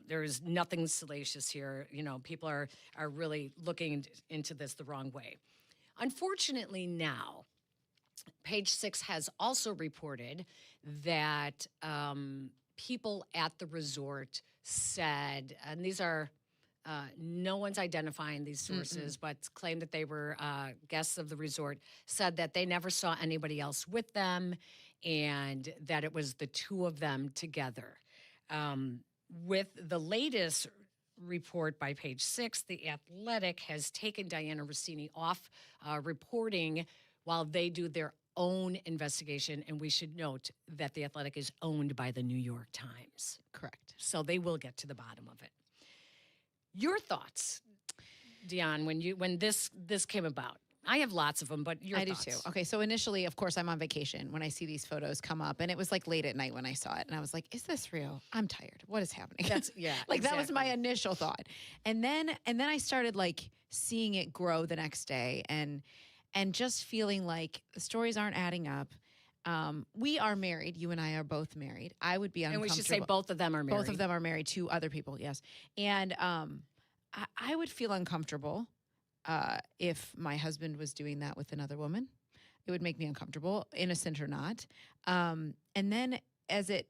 Speaker 20: there is nothing salacious here. People are really looking into this the wrong way. Unfortunately, now Page 6 has also reported that people at the resort said, and these are. No one's identifying these sources, but claim that they were guests of the resort, said that they never saw anybody else with them and that it was the two of them together. With the latest report by Page 6, The Athletic has taken Diana Rossini off reporting while they do their own investigation. And we should note that The Athletic is owned by the New York Times.
Speaker 21: Correct.
Speaker 20: So they will get to the bottom of it. Your thoughts, Dionne, when this came about? I have lots of them, but your thoughts.
Speaker 21: I do too. Okay, so initially, of course, I'm on vacation when I see these photos come up, and it was like late at night when I saw it, and I was like, "Is this real? I'm tired. What is happening?" That was my initial thought, and then I started like seeing it grow the next day, and just feeling like the stories aren't adding up. We are married. You and I are both married. I would be uncomfortable.
Speaker 20: And we should say both of them are married.
Speaker 21: Both of them are married to other people, yes. And I would feel uncomfortable if my husband was doing that with another woman. It would make me uncomfortable, innocent or not. And then as it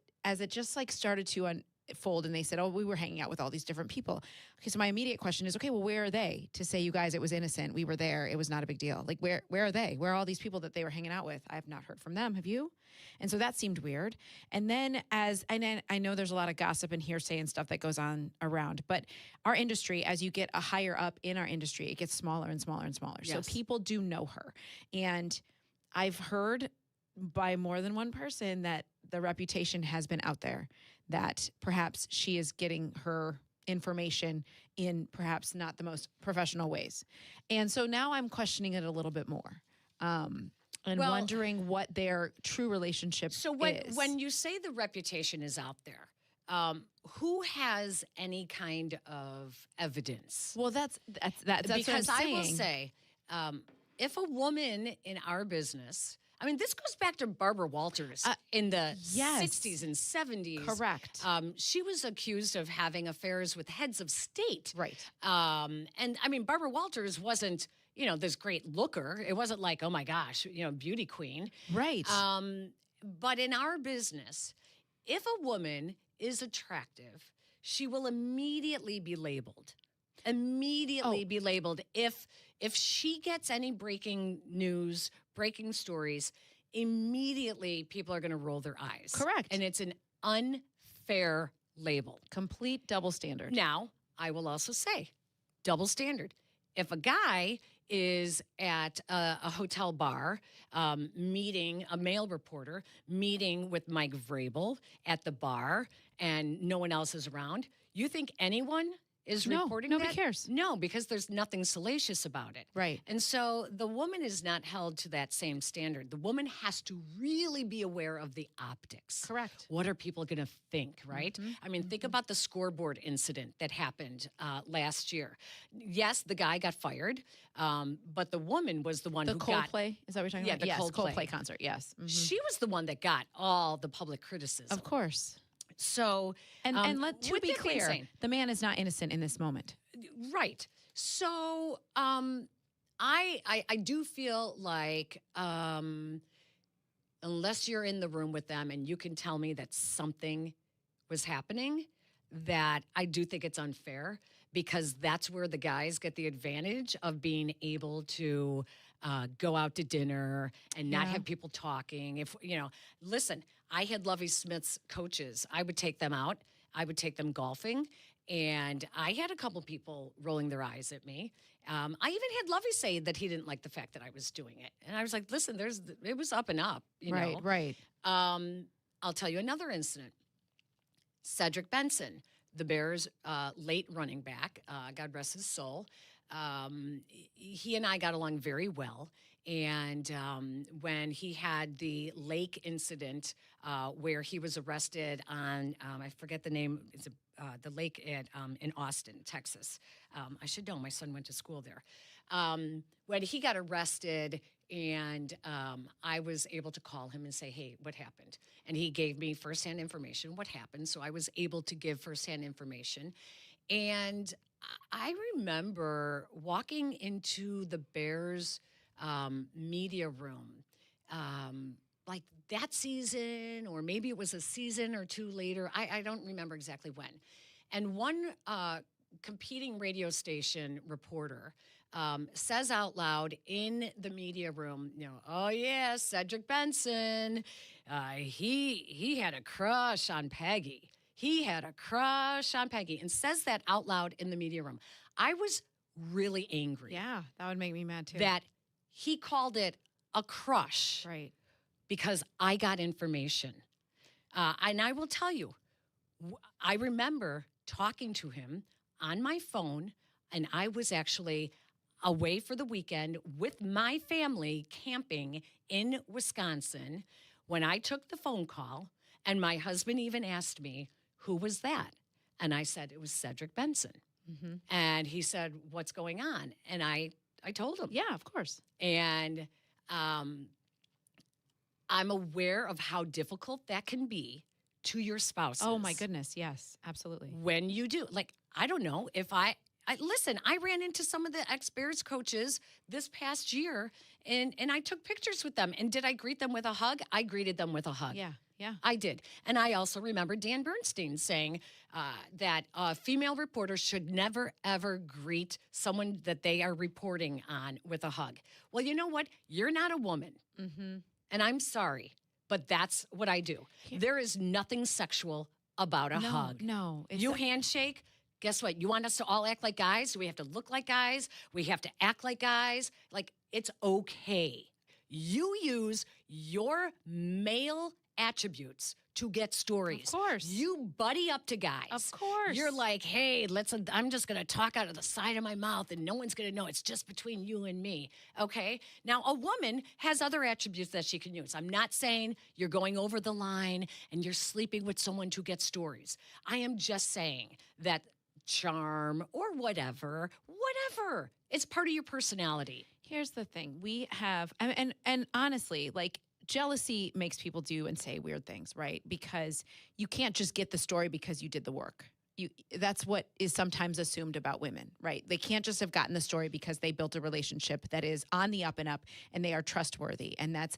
Speaker 21: just like started to unfold, and they said, "Oh, we were hanging out with all these different people." Okay, so my immediate question is, okay, well, where are they to say, "You guys, it was innocent. We were there. It was not a big deal." Like, where are they? Where are all these people that they were hanging out with? I have not heard from them. Have you? And so that seemed weird. And then I know there's a lot of gossip and hearsay and stuff that goes on around, but our industry, as you get a higher up in our industry, it gets smaller and smaller and smaller.
Speaker 20: Yes.
Speaker 21: So people do know her. And I've heard by more than one person that the reputation has been out there, that perhaps she is getting her information in perhaps not the most professional ways. And so now I'm questioning it a little bit more. And wondering what their true relationship is.
Speaker 20: When you say the reputation is out there, who has any kind of evidence?
Speaker 21: Well, that's
Speaker 20: because
Speaker 21: what I'm saying.
Speaker 20: I will say, if a woman in our business, I mean, this goes back to Barbara Walters in the 60s and 70s.
Speaker 21: Correct.
Speaker 20: She was accused of having affairs with heads of state.
Speaker 21: Right.
Speaker 20: And I mean, Barbara Walters wasn't, this great looker. It wasn't like, oh my gosh, beauty queen.
Speaker 21: Right.
Speaker 20: But in our business, if a woman is attractive, she will immediately be labeled. Be labeled. If she gets any breaking news, breaking stories, immediately people are going to roll their eyes.
Speaker 21: Correct.
Speaker 20: And it's an unfair label.
Speaker 21: Complete double standard.
Speaker 20: Now, I will also say, double standard. If a guy is at a hotel bar meeting a male reporter, meeting with Mike Vrabel at the bar, and no one else is around, you think anyone is
Speaker 21: No,
Speaker 20: reporting
Speaker 21: nobody
Speaker 20: that?
Speaker 21: cares.
Speaker 20: No, because there's nothing salacious about it.
Speaker 21: Right.
Speaker 20: And so the woman is not held to that same standard. The woman has to really be aware of the optics.
Speaker 21: Correct.
Speaker 20: What are people going to think, right? I mean, think about the scoreboard incident that happened last year. Yes, the guy got fired, but the woman was the one
Speaker 21: The
Speaker 20: who got...
Speaker 21: Coldplay, is that what you're talking
Speaker 20: Yeah,
Speaker 21: about?
Speaker 20: the
Speaker 21: Yes,
Speaker 20: Coldplay.
Speaker 21: concert, yes. Mhm.
Speaker 20: She was the one that got all the public criticism.
Speaker 21: Of course.
Speaker 20: So,
Speaker 21: And to
Speaker 20: with
Speaker 21: be
Speaker 20: that being
Speaker 21: clear,
Speaker 20: said-
Speaker 21: the man is not innocent in this moment.
Speaker 20: Right. So I do feel like unless you're in the room with them and you can tell me that something was happening, that I do think it's unfair, because that's where the guys get the advantage of being able to go out to dinner and not
Speaker 21: Yeah.
Speaker 20: have people talking. If, listen, I had Lovie Smith's coaches. I would take them out. I would take them golfing. And I had a couple people rolling their eyes at me. I even had Lovey say that he didn't like the fact that I was doing it. And I was like, listen, it was up and up, you know.
Speaker 21: Right.
Speaker 20: I'll tell you another incident. Cedric Benson, the Bears' late running back, God rest his soul. He and I got along very well. And when he had the lake incident where he was arrested on, I forget the name, it's the lake in Austin, Texas. I should know, my son went to school there. When he got arrested, and I was able to call him and say, hey, what happened? And he gave me firsthand information, what happened. So I was able to give firsthand information. And I remember walking into the Bears media room, like that season, or maybe it was a season or two later. I don't remember exactly when. And one competing radio station reporter says out loud in the media room, oh yeah, Cedric Benson, he had a crush on Peggy. He had a crush on Peggy, and says that out loud in the media room. I was really angry.
Speaker 21: Yeah, that would make me mad too.
Speaker 20: That he called it a crush.
Speaker 21: Right.
Speaker 20: Because I got information. And I will tell you, I remember talking to him on my phone, and I was actually away for the weekend with my family camping in Wisconsin when I took the phone call, and my husband even asked me, who was that? And I said, it was Cedric Benson.
Speaker 21: Mm-hmm.
Speaker 20: And he said, what's going on? And I told him.
Speaker 21: Yeah, of course.
Speaker 20: And I'm aware of how difficult that can be to your spouses.
Speaker 21: Oh my goodness, yes, absolutely.
Speaker 20: When you do, like, I don't know if I listen, I ran into some of the ex-Bears coaches this past year, and I took pictures with them. And did I greet them with a hug? I greeted them with a hug.
Speaker 21: Yeah.
Speaker 20: I did. And I also remember Dan Bernstein saying that female reporters should never, ever greet someone that they are reporting on with a hug. Well, you know what? You're not a woman.
Speaker 21: Mm-hmm.
Speaker 20: And I'm sorry, but that's what I do. There is nothing sexual about a hug.
Speaker 21: No.
Speaker 20: You handshake. Guess what? You want us to all act like guys? We have to look like guys. We have to act like guys. Like, it's okay. You use your male attributes to get stories.
Speaker 21: Of course.
Speaker 20: You buddy up to guys.
Speaker 21: Of course.
Speaker 20: You're like, hey, I'm just going to talk out of the side of my mouth and no one's going to know. It's just between you and me. Okay? Now, a woman has other attributes that she can use. I'm not saying you're going over the line and you're sleeping with someone to get stories. I am just saying that charm or whatever, it's part of your personality.
Speaker 21: Here's the thing. We have, and honestly, like, jealousy makes people do and say weird things, right? Because you can't just get the story because you did the work. That's what is sometimes assumed about women, right? They can't just have gotten the story because they built a relationship that is on the up and up and they are trustworthy. And that's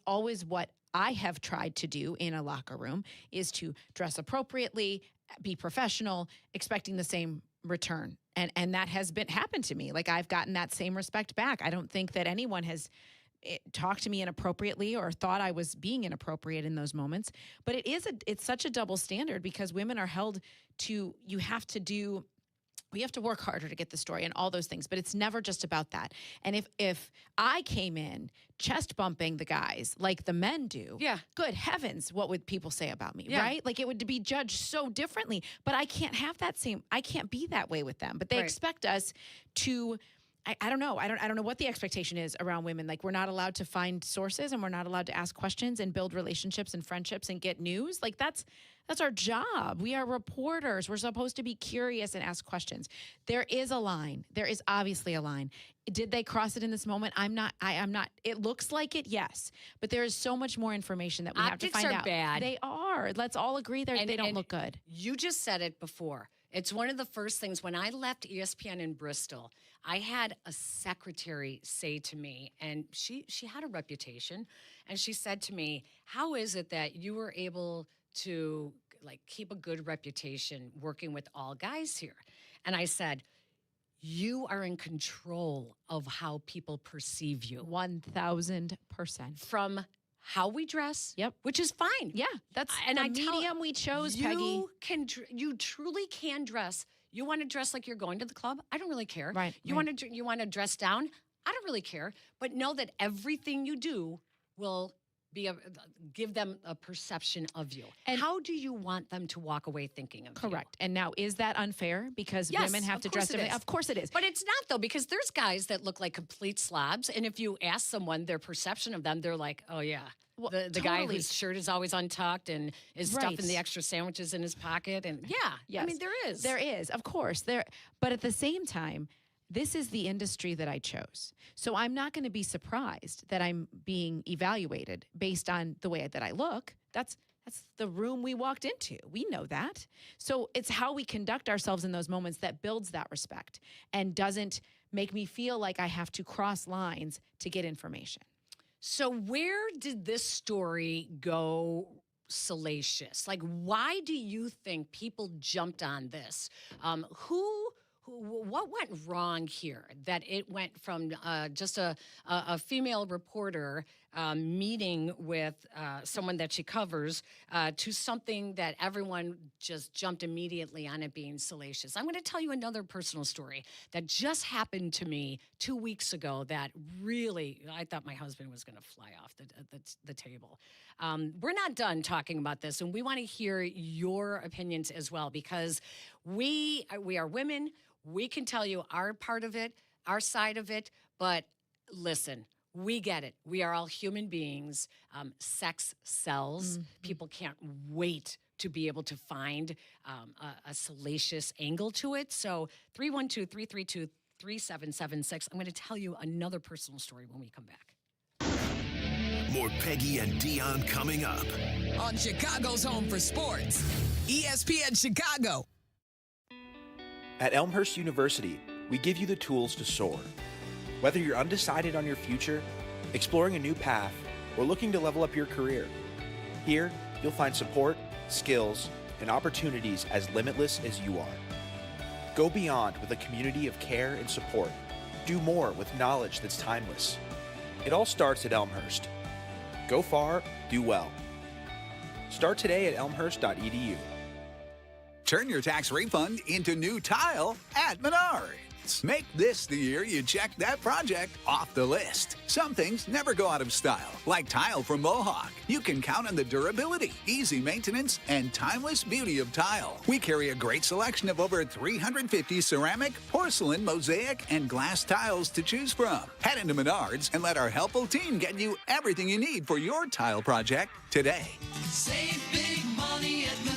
Speaker 21: always what I have tried to do in a locker room, is to dress appropriately, be professional, expecting the same return. And that has happened to me. Like, I've gotten that same respect back. I don't think that anyone has talked to me inappropriately or thought I was being inappropriate in those moments. But it's such a double standard, because women are held to, you have to do we have to work harder to get the story and all those things, but it's never just about that. And if I came in chest bumping the guys like the men do, good heavens, what would people say about me, right? Like it would be judged so differently, but I can't have I can't be that way with them. But they expect us to, I don't know. I don't know what the expectation is around women. Like we're not allowed to find sources and we're not allowed to ask questions and build relationships and friendships and get news. Like that's our job. We are reporters. We're supposed to be curious and ask questions. There is a line. There is obviously a line. Did they cross it in this moment? I'm not. It looks like it, yes. But there is so much more information that we have to find out.
Speaker 20: Optics are bad.
Speaker 21: They are. Let's all agree they don't look good.
Speaker 20: You just said it before. It's one of the first things. When I left ESPN in Bristol, I had a secretary say to me, and she had a reputation, and she said to me, how is it that you were able to like keep a good reputation working with all guys here? And I said, you are in control of how people perceive you.
Speaker 21: 1,000%.
Speaker 20: From how we dress, which is fine.
Speaker 21: Yeah, that's the medium we chose, Peggy.
Speaker 20: You truly can dress. You want to dress like you're going to the club? I don't really care.
Speaker 21: Right.
Speaker 20: You want to dress down? I don't really care. But know that everything you do will give them a perception of you. And how do you want them to walk away thinking of you?
Speaker 21: Correct. And now, is that unfair because women have to dress differently? Of course it is.
Speaker 20: But it's not, though, because there's guys that look like complete slobs. And if you ask someone their perception of them, they're like, oh, yeah.
Speaker 21: Well,
Speaker 20: the guy whose shirt is always untucked and is stuffing the extra sandwiches in his pocket. And I mean, there is.
Speaker 21: There is, of course. But at the same time, this is the industry that I chose. So I'm not going to be surprised that I'm being evaluated based on the way that I look. That's the room we walked into. We know that. So it's how we conduct ourselves in those moments that builds that respect and doesn't make me feel like I have to cross lines to get information.
Speaker 20: So where did this story go salacious? Like, why do you think people jumped on this? What went wrong here that it went from just a female reporter meeting with someone that she covers to something that everyone just jumped immediately on it being salacious? I'm going to tell you another personal story that just happened to me 2 weeks ago that really, I thought my husband was going to fly off the table. We're not done talking about this, and we want to hear your opinions as well, because we are women. We can tell you our part of it, our side of it, but listen, we get it. We are all human beings. Sex sells. People can't wait to be able to find a salacious angle to it. So 312-332-3776. I'm going to tell you another personal story when we come back.
Speaker 1: More Peggy and Dionne coming up
Speaker 17: on Chicago's Home for Sports, ESPN Chicago.
Speaker 9: At Elmhurst University, we give you the tools to soar. Whether you're undecided on your future, exploring a new path, or looking to level up your career, here you'll find support, skills, and opportunities as limitless as you are. Go beyond with a community of care and support. Do more with knowledge that's timeless. It all starts at Elmhurst. Go far, do well. Start today at elmhurst.edu.
Speaker 14: Turn your tax refund into new tile at Menards. Make this the year you check that project off the list. Some things never go out of style, like tile from Mohawk. You can count on the durability, easy maintenance, and timeless beauty of tile. We carry a great selection of over 350 ceramic, porcelain, mosaic, and glass tiles to choose from. Head into Menards and let our helpful team get you everything you need for your tile project today.
Speaker 16: Save big money at Menards.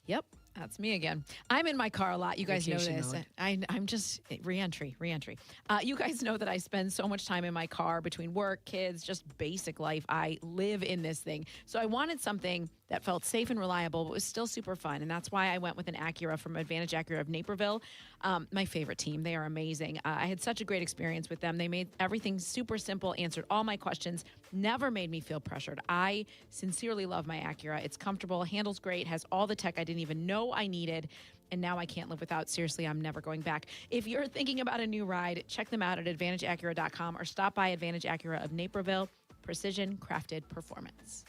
Speaker 21: Yep, that's me again. I'm in my car a lot. You guys know
Speaker 20: Vacation
Speaker 21: this.
Speaker 20: mode.
Speaker 21: I'm just re-entry. You guys know that I spend so much time in my car between work, kids, just basic life. I live in this thing. So I wanted something that felt safe and reliable, but was still super fun. And that's why I went with an Acura from Advantage Acura of Naperville. My favorite team. They are amazing. I had such a great experience with them. They made everything super simple, answered all my questions, never made me feel pressured. I sincerely love my Acura. It's comfortable, handles great, has all the tech I didn't even know I needed. And now I can't live without. Seriously, I'm never going back. If you're thinking about a new ride, check them out at AdvantageAcura.com or stop by Advantage Acura of Naperville.
Speaker 5: precision crafted performance.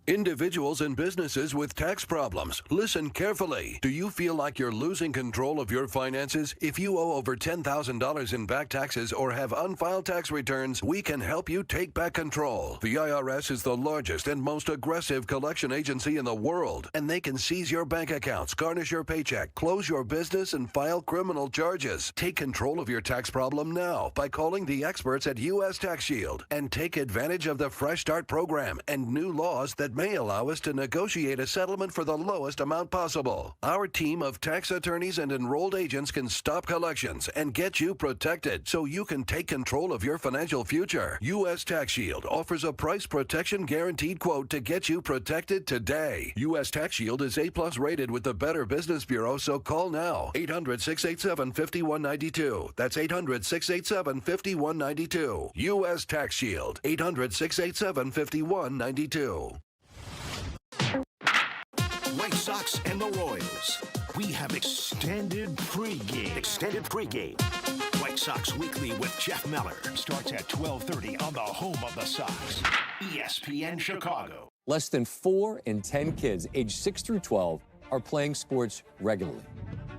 Speaker 15: Individuals and businesses with tax problems, listen carefully. Do you feel like you're losing control of your finances? If you owe over $10,000 in back taxes or have unfiled tax returns, we can help you take back control. The IRS is the largest and most aggressive collection agency in the world, and they can seize your bank accounts, garnish your paycheck, close your business, and file criminal charges. Take control of your tax problem now by calling the experts at U.S. Tax Shield and take advantage of the Fresh Start program and new laws that may allow us to negotiate a settlement for the lowest amount possible. Our team of tax attorneys and enrolled agents can stop collections and get you protected so you can take control of your financial future. U.S. Tax Shield offers a price protection guaranteed quote to get you protected today. U.S. Tax Shield is A+ rated with the Better Business Bureau, so call now. 800-687-5192. That's 800-687-5192. U.S. Tax Shield. 800-687-5192.
Speaker 1: White Sox and the Royals. We have extended pregame. White Sox Weekly with Jeff Meller starts at 12:30 on the home of the Sox, ESPN Chicago.
Speaker 11: Less than 4 in 10 kids aged 6 through 12 are playing sports regularly.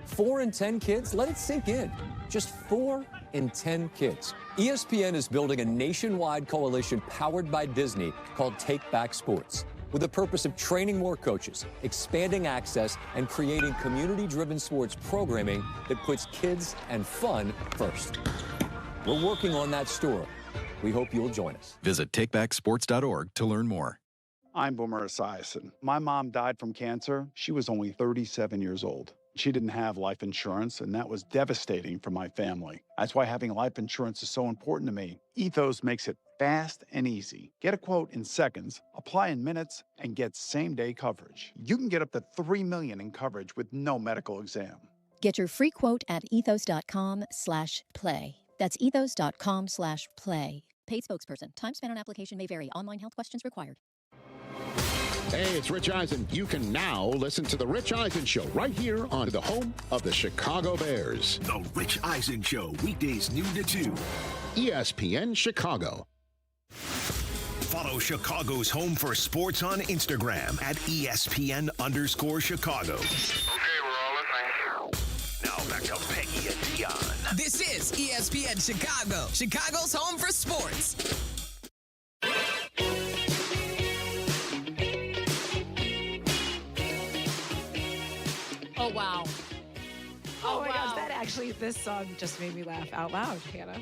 Speaker 11: 4 in 10 kids? Let it sink in. Just 4 in 10 kids. ESPN is building a nationwide coalition powered by Disney called Take Back Sports, with the purpose of training more coaches, expanding access, and creating community-driven sports programming that puts kids and fun first. We're working on that story. We hope you'll join us.
Speaker 22: Visit takebacksports.org to learn more.
Speaker 23: I'm Boomer Esiason. My mom died from cancer. She was only 37 years old. She didn't have life insurance, and that was devastating for my family. That's why having life insurance is so important to me. Ethos makes it fast and easy. Get a quote in seconds, apply in minutes, and get same-day coverage. You can get up to $3 million in coverage with no medical exam.
Speaker 24: Get your free quote at ethos.com/play. That's ethos.com/play. Paid spokesperson. Time spent on application may vary. Online health questions required.
Speaker 25: Hey, it's Rich Eisen. You can now listen to The Rich Eisen Show right here on the home of the Chicago Bears.
Speaker 1: The Rich Eisen Show, weekdays noon to 2.
Speaker 25: ESPN Chicago.
Speaker 1: Follow Chicago's Home for Sports on Instagram at ESPN_Chicago.
Speaker 16: Okay, we're all listening.
Speaker 1: Now back to Peggy and Dionne.
Speaker 17: This is ESPN Chicago, Chicago's home for sports.
Speaker 20: Oh, wow.
Speaker 21: Oh my gosh, this song just made me laugh out loud, Hannah.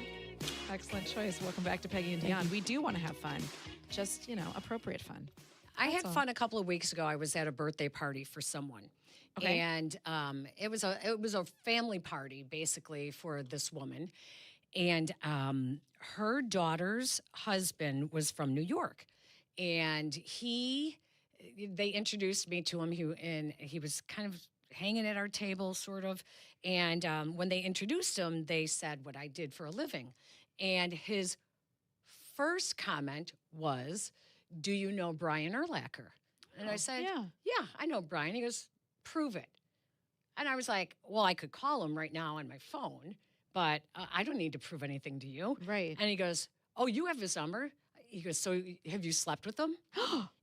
Speaker 21: Excellent choice. Welcome back to Peggy and Dionne. We do want to have fun. Just, appropriate fun.
Speaker 20: I had fun a couple of weeks ago. I was at a birthday party for someone.
Speaker 21: Okay.
Speaker 20: And it was a family party, basically, for this woman. And her daughter's husband was from New York. And they introduced me to him, and he was kind of hanging at our table, sort of. And when they introduced him, they said what I did for a living. And his first comment was, "Do you know Brian Urlacher?" And I said, yeah, I know Brian. He goes, "Prove it." And I was like, well, I could call him right now on my phone, but I don't need to prove anything to you.
Speaker 21: Right.
Speaker 20: And he goes, "Oh, you have his number?" He goes, "So have you slept with him?"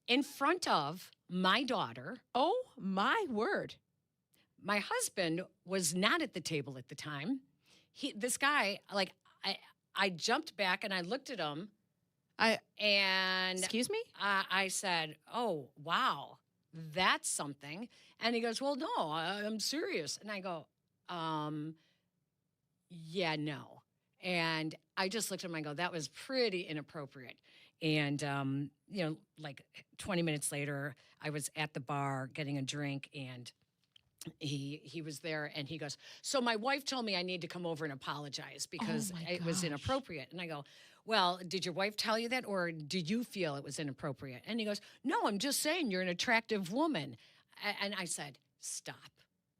Speaker 20: In front of my daughter.
Speaker 21: Oh, my word.
Speaker 20: My husband was not at the table at the time. This guy, like, I jumped back and I looked at him.
Speaker 21: Excuse me?
Speaker 20: I said, "Oh, wow, that's something." And he goes, "Well, no, I'm serious." And I go, yeah, no. And I just looked at him and I go, that was pretty inappropriate. And, like 20 minutes later, I was at the bar getting a drink, and he was there, and he goes, "So my wife told me I need to come over and apologize because it was inappropriate." And I go, "Well, did your wife tell you that, or did you feel it was inappropriate?" And he goes, "No, I'm just saying you're an attractive woman." And I said, "Stop."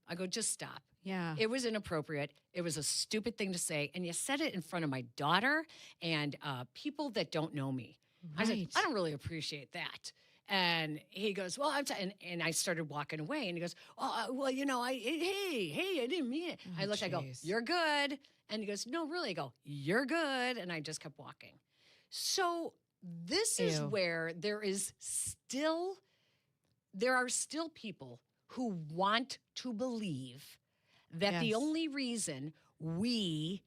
Speaker 20: I go, "Just stop."
Speaker 21: Yeah.
Speaker 20: It was inappropriate. It was a stupid thing to say. And you said it in front of my daughter and people that don't know me.
Speaker 21: Right.
Speaker 20: I said, "I don't really appreciate that." And he goes, "Well, and I started walking away, and he goes, "Oh, well, hey, I didn't mean it."
Speaker 21: Oh,
Speaker 20: I look, I go, "You're good." And he goes, "No, really." I go, "You're good." And I just kept walking. So this is where there are still people who want to believe that the only reason we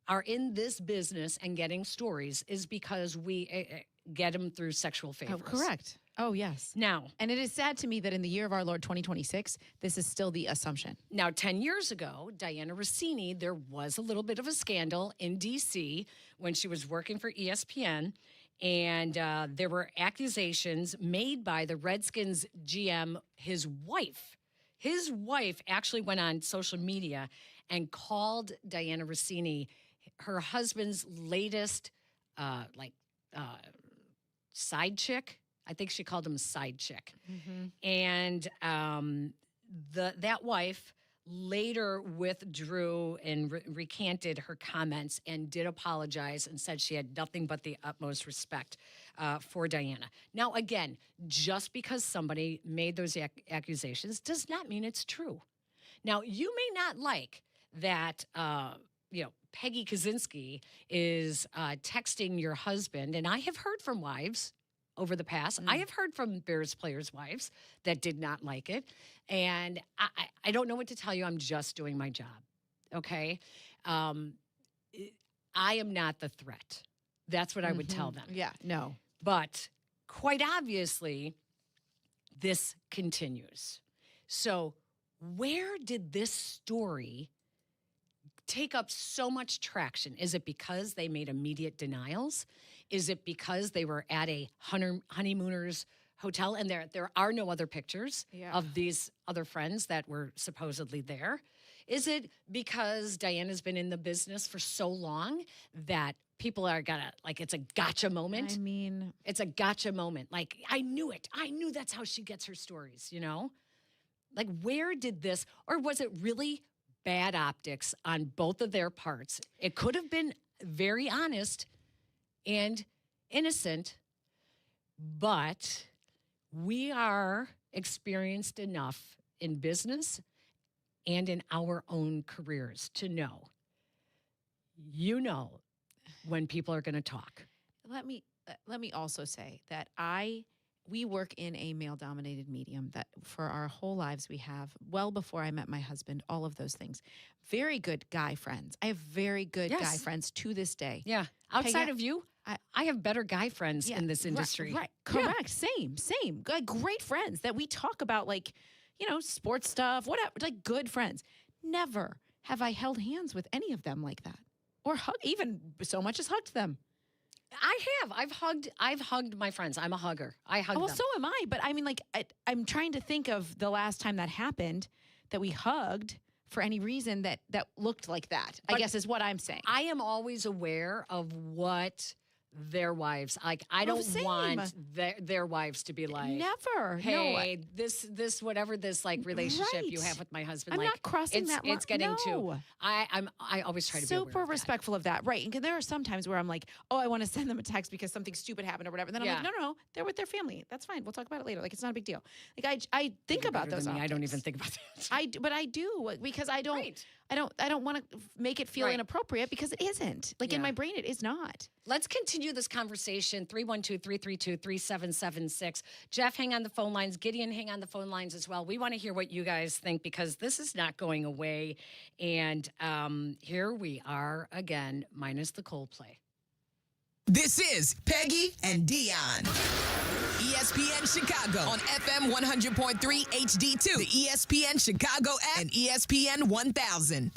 Speaker 20: are in this business and getting stories is because we get them through sexual favors.
Speaker 21: Oh, correct. Oh, yes.
Speaker 20: Now,
Speaker 21: and it is sad to me that in the year of our Lord 2026, this is still the assumption.
Speaker 20: Now, 10 years ago, Vrabel-Rossini, there was a little bit of a scandal in D.C. when she was working for ESPN, and there were accusations made by the Redskins GM, his wife. His wife actually went on social media and called Vrabel-Rossini her husband's latest, side chick. I think she called him side chick. And that wife later withdrew and recanted her comments and did apologize and said she had nothing but the utmost respect for Diana. Now, again, just because somebody made those accusations does not mean it's true. Now, you may not like that, Peggy Kaczynski is texting your husband, and I have heard from wives over the past. I have heard from Bears players' wives that did not like it. And I don't know what to tell you. I'm just doing my job. Okay? I am not the threat. That's what I would tell them.
Speaker 21: Yeah, no.
Speaker 20: But quite obviously, this continues. So where did this story take up so much traction? Is it because they made immediate denials? Is it because they were at a honeymooners hotel and there are no other pictures of these other friends that were supposedly there? Is it because Diana's been in the business for so long that people are it's a gotcha moment?
Speaker 21: I mean,
Speaker 20: it's a gotcha moment. Like, I knew it. I knew that's how she gets her stories, Like, where did this, or was it really bad optics on both of their parts? It could have been very honest and innocent, but we are experienced enough in business and in our own careers to know, when people are going to talk.
Speaker 21: Let me also say that we work in a male-dominated medium that for our whole lives we have, well before I met my husband, all of those things. Very good guy friends. I have very good guy friends to this day.
Speaker 20: Yeah. Outside of you, I have better guy friends in this industry.
Speaker 21: Right. Correct. Same. Like, great friends that we talk about, sports stuff, whatever, like good friends. Never have I held hands with any of them like that or even so much as hugged them.
Speaker 20: I have. I've hugged my friends. I'm a hugger. I hug them.
Speaker 21: Well, so am I. But I mean, I'm trying to think of the last time that happened that we hugged for any reason that looked like that, I guess is what I'm saying.
Speaker 20: I am always aware of what their wives, like, I don't want their wives to be like,
Speaker 21: never.
Speaker 20: Hey, this whatever this relationship you have with my husband.
Speaker 21: I'm not crossing that line.
Speaker 20: It's getting to. I always try to be
Speaker 21: super respectful of that, right? And there are some times where I'm like, oh, I want to send them a text because something stupid happened or whatever. And then I'm like, no, they're with their family. That's fine. We'll talk about it later. Like, it's not a big deal. Like, I think about those.
Speaker 20: I don't even think about that.
Speaker 21: But I do, because I don't want to make it feel inappropriate, because it isn't. Like, in my brain, it is not.
Speaker 20: Let's continue this conversation. 312-332-3776. Jeff, hang on the phone lines. Gideon, hang on the phone lines as well. We want to hear what you guys think, because this is not going away. And here we are again, minus the Coldplay.
Speaker 17: This is Peggy and Dionne. ESPN Chicago on FM 100.3 HD2, the ESPN Chicago app, and ESPN 1000.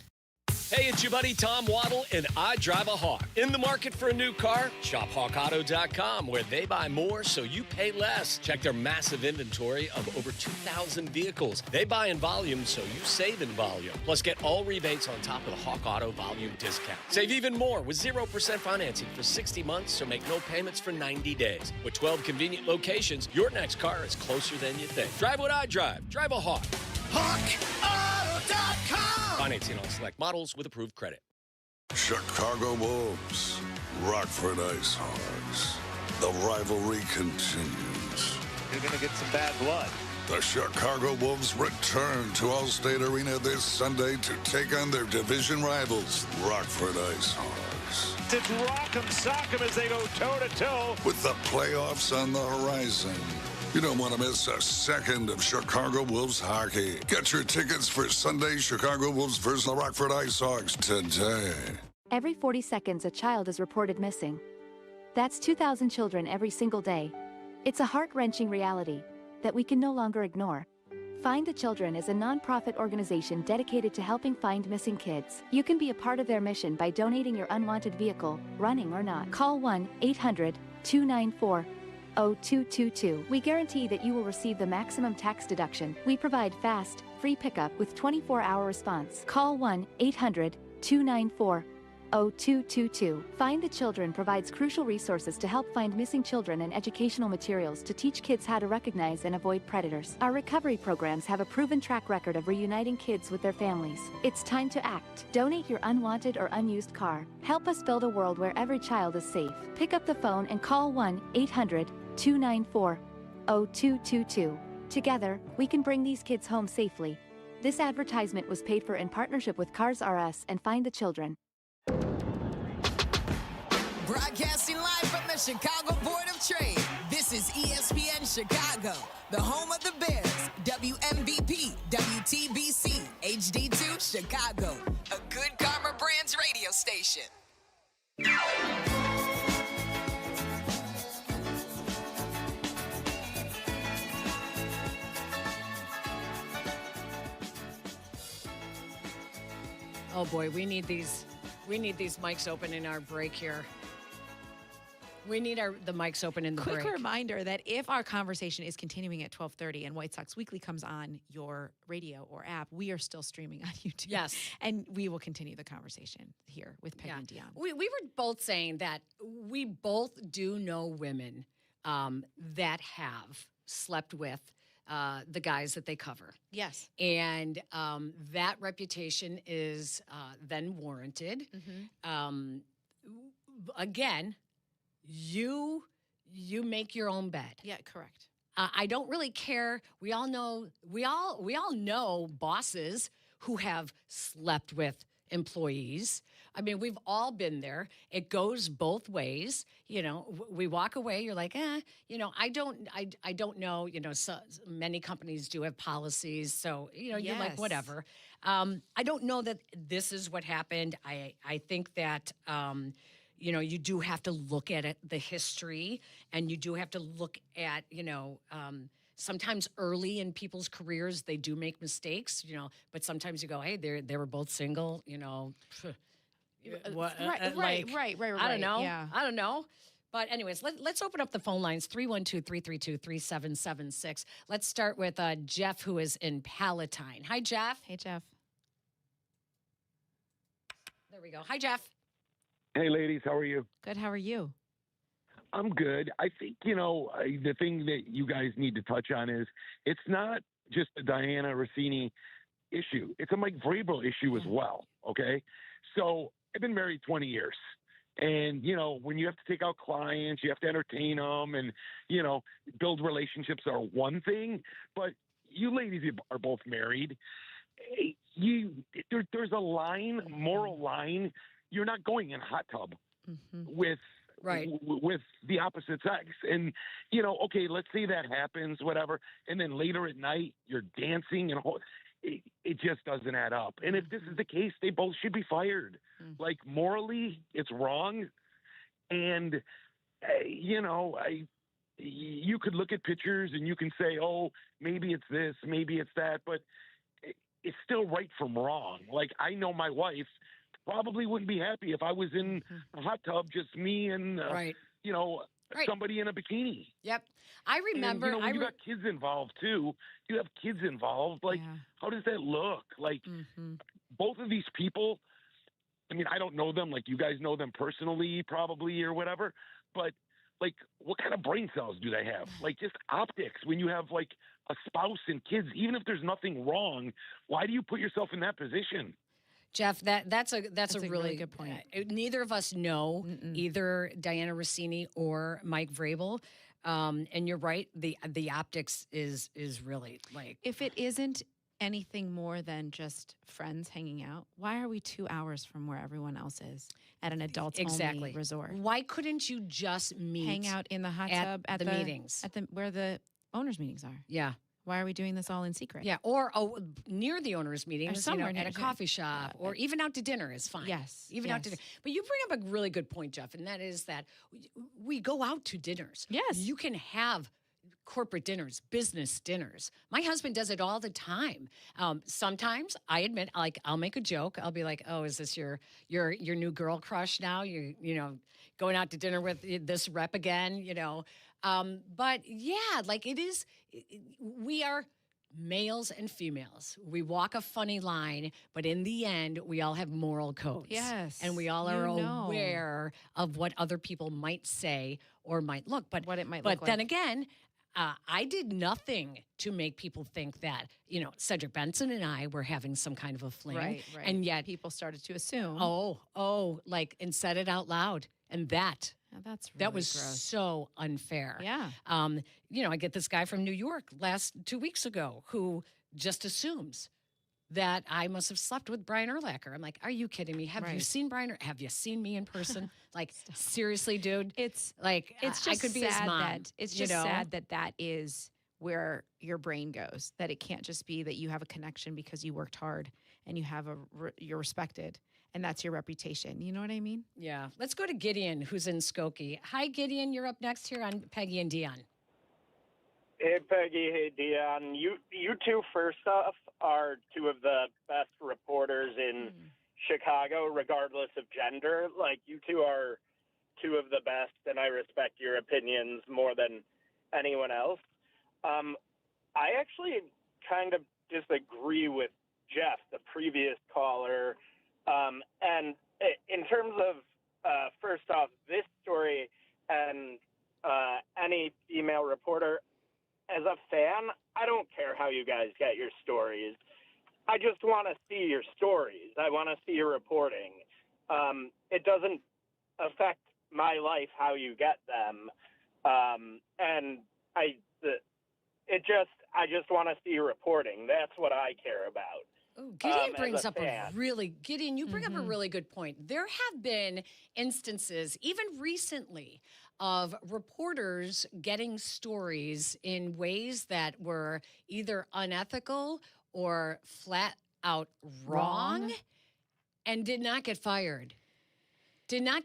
Speaker 2: Hey, it's your buddy Tom Waddle, and I drive a Hawk. In the market for a new car? Shop HawkAuto.com, where they buy more so you pay less. Check their massive inventory of over 2,000 vehicles. They buy in volume so you save in volume. Plus, get all rebates on top of the Hawk Auto volume discount. Save even more with 0% financing for 60 months, so make no payments for 90 days. With 12 convenient locations, your next car is closer than you think. Drive what I drive. Drive a Hawk. HawkAuto.com. Financing on select models with approved credit.
Speaker 3: Chicago Bulls, Rockford Ice Hogs. The rivalry continues.
Speaker 4: You're going to get some bad blood.
Speaker 3: The Chicago Wolves return to Allstate Arena this Sunday to take on their division rivals, Rockford Ice Hogs.
Speaker 4: It's rock'em sock'em as they go toe-to-toe.
Speaker 3: With the playoffs on the horizon, you don't want to miss a second of Chicago Wolves hockey. Get your tickets for Sunday's Chicago Wolves versus the Rockford Ice Hawks today.
Speaker 7: Every 40 seconds, a child is reported missing. That's 2,000 children every single day. It's a heart-wrenching reality that we can no longer ignore. Find the Children is a nonprofit organization dedicated to helping find missing kids. You can be a part of their mission by donating your unwanted vehicle, running or not. Call 1-800-294-0222. We guarantee that you will receive the maximum tax deduction. We provide fast, free pickup with 24-hour response. Call 1-800-294-0222. Find the Children provides crucial resources to help find missing children and educational materials to teach kids how to recognize and avoid predators. Our recovery programs have a proven track record of reuniting kids with their families. It's time to act. Donate your unwanted or unused car. Help us build a world where every child is safe. Pick up the phone and call 1-800-294-0222. Together, we can bring these kids home safely. This advertisement was paid for in partnership with Cars R Us and Find the Children.
Speaker 17: Broadcasting live from the Chicago Board of Trade. This is ESPN Chicago, the home of the Bears. WMVP, WTBC, HD2 Chicago, a Good Karma Brands radio station.
Speaker 20: Oh boy, we need these mics open in our break here. We need the mics open in the break.
Speaker 21: Quick reminder that if our conversation is continuing at 12:30 and White Sox Weekly comes on your radio or app, we are still streaming on YouTube.
Speaker 20: Yes.
Speaker 21: And we will continue the conversation here with Peggy and Dionne.
Speaker 20: We were both saying that we both do know women that have slept with the guys that they cover.
Speaker 21: Yes.
Speaker 20: And that reputation is then warranted. Again, you make your own bed.
Speaker 21: Yeah, correct.
Speaker 20: I don't really care. We all know bosses who have slept with employees. I mean, we've all been there. It goes both ways. You know, we walk away. You're like, you know, I don't know. You know, so many companies do have policies, so you know, you're like, whatever. I don't know that this is what happened. I think that. You know, you do have to look at it, the history, and you do have to look at, you know, sometimes early in people's careers, they do make mistakes, you know, but sometimes you go, hey, they were both single, you know.
Speaker 21: Right.
Speaker 20: I don't know.
Speaker 21: Yeah.
Speaker 20: I don't know. But anyways, let's open up the phone lines, 312-332-3776. Let's start with Jeff, who is in Palatine. Hi, Jeff.
Speaker 21: Hey, Jeff.
Speaker 20: There we go. Hi, Jeff.
Speaker 12: Hey, ladies, how are you?
Speaker 21: Good. How are you?
Speaker 12: I'm good. I think, you know, the thing that you guys need to touch on is it's not just a Diana Rossini issue. It's a Mike Vrabel issue as well, okay? So I've been married 20 years. And, you know, when you have to take out clients, you have to entertain them and, you know, build relationships are one thing. But you ladies are both married. There's a line, moral line. You're not going in a hot tub with the opposite sex. And, you know, okay, let's say that happens, whatever. And then later at night, you're dancing and it just doesn't add up. And if this is the case, they both should be fired. Like, morally, it's wrong. And, you know, you could look at pictures and you can say, oh, maybe it's this, maybe it's that. But it's still right from wrong. Like, I know my wife probably wouldn't be happy if I was in a hot tub, just me and, you know, somebody in a bikini.
Speaker 20: Yep. I remember.
Speaker 12: And, you know, when you got kids involved, too, you have kids involved. Like, how does that look? Like, both of these people, I mean, I don't know them like you guys know them personally, probably, or whatever. But, like, what kind of brain cells do they have? Like, just optics. When you have, like, a spouse and kids, even if there's nothing wrong, why do you put yourself in that position?
Speaker 20: Jeff, that's a really
Speaker 21: good point.
Speaker 20: Neither of us know either Diana Rossini or Mike Vrabel, and you're right. The optics is really like,
Speaker 21: if it isn't anything more than just friends hanging out? Why are we 2 hours from where everyone else is at an adults-only resort?
Speaker 20: Why couldn't you just meet?
Speaker 21: Hang out in the hot tub at
Speaker 20: the meetings.
Speaker 21: Where the owners' meetings are.
Speaker 20: Yeah.
Speaker 21: Why are we doing this all in secret?
Speaker 20: Yeah, or near the owners' meetings,
Speaker 21: somewhere
Speaker 20: at a coffee shop, or even out to dinner is fine.
Speaker 21: Yes,
Speaker 20: even out to dinner. But you bring up a really good point, Jeff, and that is that we go out to dinners.
Speaker 21: Yes.
Speaker 20: You can have corporate dinners, business dinners. My husband does it all the time. Sometimes I admit, like, I'll make a joke. I'll be like, "Oh, is this your new girl crush now? You going out to dinner with this rep again?" But yeah, like it is. We are males and females. We walk a funny line, but in the end, we all have moral codes.
Speaker 21: Yes,
Speaker 20: and we all are aware of what other people might say or might look. But
Speaker 21: what it might
Speaker 20: look
Speaker 21: like.
Speaker 20: Then again, I did nothing to make people think that, Cedric Benson and I were having some kind of a fling.
Speaker 21: Right.
Speaker 20: And yet
Speaker 21: people started to assume.
Speaker 20: And said it out loud. And that was
Speaker 21: gross.
Speaker 20: so unfair.
Speaker 21: Yeah.
Speaker 20: I get this guy from New York 2 weeks ago who just assumes that I must have slept with Brian Urlacher. I'm like, are you kidding me? Have you seen Brian? Have you seen me in person? Like, seriously, dude?
Speaker 21: It's
Speaker 20: like,
Speaker 21: it's just
Speaker 20: I could be his
Speaker 21: sad
Speaker 20: mom.
Speaker 21: It's just sad that is where your brain goes, that it can't just be that you have a connection because you worked hard and you have you're respected and that's your reputation. You know what I mean?
Speaker 20: Yeah. Let's go to Gideon, who's in Skokie. Hi, Gideon. You're up next here on Peggy and Dionne.
Speaker 6: Hey, Peggy. Hey, Dionne. You two, first off, are two of the best reporters in Chicago, regardless of gender. Like, you two are two of the best, and I respect your opinions more than anyone else. I actually kind of disagree with Jeff, the previous caller. And in terms of, first off, this story and any female reporter, as a fan, I don't care how you guys get your stories. I just want to see your stories. I want to see your reporting. It doesn't affect my life how you get them. And I just want to see your reporting. That's what I care about.
Speaker 20: Ooh, Gideon brings up Gideon, you bring up a really good point. There have been instances, even recently, of reporters getting stories in ways that were either unethical or flat out wrong. And did not get fired. No.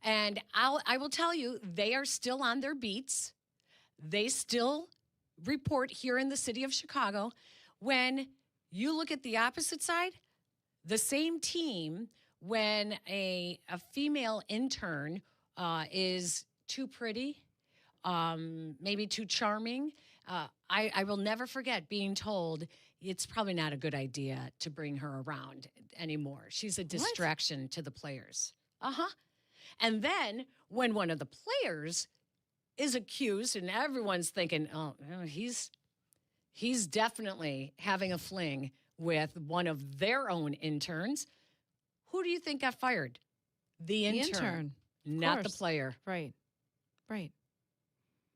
Speaker 20: And I will tell you, they are still on their beats. They still report here in the city of Chicago. When you look at the opposite side, the same team, when a female intern is too pretty, maybe too charming, I will never forget being told it's probably not a good idea to bring her around anymore. She's a distraction to the players. And then when one of the players is accused and everyone's thinking, oh, he's definitely having a fling with one of their own interns. Who do you think got fired? The intern. Not the player.
Speaker 21: Right.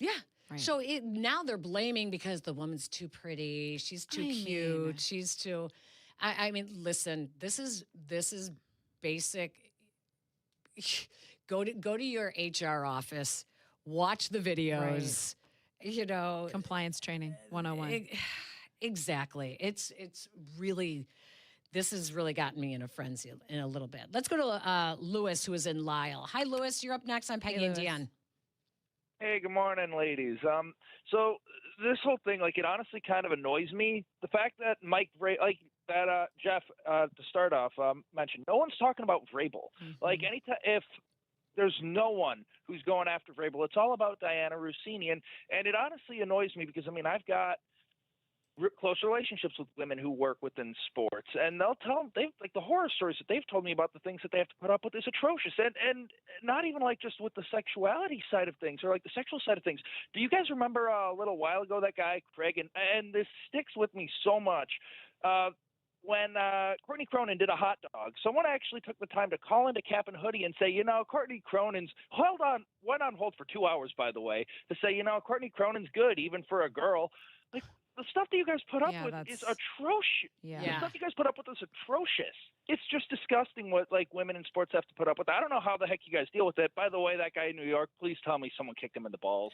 Speaker 20: Yeah.
Speaker 21: Right.
Speaker 20: So now they're blaming because the woman's too pretty. She's too cute. She's too. I mean, listen. This is basic. Go to your HR office. Watch the videos. Right.
Speaker 21: Compliance training 101.
Speaker 20: Exactly. It's really. This has really gotten me in a frenzy in a little bit. Let's go to Lewis, who is in Lisle. Hi, Lewis. You're up next on Peggy and Dionne.
Speaker 10: Hey, good morning, ladies. So this whole thing, it honestly kind of annoys me. The fact that Jeff, to start off, mentioned, no one's talking about Vrabel. Anytime, if there's no one who's going after Vrabel, it's all about Vrabel-Rossini. And it honestly annoys me because, I've got close relationships with women who work within sports, and they'll tell them the horror stories that they've told me about the things that they have to put up with is atrocious, and not even just with the sexuality side of things or the sexual side of things. Do you guys remember a little while ago that guy Craig, and this sticks with me so much, when Courtney Cronin did a hot dog, someone actually took the time to call into Cap and Hoodie and say, Courtney Cronin's went on hold for 2 hours, by the way, to say, Courtney Cronin's good even for a girl. the stuff that you guys put up
Speaker 21: Yeah,
Speaker 10: with
Speaker 21: that's-
Speaker 10: is atrocious.
Speaker 21: Yeah.
Speaker 10: The stuff you guys put up with is atrocious. It's just disgusting what like women in sports have to put up with. I don't know how the heck you guys deal with it. By the way, that guy in New York, please tell me someone kicked him in the balls.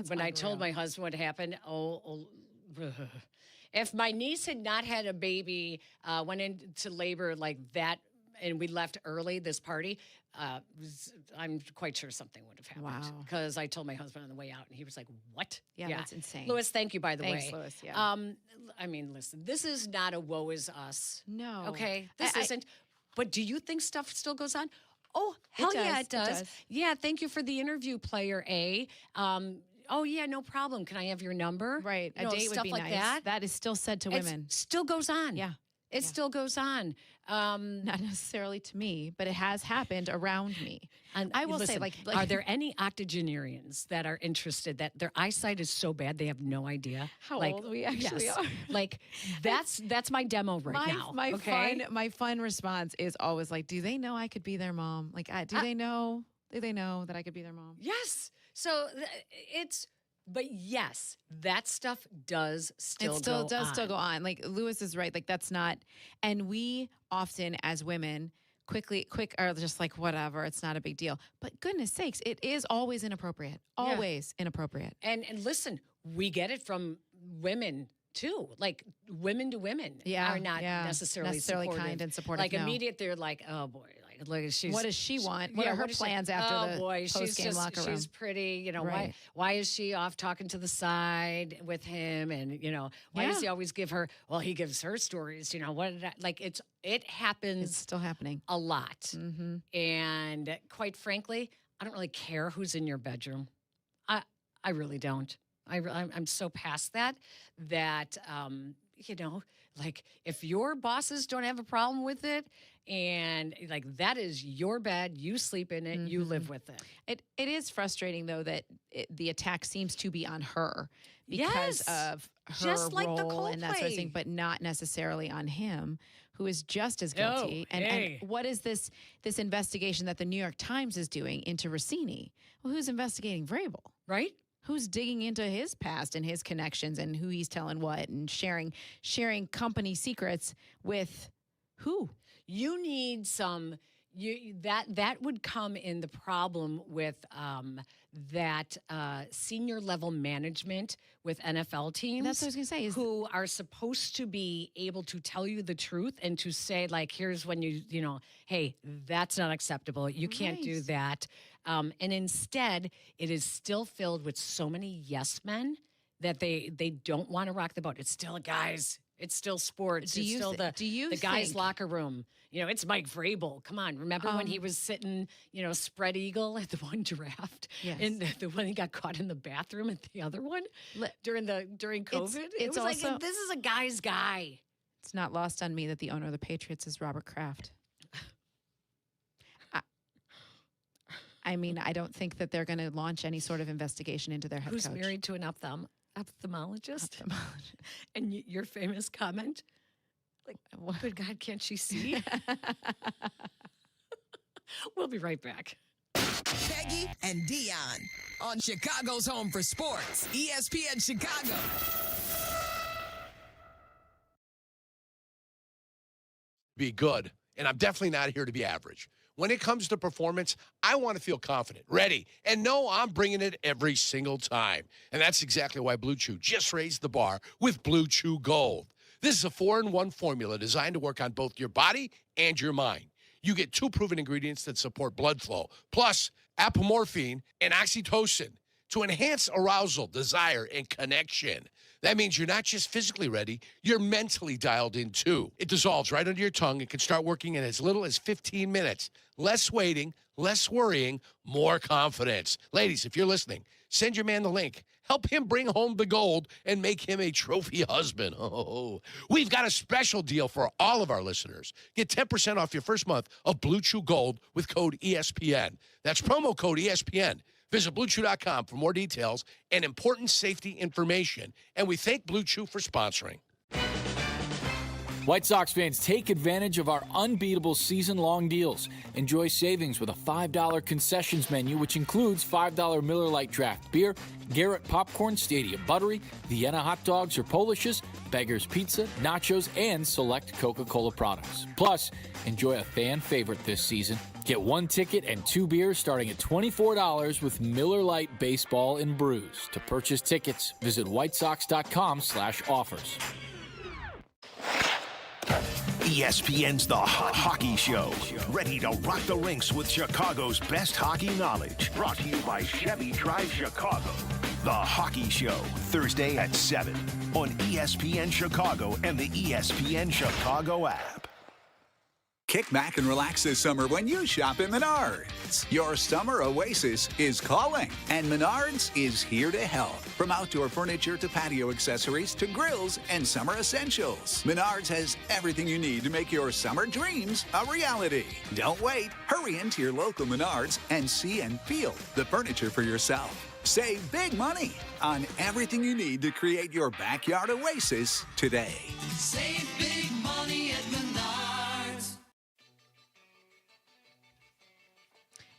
Speaker 20: When I told my husband what happened, if my niece had not had a baby, went into labor like that, and we left early this party, I'm quite sure something would have happened.
Speaker 21: Wow.
Speaker 20: Because I told my husband on the way out, and he was like, "What?"
Speaker 21: Yeah, that's insane.
Speaker 20: Louis, thank you, by the
Speaker 21: Thanks,
Speaker 20: way.
Speaker 21: Louis, yeah.
Speaker 20: I mean, listen, this is not a woe is us.
Speaker 21: No.
Speaker 20: Okay, this isn't. But do you think stuff still goes on? Oh, hell
Speaker 21: does,
Speaker 20: yeah, it
Speaker 21: it
Speaker 20: does.
Speaker 21: does.
Speaker 20: Yeah, thank you for the interview, player A. Oh yeah, no problem. Can I have your number?
Speaker 21: Right.
Speaker 20: You
Speaker 21: A
Speaker 20: know,
Speaker 21: date would
Speaker 20: stuff
Speaker 21: be
Speaker 20: like
Speaker 21: nice.
Speaker 20: that.
Speaker 21: That is still said to
Speaker 20: It's-
Speaker 21: women.
Speaker 20: Still goes on.
Speaker 21: Yeah.
Speaker 20: It still goes on.
Speaker 21: Not necessarily to me, but it has happened around me.
Speaker 20: And
Speaker 21: I will say,
Speaker 20: listen,
Speaker 21: like,
Speaker 20: are there any octogenarians that are interested that their eyesight is so bad they have no idea
Speaker 21: How old we actually
Speaker 20: yes.
Speaker 21: are?
Speaker 20: Like that's my demo right now. Okay?
Speaker 21: My fun response is always like, do they know I could be their mom? Like, do they know? Do they know that I could be their mom?
Speaker 20: Yes. So but yes, that stuff does still
Speaker 21: It still go on. Like Louis is right. Like that's not, and we often as women quick are just like whatever. It's not a big deal. But goodness sakes, it is always inappropriate. Always inappropriate.
Speaker 20: And listen, we get it from women too. Like women to women are not necessarily supportive.
Speaker 21: kind and supportive.
Speaker 20: Like
Speaker 21: no.
Speaker 20: immediate, they're like, oh boy, like look, she's.
Speaker 21: What does she want? What are her
Speaker 20: what is she-
Speaker 21: plans after
Speaker 20: oh
Speaker 21: the
Speaker 20: boy,
Speaker 21: post-game locker room?
Speaker 20: She's pretty. You know
Speaker 21: Right.
Speaker 20: why is she off talking to the side with him? And you know why does he always give her? Well, he gives her stories. You know what? Like it happens.
Speaker 21: It's still happening
Speaker 20: a lot.
Speaker 21: Mm-hmm.
Speaker 20: And quite frankly, I don't really care who's in your bedroom. I really don't. I'm so past that you know, like if your bosses don't have a problem with it and like that is your bed, you sleep in it, you live with it.
Speaker 21: It is frustrating though that the attack seems to be on her because of her
Speaker 20: just like the
Speaker 21: role and that sort of
Speaker 20: Coldplay.
Speaker 21: thing, but not necessarily on him, who is just as guilty.
Speaker 20: Oh, hey.
Speaker 21: And what is this investigation that the New York Times is doing into Rossini? Well, who's investigating Vrabel?
Speaker 20: Right?
Speaker 21: Who's digging into his past and his connections and who he's telling what and sharing company secrets with who?
Speaker 20: You need some that would come in the problem with that senior level management with NFL teams.
Speaker 21: That's what I was gonna say.
Speaker 20: Who are supposed to be able to tell you the truth and to say like, here's when you know, hey, that's not acceptable. You can't do that. And instead, it is still filled with so many yes men that they don't want to rock the boat. It's still guys. It's still sports. It's still the guys' locker room. You know, it's Mike Vrabel. Come on. Remember when he was sitting, you know, spread eagle at the one draft?
Speaker 21: Yes.
Speaker 20: And the one he got caught in the bathroom at the other one during COVID? It was
Speaker 21: also,
Speaker 20: like, this is a guy's guy.
Speaker 21: It's not lost on me that the owner of the Patriots is Robert Kraft. I mean, I don't think that they're going to launch any sort of investigation into their head
Speaker 20: Who's
Speaker 21: coach.
Speaker 20: married to an ophthalmologist? And your famous comment, like, good God, can't she see? We'll be right back.
Speaker 17: Peggy and Dionne on Chicago's Home for Sports, ESPN Chicago.
Speaker 8: Be good, and I'm definitely not here to be average. When it comes to performance, I want to feel confident, ready, and know I'm bringing it every single time. And that's exactly why Blue Chew just raised the bar with Blue Chew Gold. This is a 4-in-1 formula designed to work on both your body and your mind. You get 2 proven ingredients that support blood flow, plus apomorphine and oxytocin to enhance arousal, desire, and connection. That means you're not just physically ready, you're mentally dialed in too. It dissolves right under your tongue and can start working in as little as 15 minutes. Less waiting, less worrying, more confidence. Ladies, if you're listening, send your man the link. Help him bring home the gold and make him a trophy husband. Oh, we've got a special deal for all of our listeners. Get 10% off your first month of Blue Chew Gold with code ESPN. That's promo code ESPN. Visit BlueChew.com for more details and important safety information. And we thank Blue Chew for sponsoring.
Speaker 9: White Sox fans, take advantage of our unbeatable season-long deals. Enjoy savings with a $5 concessions menu, which includes $5 Miller Lite draft beer, Garrett popcorn, Stadium buttery, Vienna hot dogs or Polishes, Beggar's Pizza, nachos, and select Coca-Cola products. Plus, enjoy a fan favorite this season. Get 1 ticket and 2 beers starting at $24 with Miller Lite Baseball and Brews. To purchase tickets, visit whitesox.com/offers.
Speaker 1: ESPN's The Hockey Show. Ready to rock the rinks with Chicago's best hockey knowledge. Brought to you by Chevy Drive Chicago. The Hockey Show, Thursday at 7 on ESPN Chicago and the ESPN Chicago app.
Speaker 13: Kick back and relax this summer when you shop at Menards. Your summer oasis is calling, and Menards is here to help. From outdoor furniture to patio accessories to grills and summer essentials, Menards has everything you need to make your summer dreams a reality. Don't wait. Hurry into your local Menards and see and feel the furniture for yourself. Save big money on everything you need to create your backyard oasis today.
Speaker 16: Save big money at Menards.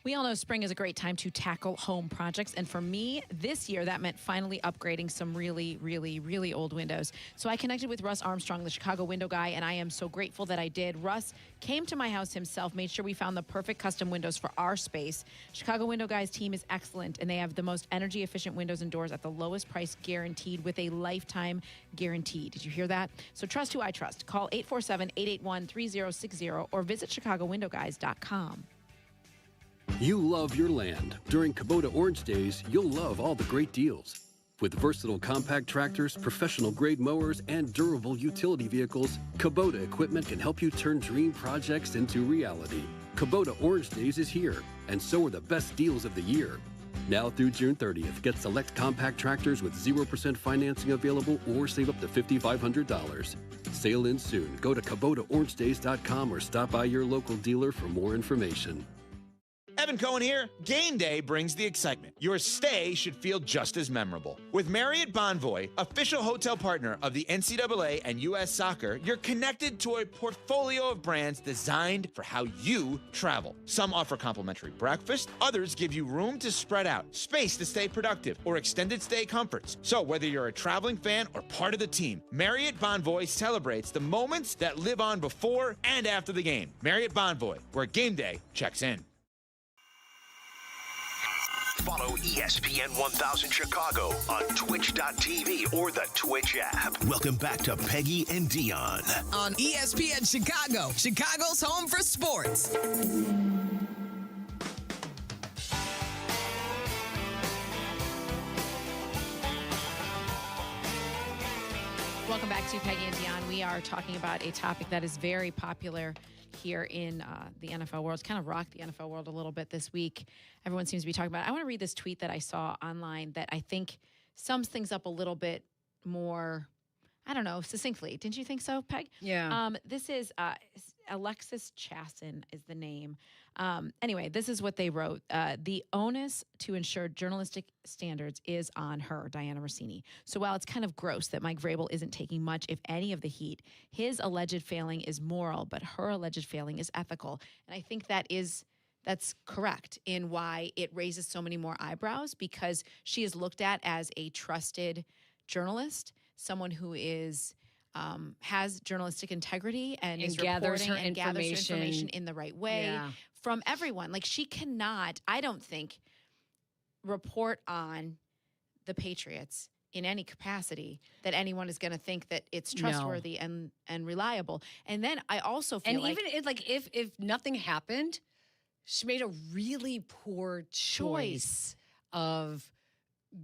Speaker 21: We all know spring is a great time to tackle home projects. And for me, this year, that meant finally upgrading some really, really, really old windows. So I connected with Russ Armstrong, the Chicago window guy, and I am so grateful that I did. Russ came to my house himself, made sure we found the perfect custom windows for our space. Chicago Window Guy's team is excellent, and they have the most energy-efficient windows and doors at the lowest price guaranteed with a lifetime guarantee. Did you hear that? So trust who I trust. Call 847-881-3060 or visit ChicagoWindowGuys.com.
Speaker 14: You love your land. During Kubota Orange Days, you'll love all the great deals. With versatile compact tractors, professional-grade mowers, and durable utility vehicles, Kubota equipment can help you turn dream projects into reality. Kubota Orange Days is here, and so are the best deals of the year. Now through June 30th, get select compact tractors with 0% financing available or save up to $5,500. Sale ends soon. Go to KubotaOrangeDays.com or stop by your local dealer for more information.
Speaker 18: Evan Cohen here. Game day brings the excitement. Your stay should feel just as memorable. With Marriott Bonvoy, official hotel partner of the NCAA and U.S. Soccer, you're connected to a portfolio of brands designed for how you travel. Some offer complimentary breakfast, others give you room to spread out, space to stay productive, or extended stay comforts. So whether you're a traveling fan or part of the team, Marriott Bonvoy celebrates the moments that live on before and after the game. Marriott Bonvoy, where game day checks in.
Speaker 1: Follow ESPN 1000 Chicago on twitch.tv or the Twitch app. Welcome back to Peggy and Dionne
Speaker 17: on ESPN Chicago, Chicago's home for sports.
Speaker 21: Welcome back to Peggy and Dionne. We are talking about a topic that is very popular here in the NFL world. It's kind of rocked the NFL world a little bit this week. Everyone seems to be talking about it. I want to read this tweet that I saw online that I think sums things up a little bit more, I don't know, succinctly. Didn't you think so, Peg?
Speaker 20: Yeah.
Speaker 21: This is Alexis Chasson is the name. Anyway, this is what they wrote. The onus to ensure journalistic standards is on her, Diana Rossini. So while it's kind of gross that Mike Vrabel isn't taking much, if any, of the heat, his alleged failing is moral, but her alleged failing is ethical. And I think that's correct in why it raises so many more eyebrows, because she is looked at as a trusted journalist, someone who is has journalistic integrity and is
Speaker 20: gathers her
Speaker 21: information in the right way from everyone. Like, she cannot, I don't think, report on the Patriots in any capacity that anyone is going to think that it's trustworthy and reliable. And then I also feel
Speaker 20: if nothing happened, she made a really poor choice of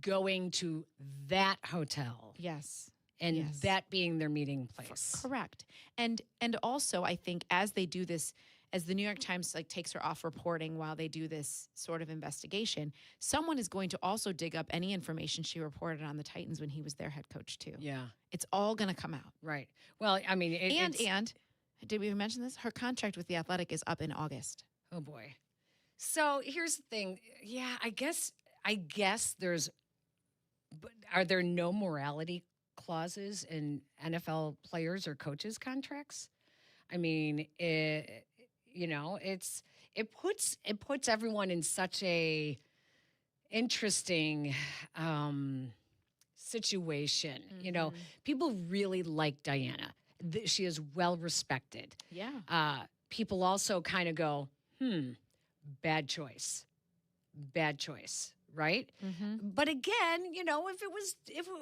Speaker 20: going to that hotel.
Speaker 21: Yes.
Speaker 20: And that being their meeting place.
Speaker 21: Correct. And also, I think as they do this, as the New York Times takes her off reporting while they do this sort of investigation, someone is going to also dig up any information she reported on the Titans when he was their head coach too.
Speaker 20: Yeah.
Speaker 21: It's all going to come out.
Speaker 20: Right. Well, I mean,
Speaker 21: and did we even mention this? Her contract with The Athletic is up in August.
Speaker 20: Oh boy. So here's the thing. Yeah, I guess there's, but are there no morality clauses in NFL players or coaches' contracts. I mean, it puts everyone in such a interesting situation. You know, people really like Diana. She is well respected.
Speaker 21: Yeah.
Speaker 20: People also kind of go, bad choice. Right? But again, you know, if it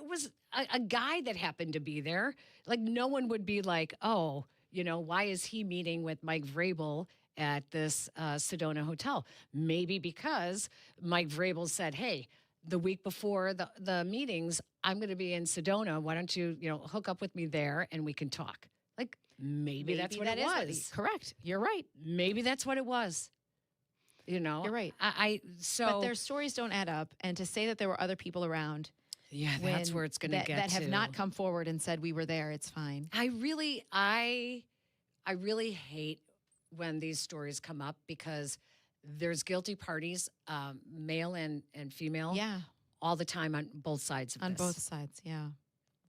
Speaker 20: was a guy that happened to be there, like no one would be like, oh, you know, why is he meeting with Mike Vrabel at this Sedona hotel? Maybe because Mike Vrabel said, hey, the week before the meetings, I'm going to be in Sedona. Why don't you, hook up with me there and we can talk? Like maybe that's what it was.
Speaker 21: Correct. You're right.
Speaker 20: Maybe that's what it was. You know,
Speaker 21: you're right.
Speaker 20: But
Speaker 21: their stories don't add up, and to say that there were other people around,
Speaker 20: that's where it's going to get
Speaker 21: that have
Speaker 20: to.
Speaker 21: not come forward and said we were there. It's fine.
Speaker 20: I really hate when these stories come up because there's guilty parties, male and female, all the time on both sides of
Speaker 21: on
Speaker 20: this.
Speaker 21: both sides, yeah.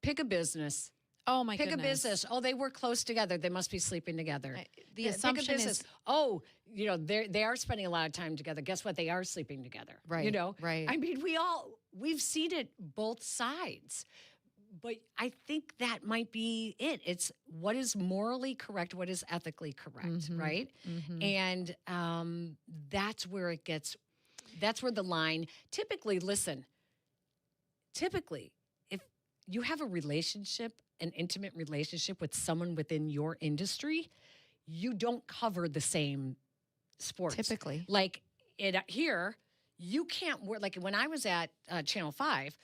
Speaker 20: Pick a business.
Speaker 21: Oh my
Speaker 20: Pick
Speaker 21: goodness.
Speaker 20: a business. Oh, they work close together. They must be sleeping together.
Speaker 21: The assumption is,
Speaker 20: they are spending a lot of time together. Guess what? They are sleeping together.
Speaker 21: Right.
Speaker 20: You know?
Speaker 21: Right.
Speaker 20: I mean, we've seen it both sides. But I think that might be it. It's what is morally correct, what is ethically correct, right? And that's where the line, typically, if you have a relationship, an intimate relationship with someone within your industry, you don't cover the same sports.
Speaker 21: Typically.
Speaker 20: Like here, you can't work. Like when I was at Channel 5,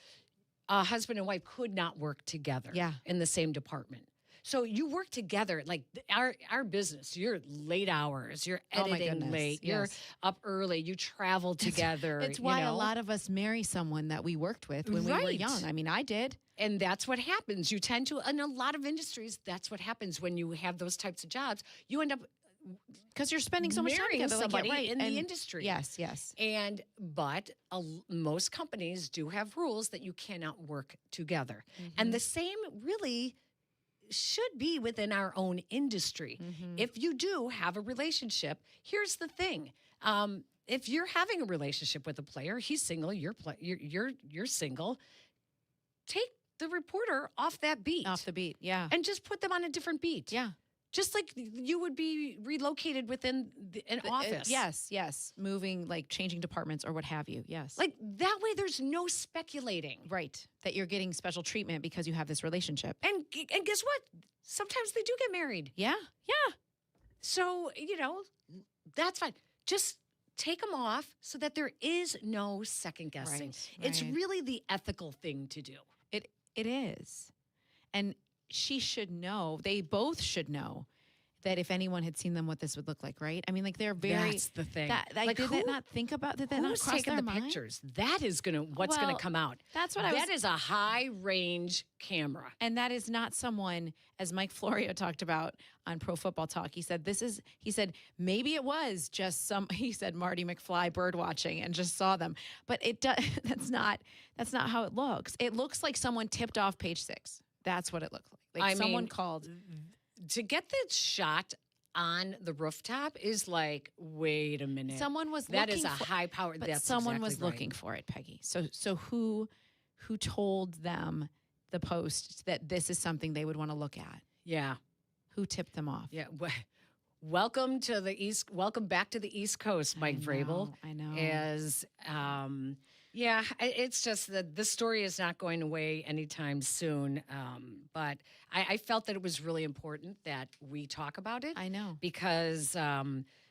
Speaker 20: husband and wife could not work together in the same department. So you work together, like our business, you're late hours, you're editing late, you're up early, you travel together.
Speaker 21: It's why a lot of us marry someone that we worked with when we were young. I mean, I did.
Speaker 20: And that's what happens. You tend to, in a lot of industries, that's what happens when you have those types of jobs. You end up
Speaker 21: because you're spending so much time
Speaker 20: marrying
Speaker 21: together,
Speaker 20: somebody in the industry.
Speaker 21: Yes.
Speaker 20: But most companies do have rules that you cannot work together. And the same really should be within our own industry. If you do have a relationship, here's the thing. If you're having a relationship with a player, he's single, you're single, take the reporter off that beat.
Speaker 21: Off the beat, yeah.
Speaker 20: And just put them on a different beat.
Speaker 21: Yeah.
Speaker 20: Just like you would be relocated within an office.
Speaker 21: Yes. Moving, like changing departments or what have you. Yes.
Speaker 20: Like that way there's no speculating.
Speaker 21: Right. That you're getting special treatment because you have this relationship.
Speaker 20: And guess what? Sometimes they do get married.
Speaker 21: Yeah.
Speaker 20: So, that's fine. Just take them off so that there is no second guessing.
Speaker 21: Right.
Speaker 20: It's really the ethical thing to do.
Speaker 21: It is. And she should know, they both should know that if anyone had seen them, what this would look like, right? I mean, like they're very.
Speaker 20: That's the thing.
Speaker 21: Did they not think about? Did they not cross
Speaker 20: taking
Speaker 21: their
Speaker 20: the
Speaker 21: mind?
Speaker 20: pictures? That is what's gonna come out.
Speaker 21: That's what
Speaker 20: That is a high range camera,
Speaker 21: and that is not someone, as Mike Florio talked about on Pro Football Talk. He said maybe it was just he said Marty McFly bird watching and just saw them, but it does. That's not how it looks. It looks like someone tipped off Page 6. That's what it looked like. Like someone called.
Speaker 20: To get the shot on the rooftop is like, wait a minute.
Speaker 21: Someone was
Speaker 20: that
Speaker 21: looking
Speaker 20: is a
Speaker 21: for,
Speaker 20: high power.
Speaker 21: But
Speaker 20: that's
Speaker 21: someone
Speaker 20: exactly
Speaker 21: was looking
Speaker 20: right.
Speaker 21: for it, Peggy. So who told them the post that this is something they would want to look at?
Speaker 20: Yeah.
Speaker 21: Who tipped them off?
Speaker 20: Yeah. Welcome to the East. Welcome back to the East Coast, Mike Vrabel.
Speaker 21: I know.
Speaker 20: As it's just that this story is not going away anytime soon. But I felt that it was really important that we talk about it.
Speaker 21: I know.
Speaker 20: Because,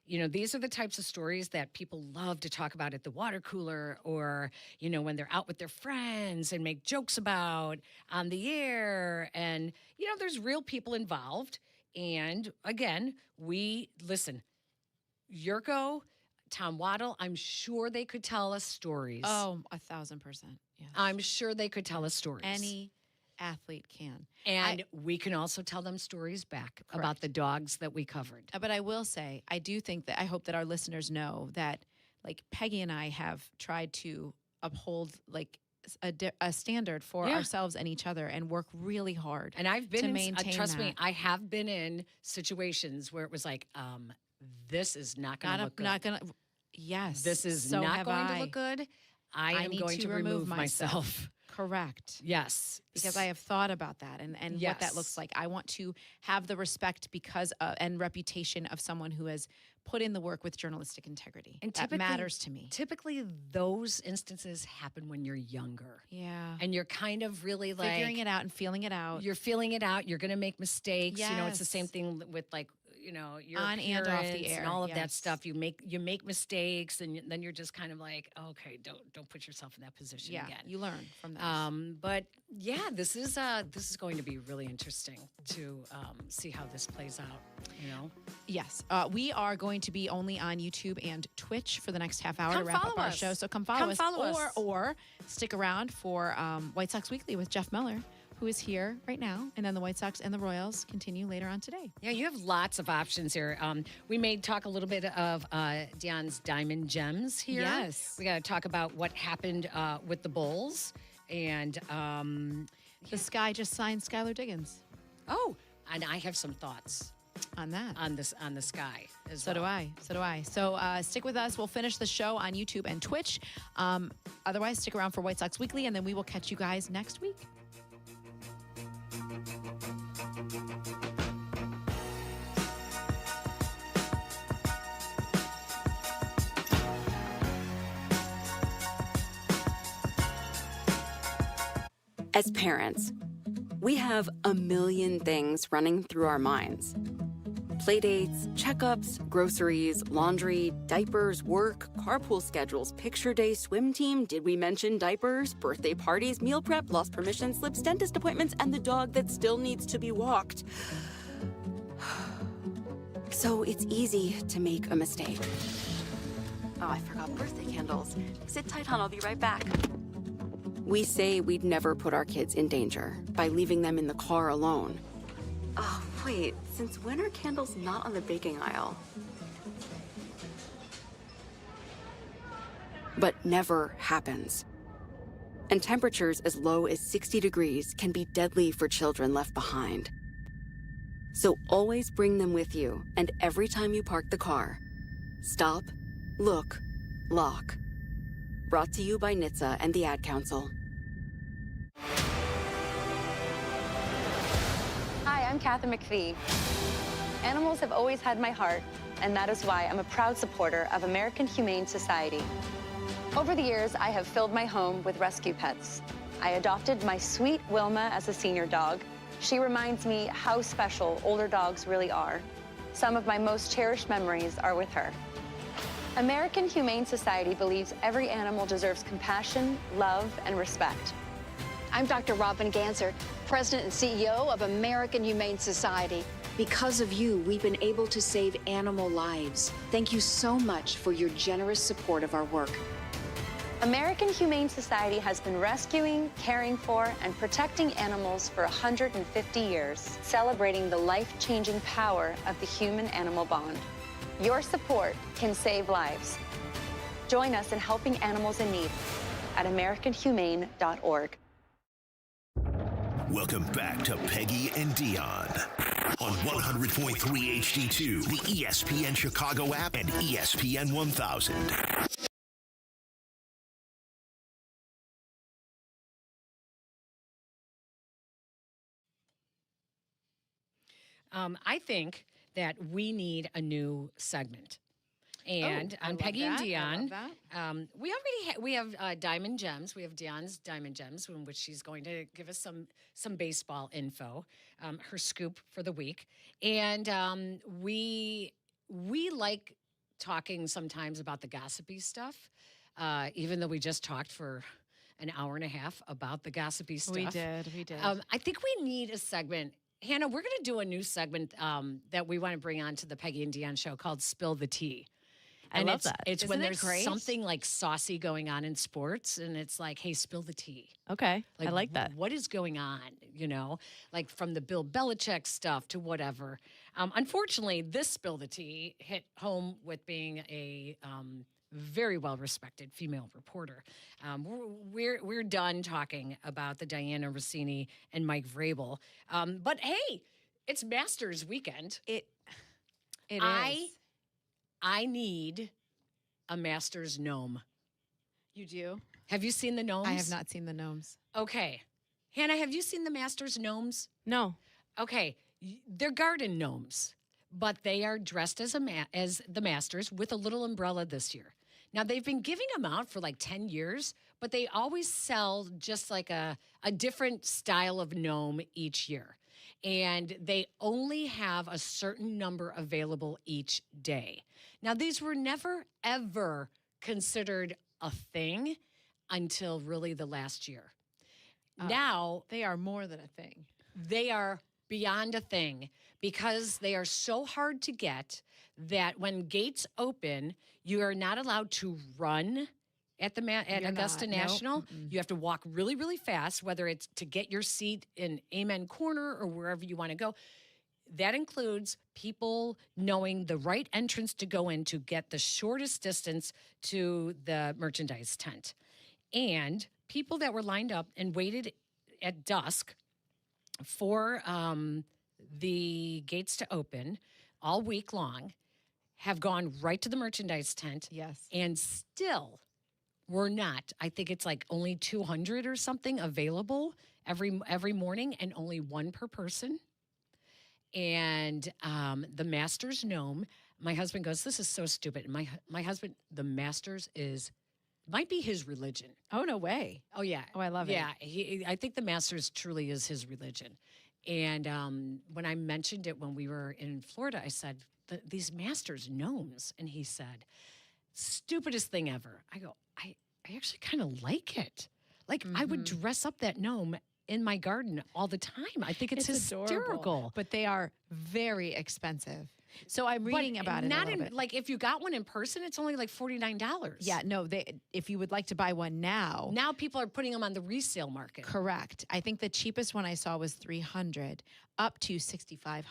Speaker 20: these are the types of stories that people love to talk about at the water cooler or, when they're out with their friends and make jokes about on the air. And, there's real people involved. And again, Yurko, Tom Waddle, I'm sure they could tell us stories.
Speaker 21: Oh, 1,000%. Yes.
Speaker 20: I'm sure they could tell us stories.
Speaker 21: Any athlete can.
Speaker 20: And we can also tell them stories back about the dogs that we covered.
Speaker 21: But I will say, I hope that our listeners know that, like, Peggy and I have tried to uphold, like, a standard for ourselves and each other and work really hard.
Speaker 20: And I've been
Speaker 21: to
Speaker 20: in,
Speaker 21: maintain
Speaker 20: trust
Speaker 21: that.
Speaker 20: me, I have been in situations where it was like, this is not going to look good.
Speaker 21: Not gonna. Yes.
Speaker 20: This is
Speaker 21: so
Speaker 20: not
Speaker 21: have
Speaker 20: going to
Speaker 21: I.
Speaker 20: look good. I am
Speaker 21: need
Speaker 20: going to remove myself.
Speaker 21: Correct.
Speaker 20: Yes.
Speaker 21: Because I have thought about that and what that looks like. I want to have the respect and reputation of someone who has put in the work with journalistic integrity.
Speaker 20: And
Speaker 21: that matters to me.
Speaker 20: Typically, those instances happen when you're younger.
Speaker 21: Yeah.
Speaker 20: And you're kind of really like
Speaker 21: figuring it out and feeling it out.
Speaker 20: You're feeling it out. You're going to make mistakes.
Speaker 21: Yes.
Speaker 20: You know, it's the same thing with like, you know, your
Speaker 21: on and off the
Speaker 20: appearance
Speaker 21: air
Speaker 20: and all of that
Speaker 21: yes.
Speaker 20: stuff. You make mistakes, and then you're just kind of like, okay, don't put yourself in that position again.
Speaker 21: You learn from that.
Speaker 20: But yeah, this is going to be really interesting to see how this plays out. You know.
Speaker 21: Yes, we are going to be only on YouTube and Twitch for the next half hour
Speaker 20: Come
Speaker 21: to wrap up our
Speaker 20: us.
Speaker 21: show. So come follow us, or stick around for White Sox Weekly with Jeff Miller, who is here right now, and then the White Sox and the Royals continue later on today.
Speaker 20: Yeah, you have lots of options here. We may talk a little bit of Dionne's Diamond Gems here.
Speaker 21: Yes.
Speaker 20: We got to talk about what happened with the Bulls. And
Speaker 21: the Sky just signed Skylar Diggins.
Speaker 20: Oh, and I have some thoughts
Speaker 21: on that.
Speaker 20: On the Sky as
Speaker 21: So do I. So stick with us. We'll finish the show on YouTube and Twitch. Otherwise, stick around for White Sox Weekly, and then we will catch you guys next week.
Speaker 5: As parents, we have a million things running through our minds. Playdates, checkups, groceries, laundry, diapers, work, carpool schedules, picture day, swim team, did we mention diapers, birthday parties, meal prep, lost permission slips, dentist appointments, and the dog that still needs to be walked. So it's easy to make a mistake. Oh, I forgot birthday candles. Sit tight, hon, I'll be right back. We say we'd never put our kids in danger by leaving them in the car alone. Oh, wait, since when are candles not on the baking aisle? But never happens. And temperatures as low as 60 degrees can be deadly for children left behind. So always bring them with you, and every time you park the car, stop, look, lock. Brought to you by NHTSA and the Ad Council.
Speaker 11: Hi, I'm Kathy McPhee. Animals have always had my heart, and that is why I'm a proud supporter of American Humane Society. Over the years, I have filled my home with rescue pets. I adopted my sweet Wilma as a senior dog. She reminds me how special older dogs really are. Some of my most cherished memories are with her. American Humane Society believes every animal deserves compassion, love, and respect.
Speaker 15: I'm Dr. Robin Ganser, President and CEO of American Humane Society.
Speaker 19: Because of you, we've been able to save animal lives. Thank you so much for your generous support of our work.
Speaker 11: American Humane Society has been rescuing, caring for, and protecting animals for 150 years, celebrating the life-changing power of the human-animal bond. Your support can save lives. Join us in helping animals in need at AmericanHumane.org.
Speaker 1: Welcome back to Peggy and Dionne on 100.3 HD2, the ESPN Chicago app, and ESPN 1000.
Speaker 20: I think that we need a new segment. And on Peggy and Dionne, we have Diamond Gems. We have Dionne's Diamond Gems, in which she's going to give us some baseball info, her scoop for the week. And we like talking sometimes about the gossipy stuff, even though we just talked for an hour and a half about the gossipy stuff.
Speaker 21: We did.
Speaker 20: I think we need a segment. Hannah, we're going to do a new segment that we want to bring on to the Peggy and Dionne show called Spill the Tea. And
Speaker 21: I love that.
Speaker 20: It's when
Speaker 21: Isn't it
Speaker 20: there's
Speaker 21: great?
Speaker 20: something like saucy going on in sports, and it's like, hey, spill the tea.
Speaker 21: Okay, I like that.
Speaker 20: What is going on, you know? Like from the Bill Belichick stuff to whatever. Unfortunately, this Spill the Tea hit home with being a very well-respected female reporter. We're done talking about the Diana-Rossini and Mike Vrabel. But hey, it's Masters weekend.
Speaker 21: It is.
Speaker 20: I need a Masters gnome.
Speaker 21: You do?
Speaker 20: Have you seen the gnomes?
Speaker 21: I have not seen the gnomes.
Speaker 20: Okay. Hannah, have you seen the Masters gnomes?
Speaker 21: No.
Speaker 20: Okay. They're garden gnomes, but they are dressed as as the Masters with a little umbrella this year. Now, they've been giving them out for like 10 years, but they always sell just like a different style of gnome each year. And they only have a certain number available each day. Now, these were never, ever considered a thing until really the last year. Now,
Speaker 21: they are more than a thing.
Speaker 20: They are beyond a thing because they are so hard to get that when gates open, you are not allowed to run at Augusta National.
Speaker 21: Nope.
Speaker 20: You have to walk really, really fast, whether it's to get your seat in Amen Corner or wherever you want to go. That includes people knowing the right entrance to go in to get the shortest distance to the merchandise tent. And people that were lined up and waited at dusk for the gates to open all week long have gone right to the merchandise tent.
Speaker 21: Yes.
Speaker 20: And still we're not. I think it's like only 200 or something available every morning and only one per person. And the Masters gnome, my husband goes, this is so stupid. And my husband, the Masters might be his religion.
Speaker 21: Oh, no way.
Speaker 20: Oh, yeah.
Speaker 21: Oh, I love it.
Speaker 20: Yeah, I think the Masters truly is his religion. And when I mentioned it when we were in Florida, I said, these Masters gnomes. And he said, stupidest thing ever. I go, I actually kind of like it. Like, I would dress up that gnome in my garden all the time. I think it's hysterical.
Speaker 21: Adorable, but they are very expensive. So I'm reading about it a little bit.
Speaker 20: Like, if you got one in person, it's only like $49.
Speaker 21: Yeah, no, if you would like to buy one now.
Speaker 20: Now people are putting them on the resale market.
Speaker 21: Correct. I think the cheapest one I saw was $300 up to $6,500.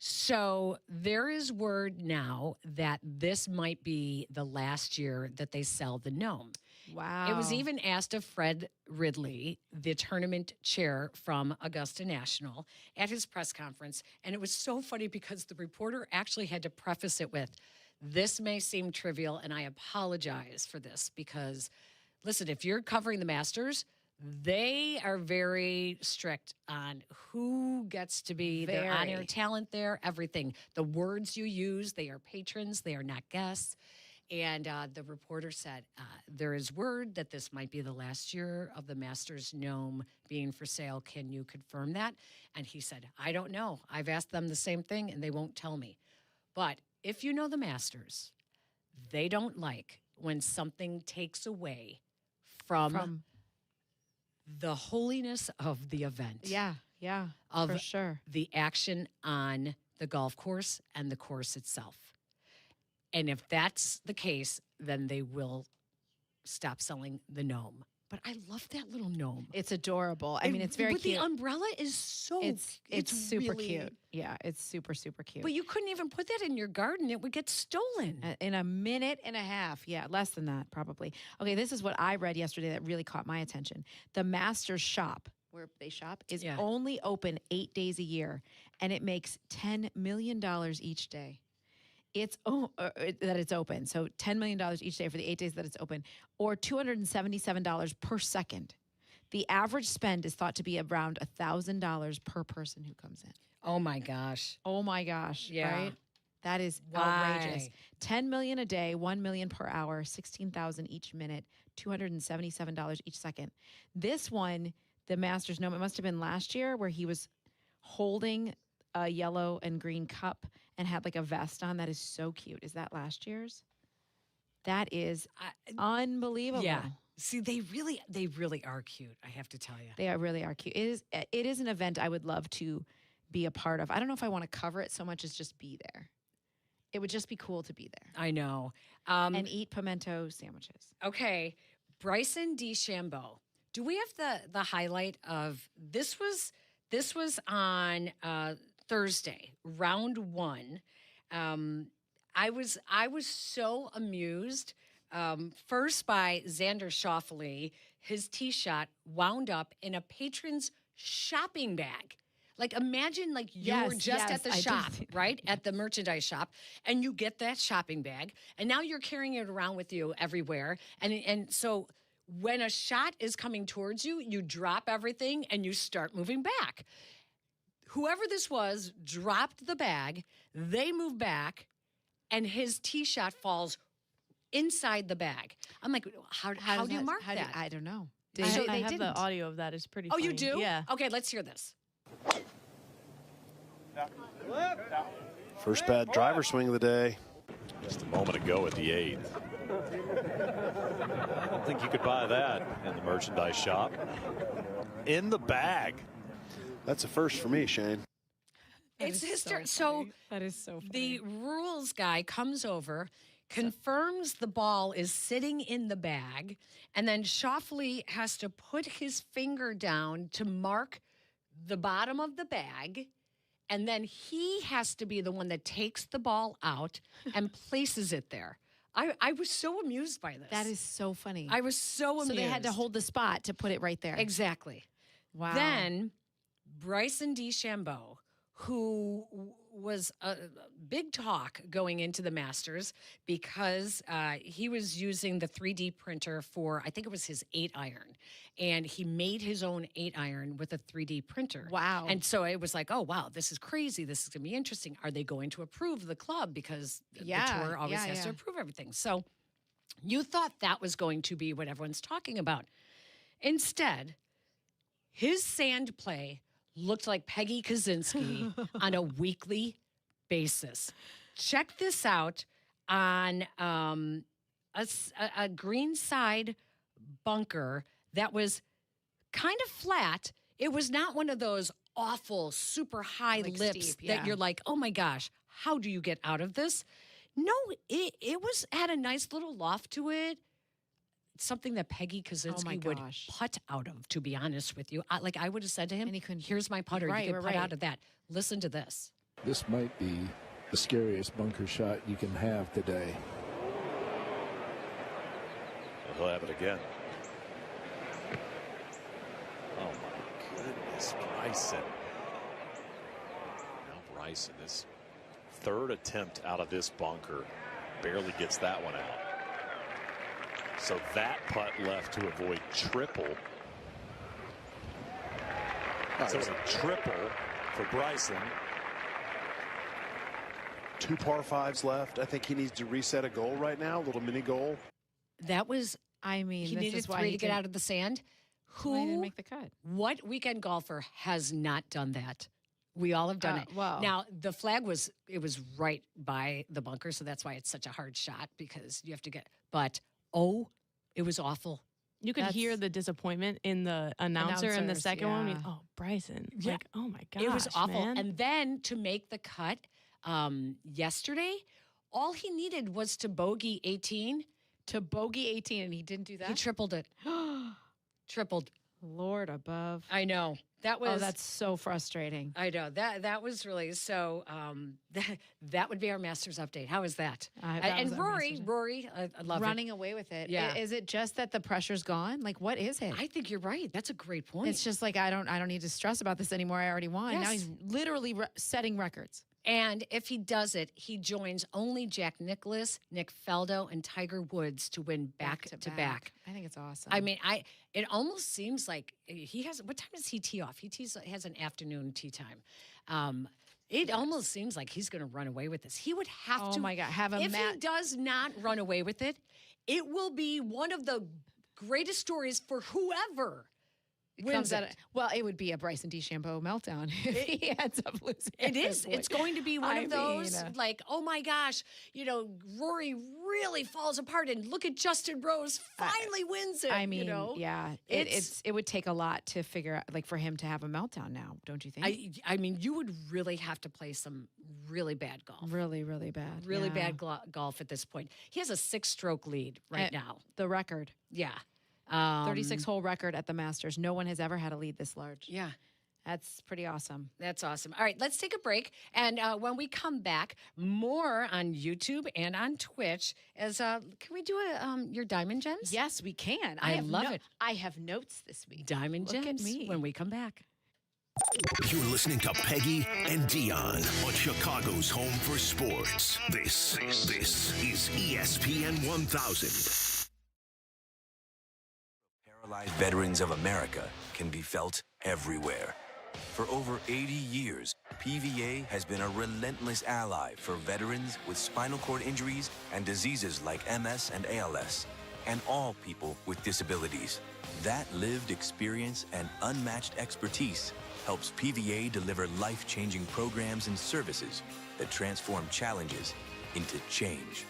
Speaker 20: So there is word now that this might be the last year that they sell the gnome.
Speaker 21: Wow.
Speaker 20: It was even asked of Fred Ridley, the tournament chair from Augusta National, at his press conference. And it was so funny because the reporter actually had to preface it with, this may seem trivial, and I apologize for this because, listen, if you're covering the Masters, they are very strict on who gets to be their on-air talent there, everything. The words you use, they are patrons, they are not guests. And the reporter said, there is word that this might be the last year of the Masters gnome being for sale. Can you confirm that? And he said, I don't know. I've asked them the same thing, and they won't tell me. But if you know the Masters, they don't like when something takes away from the holiness of the event.
Speaker 21: Yeah, for sure.
Speaker 20: The action on the golf course and the course itself. And if that's the case, then they will stop selling the gnome. But I love that little gnome.
Speaker 21: It's adorable. I mean, it's very cute.
Speaker 20: The umbrella is so
Speaker 21: it's super
Speaker 20: really
Speaker 21: cute. Yeah, it's super, super cute.
Speaker 20: But you couldn't even put that in your garden. It would get stolen.
Speaker 21: In a minute and a half. Yeah, less than that, probably. Okay, this is what I read yesterday that really caught my attention. The Masters shop, where they shop, is only open 8 days a year, and it makes $10 million each day. That it's open. So $10 million each day for the 8 days that it's open, or $277 per second. The average spend is thought to be around $1,000 per person who comes in.
Speaker 20: Oh my gosh.
Speaker 21: Yeah. Right? That is outrageous. $10 million a day, $1 million per hour, $16,000 each minute, $277 each second. This one, the Masters gnome, it must have been last year where he was holding a yellow and green cup and had like a vest on. That is so cute. Is that last year's? That is unbelievable.
Speaker 20: Yeah. See, they really are cute, I have to tell you.
Speaker 21: They really are cute. It is an event I would love to be a part of. I don't know if I want to cover it so much as just be there. It would just be cool to be there.
Speaker 20: I know.
Speaker 21: And eat pimento sandwiches.
Speaker 20: Okay. Bryson DeChambeau. Do we have the highlight of this was on Thursday, round one. I was so amused first by Xander Schauffele, his tee shot wound up in a patron's shopping bag. Like, imagine, like, you were just at the shop, right? At the merchandise shop, and you get that shopping bag, and now you're carrying it around with you everywhere. And so when a shot is coming towards you, you drop everything, and you start moving back. Whoever this was dropped the bag, they move back, and his tee shot falls inside the bag. I'm like, how do you mark that?
Speaker 21: I don't know.
Speaker 2: I have the audio of that. It's pretty funny.
Speaker 20: Oh, you do?
Speaker 2: Yeah.
Speaker 20: Okay, let's hear this.
Speaker 22: First bad driver swing of the day.
Speaker 23: Just a moment ago at the 8th. I don't think you could buy that in the merchandise shop. In the bag.
Speaker 22: That's a first for me, Shane.
Speaker 20: It's history. So
Speaker 21: that is so funny.
Speaker 20: The rules guy comes over, confirms the ball is sitting in the bag, and then Schauffele has to put his finger down to mark the bottom of the bag, and then he has to be the one that takes the ball out and places it there. I was so amused by this.
Speaker 21: That is so funny.
Speaker 20: I was so amused.
Speaker 21: So they had to hold the spot to put it right there.
Speaker 20: Exactly.
Speaker 21: Wow.
Speaker 20: Then Bryson DeChambeau, who was a big talk going into the Masters because he was using the 3D printer for, I think it was his 8-iron. And he made his own 8-iron with a 3D printer.
Speaker 21: Wow.
Speaker 20: And so it was like, oh, wow, this is crazy. This is going to be interesting. Are they going to approve the club? Because the tour always has to approve everything. So you thought that was going to be what everyone's talking about. Instead, his sand play looked like Peggy Kaczynski on a weekly basis. Check this out on a greenside bunker that was kind of flat. It was not one of those awful, super high
Speaker 21: Like
Speaker 20: lips
Speaker 21: steep,
Speaker 20: that you're like, oh my gosh, how do you get out of this? No, it had a nice little loft to it. Something that Peggy Kaczynski would putt out of, to be honest with you. I would have said to him, here's my putter. You can putt out of that. Listen to this.
Speaker 24: This might be the scariest bunker shot you can have today.
Speaker 23: He'll have it again. Oh, my goodness. Bryson. Now Bryson, his third attempt out of this bunker, barely gets that one out. So that putt left to avoid triple. So it's a triple for Bryson.
Speaker 22: 2 par 5s left. I think he needs to reset a goal right now, a little mini goal.
Speaker 20: That was,
Speaker 21: I mean,
Speaker 20: he
Speaker 21: this
Speaker 20: needed
Speaker 21: is why
Speaker 20: 3
Speaker 21: he
Speaker 20: to get out of the sand.
Speaker 21: Who didn't make the cut?
Speaker 20: What weekend golfer has not done that? We all have done it.
Speaker 21: Well,
Speaker 20: now, the flag was right by the bunker, so that's why it's such a hard shot, because you have to get, but, it was awful.
Speaker 2: You could hear the disappointment in the announcer in the second one. I mean, oh, Bryson.
Speaker 20: Yeah.
Speaker 2: Like, oh my gosh,
Speaker 20: it was awful.
Speaker 2: man.
Speaker 20: And then to make the cut yesterday, all he needed was to bogey 18.
Speaker 21: To bogey 18, and he didn't do that?
Speaker 20: He tripled it. Tripled.
Speaker 21: Lord above.
Speaker 20: I know. That was.
Speaker 21: Oh, that's so frustrating.
Speaker 20: I know. That was really so. That would be our Masters update. How is that? And Rory, I love
Speaker 21: running
Speaker 20: it.
Speaker 21: away with it.
Speaker 20: Yeah.
Speaker 21: Is it just that the pressure's gone? Like, what is it?
Speaker 20: I think you're right. That's a great point.
Speaker 21: It's just like I don't need to stress about this anymore. I already won.
Speaker 20: Yes.
Speaker 21: Now he's literally setting records.
Speaker 20: And if he does it, he joins only Jack Nicklaus, Nick Faldo, and Tiger Woods to win back to back.
Speaker 21: I think it's awesome.
Speaker 20: I mean, it almost seems like he has. What time does he tee off? He has an afternoon tee time. It almost seems like he's going to run away with this. He would have to.
Speaker 21: Oh my God!
Speaker 20: If he does not run away with it, it will be one of the greatest stories for whoever wins it.
Speaker 21: Well, it would be a Bryson DeChambeau meltdown if he ends up losing.
Speaker 20: It is. It's going to be one of those like, oh my gosh, Rory really falls apart, and look at Justin Rose finally wins it.
Speaker 21: I mean,
Speaker 20: yeah,
Speaker 21: it would take a lot to figure out, like, for him to have a meltdown now, don't you think?
Speaker 20: I mean, you would really have to play some really bad golf.
Speaker 21: Really, really bad.
Speaker 20: Really bad golf at this point. He has a 6-stroke lead right now.
Speaker 21: The record.
Speaker 20: Yeah.
Speaker 21: 36-hole record at the Masters. No one has ever had a lead this large.
Speaker 20: Yeah.
Speaker 21: That's pretty awesome.
Speaker 20: That's awesome. All right, let's take a break. And when we come back, more on YouTube and on Twitch. Can we do your Diamond Gems?
Speaker 21: Yes, we can.
Speaker 20: I love it.
Speaker 21: I have notes this week.
Speaker 20: Diamond
Speaker 21: Look
Speaker 20: Gems
Speaker 21: at me.
Speaker 20: when we come back.
Speaker 1: You're listening to Peggy and Dionne on Chicago's home for sports. This is ESPN 1000.
Speaker 3: Paralyzed Veterans of America can be felt everywhere. For over 80 years, PVA has been a relentless ally for veterans with spinal cord injuries and diseases like MS and ALS, and all people with disabilities. That lived experience and unmatched expertise helps PVA deliver life-changing programs and services that transform challenges into change.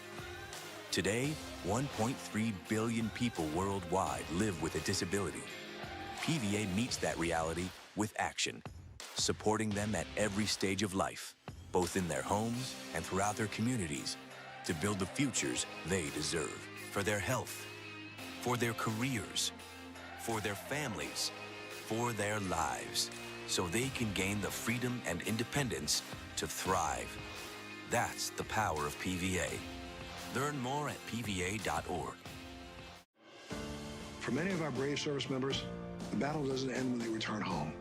Speaker 3: Today, 1.3 billion people worldwide live with a disability. PVA meets that reality with action, supporting them at every stage of life, both in their homes and throughout their communities, to build the futures they deserve for their health, for their careers, for their families, for their lives, so they can gain the freedom and independence to thrive. That's the power of PVA. Learn more at pva.org.
Speaker 4: For many of our brave service members, the battle doesn't end when they return home.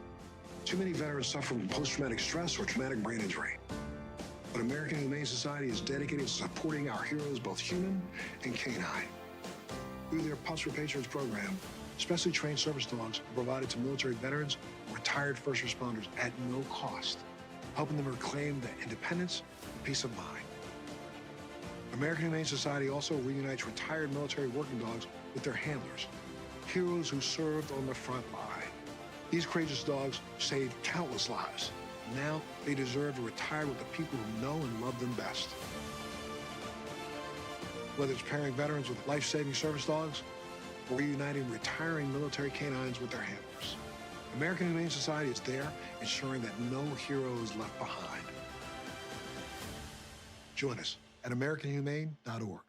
Speaker 4: Too many veterans suffer from post-traumatic stress or traumatic brain injury. But American Humane Society is dedicated to supporting our heroes, both human and canine. Through their Pups for Patriots program, specially trained service dogs are provided to military veterans and retired first responders at no cost, helping them reclaim their independence and peace of mind. American Humane Society also reunites retired military working dogs with their handlers, heroes who served on the front line. These courageous dogs saved countless lives. Now they deserve to retire with the people who know and love them best. Whether it's pairing veterans with life-saving service dogs or reuniting retiring military canines with their handlers, American Humane Society is there ensuring that no hero is left behind. Join us at AmericanHumane.org.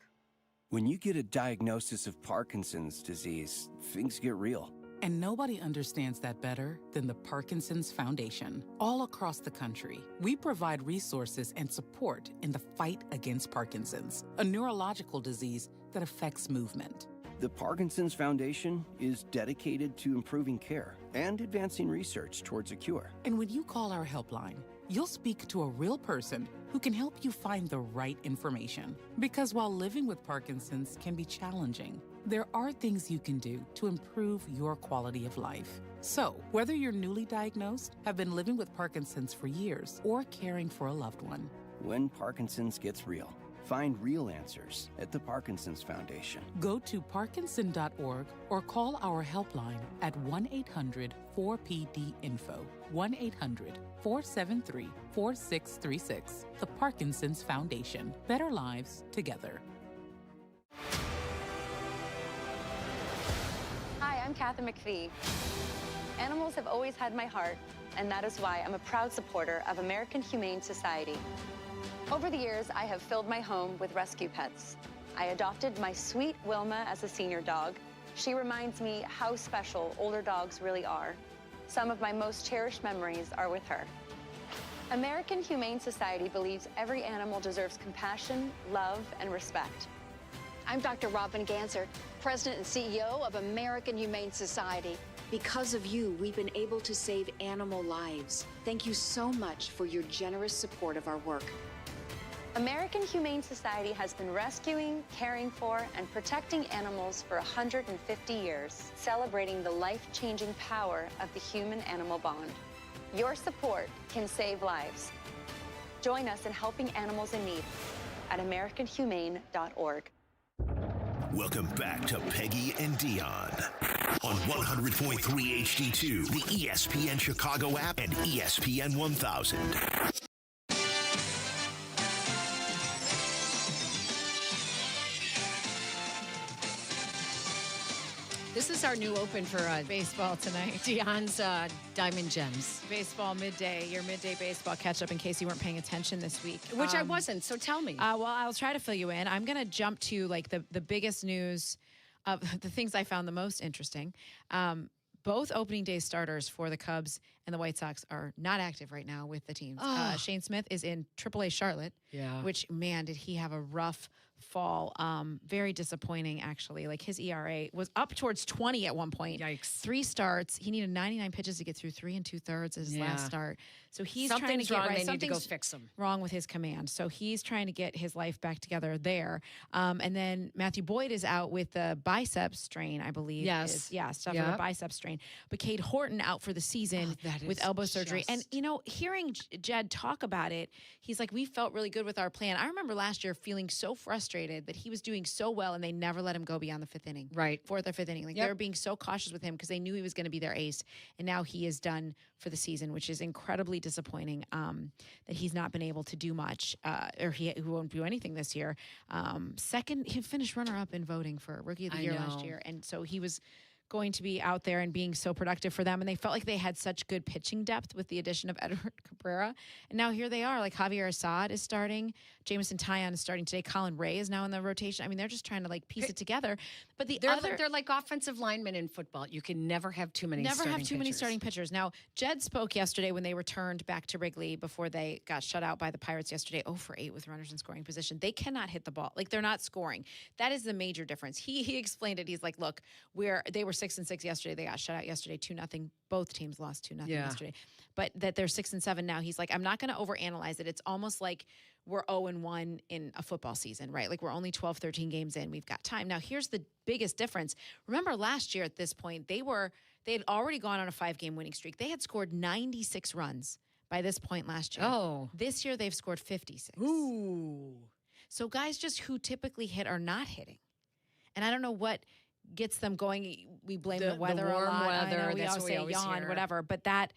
Speaker 7: When you get a diagnosis of Parkinson's disease, things get real.
Speaker 12: And nobody understands that better than the Parkinson's Foundation. All across the country, we provide resources and support in the fight against Parkinson's, a neurological disease that affects movement.
Speaker 7: The Parkinson's Foundation is dedicated to improving care and advancing research towards a cure.
Speaker 12: And when you call our helpline, you'll speak to a real person who can help you find the right information. Because while living with Parkinson's can be challenging, there are things you can do to improve your quality of life. So, whether you're newly diagnosed, have been living with Parkinson's for years, or caring for a loved one,
Speaker 7: When Parkinson's gets real, find real answers at the Parkinson's Foundation.
Speaker 12: go to parkinson.org or call our helpline at 1-800-4PD-INFO, 1-800-473-4636. The Parkinson's Foundation. Better lives together.
Speaker 11: Hi, I'm Kathy McPhee. Animals have always had my heart, and that is why I'm a proud supporter of American Humane Society. Over the years, I have filled my home with rescue pets. I adopted my sweet Wilma as a senior dog. She reminds me how special older dogs really are. Some of my most cherished memories are with her. American Humane Society believes every animal deserves compassion, love, and respect.
Speaker 15: I'm Dr. Robin Ganser, President and CEO of American Humane Society.
Speaker 19: Because of you, we've been able to save animal lives. Thank you so much for your generous support of our work.
Speaker 11: American Humane Society has been rescuing, caring for, and protecting animals for 150 years, celebrating the life-changing power of the human-animal bond. Your support can save lives. Join us in helping animals in need at AmericanHumane.org.
Speaker 1: Welcome back to Peggy and Dionne on 100.3 HD2, the ESPN Chicago app, and ESPN 1000.
Speaker 20: This is our new open for
Speaker 21: baseball tonight.
Speaker 20: Dionne's Diamond Gems.
Speaker 21: Baseball midday, your midday baseball catch-up in case you weren't paying attention this week.
Speaker 20: Which I wasn't, so tell me.
Speaker 21: Well, I'll try to fill you in. I'm going to jump to like the biggest news of the things I found the most interesting. both opening day starters for the Cubs and the White Sox are not active right now with the teams. Shane Smith is in AAA Charlotte, which, man, did he have a rough fall. Very disappointing, actually. Like, his ERA was up towards 20 at one point.
Speaker 20: Yikes.
Speaker 21: 3 starts. He needed 99 pitches to get through 3 2/3 as his last start. So he's trying to
Speaker 20: Something's
Speaker 21: get
Speaker 20: wrong.
Speaker 21: right.
Speaker 20: They need to go
Speaker 21: Something's
Speaker 20: fix him.
Speaker 21: wrong with his command. So he's trying to get his life back together there. And then Matthew Boyd is out with the bicep strain, I believe.
Speaker 20: Yes.
Speaker 21: Stuff with a bicep strain. But Cade Horton out for the season with elbow surgery. And, hearing Jed talk about it, he's like, we felt really good with our plan. I remember last year feeling so frustrated that he was doing so well and they never let him go beyond the 5th inning.
Speaker 20: Right.
Speaker 21: 4th or 5th inning. Like, they were being so cautious with him because they knew he was going to be their ace. And now he is done for the season, which is incredibly disappointing that he's not been able to do much, or he won't do anything this year. Second, he finished runner-up in voting for Rookie of the Year last year. And so he was going to be out there and being so productive for them. And they felt like they had such good pitching depth with the addition of Edward Cabrera. And now here they are. Like, Javier Assad is starting. Jameson Taillon is starting today. Colin Ray is now in the rotation. I mean, they're just trying to, like, piece it together. But
Speaker 20: they're like offensive linemen in football. You can never have too many
Speaker 21: many starting pitchers. Now, Jed spoke yesterday when they returned back to Wrigley before they got shut out by the Pirates yesterday. 0 for 8 with runners in scoring position. They cannot hit the ball. Like, they're not scoring. That is the major difference. He explained it. He's like, look, they were 6-6 yesterday. They got shut out yesterday, 2-0. Both teams lost 2-0 yesterday. But that they're 6-7 now. He's like, I'm not going to overanalyze it. It's almost like we're 0-1 in a football season, right? Like, we're only 12, 13 games in. We've got time. Now, here's the biggest difference. Remember last year at this point, they had already gone on a 5-game winning streak. They had scored 96 runs by this point last year.
Speaker 20: Oh.
Speaker 21: This year, they've scored 56.
Speaker 20: Ooh.
Speaker 21: So guys just who typically hit are not hitting. And I don't know what gets them going. We blame the weather
Speaker 20: warm
Speaker 21: a lot.
Speaker 20: weather.
Speaker 21: I know we
Speaker 20: That's
Speaker 21: all
Speaker 20: what we
Speaker 21: say
Speaker 20: always
Speaker 21: yawn,
Speaker 20: hear.
Speaker 21: whatever. But they're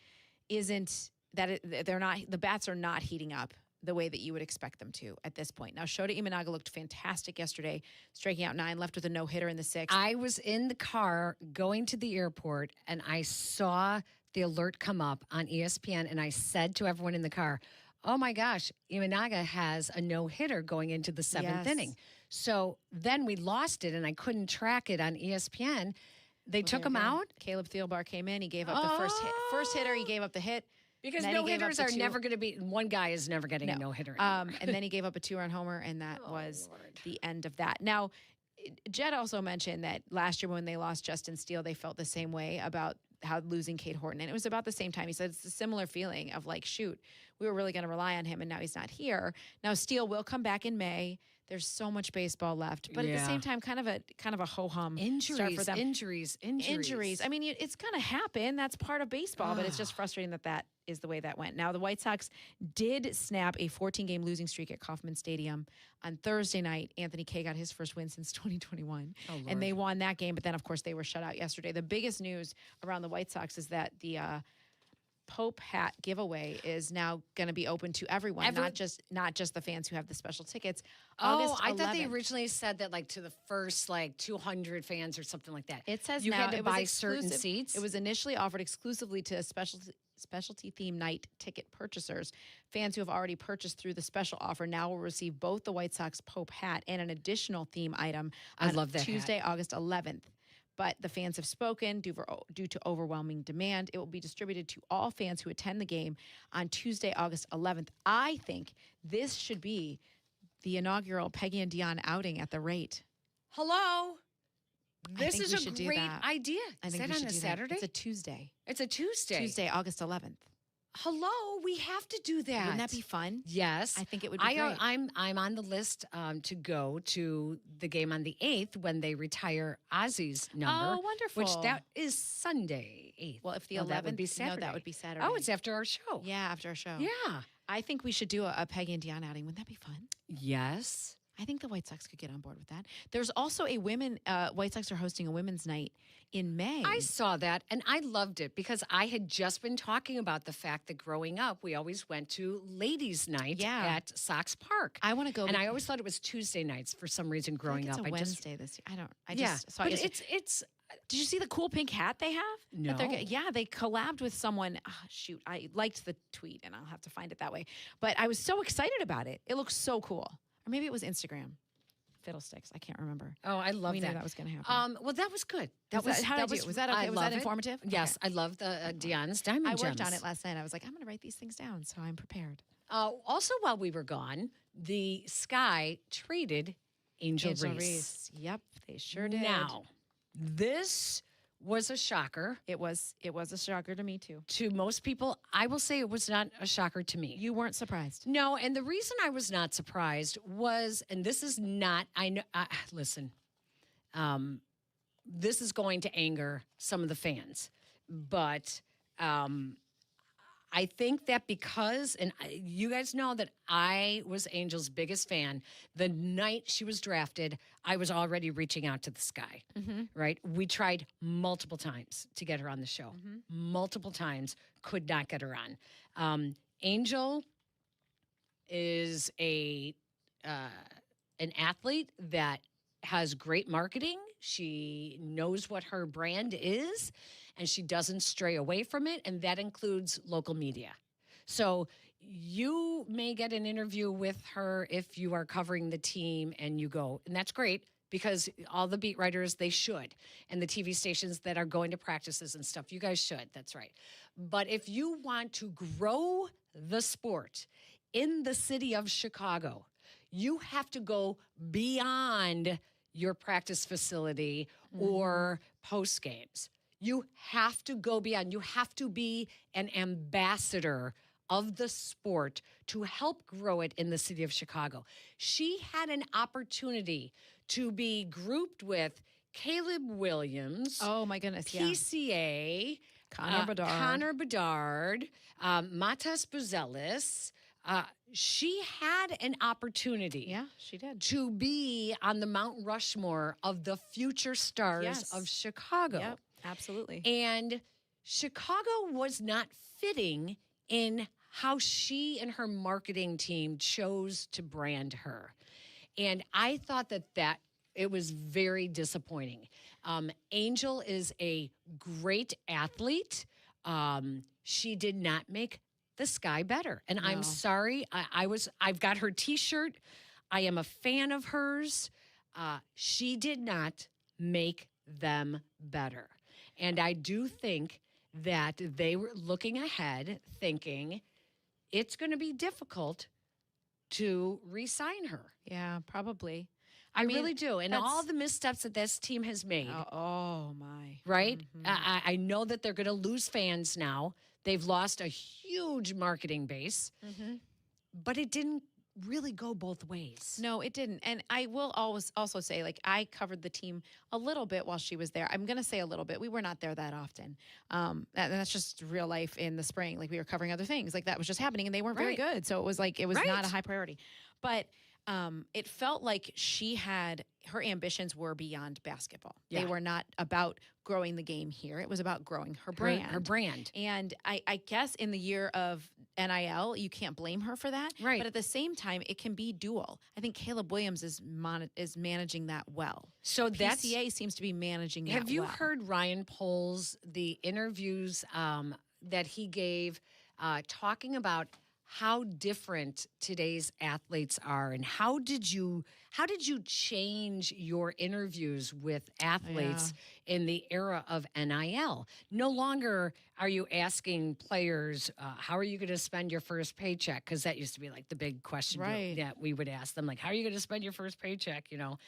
Speaker 21: not. The bats are not heating up the way that you would expect them to at this point. Now, Shota Imanaga looked fantastic yesterday, striking out 9, left with a no-hitter in the 6th.
Speaker 20: I was in the car going to the airport, and I saw the alert come up on ESPN, and I said to everyone in the car, oh, my gosh, Imanaga has a no-hitter going into the 7th inning. So then we lost it, and I couldn't track it on ESPN. They took him out.
Speaker 21: Caleb Thielbar came in. He gave up the first hitter. He gave up the hit.
Speaker 20: Because no-hitters are never going to be – one guy is never getting a no-hitter.
Speaker 21: And then he gave up a 2-run homer, and that was the end of that. Now, Jed also mentioned that last year when they lost Justin Steele, they felt the same way about how losing Cade Horton. And it was about the same time. He said it's a similar feeling of like, shoot, we were really going to rely on him, and now he's not here. Now, Steele will come back in May. There's so much baseball left, but at the same time, kind of a ho-hum start for them.
Speaker 20: Injuries.
Speaker 21: I mean, it's going to happen. That's part of baseball, but it's just frustrating that is the way that went. Now, the White Sox did snap a 14-game losing streak at Kauffman Stadium on Thursday night. Anthony Kay got his first win since 2021, and they won that game. But then, of course, they were shut out yesterday. The biggest news around the White Sox is that the Pope hat giveaway is now going to be open to everyone, not just the fans who have the special tickets. August 11th.
Speaker 20: I thought they originally said that like to the first 200 fans or something like that.
Speaker 21: It says
Speaker 20: you
Speaker 21: now
Speaker 20: had to buy certain seats.
Speaker 21: It was initially offered exclusively to specialty theme night ticket purchasers. Fans who have already purchased through the special offer now will receive both the White Sox Pope hat and an additional theme item on Tuesday, August 11th. But the fans have spoken due to overwhelming demand. It will be distributed to all fans who attend the game on Tuesday, August 11th. I think this should be the inaugural Peggy and Dionne outing at the rate.
Speaker 20: Hello? This is a great idea.
Speaker 21: I think
Speaker 20: is that on a Saturday?
Speaker 21: It's a Tuesday.
Speaker 20: It's a Tuesday.
Speaker 21: Tuesday, August 11th.
Speaker 20: Hello, we have to do that.
Speaker 21: Wouldn't that be fun?
Speaker 20: Yes.
Speaker 21: I think it would be great.
Speaker 20: I'm on the list to go to the game on the 8th when they retire Ozzy's number.
Speaker 21: Oh, wonderful.
Speaker 20: Which that is Sunday, 8th.
Speaker 21: Well, if the 11th,
Speaker 20: that would be Saturday.
Speaker 21: No, that would be Saturday.
Speaker 20: Oh, it's after our show.
Speaker 21: Yeah, after our show.
Speaker 20: Yeah.
Speaker 21: I think we should do a Peggy and Dionne outing. Wouldn't that be fun?
Speaker 20: Yes.
Speaker 21: I think the White Sox could get on board with that. There's also a White Sox are hosting a women's night in May.
Speaker 20: I saw that, and I loved it because I had just been talking about the fact that growing up, we always went to ladies' night at Sox Park.
Speaker 21: I want to go.
Speaker 20: And I always thought it was Tuesday nights for some reason growing up.
Speaker 21: It's a Wednesday this year.
Speaker 20: But it's
Speaker 21: Did you see the cool pink hat they have?
Speaker 20: No.
Speaker 21: They collabed with someone. Oh, shoot, I liked the tweet, and I'll have to find it that way. But I was so excited about it. It looks so cool. Or maybe it was Instagram. fiddlesticks. I can't remember.
Speaker 20: Oh, I love
Speaker 21: we
Speaker 20: that.
Speaker 21: knew that was going to happen.
Speaker 20: Well, that was good.
Speaker 21: Was that okay? Was that informative?
Speaker 20: Yes, I love the Dionne's Diamond
Speaker 21: I
Speaker 20: Gems.
Speaker 21: worked on it last night. I was like, I'm going to write these things down, so I'm prepared.
Speaker 20: Also, while we were gone, the Sky traded Angel Reese.
Speaker 21: Yep, they sure did.
Speaker 20: Now, this was a shocker.
Speaker 21: It was a shocker to me too.
Speaker 20: To most people, I will say it was not a shocker to me.
Speaker 21: You weren't surprised.
Speaker 20: No, and the reason I was not surprised was, and this is not, I know, listen, this is going to anger some of the fans, but I think that because, and you guys know that I was Angel's biggest fan, the night she was drafted, I was already reaching out to the Sky, right? We tried multiple times to get her on the show. Multiple times, could not get her on. Angel is an athlete that has great marketing. She knows what her brand is, and she doesn't stray away from it, and that includes local media. So you may get an interview with her if you are covering the team and you go, and that's great because all the beat writers, they should, and the TV stations that are going to practices and stuff, you guys should, that's right. But if you want to grow the sport in the city of Chicago, you have to go beyond your practice facility or post games. You have to go beyond. You have to be an ambassador of the sport to help grow it in the city of Chicago. She had an opportunity to be grouped with Caleb Williams.
Speaker 21: Oh, my goodness.
Speaker 20: PCA.
Speaker 21: Connor
Speaker 20: Bedard. Matas Buzelis. She had an opportunity.
Speaker 21: Yeah, she did.
Speaker 20: To be on the Mount Rushmore of the future stars of Chicago.
Speaker 21: Yep, absolutely.
Speaker 20: And Chicago was not fitting in how she and her marketing team chose to brand her. And I thought that it was very disappointing. Angel is a great athlete. She did not make the Sky better. And I'm sorry. I've got her T-shirt. I am a fan of hers. She did not make them better. And I do think that they were looking ahead thinking it's going to be difficult to re-sign her.
Speaker 21: Yeah, probably.
Speaker 20: I mean, really do. And all the missteps that this team has made.
Speaker 21: Oh my.
Speaker 20: Right? I know that they're going to lose fans now. They've lost a huge marketing base. But it didn't really go both ways.
Speaker 21: No, it didn't. And I will always also say, like, I covered the team a little bit while she was there. I'm going to say a little bit. We were not there that often. And that's just real life in the spring. Like, we were covering other things. Like, that was just happening, and they weren't very good. So it was like, it was not a high priority. But it felt like her ambitions were beyond basketball.
Speaker 20: Yeah.
Speaker 21: They were not about growing the game here. It was about growing her brand.
Speaker 20: Her brand.
Speaker 21: And I guess in the year of NIL, you can't blame her for that.
Speaker 20: Right.
Speaker 21: But at the same time, it can be dual. I think Caleb Williams is managing that well.
Speaker 20: So
Speaker 21: PCA seems to be managing that well.
Speaker 20: Have you heard Ryan Poles, the interviews that he gave talking about how different today's athletes are, and how did you change your interviews with athletes in the era of NIL? No longer are you asking players, how are you going to spend your first paycheck? Because that used to be like the big question that we would ask them, like, how are you going to spend your first paycheck? You know,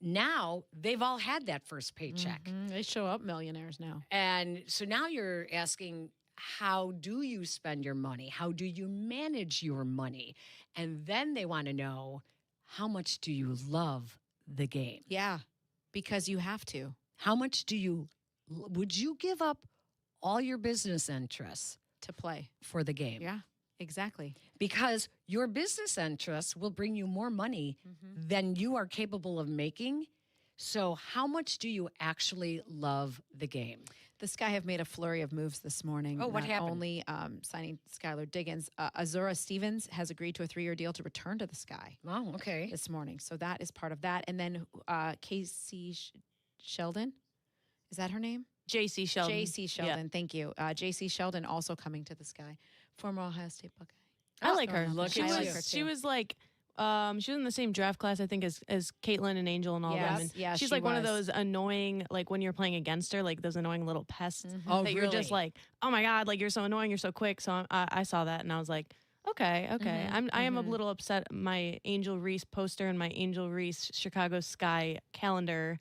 Speaker 20: now they've all had that first paycheck.
Speaker 21: They show up millionaires now.
Speaker 20: And so now you're asking, how do you spend your money? How do you manage your money? And then they want to know, how much do you love the game?
Speaker 21: Yeah, because you have to.
Speaker 20: How much would you give up all your business interests
Speaker 21: to play
Speaker 20: for the game?
Speaker 21: Yeah, exactly.
Speaker 20: Because your business interests will bring you more money than you are capable of making. So how much do you actually love the game?
Speaker 21: The Sky have made a flurry of moves this morning.
Speaker 20: Oh, what happened?
Speaker 21: Not only signing Skylar Diggins, Azura Stevens has agreed to a 3-year deal to return to the Sky.
Speaker 20: Oh, okay.
Speaker 21: This morning. So that is part of that. And then Casey Sheldon, is that her name?
Speaker 2: J.C. Sheldon.
Speaker 21: J.C. Sheldon, thank you. J.C. Sheldon also coming to the Sky. Former Ohio State Buckeye.
Speaker 2: I like her.
Speaker 21: Look,
Speaker 2: she was like She was in the same draft class, I think, as Caitlin and Angel and all them. And
Speaker 21: yeah,
Speaker 2: she's
Speaker 21: she
Speaker 2: like one of
Speaker 21: was.
Speaker 2: those annoying, like when you're playing against her, like those annoying little pests
Speaker 20: Oh,
Speaker 2: that you're just like, oh my God, like you're so annoying, you're so quick. So I saw that and I was like, okay. I am a little upset. My Angel Reese poster and my Angel Reese Chicago Sky calendar,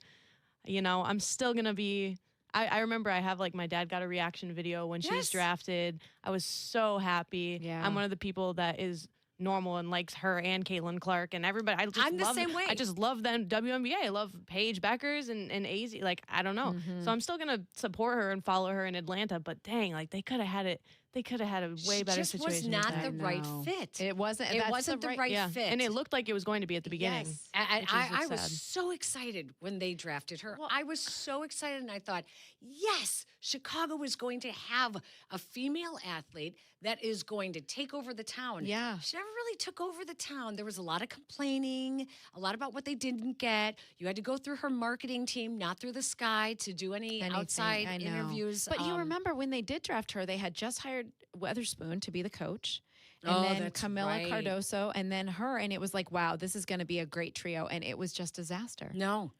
Speaker 2: you know, I'm still going to be. I remember I have like my dad got a reaction video when she was drafted. I was so happy.
Speaker 21: Yeah.
Speaker 2: I'm one of the people that is normal and likes her and Caitlin Clark and everybody.
Speaker 20: I'm the same way.
Speaker 2: I just love them WNBA. I love Paige Beckers and AZ. Like, I don't know. So I'm still going to support her and follow her in Atlanta. But dang, like they could have had it. They could have had a way better
Speaker 20: just
Speaker 2: situation.
Speaker 20: was not the right fit.
Speaker 21: It wasn't.
Speaker 20: It wasn't the right fit.
Speaker 2: And it looked like it was going to be at the beginning.
Speaker 21: Yes.
Speaker 20: I was so excited when they drafted her. I was so excited, and I thought, yes, Chicago is going to have a female athlete that is going to take over the town.
Speaker 21: Yeah.
Speaker 20: She never really took over the town. There was a lot of complaining, a lot about what they didn't get. You had to go through her marketing team, not through the Sky, to do any outside interviews.
Speaker 21: But you remember when they did draft her, they had just hired Weatherspoon to be the coach. And
Speaker 20: Oh,
Speaker 21: then
Speaker 20: that's
Speaker 21: Camila
Speaker 20: right.
Speaker 21: Cardoso, and then her. And it was like, wow, this is going to be a great trio. And it was just disaster.
Speaker 20: No.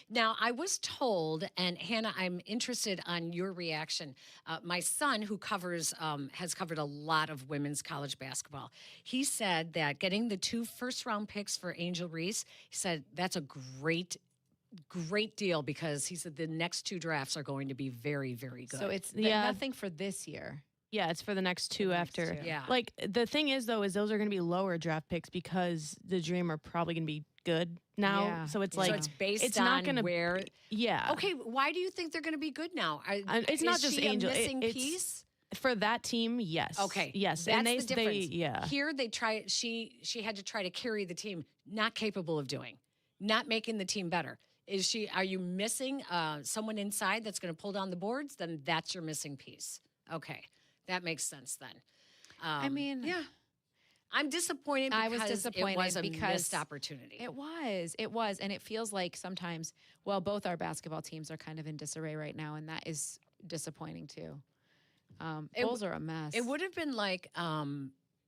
Speaker 20: Now, I was told, and Hannah, I'm interested on your reaction. My son, who has covered a lot of women's college basketball, he said that getting the 2 first-round picks for Angel Reese, he said that's a great deal because he said the next 2 drafts are going to be very, very good.
Speaker 21: So it's nothing for this year.
Speaker 2: Yeah, it's for the next 2 after.
Speaker 20: Yeah.
Speaker 2: Like the thing is though, is those are going to be lower draft picks because the Dream are probably going to be good now.
Speaker 21: Yeah.
Speaker 2: So it's like
Speaker 20: so it's based
Speaker 2: it's
Speaker 20: on
Speaker 2: not gonna,
Speaker 20: where.
Speaker 2: Yeah.
Speaker 20: Okay, why do you think they're going to be good now?
Speaker 2: It's not just
Speaker 20: she
Speaker 2: Angel.
Speaker 20: A missing
Speaker 2: it's,
Speaker 20: piece
Speaker 2: for that team. Yes.
Speaker 20: Okay.
Speaker 2: Yes.
Speaker 20: That's
Speaker 2: and
Speaker 20: the difference.
Speaker 2: yeah.
Speaker 20: Here they try. She had to try to carry the team. Not capable of doing. Not making the team better. Are you missing someone inside that's going to pull down the boards? Then that's your missing piece. Okay. That makes sense then.
Speaker 21: I mean,
Speaker 20: yeah. I'm disappointed because
Speaker 21: I was disappointed
Speaker 20: it was a
Speaker 21: because
Speaker 20: missed opportunity.
Speaker 21: It was. And it feels like sometimes, well, both our basketball teams are kind of in disarray right now. And that is disappointing too. Bulls are a mess.
Speaker 20: It would have been like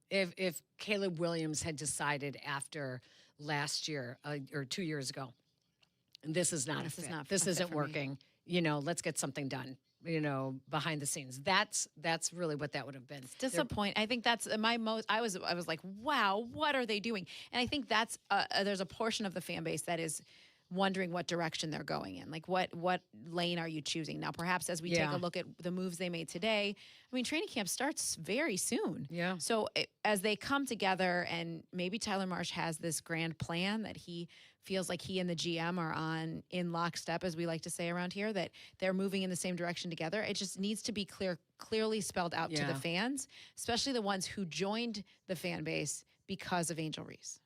Speaker 20: if Caleb Williams had decided after last year or 2 years ago, this is not a fit. This isn't working. You know, let's get something done. You know, behind the scenes. That's really what that would have been.
Speaker 21: It's disappointing. I think that's my most. I was like, wow, what are they doing? And I think that's there's a portion of the fan base that is wondering what direction they're going in. Like, what lane are you choosing now? Perhaps as we take a look at the moves they made today. I mean, training camp starts very soon.
Speaker 20: Yeah.
Speaker 21: So as they come together, and maybe Tyler Marsh has this grand plan that he feels like he and the GM are on in lockstep, as we like to say around here, that they're moving in the same direction together. It just needs to be clearly spelled out to the fans, especially the ones who joined the fan base because of Angel Reese.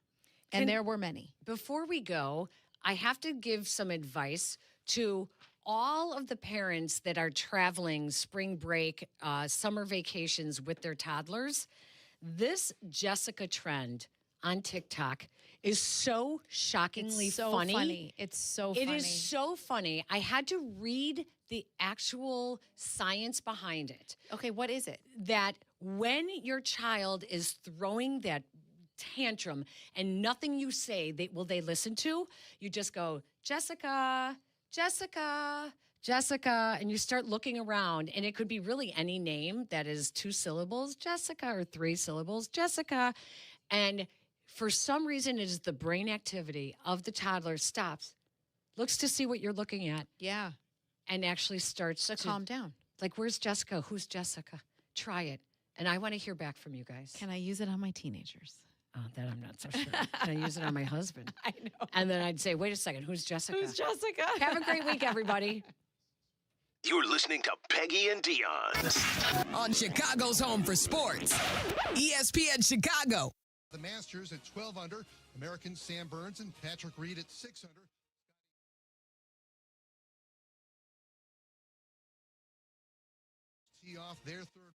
Speaker 21: And there were many.
Speaker 20: Before we go, I have to give some advice to all of the parents that are traveling spring break, summer vacations with their toddlers. This Jessica trend on TikTok is so shockingly funny.
Speaker 21: It's so funny.
Speaker 20: It is so funny. I had to read the actual science behind it.
Speaker 21: Okay, what is it?
Speaker 20: That when your child is throwing that tantrum and nothing you say will they listen to, you just go, Jessica, Jessica, Jessica, and you start looking around, and it could be really any name that is 2 syllables, Jessica, or 3 syllables, Jessica. And for some reason, it is the brain activity of the toddler stops, looks to see what you're looking at.
Speaker 21: Yeah.
Speaker 20: And actually starts to
Speaker 21: calm down.
Speaker 20: Like, where's Jessica? Who's Jessica? Try it. And I want to hear back from you guys.
Speaker 21: Can I use it on my teenagers?
Speaker 20: Oh, that I'm not so sure. Can I use it on my husband?
Speaker 21: I know.
Speaker 20: And then I'd say, wait a second, who's Jessica?
Speaker 21: Who's Jessica?
Speaker 20: Have a great week, everybody.
Speaker 1: You're listening to Peggy and Dionne
Speaker 17: on Chicago's home for sports, ESPN Chicago.
Speaker 6: The Masters at 12 under, American Sam Burns and Patrick Reed at 6 under. Tee off their third.